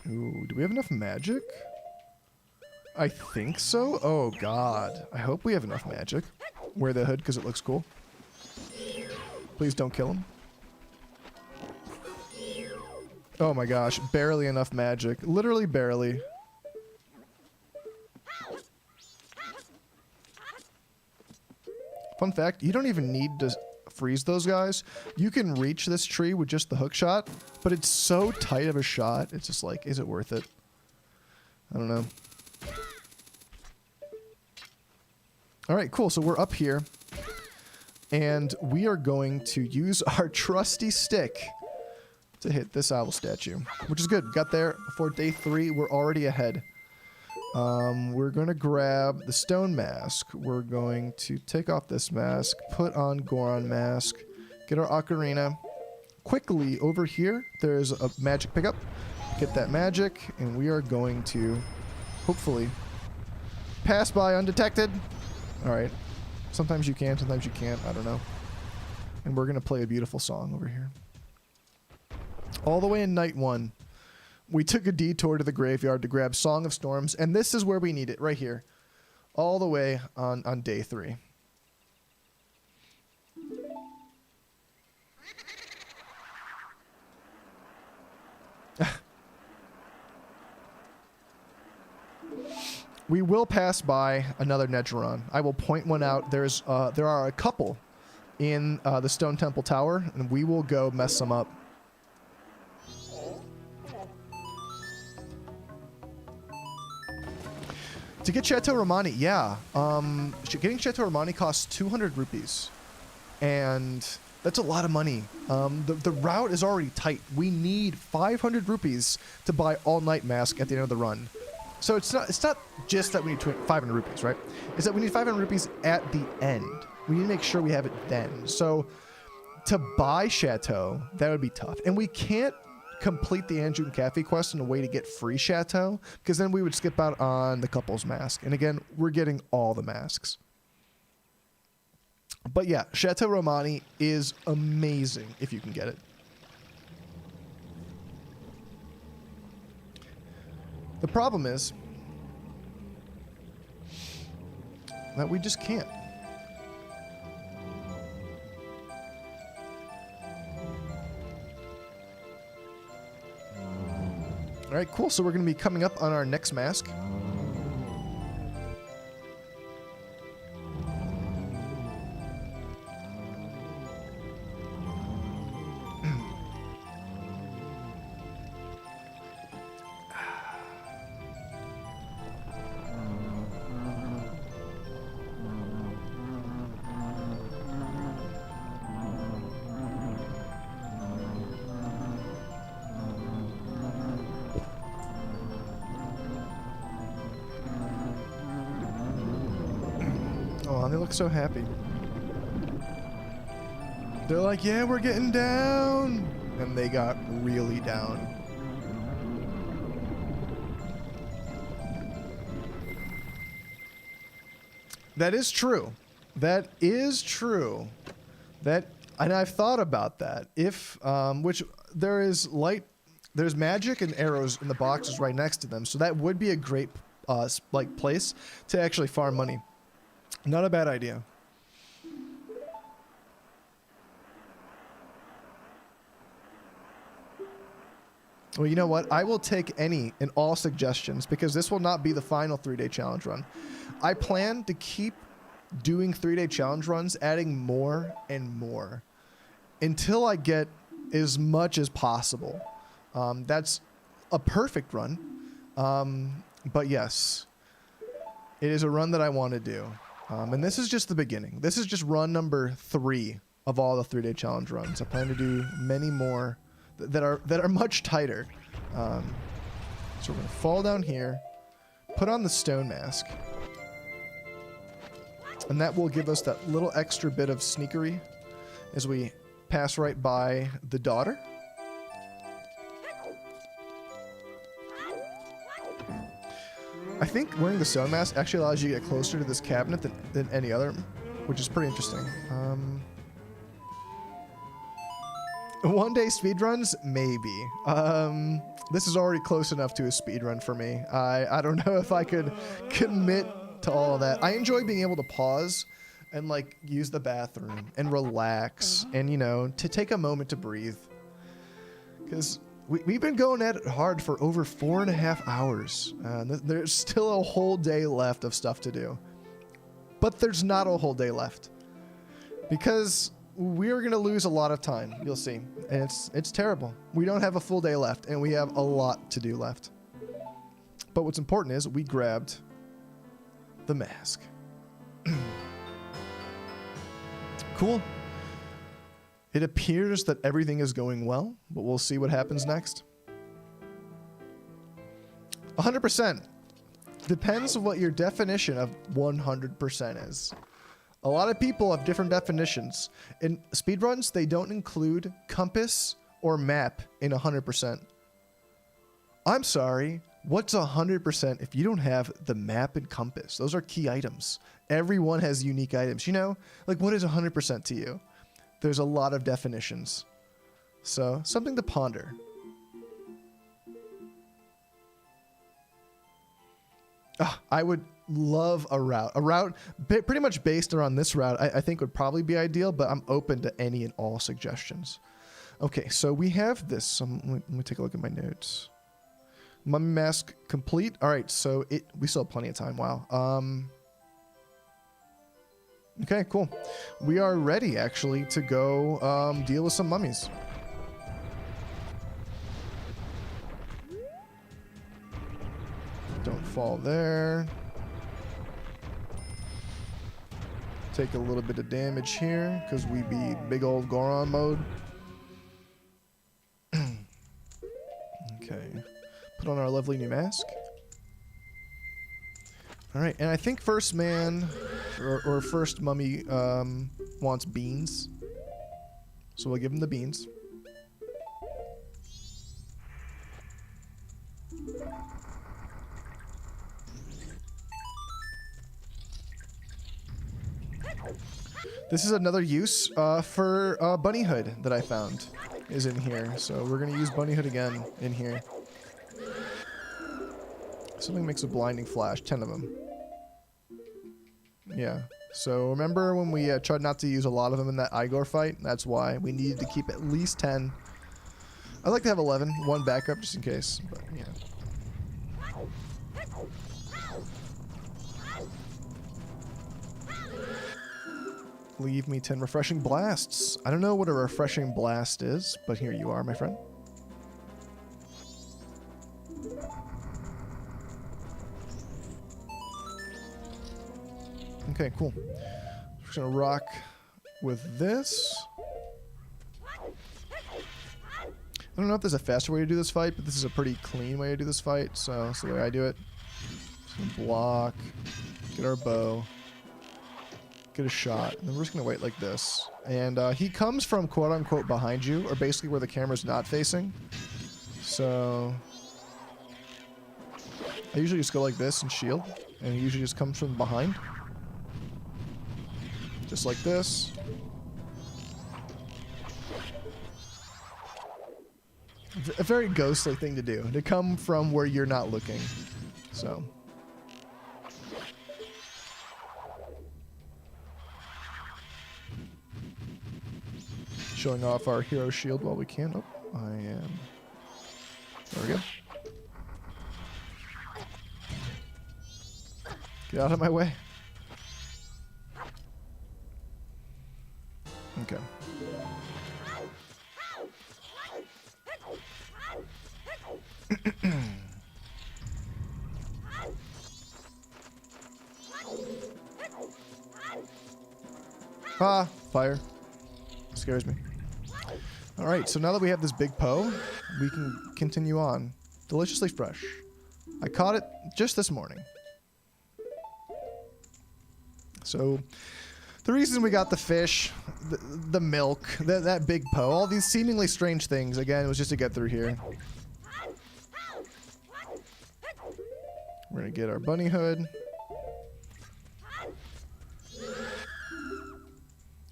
Ooh, do we have enough magic? I think so. Oh, God. I hope we have enough magic. Wear the hood because it looks cool. Please don't kill him. Oh, my gosh. Barely enough magic. Literally barely. Fun fact, you don't even need to freeze those guys. You can reach this tree with just the hook shot, but it's so tight of a shot. It's just like, is it worth it? I don't know. All right, cool. So we're up here, and we are going to use our trusty stick to hit this owl statue, which is good. Got there before day 3. We're already ahead. We're going to grab the stone mask. We're going to take off this mask, put on Goron mask, get our ocarina. Quickly, over here, there's a magic pickup. Get that magic, and we are going to, hopefully, pass by undetected. Alright. Sometimes you can, sometimes you can't. I don't know. And we're going to play a beautiful song over here. All the way in night 1. We took a detour to the graveyard to grab Song of Storms, and this is where we need it, right here. All the way on day 3. We will pass by another Nedron. I will point one out. There are a couple in the Stone Temple Tower, and we will go mess them up. To get Chateau Romani, yeah. Getting Chateau Romani costs 200 rupees. And that's a lot of money. The route is already tight. We need 500 rupees to buy all-night mask at the end of the run. So it's not just that we need 500 rupees, right? It's that we need 500 rupees at the end. We need to make sure we have it then. So to buy Chateau, that would be tough. And we can't complete the Anju Kafei quest in a way to get free Chateau, because then we would skip out on the couple's mask. And again, we're getting all the masks. But yeah, Chateau Romani is amazing if you can get it. The problem is that we just can't. All right, cool. So we're going to be coming up on our next mask. Oh, they look so happy. They're like, yeah, we're getting down. And they got really down. That is true. That is true. That, and I've thought about that. If, which there is light, there's magic and arrows in the boxes right next to them. So that would be a great, like, place to actually farm money. Not a bad idea. Well, you know what? I will take any and all suggestions because this will not be the final 3-day challenge run. I plan to keep doing 3-day challenge runs, adding more and more until I get as much as possible. That's a perfect run. But yes, it is a run that I want to do. And this is just the beginning. This is just run number 3 of all the 3-day challenge runs. I plan to do many more that are much tighter. So we're gonna fall down here, put on the stone mask, and that will give us that little extra bit of sneakery as we pass right by the daughter. I think wearing the stone mask actually allows you to get closer to this cabinet than any other, which is pretty interesting. 1-day speedruns? Maybe. This is already close enough to a speedrun for me. I don't know if I could commit to all of that. I enjoy being able to pause and like use the bathroom and relax and, you know, to take a moment to breathe. Because we've been going at it hard for over 4.5 hours. There's still a whole day left of stuff to do. But there's not a whole day left. Because we're going to lose a lot of time, you'll see. And it's terrible. We don't have a full day left, and we have a lot to do left. But what's important is we grabbed the mask. Cool. It appears that everything is going well, but we'll see what happens next. 100%. Depends on what your definition of 100% is. A lot of people have different definitions. In speedruns, they don't include compass or map in 100%. I'm sorry, what's 100% if you don't have the map and compass? Those are key items. Everyone has unique items. You know, like what is 100% to you? There's a lot of definitions. So, something to ponder. I would love a route. A route pretty much based around this route I think would probably be ideal, but I'm open to any and all suggestions. Okay, so we have this. Let me take a look at my notes. Mummy mask complete. All right, so we still have plenty of time. Wow. Okay, cool. We are ready, actually, to go deal with some mummies. Don't fall there. Take a little bit of damage here, because we be big old Goron mode. Okay. Put on our lovely new mask. Alright, and I think first man, or first mummy, wants beans. So we'll give him the beans. This is another use for Bunny Hood that I found is in here. So we're going to use Bunny Hood again in here. Something makes a blinding flash. 10 of them. Yeah. So remember when we tried not to use a lot of them in that Igor fight? That's why. We needed to keep at least 10. I'd like to have 11. One backup just in case. But, yeah. Leave me 10 refreshing blasts. I don't know what a refreshing blast is, but here you are, my friend. Okay, cool. We're just gonna rock with this. I don't know if there's a faster way to do this fight, but this is a pretty clean way to do this fight, so that's the way I do it. Just gonna block, get our bow, get a shot, and then we're just gonna wait like this. And he comes from quote-unquote behind you, or basically where the camera's not facing. So I usually just go like this and shield, and he usually just comes from behind. Just like this. A very ghostly thing to do, to come from where you're not looking. So. Showing off our hero shield while we can. Oh, I am. There we go. Get out of my way. Okay. Ah, fire. Scares me. Alright, so now that we have this big Poe, we can continue on. Deliciously fresh. I caught it just this morning. So, the reason we got the fish, the milk, that big Poe, all these seemingly strange things, again, was just to get through here. We're gonna get our bunny hood.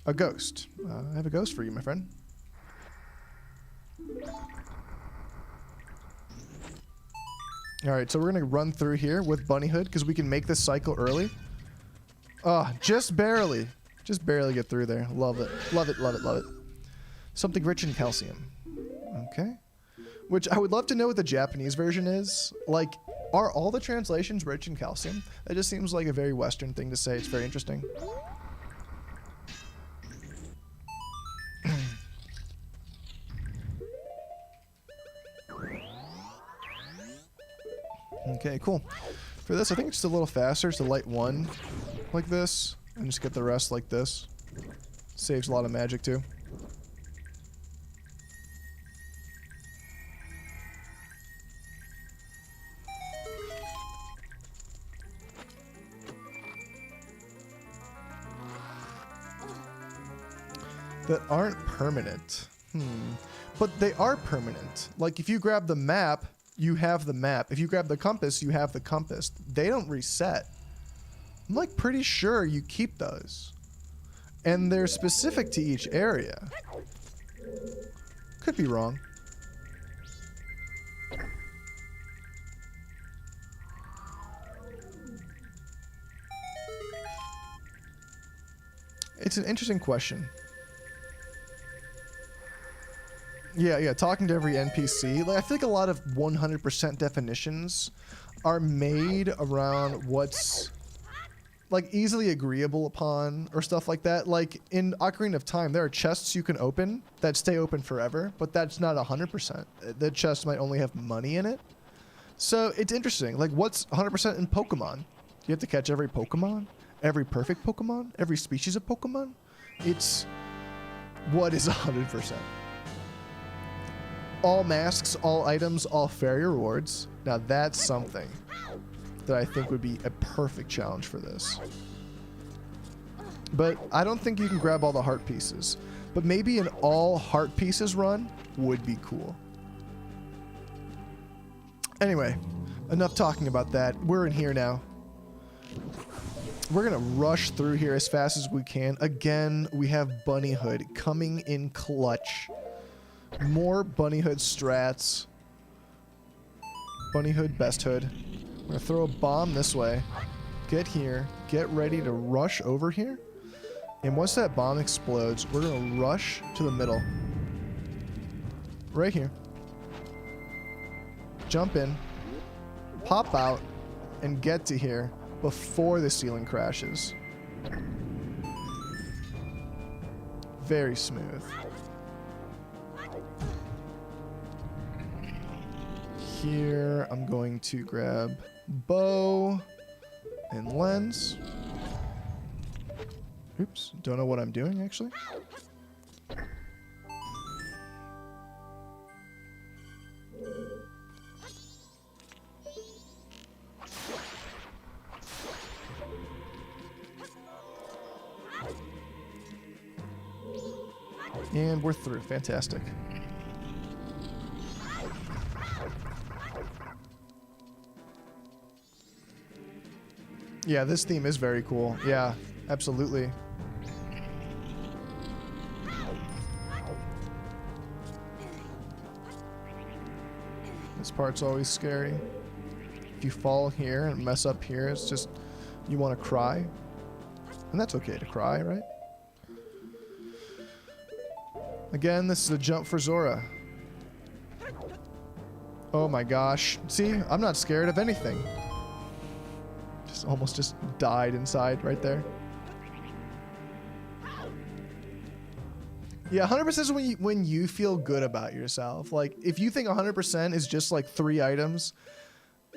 A ghost. I have a ghost for you, my friend. Alright, so we're gonna run through here with bunny hood, because we can make this cycle early. Just barely. Just barely get through there. Love it. Love it, love it, love it. Something rich in calcium. Okay. Which I would love to know what the Japanese version is. Like, are all the translations rich in calcium? That just seems like a very Western thing to say. It's very interesting. Okay, cool. For this, I think it's just a little faster. So light one like this, and just get the rest like this. Saves a lot of magic too. That aren't permanent. But they are permanent. Like if you grab the map, you have the map. If you grab the compass, you have the compass. They don't reset. I'm like pretty sure you keep those. And they're specific to each area. Could be wrong. It's an interesting question. Yeah, talking to every NPC. Like, I feel like a lot of 100% definitions are made around what's like easily agreeable upon or stuff like that. Like in Ocarina of Time, there are chests you can open that stay open forever, but that's not 100%. The chest might only have money in it. So it's interesting. Like what's 100% in Pokemon? Do you have to catch every Pokemon? Every perfect Pokemon? Every species of Pokemon? It's what is 100%? All masks, all items, all fairy rewards. Now that's something that I think would be a perfect challenge for this. But I don't think you can grab all the heart pieces. But maybe an all heart pieces run would be cool. Anyway, enough talking about that. We're in here now. We're gonna rush through here as fast as we can. Again, we have Bunny Hood coming in clutch. More Bunny Hood strats. Bunny Hood, best hood. We're gonna throw a bomb this way. Get here. Get ready to rush over here. And once that bomb explodes, we're gonna rush to the middle. Right here. Jump in. Pop out. And get to here before the ceiling crashes. Very smooth. Here, I'm going to grab bow and lens. Oops, don't know what I'm doing actually. And we're through. Fantastic. Yeah, this theme is very cool. Yeah, absolutely. This part's always scary. If you fall here and mess up here, it's just, you want to cry. And that's okay to cry, right? Again, this is a jump for Zora. Oh my gosh. See, I'm not scared of anything. Just almost just died inside right there. Yeah, 100% is when you feel good about yourself. Like, if you think 100% is just like 3 items,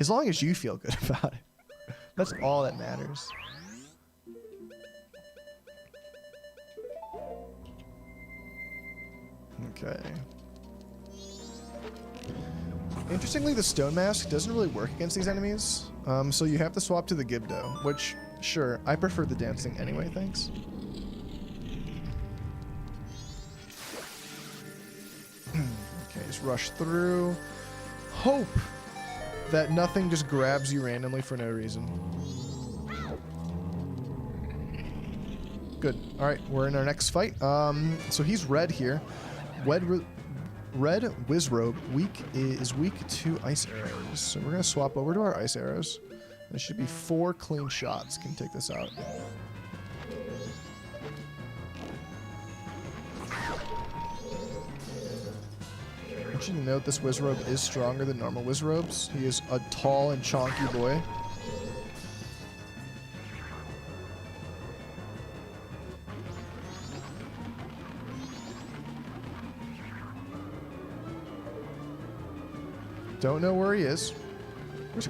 as long as you feel good about it, that's all that matters. Okay. Interestingly, the stone mask doesn't really work against these enemies, so you have to swap to the Gibdo, which, sure, I prefer the dancing anyway, thanks. Okay, just rush through. Hope that nothing just grabs you randomly for no reason. Good. Alright, we're in our next fight. So he's red here. Red Wizrobe is weak to ice arrows. So we're going to swap over to our ice arrows. There should be 4 clean shots. Can take this out. Interesting to note, this Wizrobe is stronger than normal Wizrobes. He is a tall and chonky boy. Don't know where he is. We're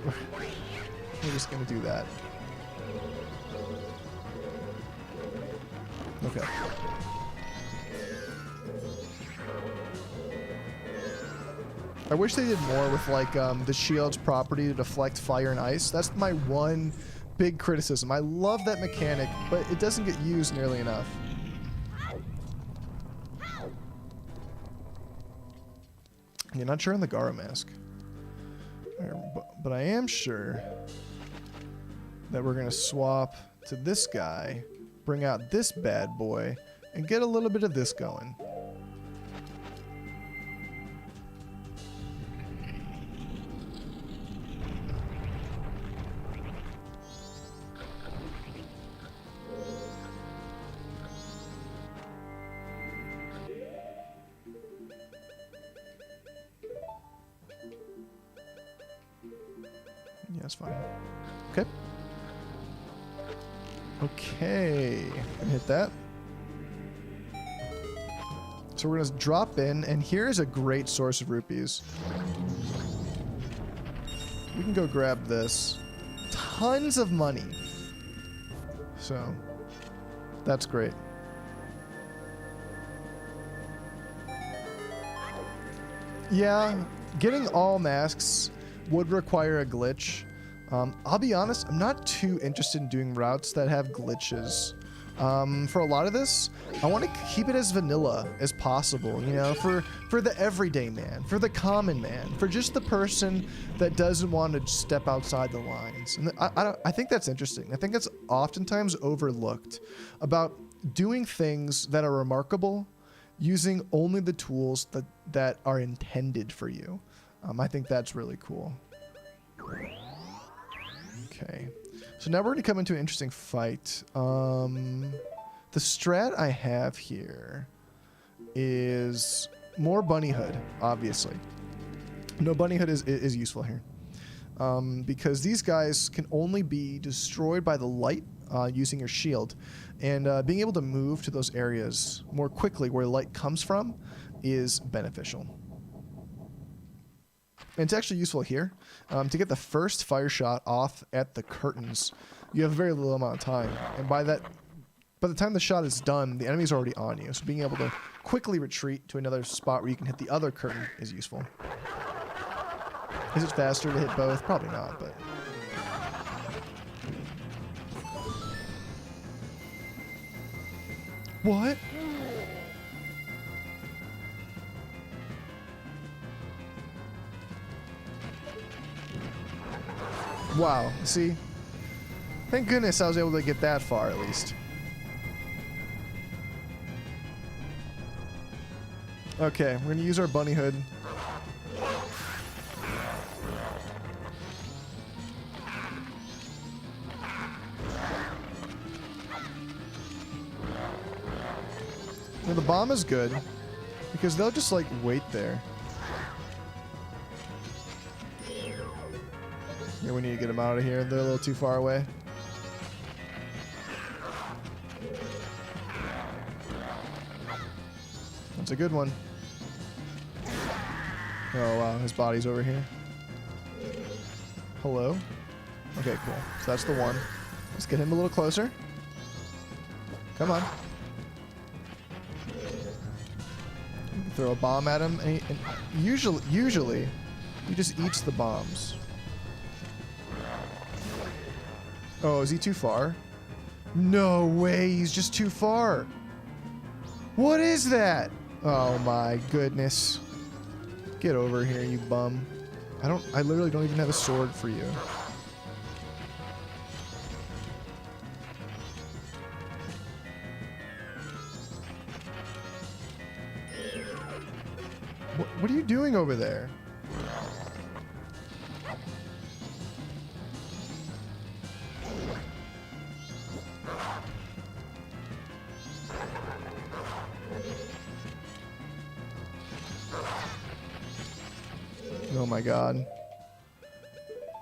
just gonna do that. Okay. I wish they did more with like the shield's property to deflect fire and ice. That's my one big criticism. I love that mechanic, but it doesn't get used nearly enough. You're not sure on the Gara mask. But I am sure that we're going to swap to this guy, bring out this bad boy, and get a little bit of this going. Yeah, that's fine. Okay. Okay. Gonna hit that. So we're gonna drop in, and here's a great source of rupees. We can go grab this. Tons of money. So, that's great. Yeah, getting all masks would require a glitch. I'll be honest, I'm not too interested in doing routes that have glitches. For a lot of this, I want to keep it as vanilla as possible, you know, for the everyday man, for the common man, for just the person that doesn't want to step outside the lines. And I think that's interesting. I think that's oftentimes overlooked about doing things that are remarkable using only the tools that are intended for you. I think that's really cool. Okay. So now we're going to come into an interesting fight. The strat I have here is more bunny hood, obviously. No, bunny hood is useful here. Because these guys can only be destroyed by the light using your shield. And being able to move to those areas more quickly where light comes from is beneficial. And it's actually useful here. To get the first fire shot off at the curtains, you have a very little amount of time. And by the time the shot is done, the enemy's already on you. So being able to quickly retreat to another spot where you can hit the other curtain is useful. Is it faster to hit both? Probably not, but... What? Wow, see? Thank goodness I was able to get that far, at least. Okay, we're gonna use our bunny hood. Now the bomb is good, because they'll just, like, wait there. Yeah, we need to get them out of here. They're a little too far away. That's a good one. Oh, wow. His body's over here. Hello? Okay, cool. So that's the one. Let's get him a little closer. Come on. Throw a bomb at him. And usually, he just eats the bombs. Oh, is he too far? No way, he's just too far. What is that? Oh my goodness. Get over here, you bum. I literally don't even have a sword for you. What are you doing over there? Oh my god.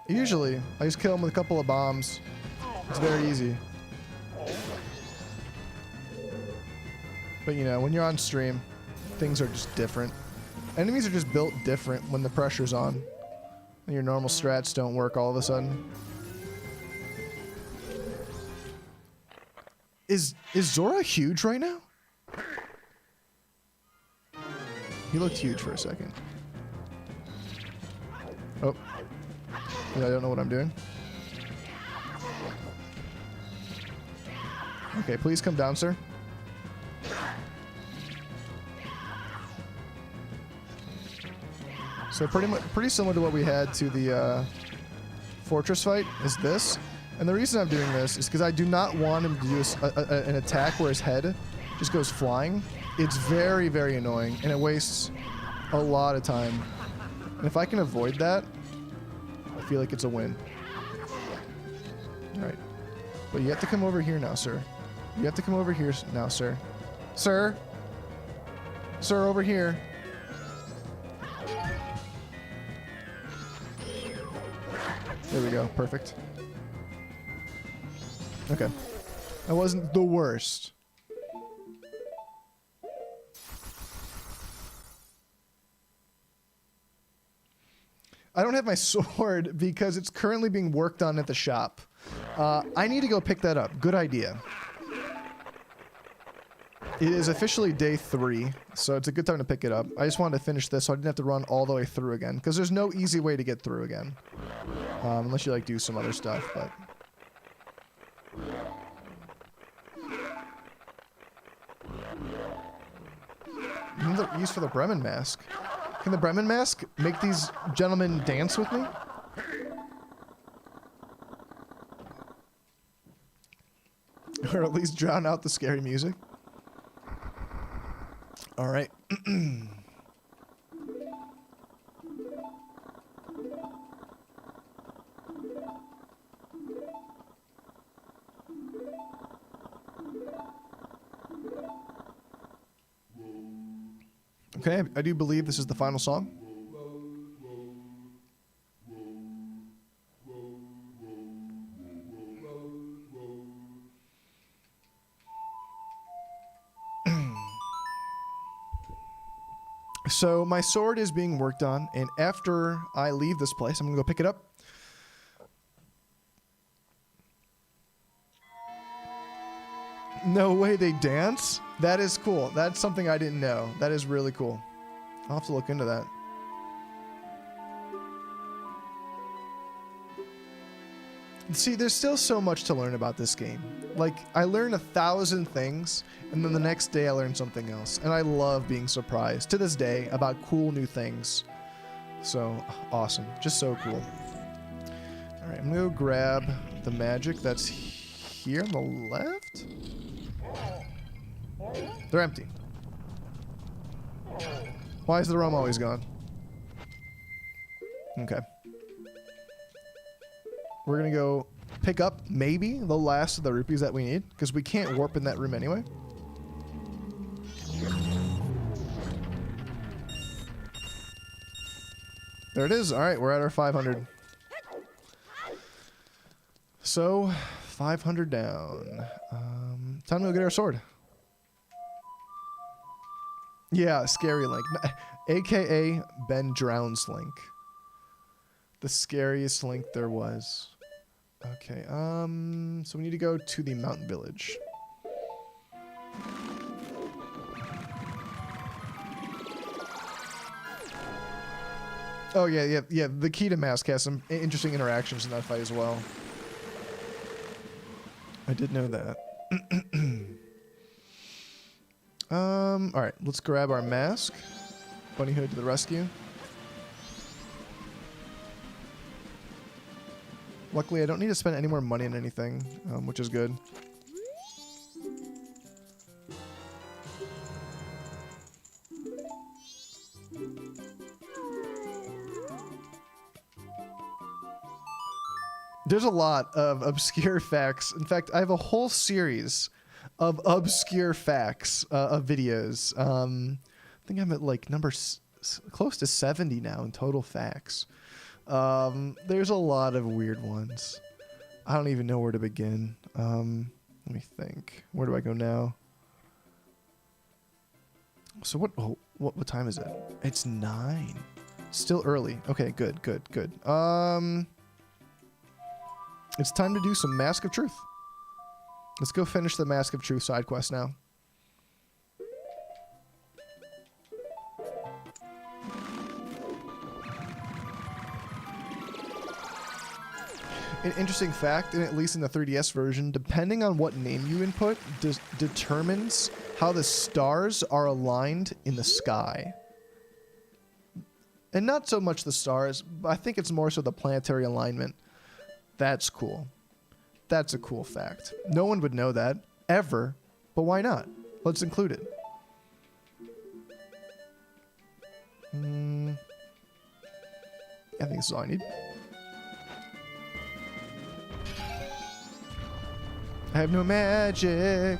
Usually, I just kill him with a couple of bombs. It's very easy. But you know, when you're on stream, things are just different. Enemies are just built different when the pressure's on. And your normal strats don't work all of a sudden. Is Zora huge right now? He looked huge for a second. Oh. I don't know what I'm doing. Okay, please come down, sir. So pretty similar to what we had to the fortress fight is this. And the reason I'm doing this is because I do not want him to do an attack where his head just goes flying. It's very, very annoying, and it wastes a lot of time. And if I can avoid that, I feel like it's a win. Alright. But you have to come over here now, sir. You have to come over here now, sir. Sir? Sir, over here. There we go. Perfect. Okay. That wasn't the worst. I don't have my sword because it's currently being worked on at the shop. I need to go pick that up. Good idea. It is officially day 3, so it's a good time to pick it up. I just wanted to finish this so I didn't have to run all the way through again, because there's no easy way to get through again. Unless you, like, do some other stuff, but... use for the Bremen mask. Can the Bremen mask make these gentlemen dance with me? Or at least drown out the scary music. All right. Okay, I do believe this is the final song. So my sword is being worked on, and after I leave this place, I'm gonna go pick it up. No way they dance? That is cool. That's something I didn't know. That is really cool. I'll have to look into that. See, there's still so much to learn about this game. Like, I learn 1,000 things, and then the next day I learn something else. And I love being surprised, to this day, about cool new things. So, awesome. Just so cool. Alright, I'm gonna go grab the magic that's here on the left. They're empty. Why is the room always gone? Okay. We're gonna go pick up maybe the last of the rupees that we need, because we can't warp in that room anyway. There it is. Alright, we're at our 500. So, 500 down. Time to go get our sword. Yeah, Scary Link. AKA Ben Drowns Link. The scariest Link there was. Okay, so we need to go to the mountain village. Oh, yeah. The key to Mask has some interesting interactions in that fight as well. I did know that. Alright, let's grab our mask. Bunny Hood to the rescue. Luckily, I don't need to spend any more money on anything, which is good. There's a lot of obscure facts. In fact, I have a whole series of obscure facts of videos. I think I'm at like close to 70 now in total facts. There's a lot of weird ones. I don't even know where to begin. Let me think. Where do I go now? So what time is it? It's 9. Still early. Okay, good. It's time to do some Mask of Truth. Let's go finish the Mask of Truth side quest now. An interesting fact, and at least in the 3DS version, depending on what name you input, determines how the stars are aligned in the sky. And not so much the stars, but I think it's more so the planetary alignment. That's cool. That's a cool fact. No one would know that, ever, but why not? Let's include it. I think this is all I need. I have no magic.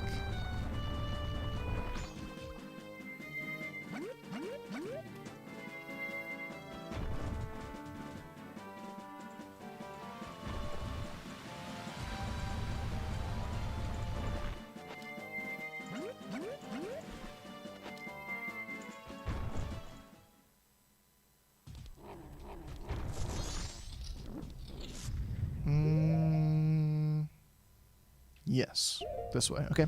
Yes, this way. Okay,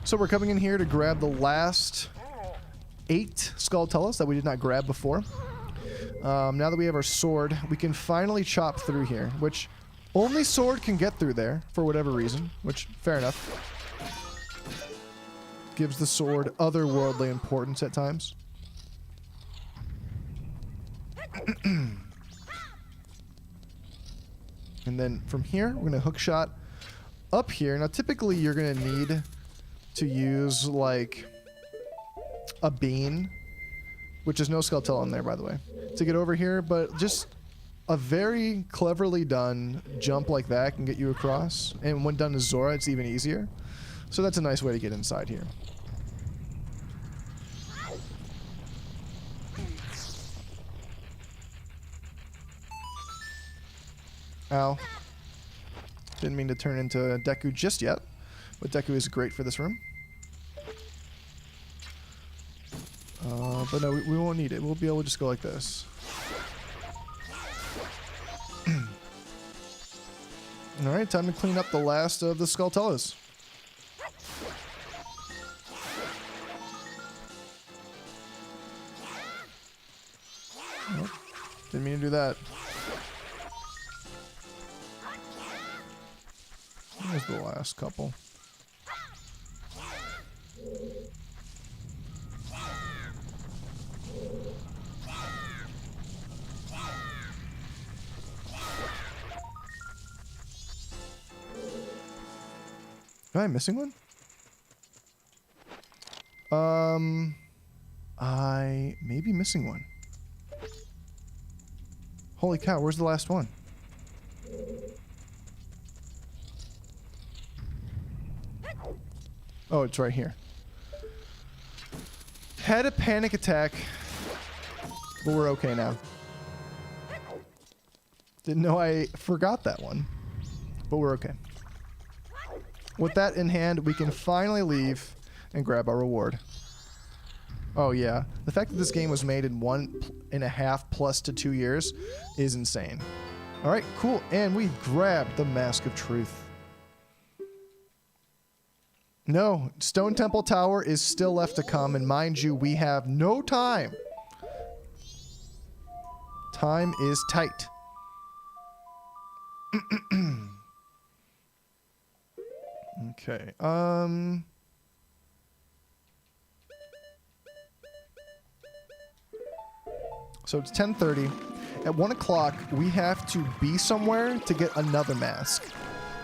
so we're coming in here to grab the last 8 Skulltulas that we did not grab before. Now that we have our sword, we can finally chop through here, which only sword can get through there for whatever reason, which, fair enough. Gives the sword otherworldly importance at times. And then from here, we're going to hook shot up here. Now, typically, you're going to need to use, like, a bean, which is no skeletal on there, by the way, to get over here. But just a very cleverly done jump like that can get you across. And when done as Zora, it's even easier. So that's a nice way to get inside here. Ow. Didn't mean to turn into Deku just yet, but Deku is great for this room. But no, we won't need it. We'll be able to just go like this. Alright, time to clean up the last of the Skulltulas. Nope. Didn't mean to do that. There's the last couple. Am I missing one? I may be missing one. Holy cow, where's the last one? Oh, it's right here. Had a panic attack, but we're okay now. Didn't know I forgot that one, but we're okay. With that in hand, we can finally leave and grab our reward. Oh yeah, the fact that this game was made in 1.5 plus to 2 years is insane. All right, cool, and we grabbed the Mask of Truth. No, Stone Temple Tower is still left to come, and mind you, we have no time. Time is tight. Okay, so it's 10:30. At 1 o'clock, we have to be somewhere to get another mask.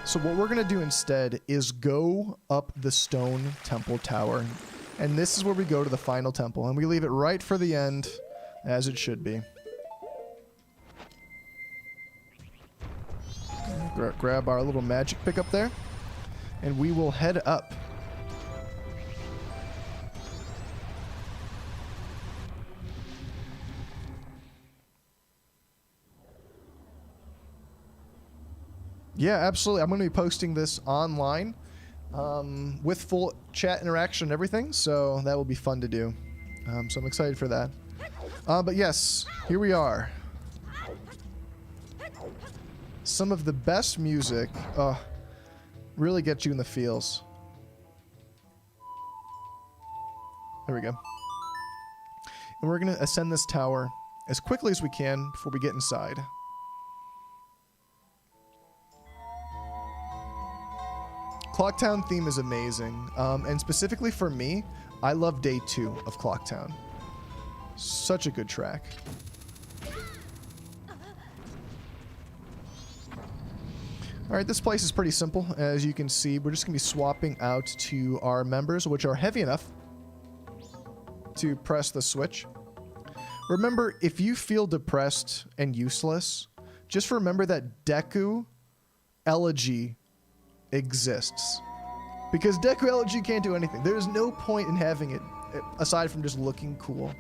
So what we're going to do instead is go up the Stone Temple Tower. And this is where we go to the final temple. And we leave it right for the end, as it should be. Grab our little magic pick up there. And we will head up. Yeah, absolutely. I'm going to be posting this online with full chat interaction and everything, so that will be fun to do. So I'm excited for that. But yes, here we are. Some of the best music really gets you in the feels. There we go. And we're going to ascend this tower as quickly as we can before we get inside. Clocktown theme is amazing, and specifically for me, I love Day 2 of Clocktown. Such a good track. Alright, this place is pretty simple. As you can see, we're just going to be swapping out to our members, which are heavy enough to press the switch. Remember, if you feel depressed and useless, just remember that Deku Elegy exists. Because Deku Elegy can't do anything. There's no point in having it, aside from just looking cool.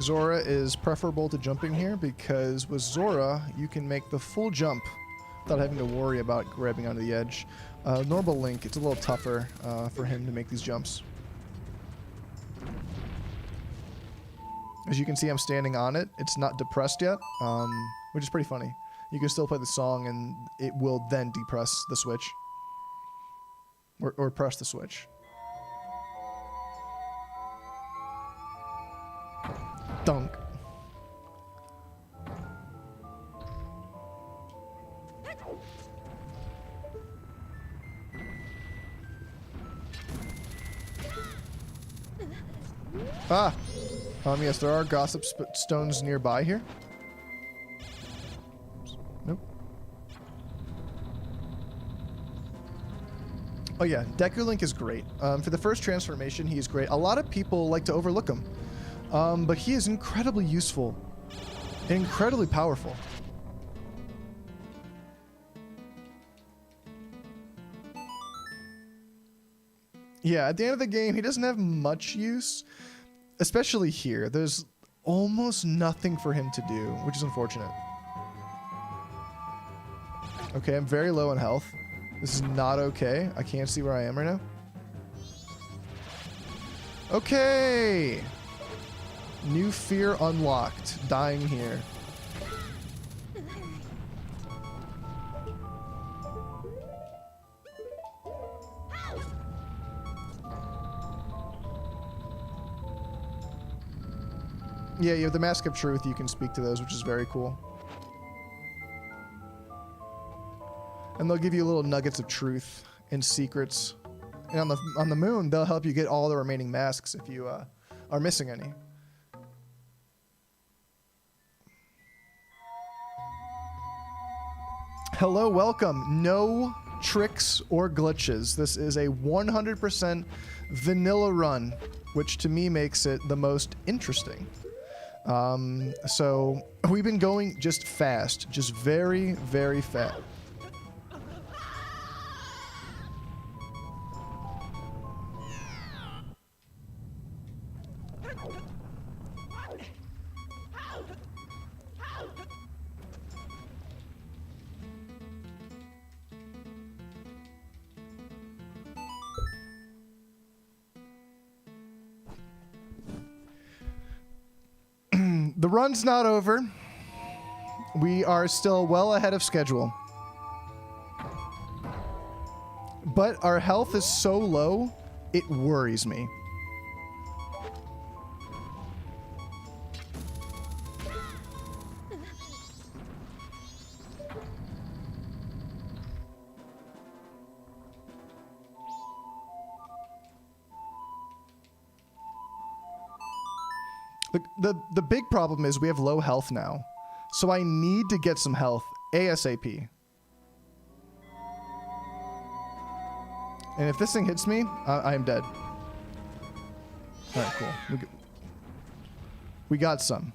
Zora is preferable to jumping here because with Zora, you can make the full jump without having to worry about grabbing onto the edge. Normal Link, it's a little tougher for him to make these jumps. As you can see, I'm standing on it. It's not depressed yet, which is pretty funny. You can still play the song, and it will then depress the switch. Or press the switch. Dunk. Ah! Yes, there are gossip stones nearby here. Nope. Oh yeah, Deku Link is great. For the first transformation, he is great. A lot of people like to overlook him. But he is incredibly useful. And incredibly powerful. Yeah, at the end of the game, he doesn't have much use. Especially here. There's almost nothing for him to do, which is unfortunate. Okay, I'm very low in health. This is not okay. I can't see where I am right now. Okay! New fear unlocked. Dying here. Yeah, you have the Mask of Truth. You can speak to those, which is very cool. And they'll give you little nuggets of truth and secrets. And on the moon, they'll help you get all the remaining masks if you are missing any. Hello, welcome. No tricks or glitches. This is a 100% vanilla run, which to me makes it the most interesting. So we've been going just fast, just very, very fast. The run's not over. We are still well ahead of schedule. But our health is so low, it worries me. The big problem is we have low health now. So I need to get some health ASAP. And if this thing hits me, I am dead. Alright, cool. We got some.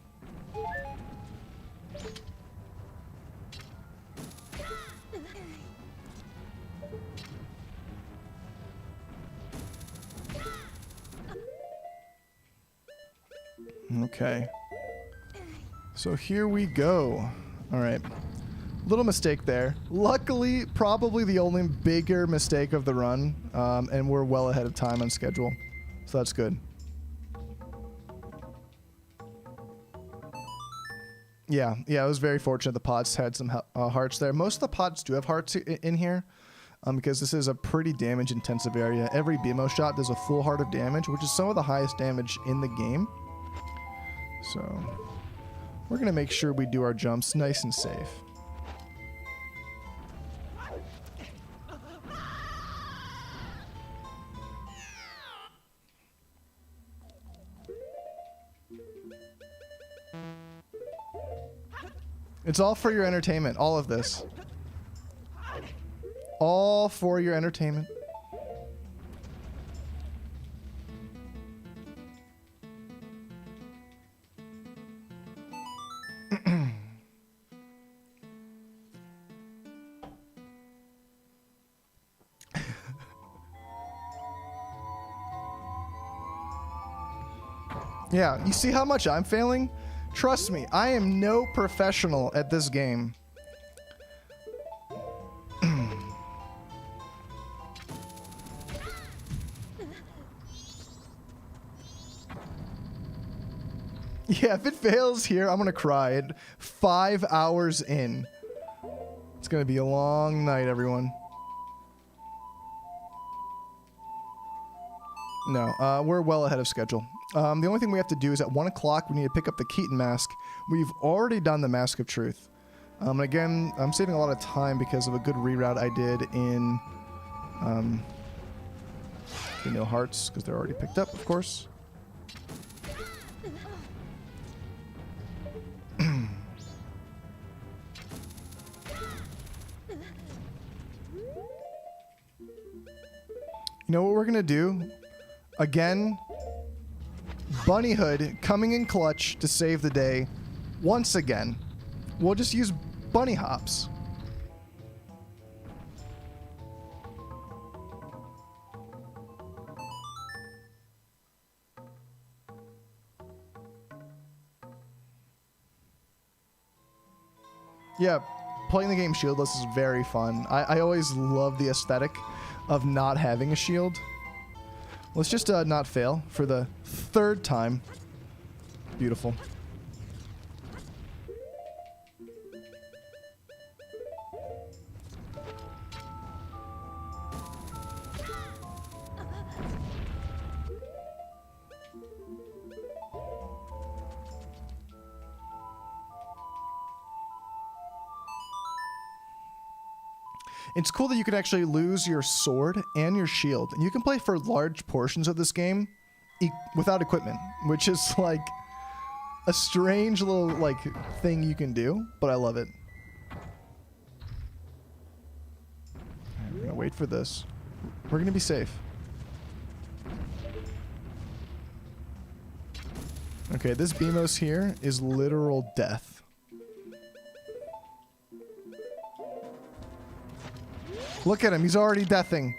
Okay. So here we go. All right. Little mistake there. Luckily, probably the only bigger mistake of the run. And we're well ahead of time on schedule. So that's good. Yeah, I was very fortunate the pods had some hearts there. Most of the pods do have hearts in here. Because this is a pretty damage-intensive area. Every BMO shot does a full heart of damage, which is some of the highest damage in the game. So, we're going to make sure we do our jumps nice and safe. It's all for your entertainment, all of this. All for your entertainment. Yeah, you see how much I'm failing? Trust me, I am no professional at this game. Yeah, if it fails here, I'm gonna cry. 5 hours in. It's gonna be a long night, everyone. No, we're well ahead of schedule. The only thing we have to do is at 1 o'clock, we need to pick up the Keaton mask. We've already done the Mask of Truth. And again, I'm saving a lot of time because of a good reroute I did in no hearts, because they're already picked up, of course. You know what we're gonna do? Again, Bunny Hood coming in clutch to save the day once again. We'll just use bunny hops. Yeah, playing the game shieldless is very fun. I always love the aesthetic of not having a shield. Let's just not fail for the 3rd time. Beautiful. It's cool that you can actually lose your sword and your shield. And you can play for large portions of this game without equipment, which is like a strange little like thing you can do, but I love it. I'm gonna wait for this. We're gonna be safe. Okay, this Beamos here is literal death. Look at him, he's already deathing.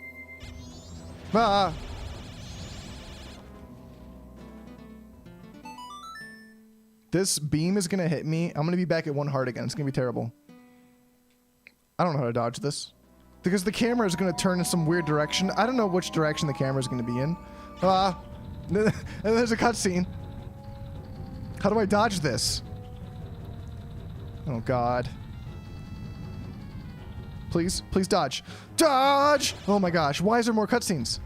Ah! This beam is gonna hit me. I'm gonna be back at 1 heart again. It's gonna be terrible. I don't know how to dodge this. Because the camera is gonna turn in some weird direction. I don't know which direction the camera is gonna be in. Ah! And there's a cutscene. How do I dodge this? Oh god. Please, please dodge. Dodge! Oh my gosh, why is there more cutscenes?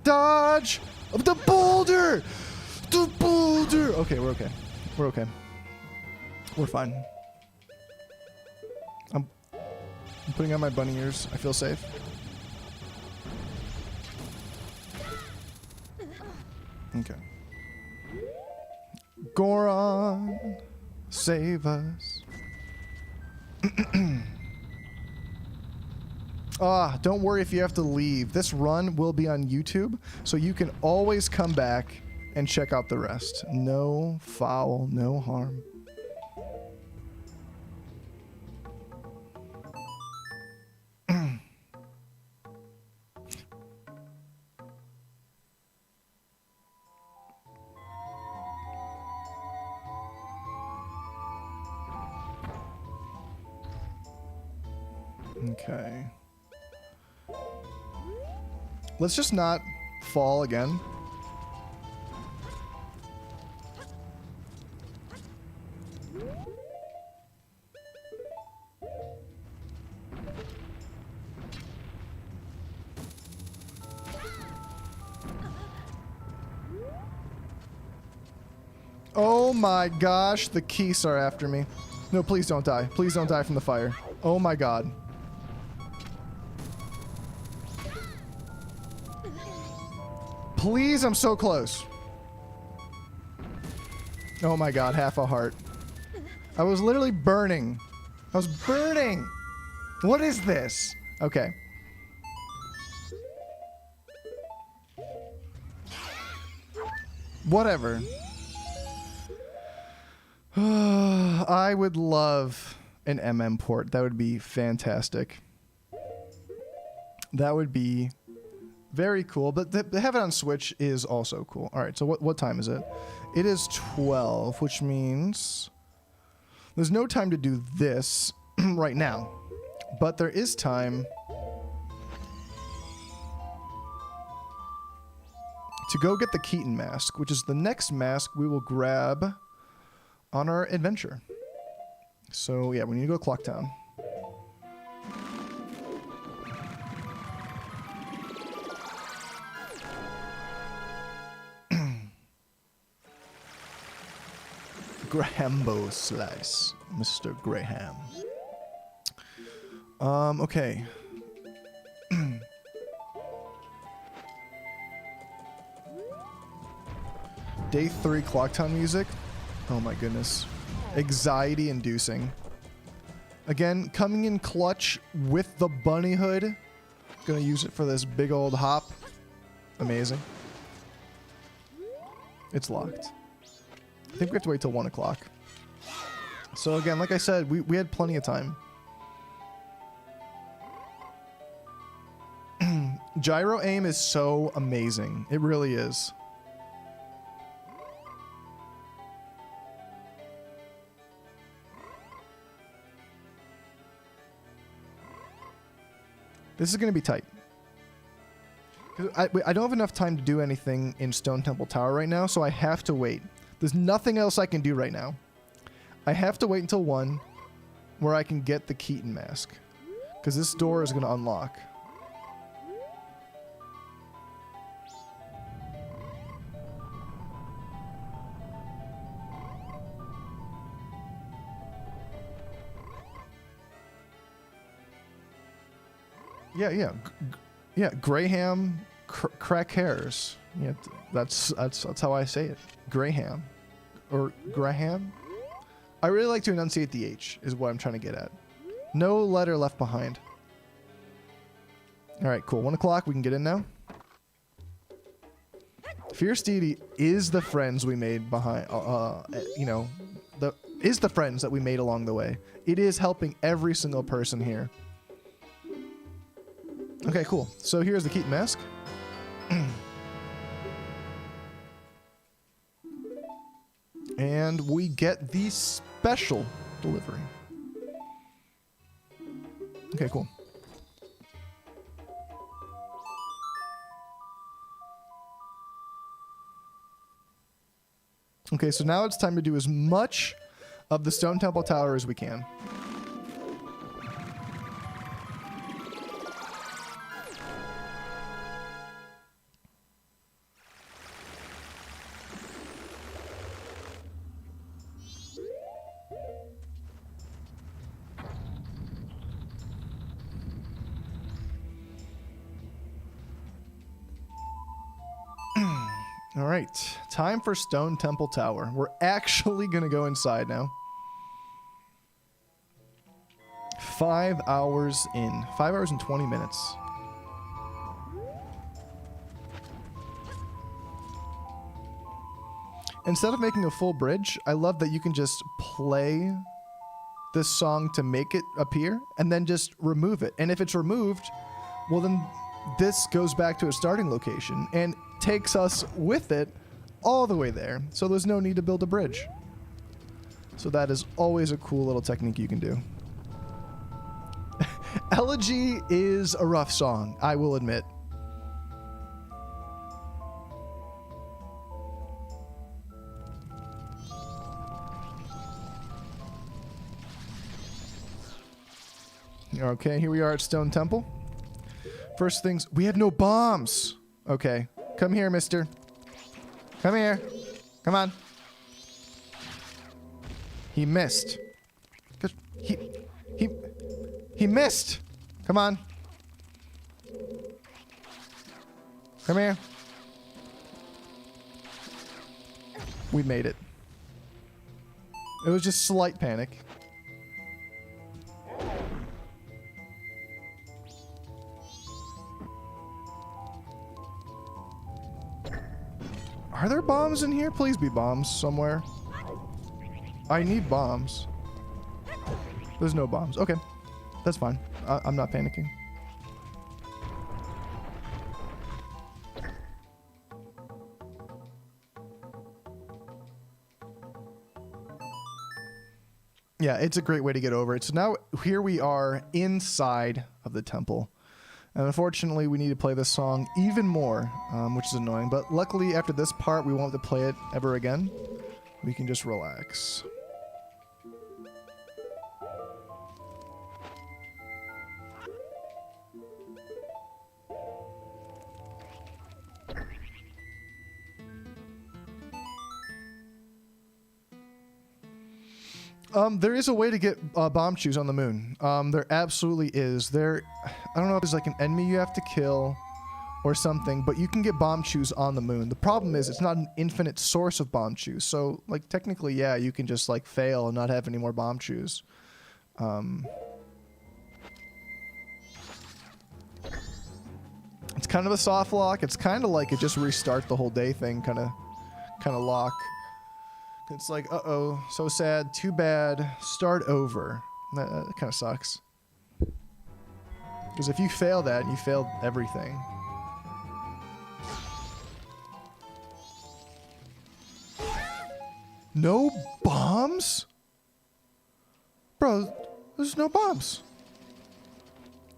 Dodge! The boulder! The boulder! Okay, we're okay. We're okay. We're fine. I'm putting on my bunny ears. I feel safe. Okay. Goron, save us. Don't worry if you have to leave. This run will be on YouTube, so you can always come back and check out the rest. No foul, no harm. Okay. Let's just not fall again. Oh my gosh, the Keys are after me. No, please don't die. Please don't die from the fire. Oh my god. Please, I'm so close. Oh my god, half a heart. I was literally burning. I was burning. What is this? Okay. Whatever. I would love an MM port. That would be fantastic. That would be very cool, but to have it on Switch is also cool. All right, so what time is it? It is 12, which means there's no time to do this right now, but there is time to go get the Keaton Mask, which is the next mask we will grab on our adventure. So yeah, we need to go to Clock Town. Grahambo Slice, Mr. Graham. Okay. Day 3 Clocktown music. Oh my goodness. Anxiety inducing. Again, coming in clutch with the bunny hood. Gonna use it for this big old hop. Amazing. It's locked. I think we have to wait till 1 o'clock. So again, like I said, we had plenty of time. Gyro aim is so amazing. It really is. This is going to be tight. I don't have enough time to do anything in Stone Temple Tower right now, so I have to wait. There's nothing else I can do right now. I have to wait until 1 where I can get the Keaton Mask. Because this door is going to unlock. Yeah. Graham crack hairs. Yeah, that's how I say it. Graham, or Graham. I really like to enunciate the H. Is what I'm trying to get at. No letter left behind. All right, cool. 1 o'clock. We can get in now. Fierce Deity is the friends we made behind. Is the friends that we made along the way. It is helping every single person here. Okay, cool. So here's the Keaton Mask. And we get the special delivery. Okay, cool. Okay, so now it's time to do as much of the Stone Temple Tower as we can. All right, time for Stone Temple Tower. We're actually going to go inside now. 5 hours in. 5 hours and 20 minutes. Instead of making a full bridge, I love that you can just play this song to make it appear and then just remove it. And if it's removed, well then this goes back to a starting location and takes us with it all the way there. So there's no need to build a bridge. So that is always a cool little technique you can do. Elegy is a rough song, I will admit. Okay, here we are at Stone Temple. First things, we had no bombs. Okay, come here, mister. Come here. Come on. He missed. He missed. Come on. Come here. We made it. It was just slight panic. Are there bombs in here? Please be bombs somewhere. I need bombs. There's no bombs. Okay. That's fine. I'm not panicking. Yeah, it's a great way to get over it. So now here we are inside of the temple. And unfortunately, we need to play this song even more, which is annoying. But luckily, after this part, we won't have to play it ever again. We can just relax. There is a way to get bomb shoes on the moon. There absolutely is. I don't know if there's like an enemy you have to kill or something, but you can get bomb shoes on the moon. The problem is it's not an infinite source of bomb shoes. So, like, technically, yeah, you can just, like, fail and not have any more bomb shoes. It's kind of a soft lock. It's kind of like a just restart the whole day thing kind of lock. It's like, uh-oh, so sad, too bad, start over. That kind of sucks. Because if you fail that, you failed everything. No bombs? Bro, there's no bombs.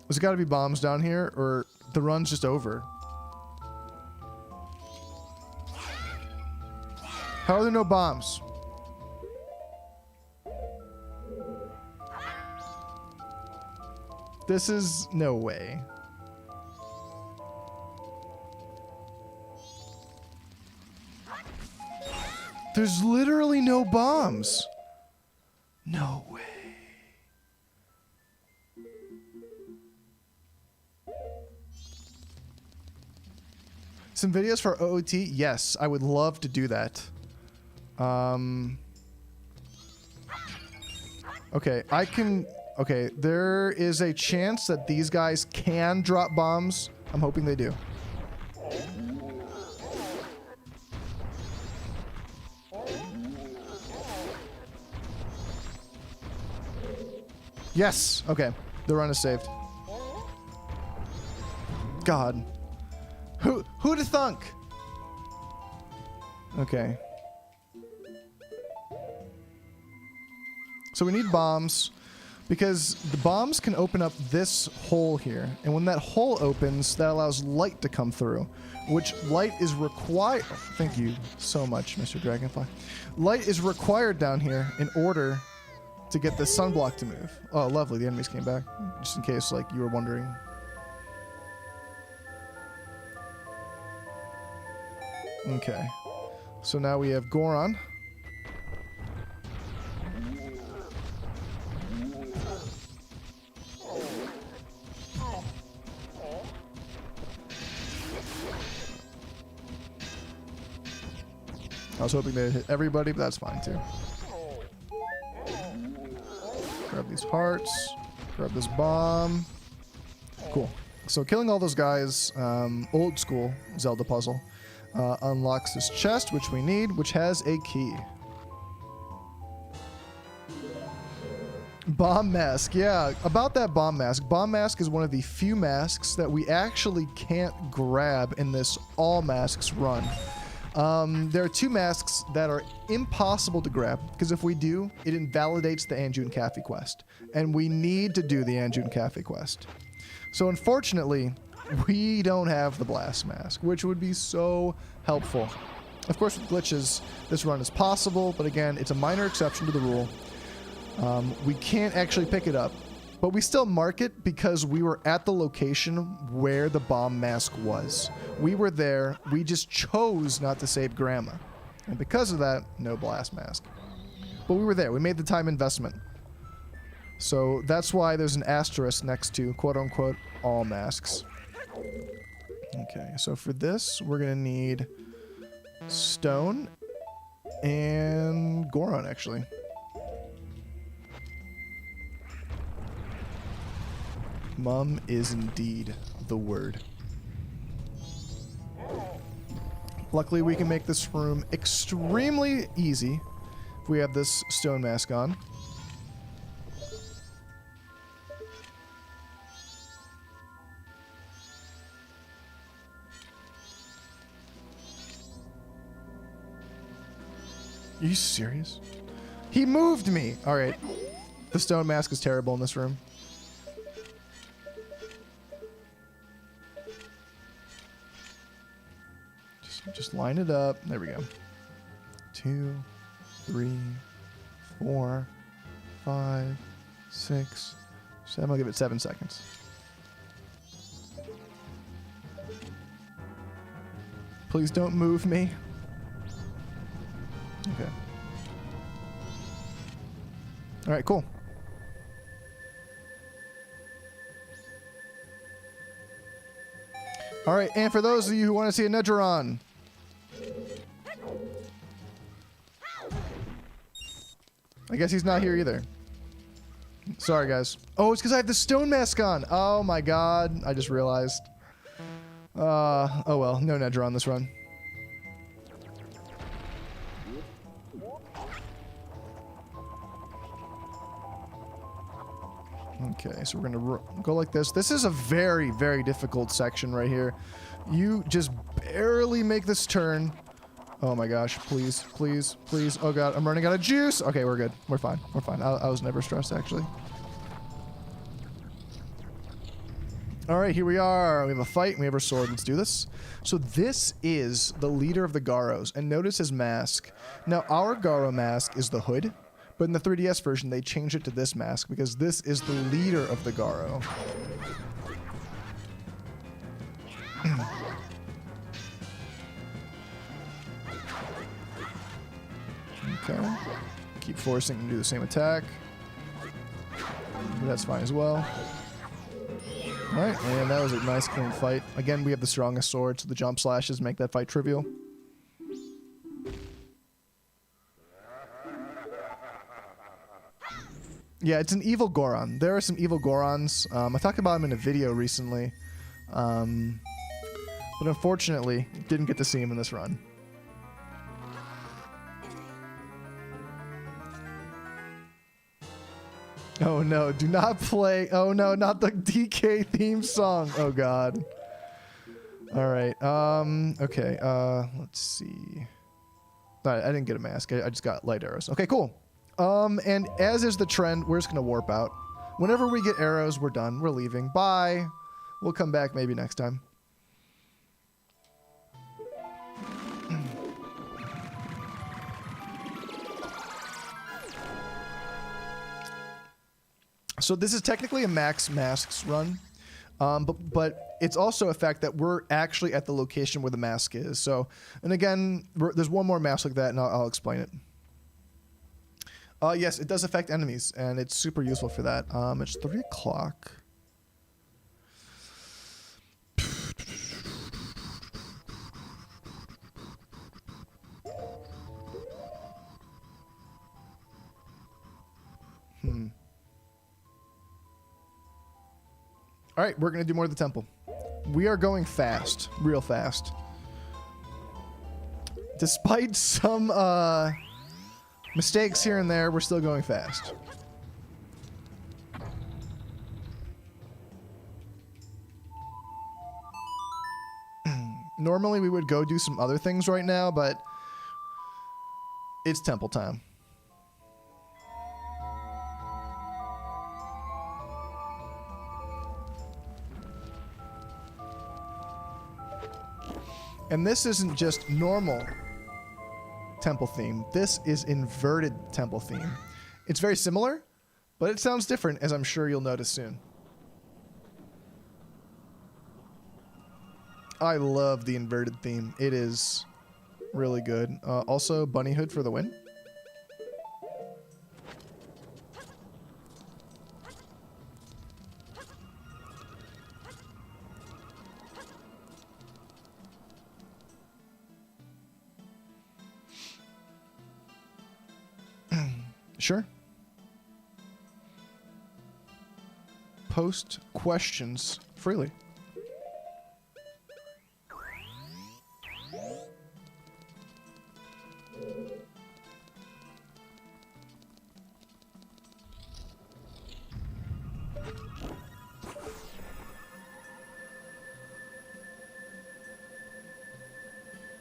There's got to be bombs down here, or the run's just over. How are there no bombs? This is no way. There's literally no bombs. No way. Some videos for OOT? Yes, I would love to do that. Okay, okay, there is a chance that these guys can drop bombs. I'm hoping they do. Yes! Okay, the run is saved. God. Who'da thunk? Okay. So we need bombs, because the bombs can open up this hole here. And when that hole opens, that allows light to come through, which light is required. Oh, thank you so much, Mr. Dragonfly. Light is required down here in order to get the sunblock to move. Oh, lovely. The enemies came back, just in case, like, you were wondering. Okay. So now we have Goron. I was hoping they'd hit everybody, but that's fine too. Grab these hearts. Grab this bomb. Cool. So killing all those guys, old school Zelda puzzle, unlocks this chest, which we need, which has a key. Bomb mask. Yeah, about that bomb mask. Bomb mask is one of the few masks that we actually can't grab in this all masks run. There are two masks that are impossible to grab, because if we do, it invalidates the Anju Kafei quest. And we need to do the Anju Kafei quest. So unfortunately, we don't have the blast mask, which would be so helpful. Of course, with glitches, this run is possible, but again, it's a minor exception to the rule. We can't actually pick it up, but we still mark it because we were at the location where the bomb mask was. We were there, we just chose not to save Grandma. And because of that, no blast mask. But we were there, we made the time investment. So that's why there's an asterisk next to quote-unquote all masks. Okay, so for this, we're gonna need stone and Goron, actually. Mum is indeed the word. Luckily, we can make this room extremely easy if we have this stone mask on. Are you serious? He moved me! Alright. The stone mask is terrible in this room. Just line it up. There we go. 2, 3, 4, 5, 6, 7. I'll give it 7 seconds. Please don't move me. Okay. All right, cool. All right, and for those of you who want to see a Negeron, I guess he's not here either. Sorry, guys. Oh, it's because I have the stone mask on. Oh my god, I just realized. Oh well, no Negeron this run. Okay, so we're gonna go like this. This is a very, very difficult section right here. You just barely make this turn. Oh my gosh, please, please, please. Oh god, I'm running out of juice. Okay, we're good. We're fine. We're fine. I was never stressed, actually. All right, here we are. We have a fight and we have our sword. Let's do this. So this is the leader of the Garos, and notice his mask. Now, our Garo mask is the hood, but in the 3DS version, they changed it to this mask because this is the leader of the Garo. Okay. Keep forcing him to do the same attack. But that's fine as well. Alright, and that was a nice clean fight. Again, we have the strongest sword, so the jump slashes make that fight trivial. Yeah, it's an evil Goron. There are some evil Gorons. I talked about them in a video recently. But unfortunately, didn't get to see him in this run. Oh no, do not play. Oh no, not the DK theme song. Oh god. Alright, okay, let's see. Alright, I didn't get a mask. I just got light arrows. Okay, cool. And as is the trend, we're just gonna warp out. Whenever we get arrows, we're done. We're leaving. Bye. We'll come back maybe next time. So this is technically a max masks run, but it's also a fact that we're actually at the location where the mask is. So, and again, there's one more mask like that, and I'll explain it. Yes, it does affect enemies, and it's super useful for that. It's 3 o'clock. All right, we're going to do more of the temple. We are going fast, real fast. Despite some mistakes here and there, we're still going fast. Normally we would go do some other things right now, but it's temple time. And this isn't just normal temple theme. This is inverted temple theme. It's very similar, but it sounds different, as I'm sure you'll notice soon. I love the inverted theme. It is really good. Also, bunny hood for the win. Sure. Post questions freely.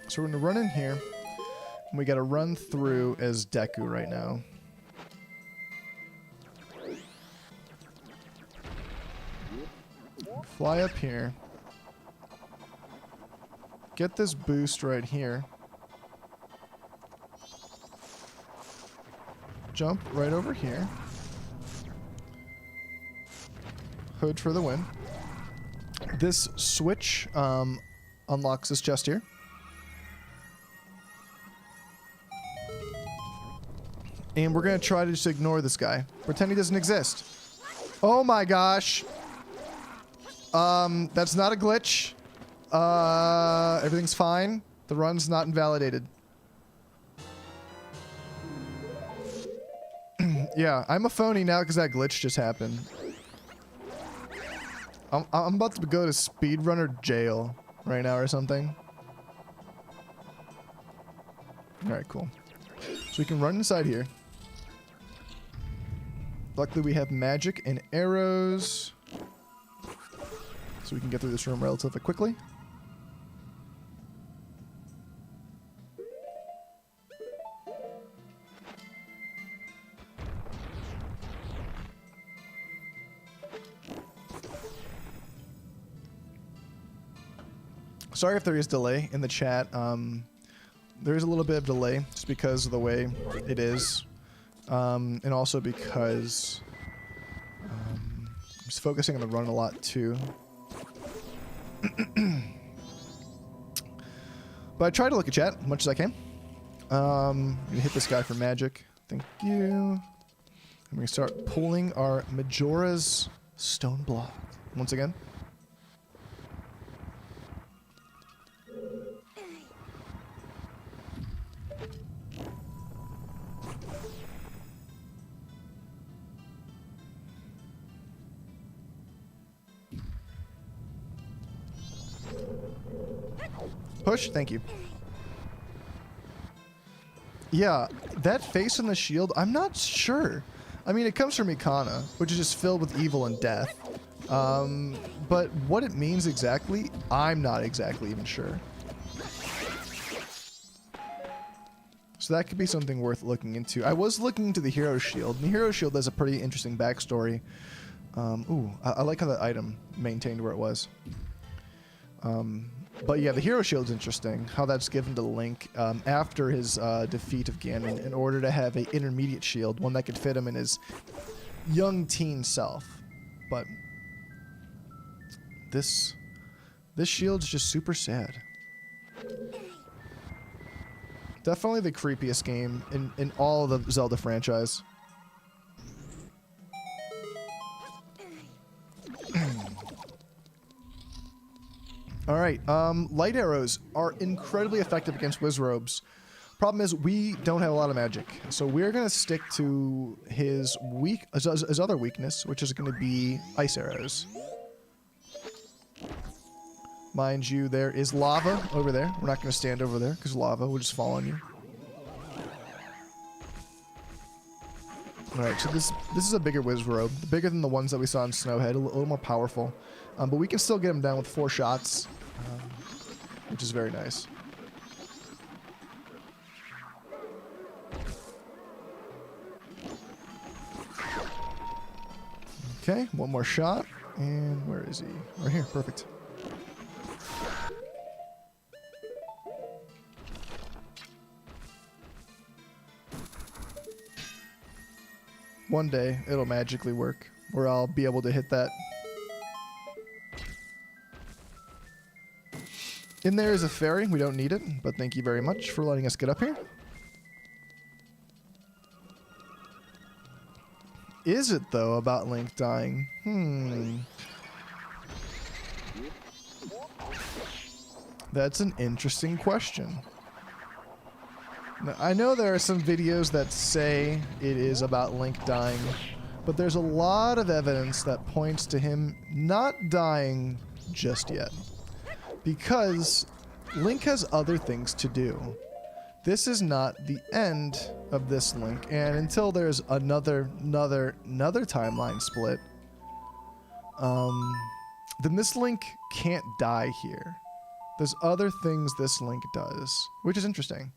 So we're going to run in here, and we got to run through as Deku right now. Fly up here. get this boost right here. Jump right over here. Hood for the win. This switch unlocks this chest here. And we're going to try to just ignore this guy. Pretend he doesn't exist. Oh my gosh. That's not a glitch. Everything's fine. The run's not invalidated. Yeah, I'm a phony now because that glitch just happened. I'm about to go to speedrunner jail right now or something. Alright, cool. So we can run inside here. Luckily we have magic and arrows. So we can get through this room relatively quickly. Sorry if there is delay in the chat. There is a little bit of delay just because of the way it is. And also because I'm just focusing on the run a lot too. But I try to look at chat as much as I can. I'm gonna hit this guy for magic. Thank you. And we're gonna start pulling our Majora's stone block once again. Push, thank you. Yeah, that face on the shield, I'm not sure. I mean, it comes from Ikana, which is just filled with evil and death. But what it means exactly, I'm not exactly even sure. So that could be something worth looking into. I was looking into the hero shield, and the hero shield has a pretty interesting backstory. I like how that item maintained where it was. But yeah, the hero shield's interesting. How that's given to Link after his defeat of Ganon in order to have a intermediate shield, one that could fit him in his young teen self. But this shield's just super sad. Definitely the creepiest game in all of the Zelda franchise. Alright, light arrows are incredibly effective against Wizrobes. Problem is, we don't have a lot of magic. So we're going to stick to his other weakness, which is going to be ice arrows. Mind you, there is lava over there. We're not going to stand over there, because lava will just fall on you. Alright, so this is a bigger Wizrobe. Bigger than the ones that we saw in Snowhead, a little more powerful. But we can still get him down with 4 shots. Which is very nice. Okay, one more shot. And where is he? Right here, perfect. One day, it'll magically work, where I'll be able to hit that. In there is a fairy. We don't need it, but thank you very much for letting us get up here. Is it, though, about Link dying? That's an interesting question. Now, I know there are some videos that say it is about Link dying, but there's a lot of evidence that points to him not dying just yet. Because Link has other things to do. This is not the end of this Link, and until there's another timeline split, then this Link can't die here. There's other things this Link does, which is interesting.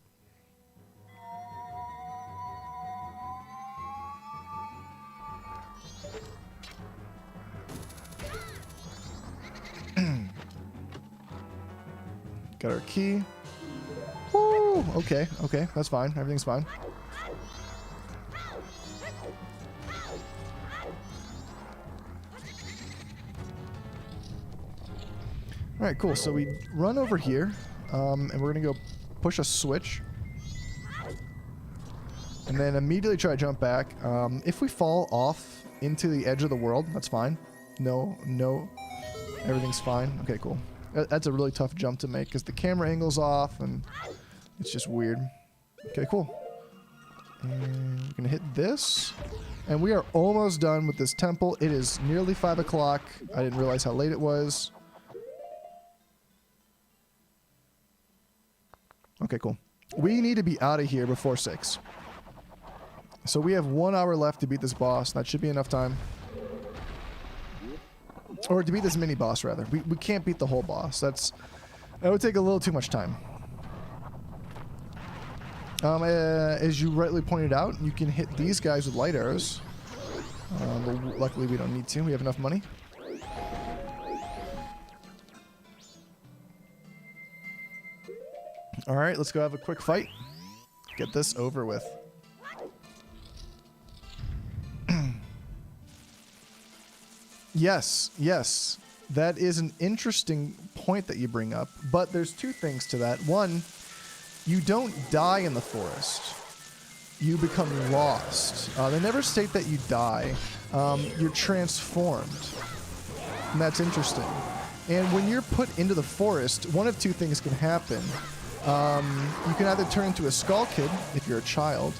Got our key. Woo! Okay, okay, that's fine. Everything's fine. All right, cool. So we run over here, and we're gonna go push a switch, and then immediately try to jump back. If we fall off into the edge of the world, that's fine. No, everything's fine. Okay, cool. That's a really tough jump to make because the camera angle's off, and it's just weird. Okay, cool. And we're gonna hit this, and we are almost done with this temple. It is nearly 5 o'clock. I didn't realize how late it was. Okay, cool. We need to be out of here before 6. So we have 1 hour left to beat this boss. That should be enough time. Or to beat this mini boss, rather. We can't beat the whole boss. That would take a little too much time. As you rightly pointed out, you can hit these guys with light arrows. But luckily we don't need to. We have enough money. Alright, let's go have a quick fight. Get this over with. Yes. That is an interesting point that you bring up. But there's 2 things to that. One, you don't die in the forest. You become lost. They never state that you die. You're transformed. And that's interesting. And when you're put into the forest, one of 2 things can happen. You can either turn into a skull kid if you're a child,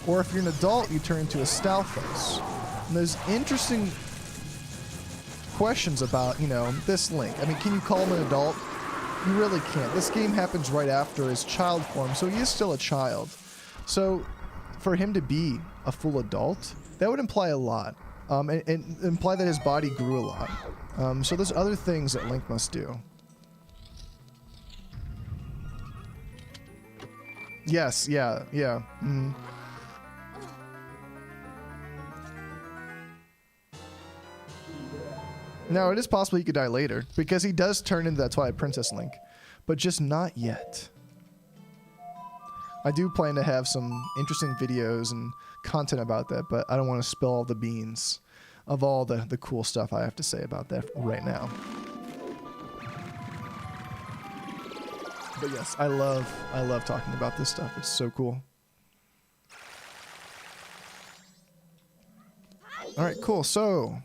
or if you're an adult, you turn into a Stalfos. And there's interesting questions about, this Link. I mean, can you call him an adult? You really can't. This game happens right after his child form, so he is still a child. So for him to be a full adult, that would imply a lot. And imply that his body grew a lot. So there's other things that Link must do. Yes, yeah. Mm. Now, it is possible he could die later, because he does turn into that Twilight Princess Link, but just not yet. I do plan to have some interesting videos and content about that, but I don't want to spill all the beans of all the cool stuff I have to say about that right now. But yes, I love talking about this stuff. It's so cool. All right, cool. So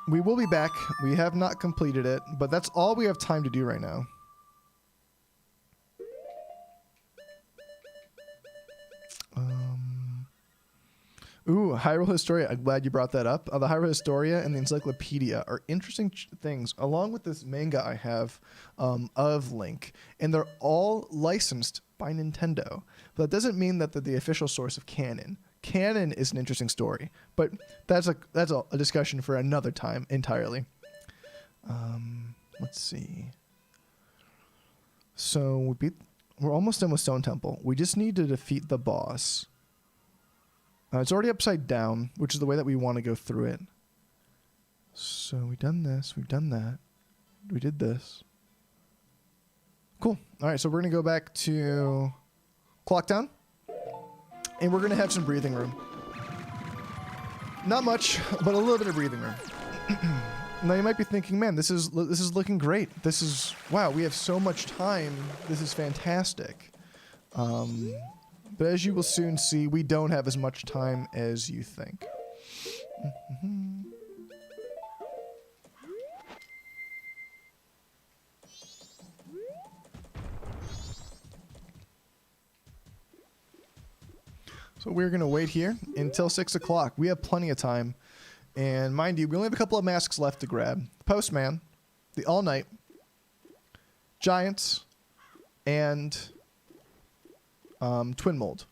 we will be back. We have not completed it, but that's all we have time to do right now. Ooh, Hyrule Historia. I'm glad you brought that up. The Hyrule Historia and the Encyclopedia are interesting things, along with this manga I have of Link. And they're all licensed by Nintendo. But that doesn't mean that they're the official source of canon. Canon is an interesting story, but that's a discussion for another time entirely. Let's see. So we're almost done with Stone Temple. We just need to defeat the boss. It's already upside down, which is the way that we want to go through it. So we've done this. We've done that. We did this. Cool. All right, so we're going to go back to Clock Town. And we're going to have some breathing room. Not much, but a little bit of breathing room. Now you might be thinking, man, this is looking great. Wow, we have so much time. This is fantastic. But as you will soon see, we don't have as much time as you think. So we're going to wait here until 6 o'clock. We have plenty of time. And mind you, we only have a couple of masks left to grab. The Postman, the All Night, Giants, and Twin Mold,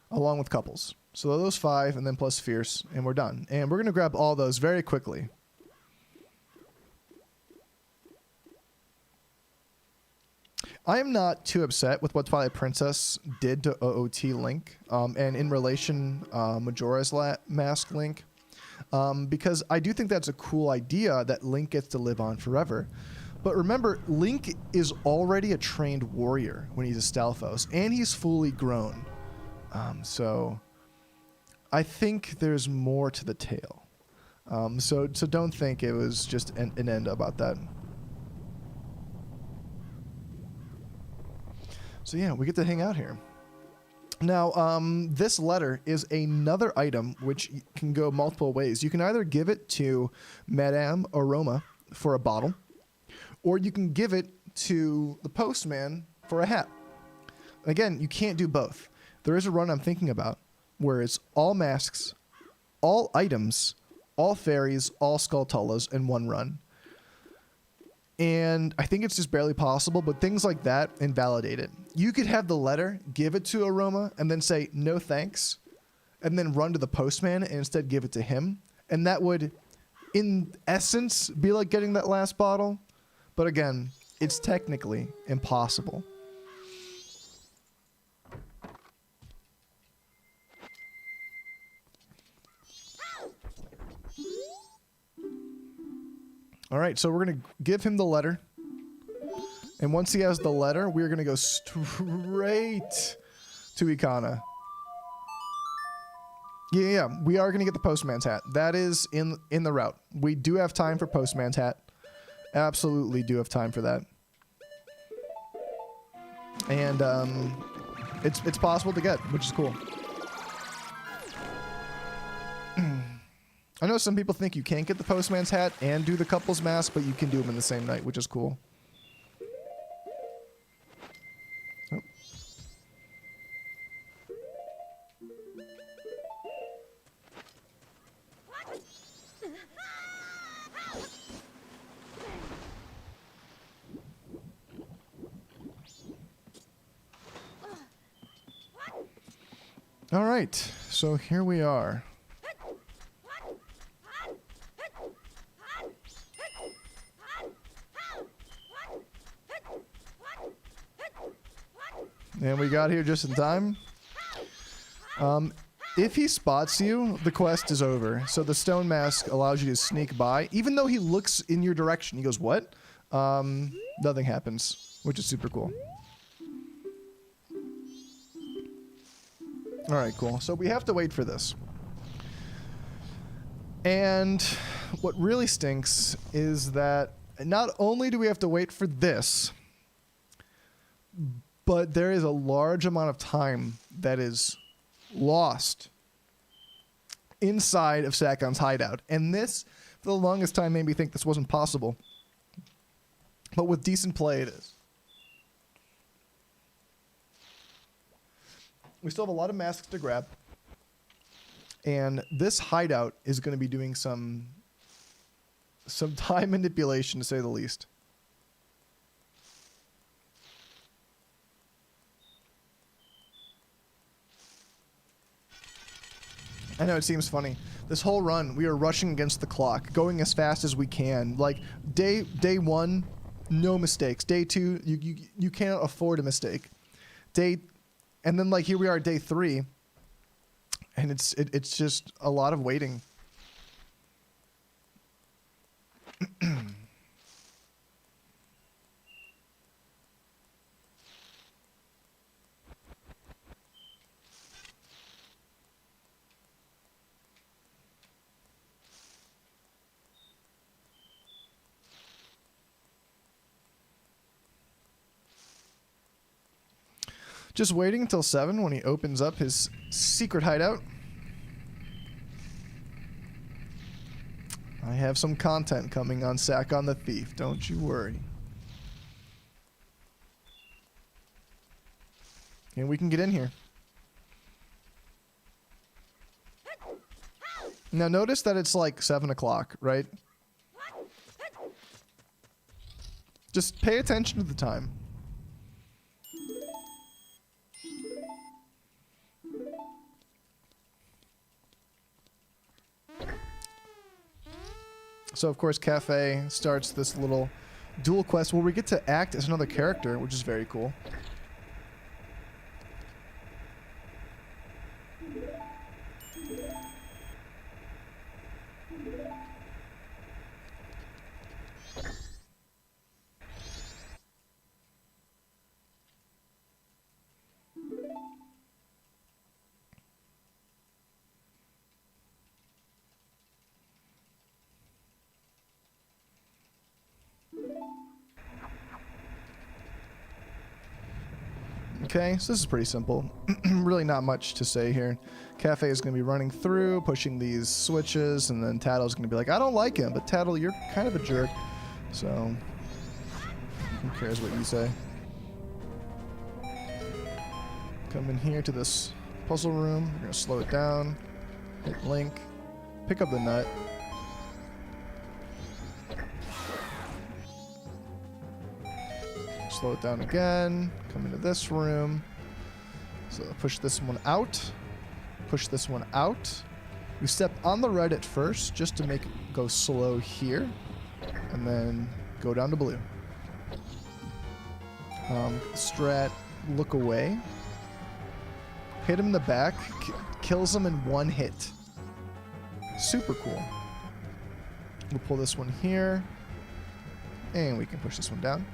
along with couples. So those 5, and then plus Fierce, and we're done. And we're going to grab all those very quickly. I am not too upset with what Twilight Princess did to OOT Link, and in relation, Majora's Mask Link, because I do think that's a cool idea that Link gets to live on forever. But remember, Link is already a trained warrior when he's a Stalfos, and he's fully grown. So I think there's more to the tale. So don't think it was just an end about that. So yeah, we get to hang out here. Now, this letter is another item which can go multiple ways. You can either give it to Madame Aroma for a bottle, or you can give it to the postman for a hat. Again, you can't do both. There is a run I'm thinking about where it's all masks, all items, all fairies, all Skulltulas in one run. And I think it's just barely possible, but things like that invalidate it. You could have the letter, give it to Aroma, and then say, no thanks, and then run to the postman and instead give it to him. And that would, in essence, be like getting that last bottle. But again, it's technically impossible. All right, so we're going to give him the letter. And once he has the letter, we're going to go straight to Ikana. Yeah, we are going to get the postman's hat. That is in the route. We do have time for postman's hat. Absolutely do have time for that. And it's possible to get, which is cool. I know some people think you can't get the postman's hat and do the couple's mask, but you can do them in the same night, which is cool. Oh. All right, so here we are. And we got here just in time. If he spots you, the quest is over. So the stone mask allows you to sneak by. Even though he looks in your direction, he goes, what? Nothing happens, which is super cool. All right, cool. So we have to wait for this. And what really stinks is that not only do we have to wait for this, but there is a large amount of time that is lost inside of Sakon's hideout. And this, for the longest time, made me think this wasn't possible. But with decent play, it is. We still have a lot of masks to grab. And this hideout is going to be doing some time manipulation, to say the least. I know it seems funny. This whole run, we are rushing against the clock, going as fast as we can. Like day one, no mistakes. Day two, you cannot afford a mistake. And then like here we are, day 3, and it's just a lot of waiting. Just waiting until 7 when he opens up his secret hideout. I have some content coming on Sakon the Thief, don't you worry. And we can get in here. Now notice that it's like 7 o'clock, right? Just pay attention to the time. So, of course, Kafei starts this little dual quest where we get to act as another character, which is very cool. Okay, so this is pretty simple. Really not much to say here. Kafei is going to be running through, pushing these switches, and then Tattle's going to be like, I don't like him, but Tattle, you're kind of a jerk. So, who cares what you say? Come in here to this puzzle room. We're going to slow it down. Hit Link. Pick up the nut. Slow it down again. Come into this room. So push this one out. Push this one out. We step on the red at first, just to make it go slow here. And then go down to blue. Strat, look away. Hit him in the back. Kills him in one hit. Super cool. We'll pull this one here. And we can push this one down.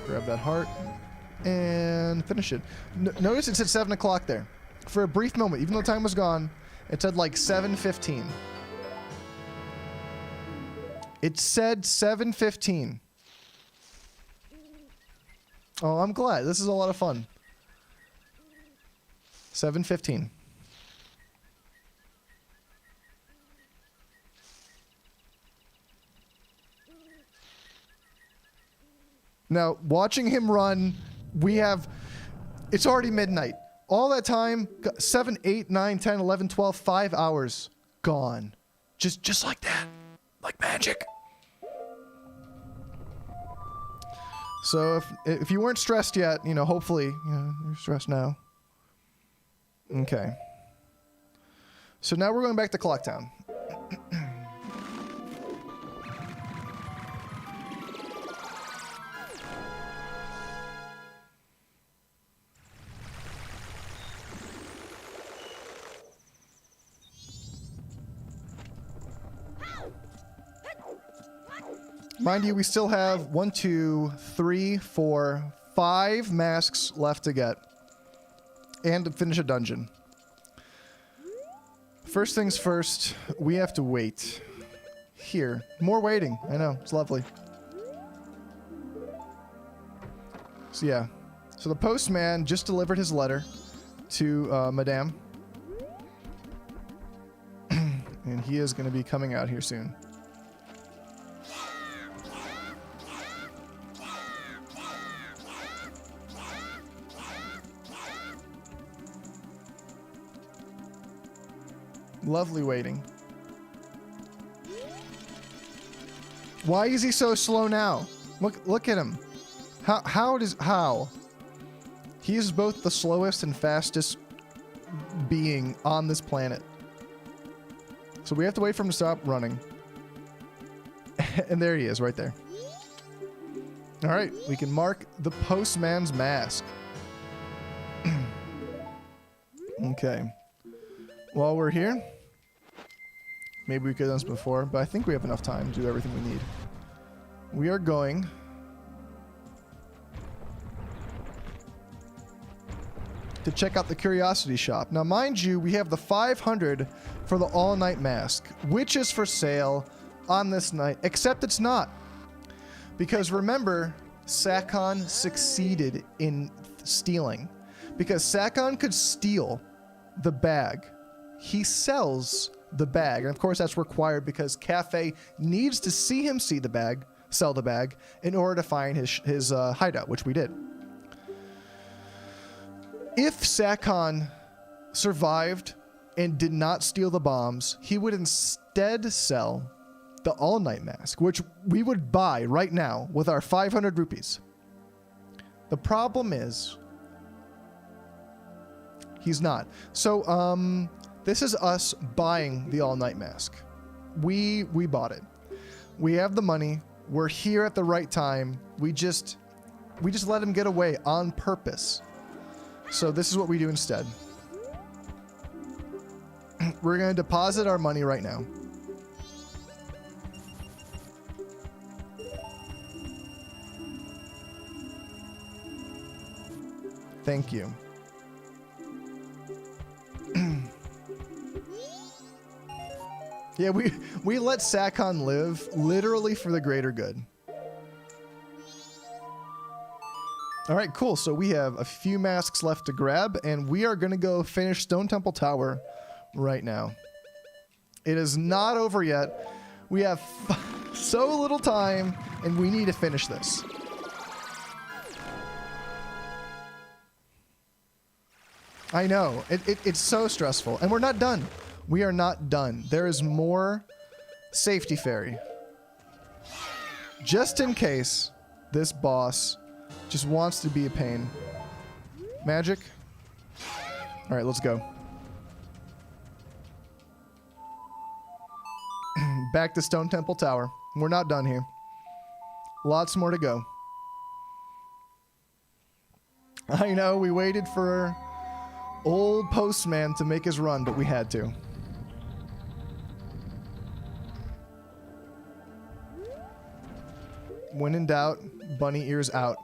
Grab that heart. And finish it. Notice it said 7 o'clock there. For a brief moment, even though time was gone, it said like 7:15. It said 7:15. Oh, I'm glad. This is a lot of fun. 7:15. Now, watching him run, we have... It's already midnight. All that time, 7, 8, 9, 10, 11, 12, 5 hours gone. Just like that. Like magic. So if you weren't stressed yet, you know, hopefully, you know, you're stressed now. Okay. So now we're going back to Clocktown. Mind you, we still have 1, 2, 3, 4, 5 masks left to get. And to finish a dungeon. First things first, we have to wait. Here. More waiting. I know. It's lovely. So yeah. So the postman just delivered his letter to Madame. And he is going to be coming out here soon. Lovely waiting. Why is he so slow now? Look at him. How? He is both the slowest and fastest being on this planet. So we have to wait for him to stop running. And there he is, right there. All right, we can mark the postman's mask. Okay. While we're here, maybe we could have done this before, but I think we have enough time to do everything we need. We are going to check out the Curiosity Shop. Now, mind you, we have the 500 for the all-night mask, which is for sale on this night, except it's not. Because remember, Sakon succeeded in stealing. Because Sakon could steal the bag. He sells the bag, and of course that's required because Kafei needs to see him sell the bag, in order to find his hideout, which we did. If Sakon survived and did not steal the bombs, he would instead sell the all-night mask, which we would buy right now with our 500 rupees. The problem is, he's not. So, this is us buying the all-night mask. We bought it. We have the money. We're here at the right time. We just let him get away on purpose. So this is what we do instead. We're going to deposit our money right now. Thank you. Yeah, we let Sakon live literally for the greater good. All right, cool. So we have a few masks left to grab, and we are going to go finish Stone Temple Tower right now. It is not over yet. We have so little time, and we need to finish this. I know. It's so stressful. And we're not done. We are not done. There is more safety fairy. Just in case this boss just wants to be a pain. Magic. All right, let's go. Back to Stone Temple Tower. We're not done here. Lots more to go. I know, we waited for old postman to make his run, but we had to. When in doubt, bunny ears out.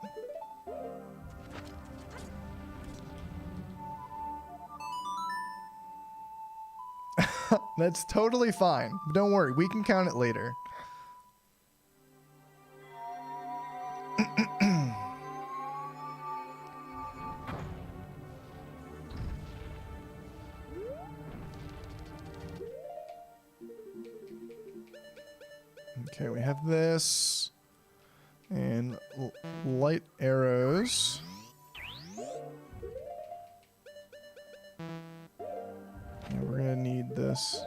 That's totally fine. Don't worry, we can count it later. Okay, we have this. And light arrows. Yeah, we're gonna need this.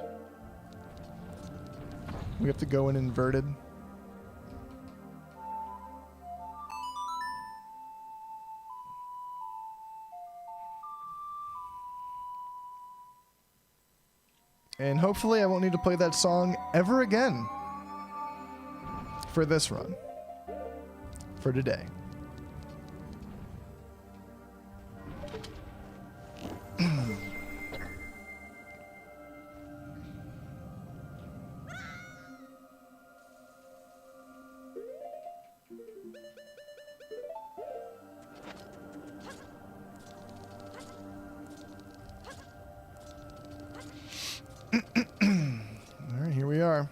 We have to go in inverted. And hopefully I won't need to play that song ever again for this run. For today. All right, here we are.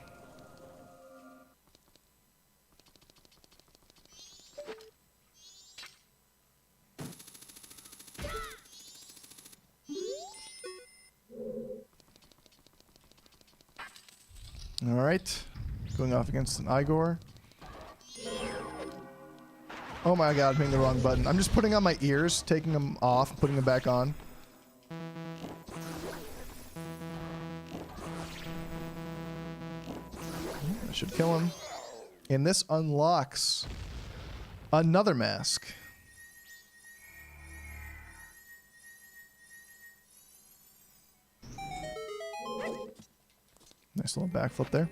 Alright, going off against an Igor. Oh my god, I'm hitting the wrong button. I'm just putting on my ears, taking them off, putting them back on. That should kill him. And this unlocks another mask. Nice little backflip there.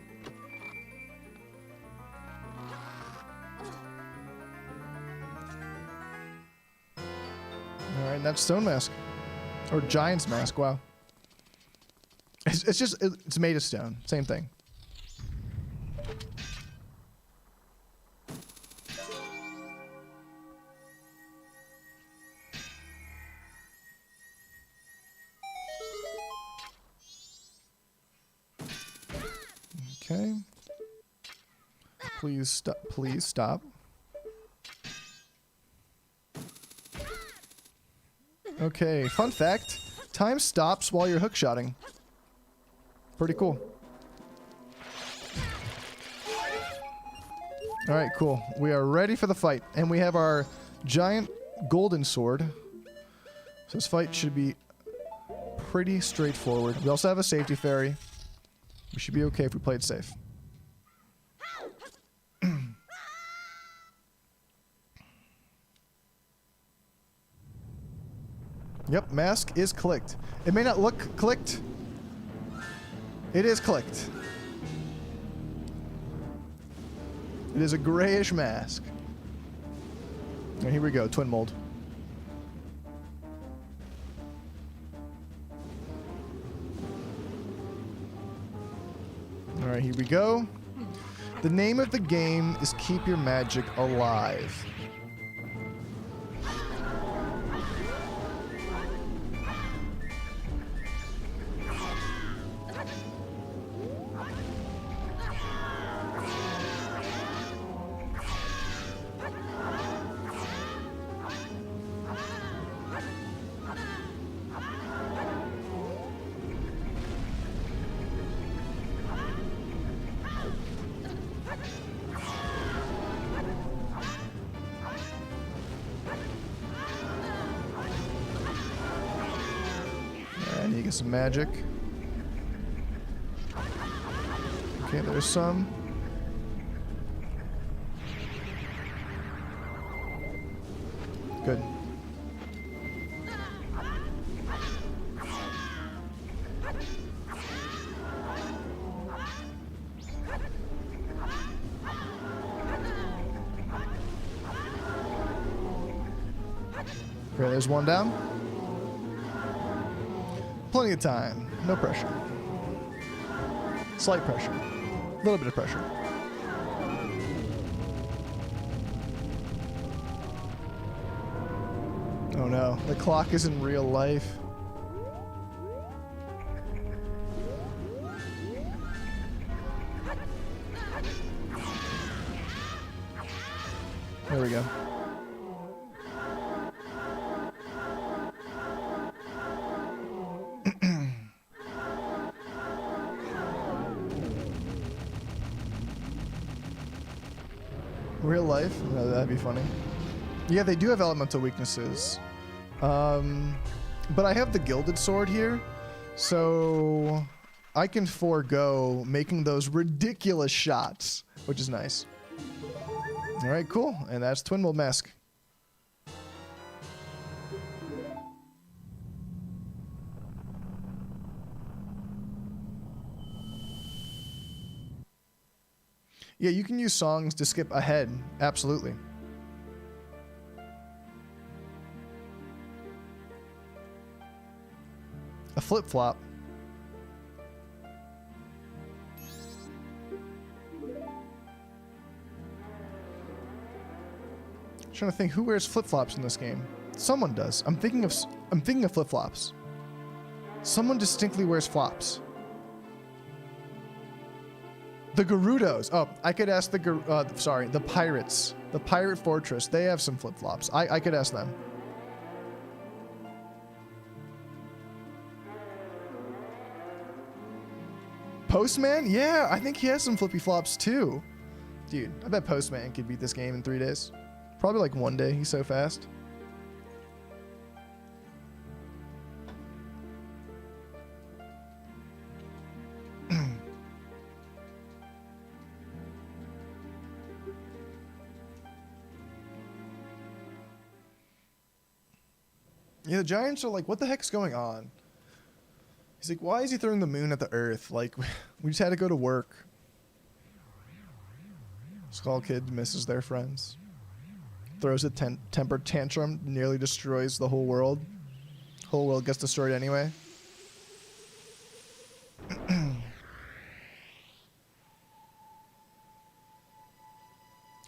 Alright, that's Stone Mask. Or Giant's Mask, wow. It's made of stone. Same thing. Okay. Please stop. Please stop. Okay, fun fact. Time stops while you're hookshotting. Pretty cool. Alright, cool. We are ready for the fight. And we have our giant golden sword. So this fight should be pretty straightforward. We also have a safety fairy. We should be okay if we play it safe. Yep, mask is clicked. It may not look clicked. It is clicked. It is a grayish mask. And here we go, twin mold. Alright, here we go. The name of the game is Keep Your Magic Alive. I need to get some magic. Okay, there's some. Good. Okay, there's one down. Plenty of time. No pressure. Slight pressure. A little bit of pressure. Oh no, the clock is in real life. There we go. Real life? No, that'd be funny. Yeah, they do have elemental weaknesses. But I have the gilded sword here, so I can forego making those ridiculous shots, which is nice. All right, cool. And that's Twin Mold Mask. Yeah, you can use songs to skip ahead. Absolutely. A flip-flop. Trying to think who wears flip-flops in this game. Someone does. I'm thinking of flip-flops. Someone distinctly wears flops. The Gerudos. Oh, I could ask the pirates. The pirate fortress. They have some flip-flops. I could ask them. Postman? Yeah, I think he has some flippy flops too. Dude, I bet Postman could beat this game in 3 days. Probably like 1 day. He's so fast. Yeah, the Giants are like, what the heck's going on? He's like, why is he throwing the moon at the earth? Like, we just had to go to work. Skull Kid misses their friends. Throws a temper tantrum, nearly destroys the whole world. Whole world gets destroyed anyway.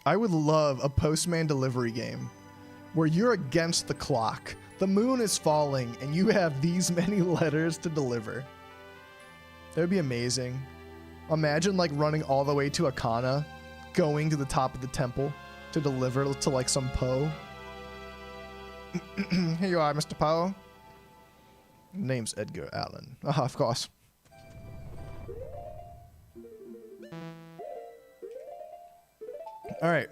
I would love a Postman delivery game where you're against the clock. The moon is falling, and you have these many letters to deliver. That would be amazing. Imagine, like, running all the way to Akana, going to the top of the temple to deliver to, like, some Poe. Here you are, Mr. Poe. Name's Edgar Allan. Ah, of course. All right.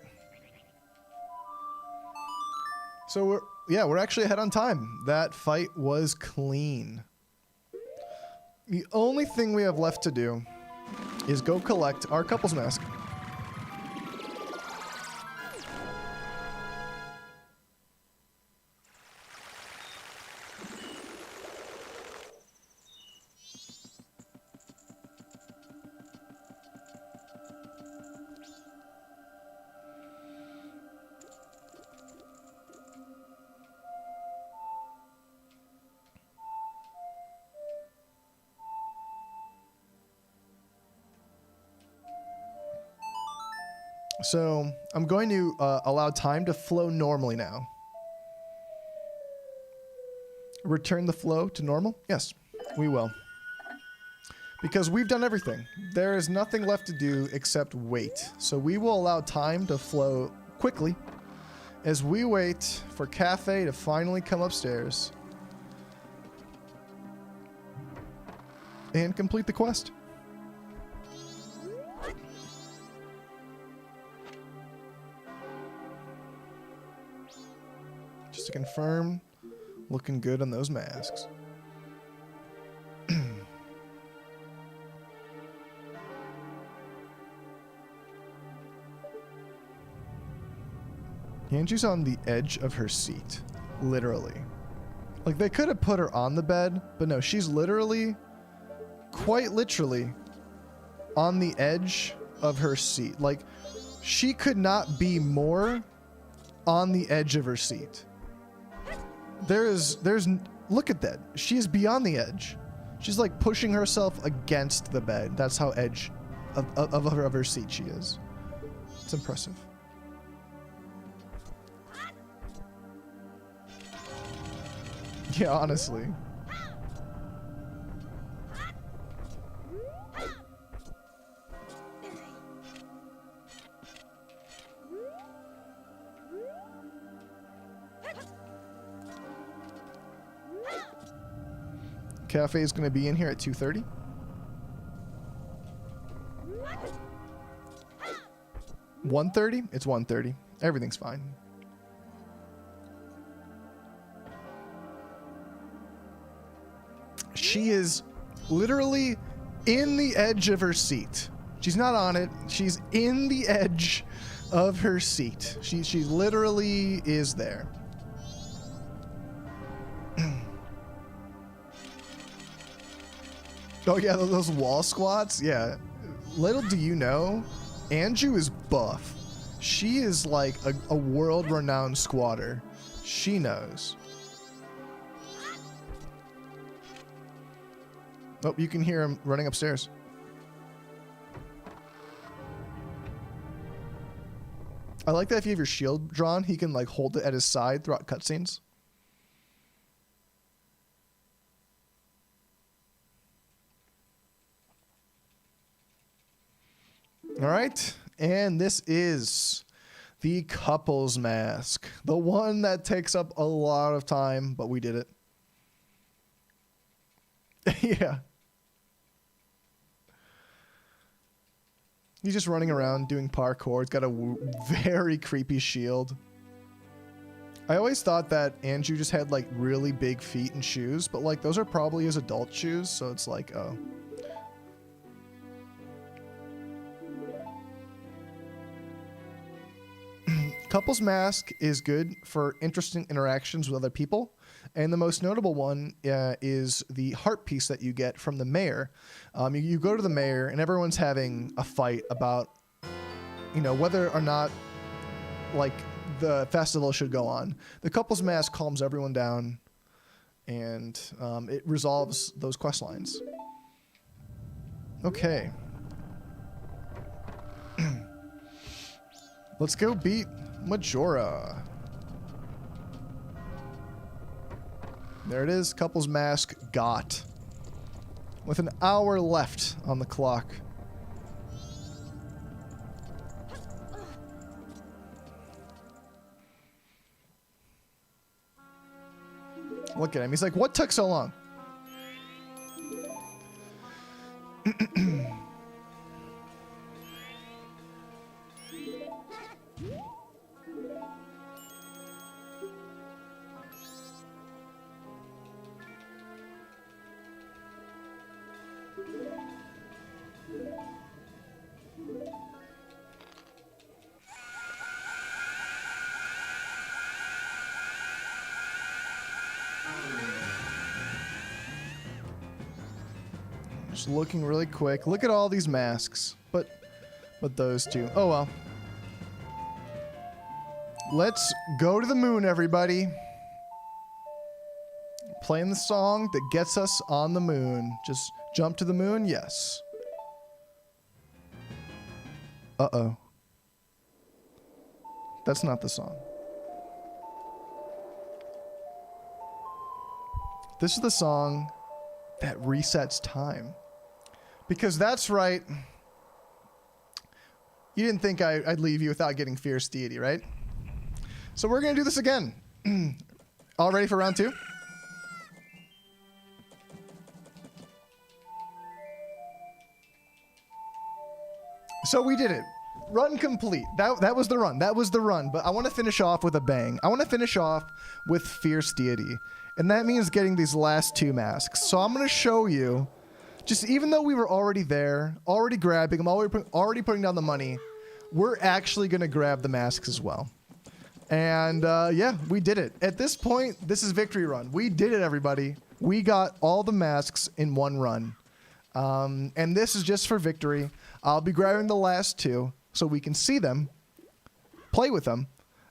So we're actually ahead on time. That fight was clean. The only thing we have left to do is go collect our couples mask. So I'm going to allow time to flow normally now. Return the flow to normal? Yes, we will. Because we've done everything. There is nothing left to do except wait. So we will allow time to flow quickly as we wait for Kafei to finally come upstairs and complete the quest. To confirm, looking good on those masks. Anju's on the edge of her seat. Literally. Like, they could have put her on the bed, but no, she's literally, quite literally, on the edge of her seat. Like, she could not be more on the edge of her seat. There's, look at that. She is beyond the edge. She's like pushing herself against the bed. That's how edge of her seat she is. It's impressive. Yeah, honestly. Cafe is going to be in here at 2:30. $1:30? It's 1:30. Everything's fine. She is literally in the edge of her seat. She's not on it. She's in the edge of her seat. She literally is there. Oh yeah, those wall squats? Yeah. Little do you know, Anju is buff. She is like a world-renowned squatter. She knows. Oh, you can hear him running upstairs. I like that if you have your shield drawn, he can like hold it at his side throughout cutscenes. All right, and this is the couples mask. The one that takes up a lot of time, but we did it. Yeah. He's just running around doing parkour. He's got a very creepy shield. I always thought that Anju just had like really big feet and shoes, but like those are probably his adult shoes, so it's like, oh. Couples mask is good for interesting interactions with other people, and the most notable one is the heart piece that you get from the mayor. You go to the mayor and everyone's having a fight about, you know, whether or not like the festival should go on. The couples mask calms everyone down, and it resolves those quest lines. Okay. Let's go beat Majora. There it is, couples mask got. With an hour left on the clock. Look at him, he's like, what took so long? Just looking really quick. Look at all these masks, but those two. Oh well. Let's go to the moon, everybody. Playing the song that gets us on the moon. Just jump to the moon, yes. Uh-oh. That's not the song. This is the song that resets time. Because that's right. You didn't think I'd leave you without getting Fierce Deity, right? So we're going to do this again. All ready for round 2? So we did it. Run complete. That was the run. That was the run. But I want to finish off with a bang. I want to finish off with Fierce Deity. And that means getting these last 2 masks. So I'm going to show you, just even though we were already there, already grabbing them, already putting down the money, we're actually going to grab the masks as well. And yeah, we did it. At this point, this is victory run. We did it, everybody. We got all the masks in one run. And this is just for victory. I'll be grabbing the last two so we can see them, play with them,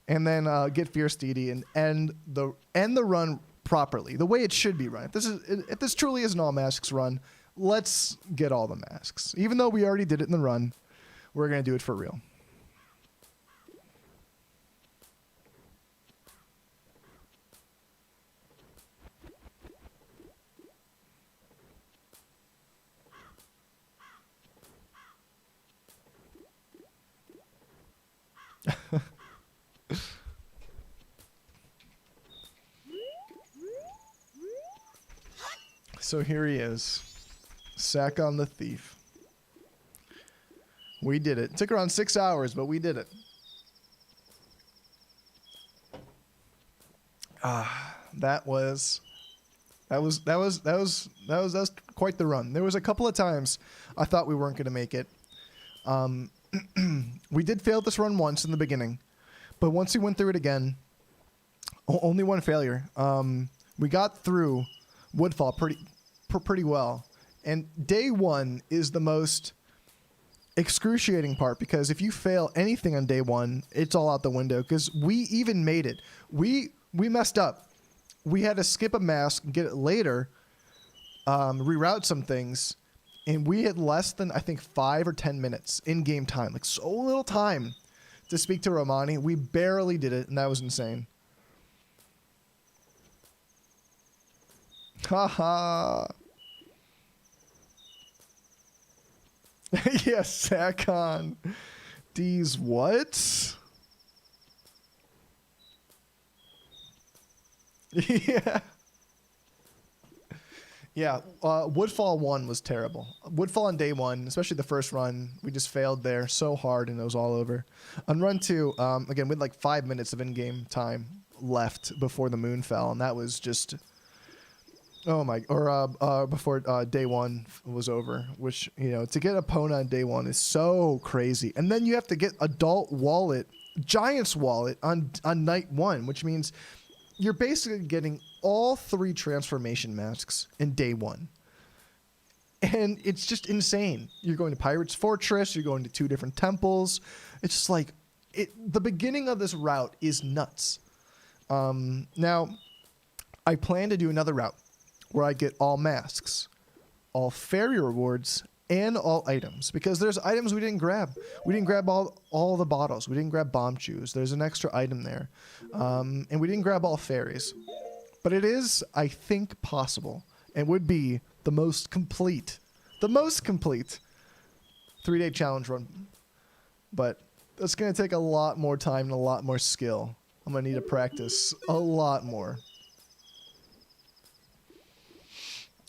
and then get Fierce Deity and end the run properly, the way it should be run. If this truly is an all masks run, let's get all the masks. Even though we already did it in the run, we're gonna do it for real. So here he is, Sakon the Thief. We did it. It took around 6 hours, but we did it. That was quite the run. There was a couple of times I thought we weren't going to make it. We did fail this run once in the beginning, but once we went through it again, only one failure. We got through Woodfall pretty well, and day one is the most excruciating part, because if you fail anything on day one, it's all out the window, because we even made it. We messed up. We had to skip a mask, get it later, reroute some things, and we had less than, I think, 5 or 10 minutes in-game time. Like, so little time to speak to Romani. We barely did it, and that was insane. Haha. Yes, Sakon. D's what? Yeah. Yeah, Woodfall 1 was terrible. Woodfall on day 1, especially the first run, we just failed there so hard and it was all over. On run 2, again, we had like 5 minutes of in-game time left before the moon fell, and that was just... Oh my, or before day 1 was over, which, you know, to get a Pona on day 1 is so crazy. And then you have to get Adult Wallet, Giant's Wallet on night 1, which means you're basically getting all 3 transformation masks in day 1. And it's just insane. You're going to Pirate's Fortress, you're going to 2 different temples. It's just like, the beginning of this route is nuts. Now, I plan to do another route where I get all masks, all fairy rewards, and all items, because there's items we didn't grab. We didn't grab all the bottles. We didn't grab bomb chews. There's an extra item there. And we didn't grab all fairies. But it is, I think, possible, and would be the most complete 3-day challenge run. But that's going to take a lot more time and a lot more skill. I'm going to need to practice a lot more.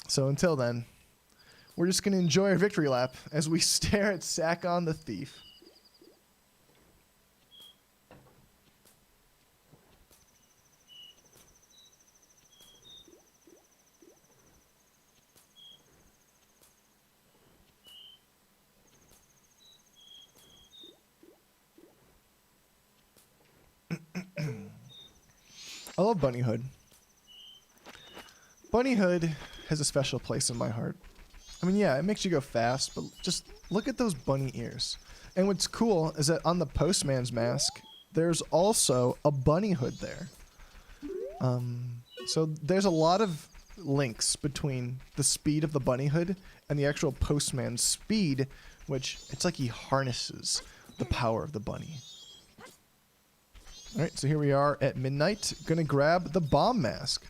So until then, we're just going to enjoy our victory lap as we stare at Sakon the Thief. I love Bunny Hood. Bunny Hood has a special place in my heart. I mean, yeah, it makes you go fast, but just look at those bunny ears. And what's cool is that on the Postman's mask, there's also a bunny hood there. So there's a lot of links between the speed of the bunny hood and the actual Postman's speed, which it's like he harnesses the power of the bunny. All right, so here we are at midnight. Gonna grab the bomb mask.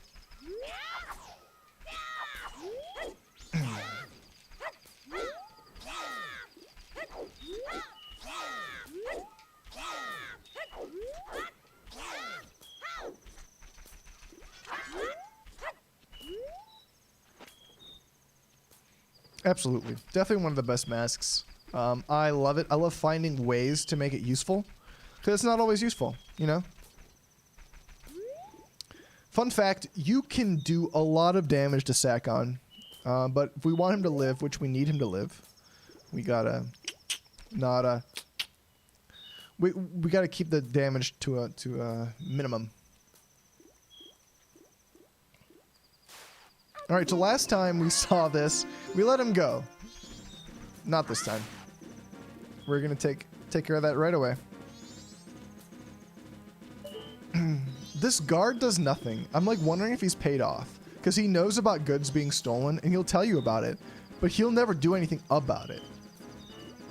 Absolutely. Definitely one of the best masks. I love it. I love finding ways to make it useful, because it's not always useful, you know? Fun fact, you can do a lot of damage to Sakon, but if we want him to live, which we need him to live, we gotta... We got to keep the damage to a minimum. All right, so last time we saw this, we let him go. Not this time. We're gonna take care of that right away. This guard does nothing. I'm like wondering if he's paid off, because he knows about goods being stolen and he'll tell you about it, but he'll never do anything about it.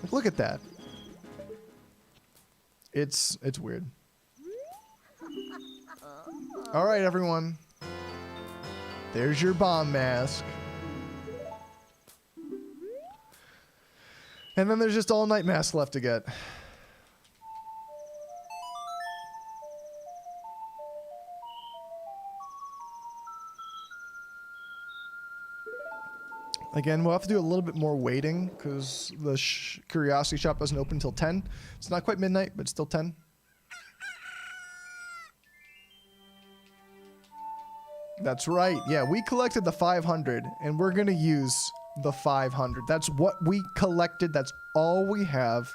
Like, look at that. It's weird. All right, everyone. There's your bomb mask. And then there's just all night masks left to get. Again, we'll have to do a little bit more waiting because the curiosity shop doesn't open until 10. It's not quite midnight, but it's still 10. That's right. Yeah, we collected the 500 and we're going to use the 500. That's what we collected. That's all we have.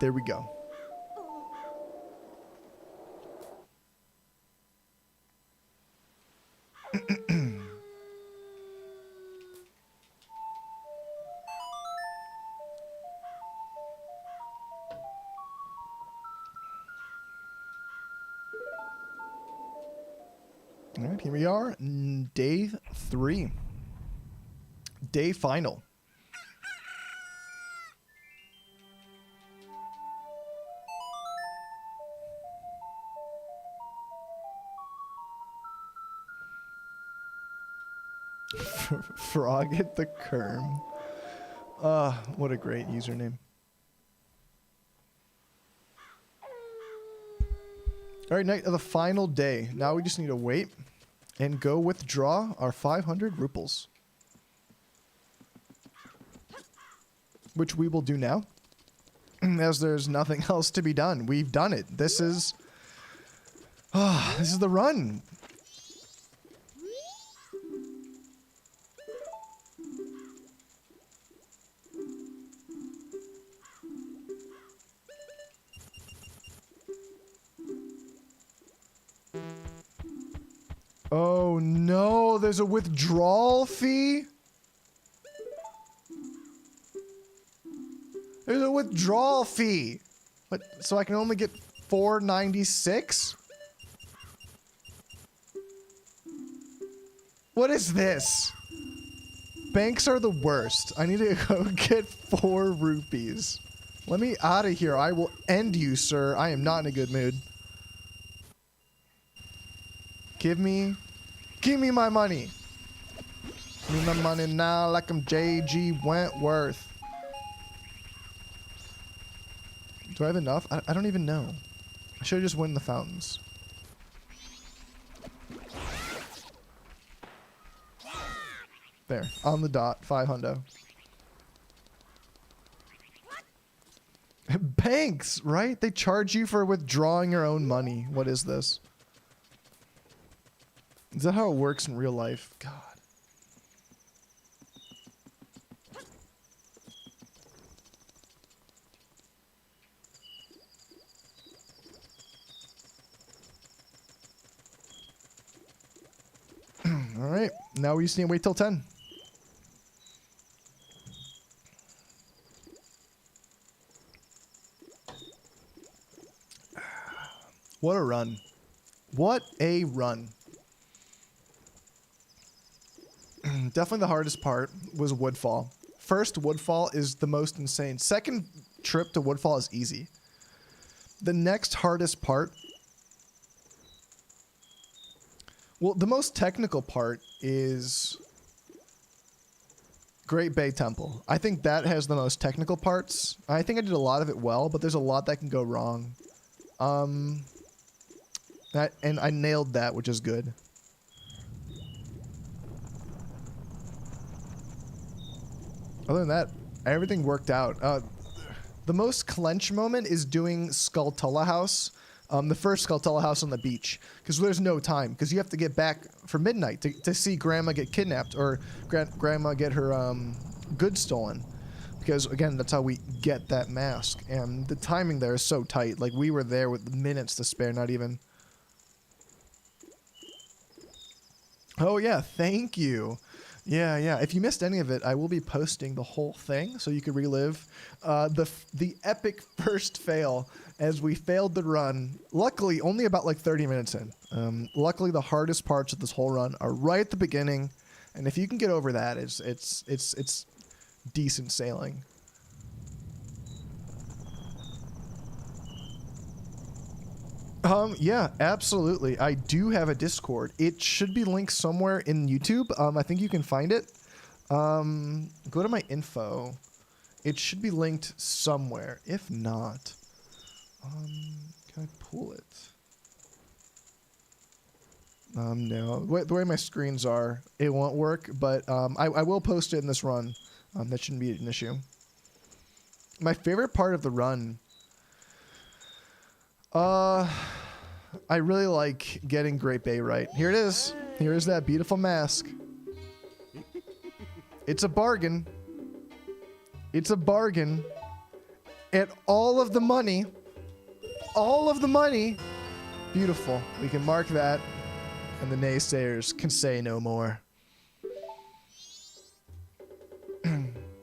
There we go. All right, here we are, day 3. Day final. Frog at the Kerm. What a great username. All right, night of the final day. Now we just need to wait and go withdraw our 500 ruples. Which we will do now, as there's nothing else to be done. We've done it. This is the run. Oh no, there's a withdrawal fee? There's a withdrawal fee. What? So I can only get 496? What is this? Banks are the worst. I need to go get 4 rupees. Let me out of here. I will end you, sir. I am not in a good mood. Give me my money. Give me my money now like I'm J.G. Wentworth. Do I have enough? I don't even know. I should have just won the fountains. There. On the dot. 500. Banks, right? They charge you for withdrawing your own money. What is this? Is that how it works in real life? God. All right. Now we just need to wait till 10. What a run. What a run. Definitely the hardest part was Woodfall. First Woodfall is the most insane. Second trip to Woodfall is easy. The next hardest part... Well, the most technical part is Great Bay Temple. I think that has the most technical parts. I think I did a lot of it well, but there's a lot that can go wrong. And I nailed that, which is good. Other than that, everything worked out. The most clench moment is doing Skulltula House. The first Skulltula House on the beach. Because there's no time. Because you have to get back for midnight to see Grandma get kidnapped. Or Grandma get her goods stolen. because again, that's how we get that mask. And the timing there is so tight. Like, we were there with minutes to spare, not even. Oh yeah, thank you. Yeah, yeah. If you missed any of it, I will be posting the whole thing so you could relive the epic first fail as we failed the run. Luckily, only about like 30 minutes in. Luckily, the hardest parts of this whole run are right at the beginning, and if you can get over that, it's decent sailing. Yeah, absolutely. I do have a Discord. It should be linked somewhere in YouTube. I think you can find it. Go to my info. It should be linked somewhere. If not, can I pull it? No. The way my screens are, it won't work, but I will post it in this run. That shouldn't be an issue. My favorite part of the run... I really like getting Great Bay right. Here it is. Here is that beautiful mask. It's a bargain. It's a bargain. And all of the money. All of the money. Beautiful. We can mark that. And the naysayers can say no more.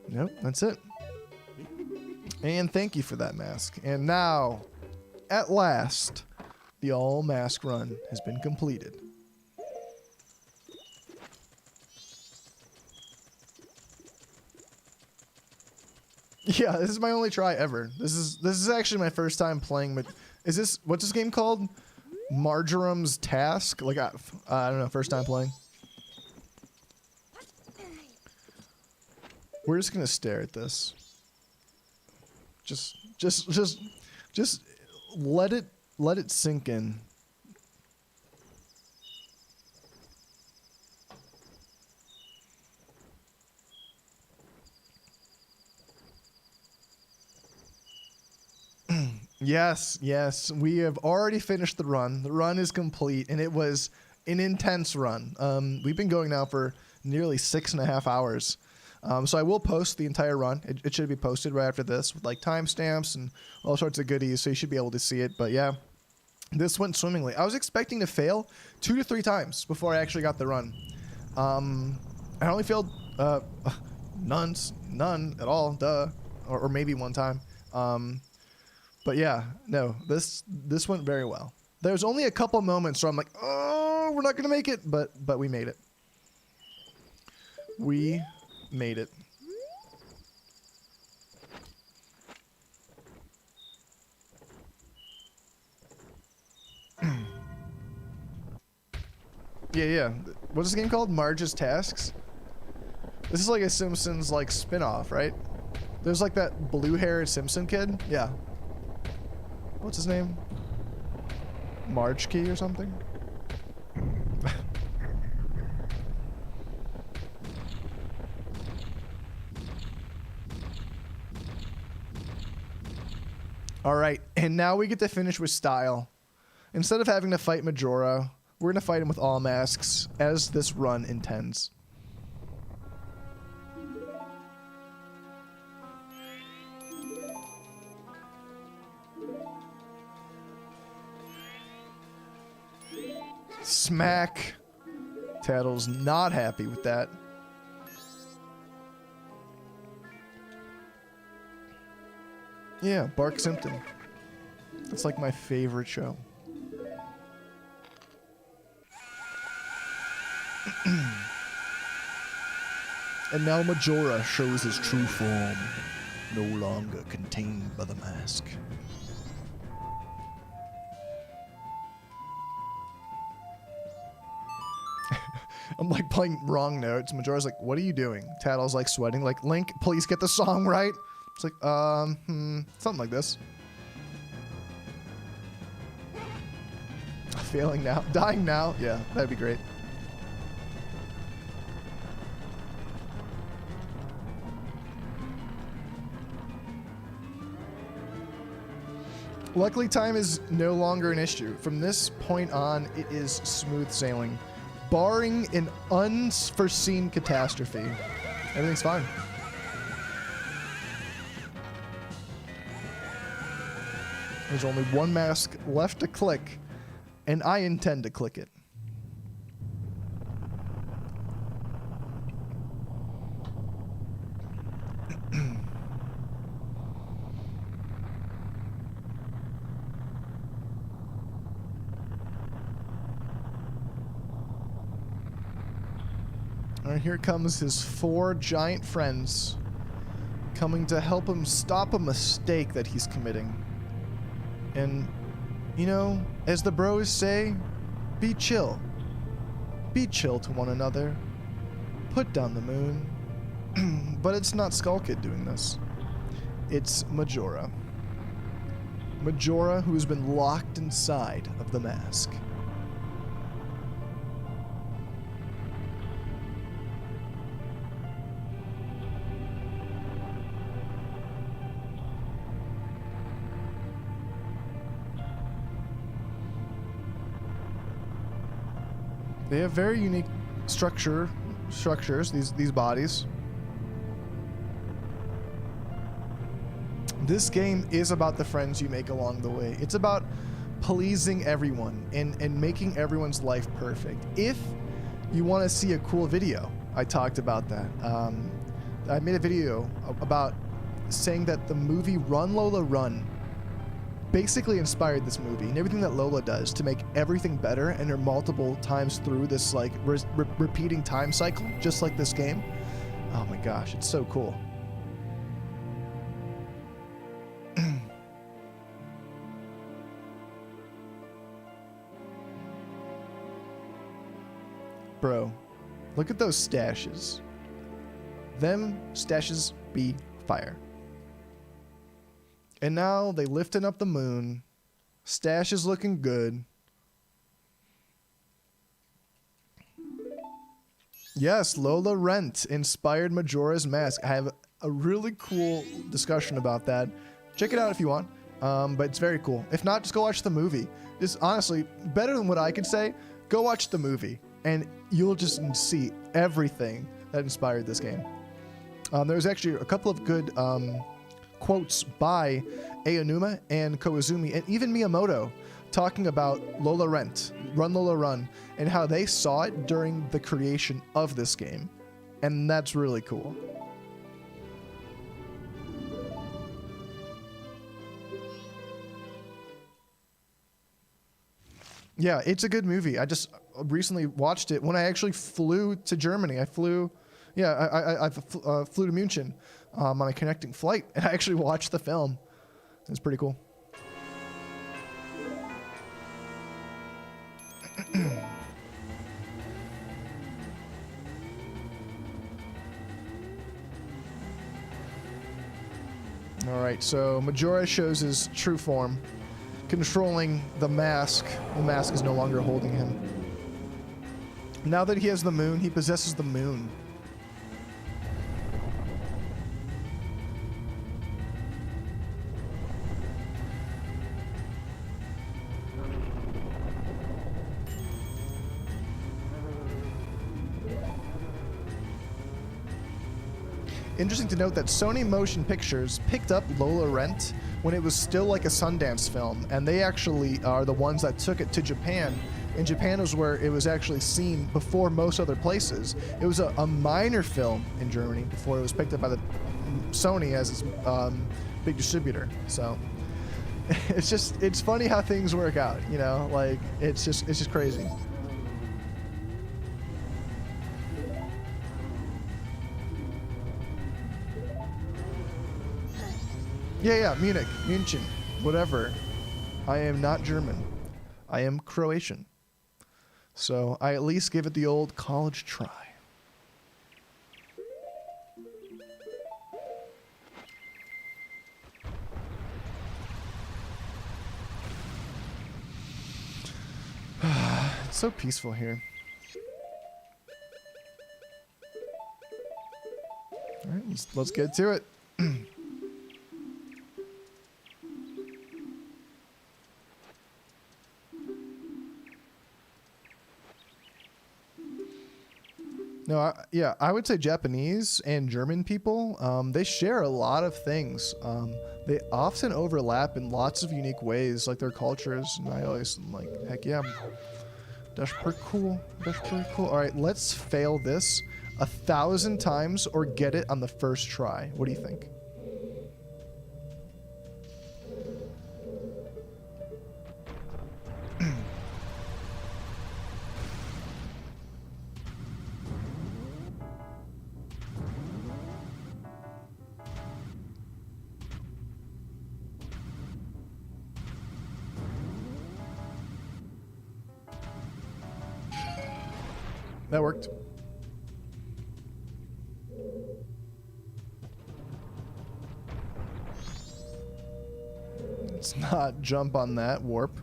Nope, that's it. And thank you for that mask. And now... at last, the all mask run has been completed. Yeah, this is my only try ever. This is actually my first time playing. Is this, what's this game called? Marjorum's Task? Like I don't know, first time playing. We're just gonna stare at this. Just let it sink in. Yes, we have already finished the run. The run is complete, and it was an intense run. We've been going now for nearly 6.5 hours. So I will post the entire run. It should be posted right after this with like timestamps and all sorts of goodies, so you should be able to see it. But yeah, this went swimmingly. I was expecting to fail 2 to 3 times before I actually got the run. I only failed none at all, duh, or maybe 1 time. But yeah, no, this went very well. There's only a couple moments where I'm like, oh, we're not gonna make it, but we made it. We made it. Yeah. What's this game called? Marge's Tasks? This is like a Simpsons like spin-off, right? There's like that blue-haired Simpson kid. Yeah. What's his name? Marge Key or something? All right, and now we get to finish with style. Instead of having to fight Majora, we're gonna fight him with all masks, as this run intends. Smack. Tattle's not happy with that. Yeah, Bark Symptom. That's like my favorite show. And now Majora shows his true form, no longer contained by the mask. I'm like playing wrong notes. Majora's like, what are you doing? Tattle's like sweating, like, Link, please get the song right. It's like, something like this. Failing now. Dying now? Yeah, that'd be great. Luckily, time is no longer an issue. From this point on, it is smooth sailing. Barring an unforeseen catastrophe, everything's fine. There's only one mask left to click, and I intend to click it. All right, here comes his 4 giant friends coming to help him stop a mistake that he's committing. And, you know, as the bros say, be chill. Be chill to one another. Put down the moon. But it's not Skull Kid doing this. It's Majora. Majora, who has been locked inside of the mask. They have very unique structures, these bodies. This game is about the friends you make along the way. It's about pleasing everyone and making everyone's life perfect. If you want to see a cool video, I talked about that. I made a video about saying that the movie Run Lola Run basically inspired this movie and everything that Lola does to make everything better, and her multiple times through this like repeating time cycle, just like this game. Oh my gosh, it's so cool. Bro, look at those stashes. Them stashes be fire. And now they lifting up the moon. Stash is looking good. Yes, Lola Rent inspired Majora's Mask. I have a really cool discussion about that. Check it out if you want. But it's very cool. If not, just go watch the movie. It's honestly better than what I could say. Go watch the movie, and you'll just see everything that inspired this game. There's actually a couple of good quotes by Aonuma and Koizumi and even Miyamoto talking about Lola Rent, Run Lola Run, and how they saw it during the creation of this game. And that's really cool. Yeah, it's a good movie. I just recently watched it when I actually flew to Germany. I flew to München on a connecting flight, and I actually watched the film. It's pretty cool. All right, so Majora shows his true form, controlling the mask. The mask is no longer holding him. Now that he has the moon, he possesses the moon. Interesting to note that Sony Motion Pictures picked up Lola Rent when it was still like a Sundance film, and they actually are the ones that took it to Japan. And Japan was where it was actually seen before most other places. It was a minor film in Germany before it was picked up by the Sony as its big distributor. So it's funny how things work out, you know, like it's just crazy. Yeah, Munich, München, whatever. I am not German. I am Croatian. So I at least give it the old college try. It's so peaceful here. All right, let's get to it. No, Yeah, I would say Japanese and German people, they share a lot of things. They often overlap in lots of unique ways, like their cultures. And I always am like, heck yeah, that's pretty cool. That's pretty cool. All right, let's fail this 1,000 times or get it on the first try. What do you think? That worked. Let's not jump on that warp.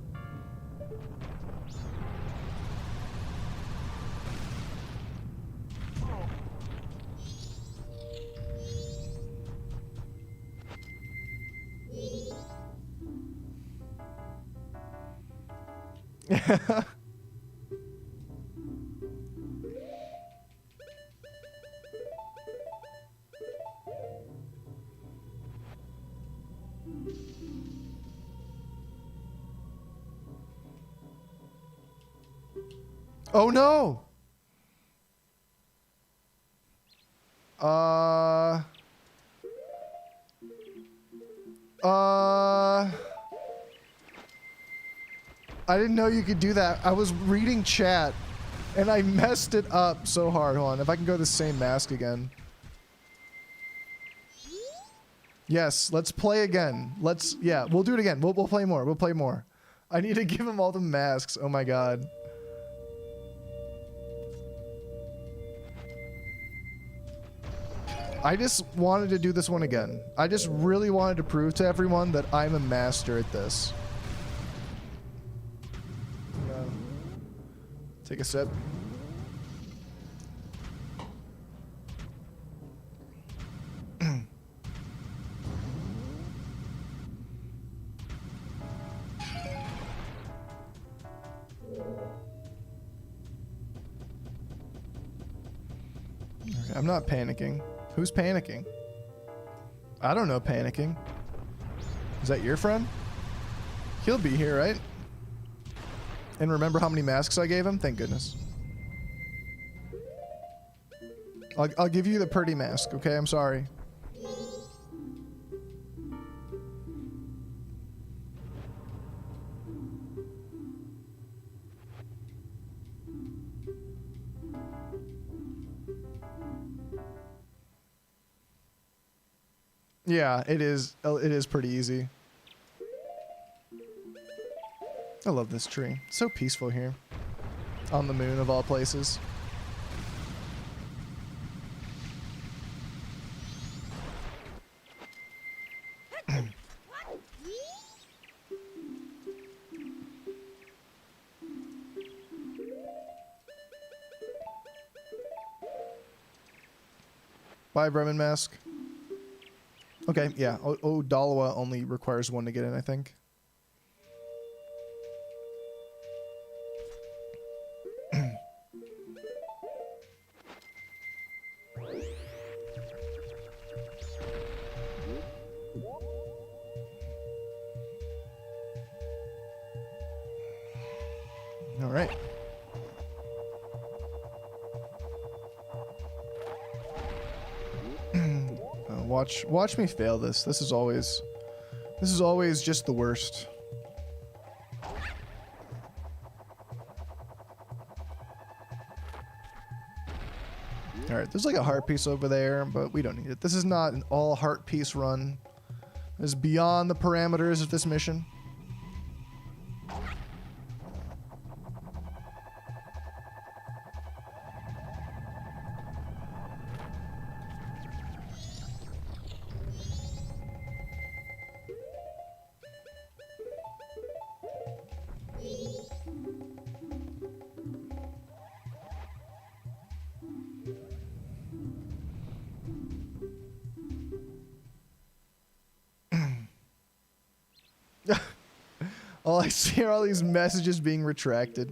Oh no! I didn't know you could do that. I was reading chat and I messed it up so hard. Hold on, if I can go the same mask again. Yes, let's play again. Yeah, we'll do it again. We'll play more. We'll play more. I need to give him all the masks. Oh my god. I just wanted to do this one again. I just really wanted to prove to everyone that I'm a master at this. Take a sip. Okay, I'm not panicking. Who's panicking? I don't know panicking. Is that your friend? He'll be here, right? And remember how many masks I gave him? Thank goodness. I'll give you the pretty mask, okay? I'm sorry. Yeah, it is. It is pretty easy. I love this tree. It's so peaceful here. On the moon of all places. Bye, Bremen Mask. Okay, yeah. Dalawa only requires one to get in, I think. All right. Watch me fail this. This is always just the worst. All right, there's like a heart piece over there, but we don't need it. This is not an all heart piece run. This is beyond the parameters of this mission. All I see are all these messages being retracted.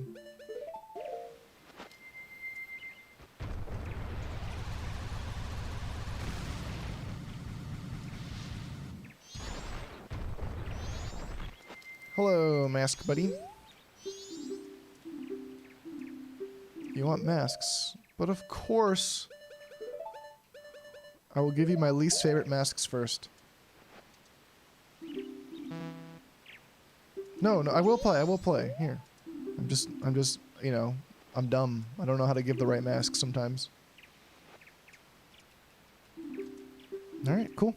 Hello, mask buddy. You want masks, but of course, I will give you my least favorite masks first. No, I will play. I will play. Here, I'm just, you know, I'm dumb. I don't know how to give the right mask sometimes. All right, cool.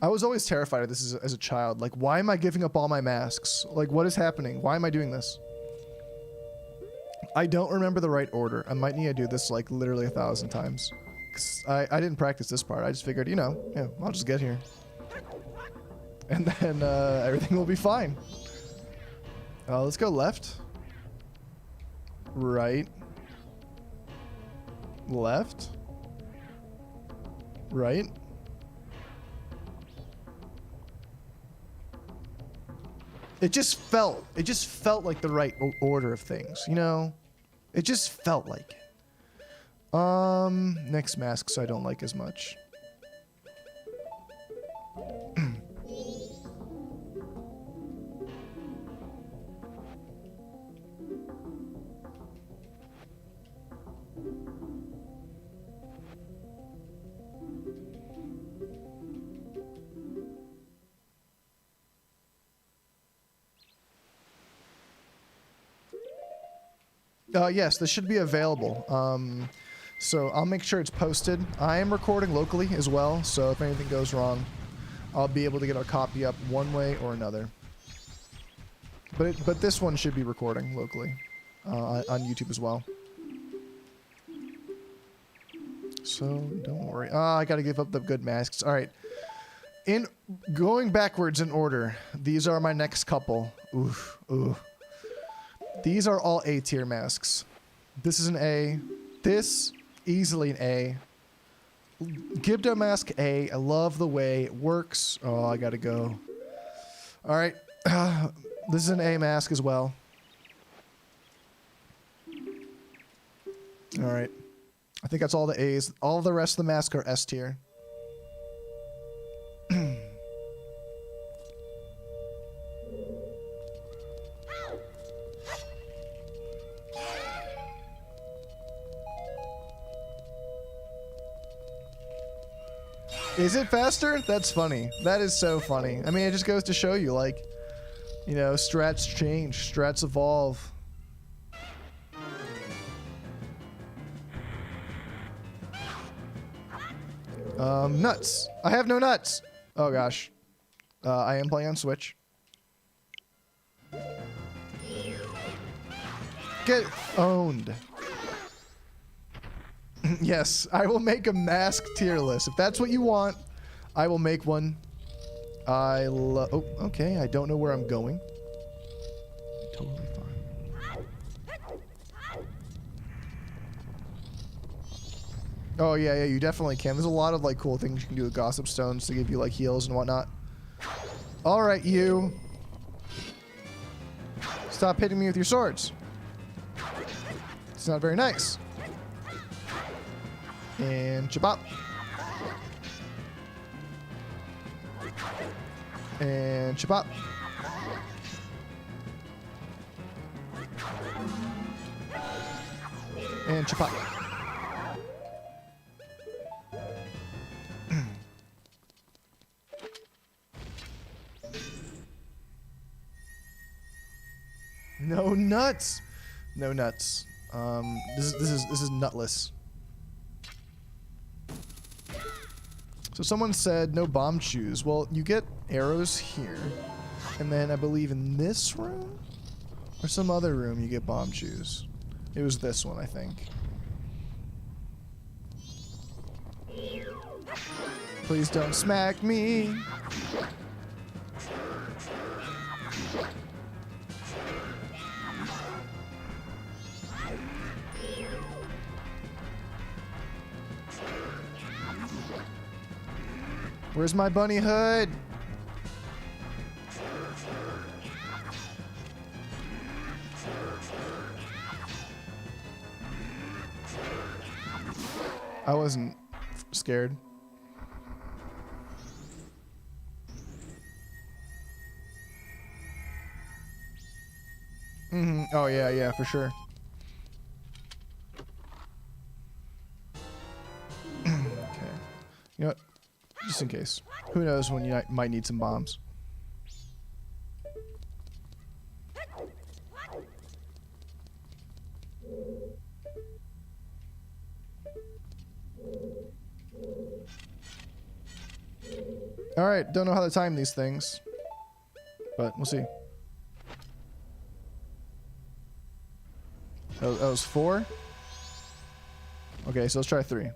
I was always terrified of this as a child. Like, why am I giving up all my masks? Like, what is happening? Why am I doing this? I don't remember the right order. I might need to do this like literally 1,000 times. 'Cause I didn't practice this part. I just figured, you know, yeah, I'll just get here. And then everything will be fine. Let's go left. Right. Left. Right. It just felt like the right order of things, you know? It just felt like it. Next masks I don't like as much. Yes, this should be available. So I'll make sure it's posted. I am recording locally as well, so if anything goes wrong, I'll be able to get a copy up one way or another. But this one should be recording locally on YouTube as well. So don't worry. I gotta give up the good masks. All right. In going backwards in order, these are my next couple. Oof, ooh. These are all A tier masks. This is an A. This, easily an A. Gibdo mask A. I love the way it works. Oh, I gotta go. All right. This is an A mask as well. All right. I think that's all the A's. All the rest of the masks are S tier. Is it faster? That's funny. That is so funny. I mean, it just goes to show you, like, you know, strats change, strats evolve. Nuts. I have no nuts. Oh gosh. I am playing on Switch. Get owned. Yes, I will make a mask tier list. If that's what you want, I will make one. Oh, okay. I don't know where I'm going. Totally fine. Oh, yeah, you definitely can. There's a lot of, like, cool things you can do with Gossip Stones to give you, like, heals and whatnot. All right, you. Stop hitting me with your swords. It's not very nice. And chop up. And chop up. And chop up. No nuts. No nuts. This is nutless. So someone said no bomb shoes. Well, you get arrows here, and then I believe in this room or some other room you get bomb shoes. It was this one, I think. Please don't smack me. Where's my bunny hood? I wasn't scared. Oh, yeah, yeah, for sure. Okay. You know what? Just in case. Who knows when you might need some bombs. Alright, don't know how to time these things. But we'll see. That was 4? Okay, so let's try 3.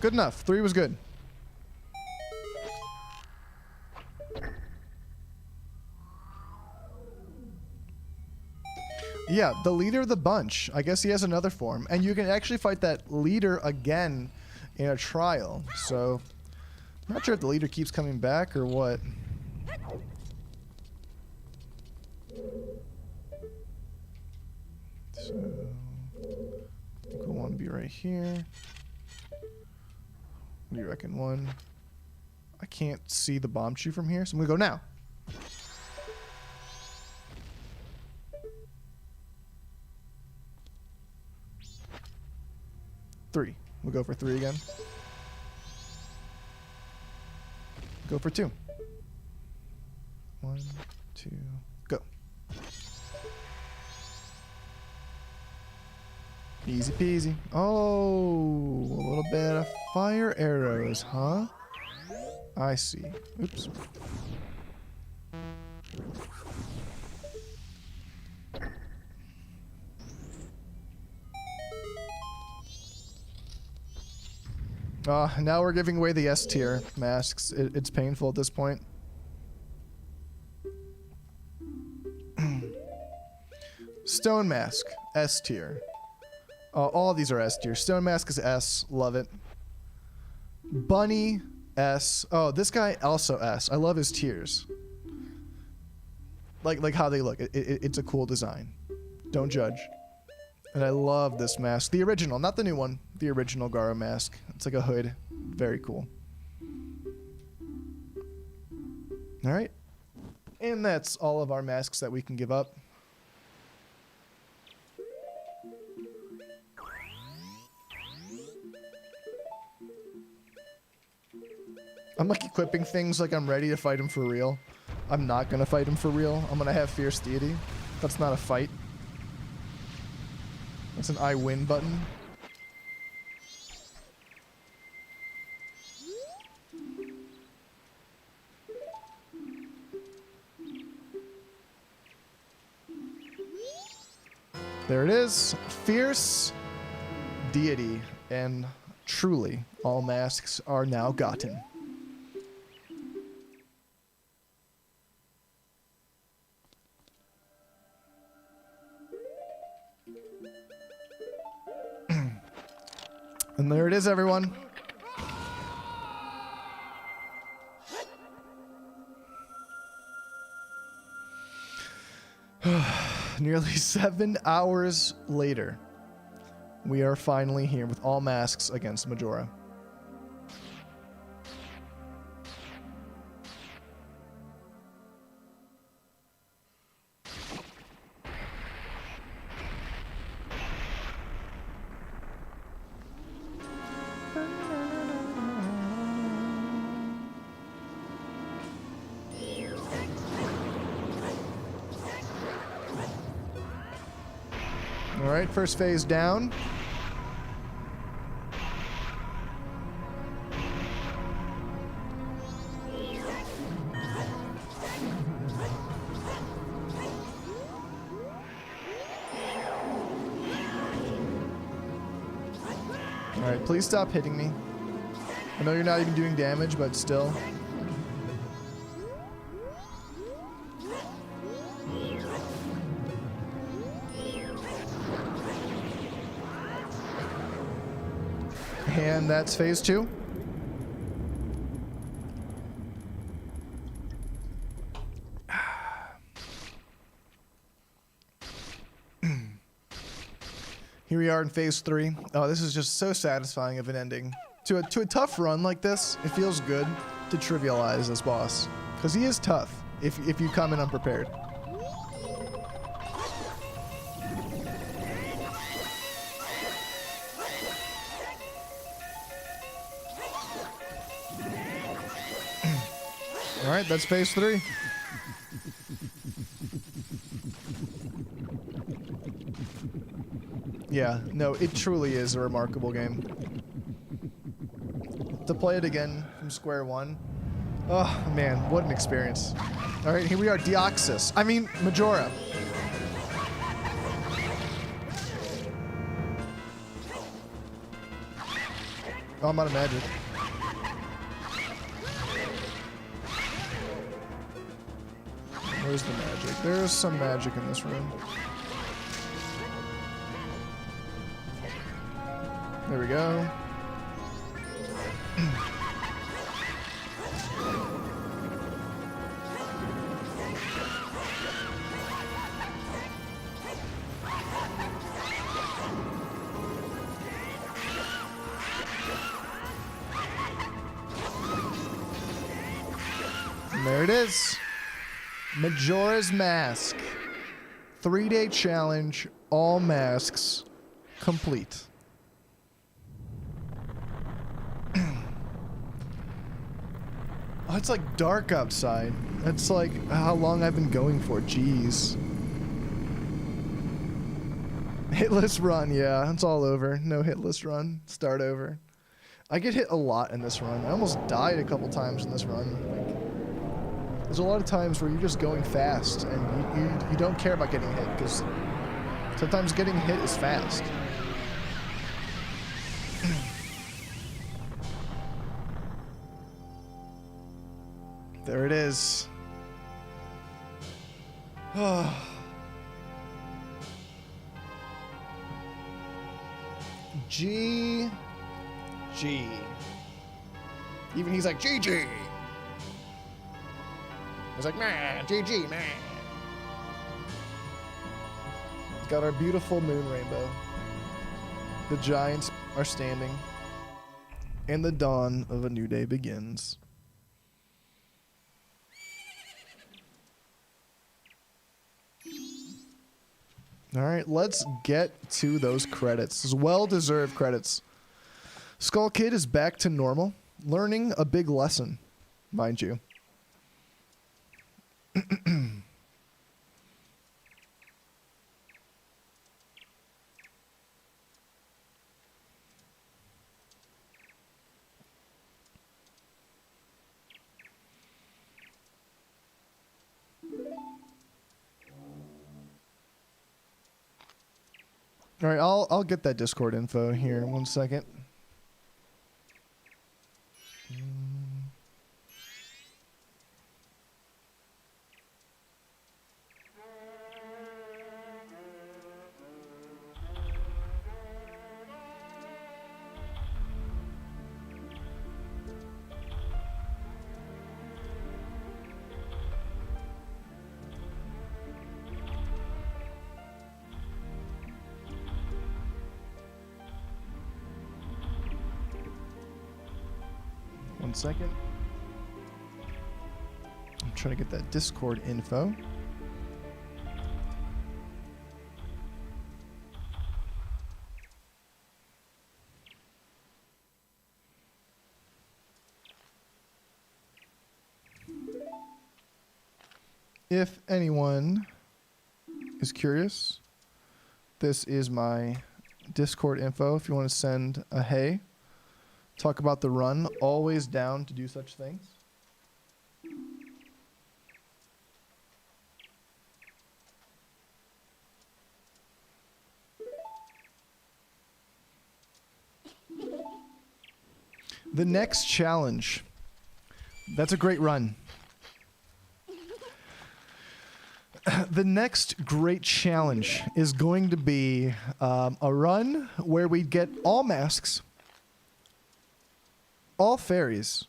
Good enough. 3 was good. Yeah, the leader of the bunch. I guess he has another form. And you can actually fight that leader again in a trial. So, I'm not sure if the leader keeps coming back or what. So, I think we'll want to be right here. What do you reckon? 1. I can't see the bomb shoe from here, so I'm going to go now. Three. We'll go for 3 again. Go for 2. 1, 2, go. Easy peasy. Oh, a little bit of fire arrows, huh? I see. Oops. Now we're giving away the S tier masks. It's painful at this point. Stone mask, S tier. All of these are S tier. Stone mask is S, love it. Bunny, S. Oh, this guy also S. I love his tiers. Like how they look. It's a cool design. Don't judge. And I love this mask. The original, not the new one. The original Garo mask. It's like a hood. Very cool. Alright. And that's all of our masks that we can give up. I'm like equipping things like I'm ready to fight him for real. I'm not gonna fight him for real. I'm gonna have Fierce Deity. That's not a fight. That's an I win button. There it is. Fierce Deity. And truly, all masks are now gotten. And there it is, everyone. Nearly 7 hours later, we are finally here with all masks against Majora. Alright, first phase down. Alright, please stop hitting me. I know you're not even doing damage, but still. And that's phase 2. Here we are in phase 3. Oh, this is just so satisfying of an ending. To a tough run like this, it feels good. to trivialize this boss, because he is tough if you come in unprepared. All right, that's phase 3. Yeah, no, it truly is a remarkable game. To play it again from square one, oh man, what an experience. All right, here we are, Majora. Oh, I'm out of magic. Where's the magic? There's some magic in this room. There we go. And there it is. Majora's Mask. 3-day challenge, all masks complete. Oh, it's like dark outside. That's like how long I've been going for. Jeez. Hitless run, yeah, it's all over. No hitless run. Start over. I get hit a lot in this run. I almost died a couple times in this run. Like, there's a lot of times where you're just going fast and you don't care about getting hit because sometimes getting hit is fast. There it is. G. Even he's like, GG. He's like, man, GG, man. Got our beautiful moon rainbow. The giants are standing. And the dawn of a new day begins. All right, let's get to those credits. Those well-deserved credits. Skull Kid is back to normal, learning a big lesson, mind you. All right, I'll get that Discord info here in 1 second. Second. I'm trying to get that Discord info. If anyone is curious, this is my Discord info if you want to send a hey. Talk about the run. Always down to do such things. The next challenge. That's a great run. The next great challenge is going to be a run where we get all masks, all fairies,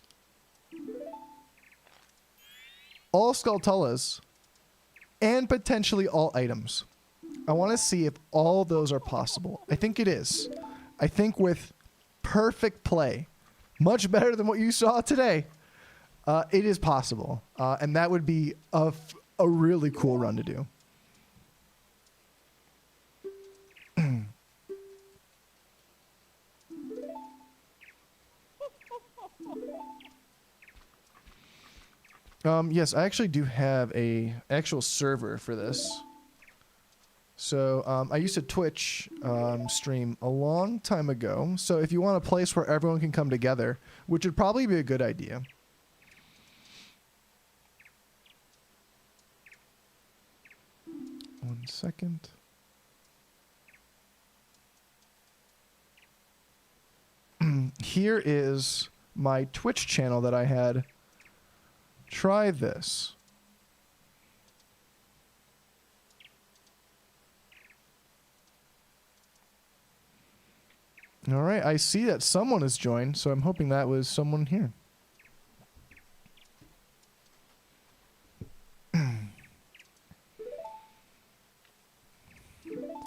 all Skulltulas, and potentially all items. I want to see if all those are possible. I think it is. I think with perfect play, much better than what you saw today, It is possible, and that would be a really cool run to do. Yes, I actually do have a actual server for this. So I used to Twitch stream a long time ago. So if you want a place where everyone can come together, which would probably be a good idea. One second. Here is my Twitch channel that I had. Try this. All right, I see that someone has joined, so I'm hoping that was someone here.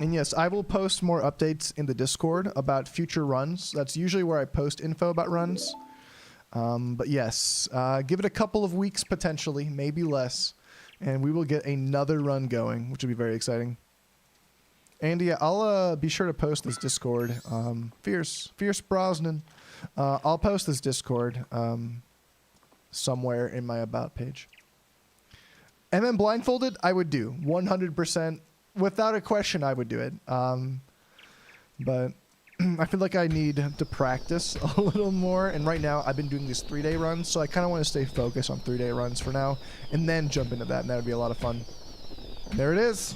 And yes, I will post more updates in the Discord about future runs. That's usually where I post info about runs. But yes, give it a couple of weeks potentially, maybe less, and we will get another run going, which will be very exciting. And yeah, I'll be sure to post this Discord. Fierce Brosnan. I'll post this Discord somewhere in my About page. And then blindfolded, I would do 100%. Without a question, I would do it. But I feel like I need to practice a little more. And right now, I've been doing these 3-day runs, so I kind of want to stay focused on 3-day runs for now, and then jump into that, and that would be a lot of fun. There it is.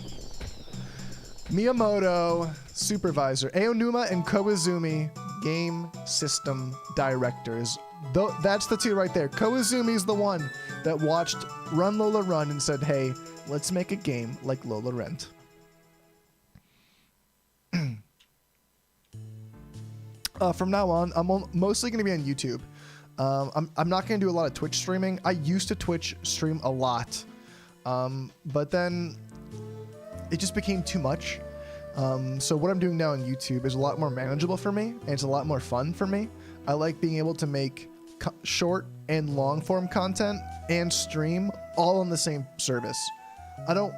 Miyamoto, Supervisor. Aonuma and Koizumi, Game System Directors. That's the two right there. Koizumi's the one that watched Run Lola Run and said, hey, let's make a game like Lola Rent. From now on, I'm mostly going to be on YouTube. I'm not going to do a lot of Twitch streaming. I used to Twitch stream a lot, but then it just became too much. So what I'm doing now on YouTube is a lot more manageable for me, and it's a lot more fun for me. I like being able to make short and long form content and stream all on the same service. I don't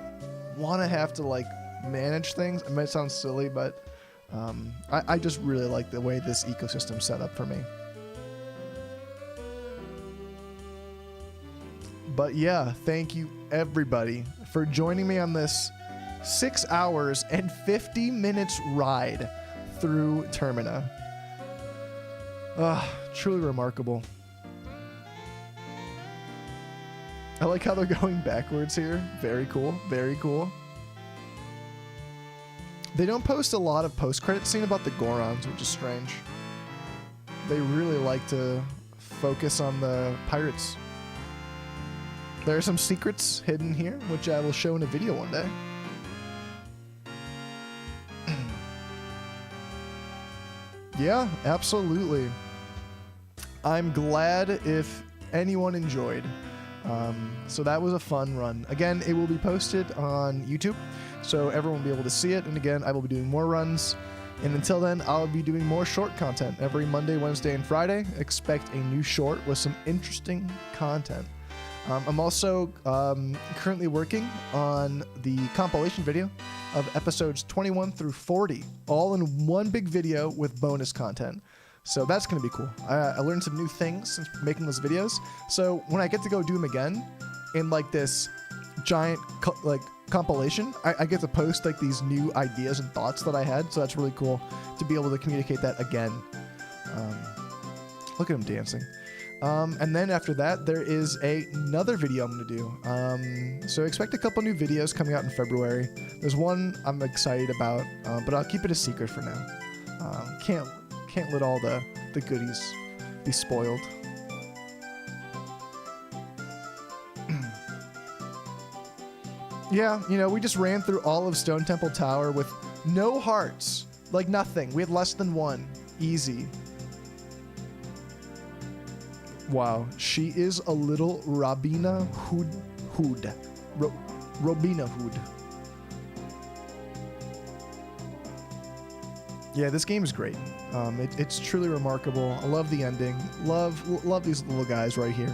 want to have to like manage things. It might sound silly, but I just really like the way this ecosystem's set up for me. But yeah, thank you everybody for joining me on this 6 hours and 50 minutes ride through Termina. Truly remarkable. I like how they're going backwards here. Very cool. Very cool. They don't post a lot of post-credit scene about the Gorons, which is strange. They really like to focus on the pirates. There are some secrets hidden here, which I will show in a video one day. Yeah, absolutely. I'm glad if anyone enjoyed. So that was a fun run. Again, it will be posted on YouTube, so everyone will be able to see it. And again, I will be doing more runs. And until then, I'll be doing more short content every Monday, Wednesday, and Friday. Expect a new short with some interesting content. I'm also currently working on the compilation video of episodes 21 through 40, all in one big video with bonus content. So that's going to be cool. I learned some new things since making those videos. So when I get to go do them again in like this giant compilation, I get to post like these new ideas and thoughts that I had. So that's really cool to be able to communicate that again. Look at him dancing. And then after that, there is another video I'm going to do. So expect a couple new videos coming out in February. There's one I'm excited about, but I'll keep it a secret for now. Can't let all the goodies be spoiled. Yeah, you know, we just ran through all of Stone Temple Tower with no hearts. Like nothing. We had less than one. Easy. Wow, she is a little Robina Hood. Robina Hood. Yeah, this game is great. It's truly remarkable. I love the ending. Love these little guys right here.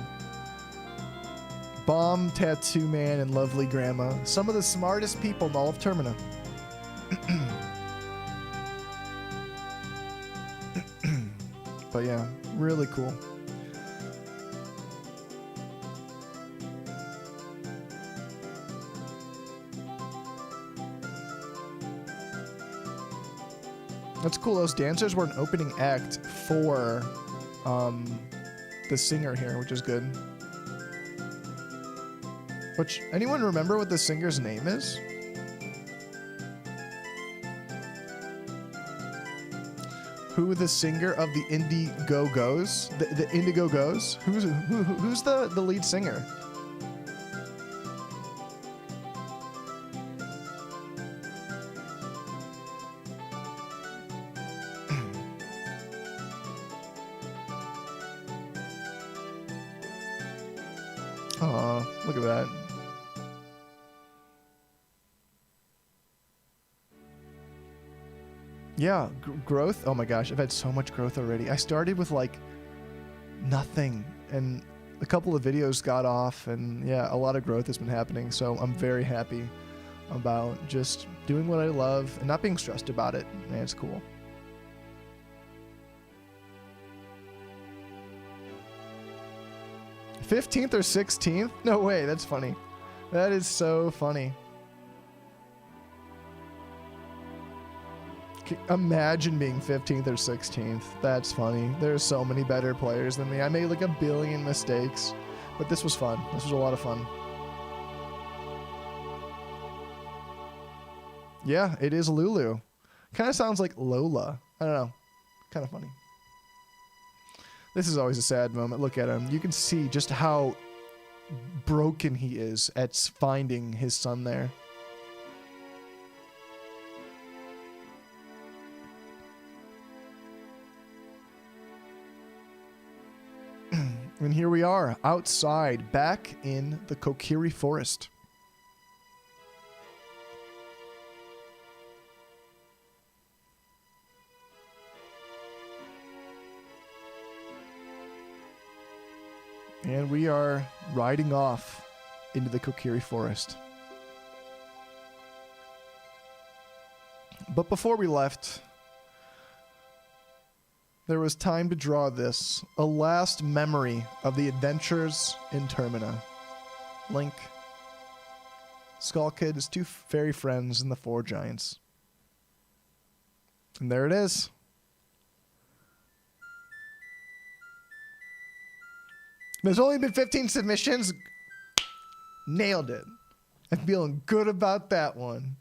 Bomb Tattoo Man and Lovely Grandma. Some of the smartest people in all of Termina. But yeah, really cool. That's cool. Those dancers were an opening act for the singer here, which is good. Which, anyone remember what the singer's name is? Who the singer of the Indiegogo's? The Indiegogo's? Who's the lead singer? Aw, look at that. Yeah, growth. Oh my gosh, I've had so much growth already. I started with like nothing, and a couple of videos got off, and yeah, a lot of growth has been happening. So I'm very happy about just doing what I love and not being stressed about it. Man, it's cool. $15th or $16th? No way, that's funny. That is so funny. Imagine being 15th or 16th. That's funny. There's so many better players than me. I made like a billion mistakes, but this was fun. This was a lot of fun. Yeah, it is Lulu. Kind of sounds like Lola. I don't know. Kind of funny. This is always a sad moment. Look at him. You can see just how broken he is at finding his son there. And here we are, outside, back in the Kokiri Forest. And we are riding off into the Kokiri Forest. But before we left, there was time to draw this, a last memory of the adventures in Termina. Link, Skull Kid, his two fairy friends, and the four giants. And there it is. There's only been 15 submissions. Nailed it. I'm feeling good about that one.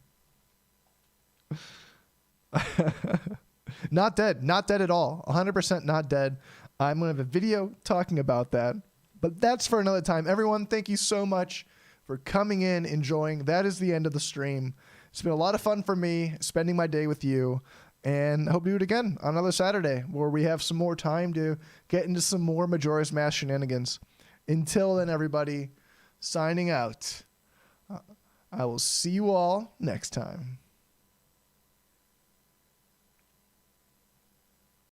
Not dead. Not dead at all. 100% not dead. I'm going to have a video talking about that. But that's for another time. Everyone, thank you so much for coming in, enjoying. That is the end of the stream. It's been a lot of fun for me spending my day with you. And I hope to do it again on another Saturday where we have some more time to get into some more Majora's Mask shenanigans. Until then, everybody, signing out. I will see you all next time.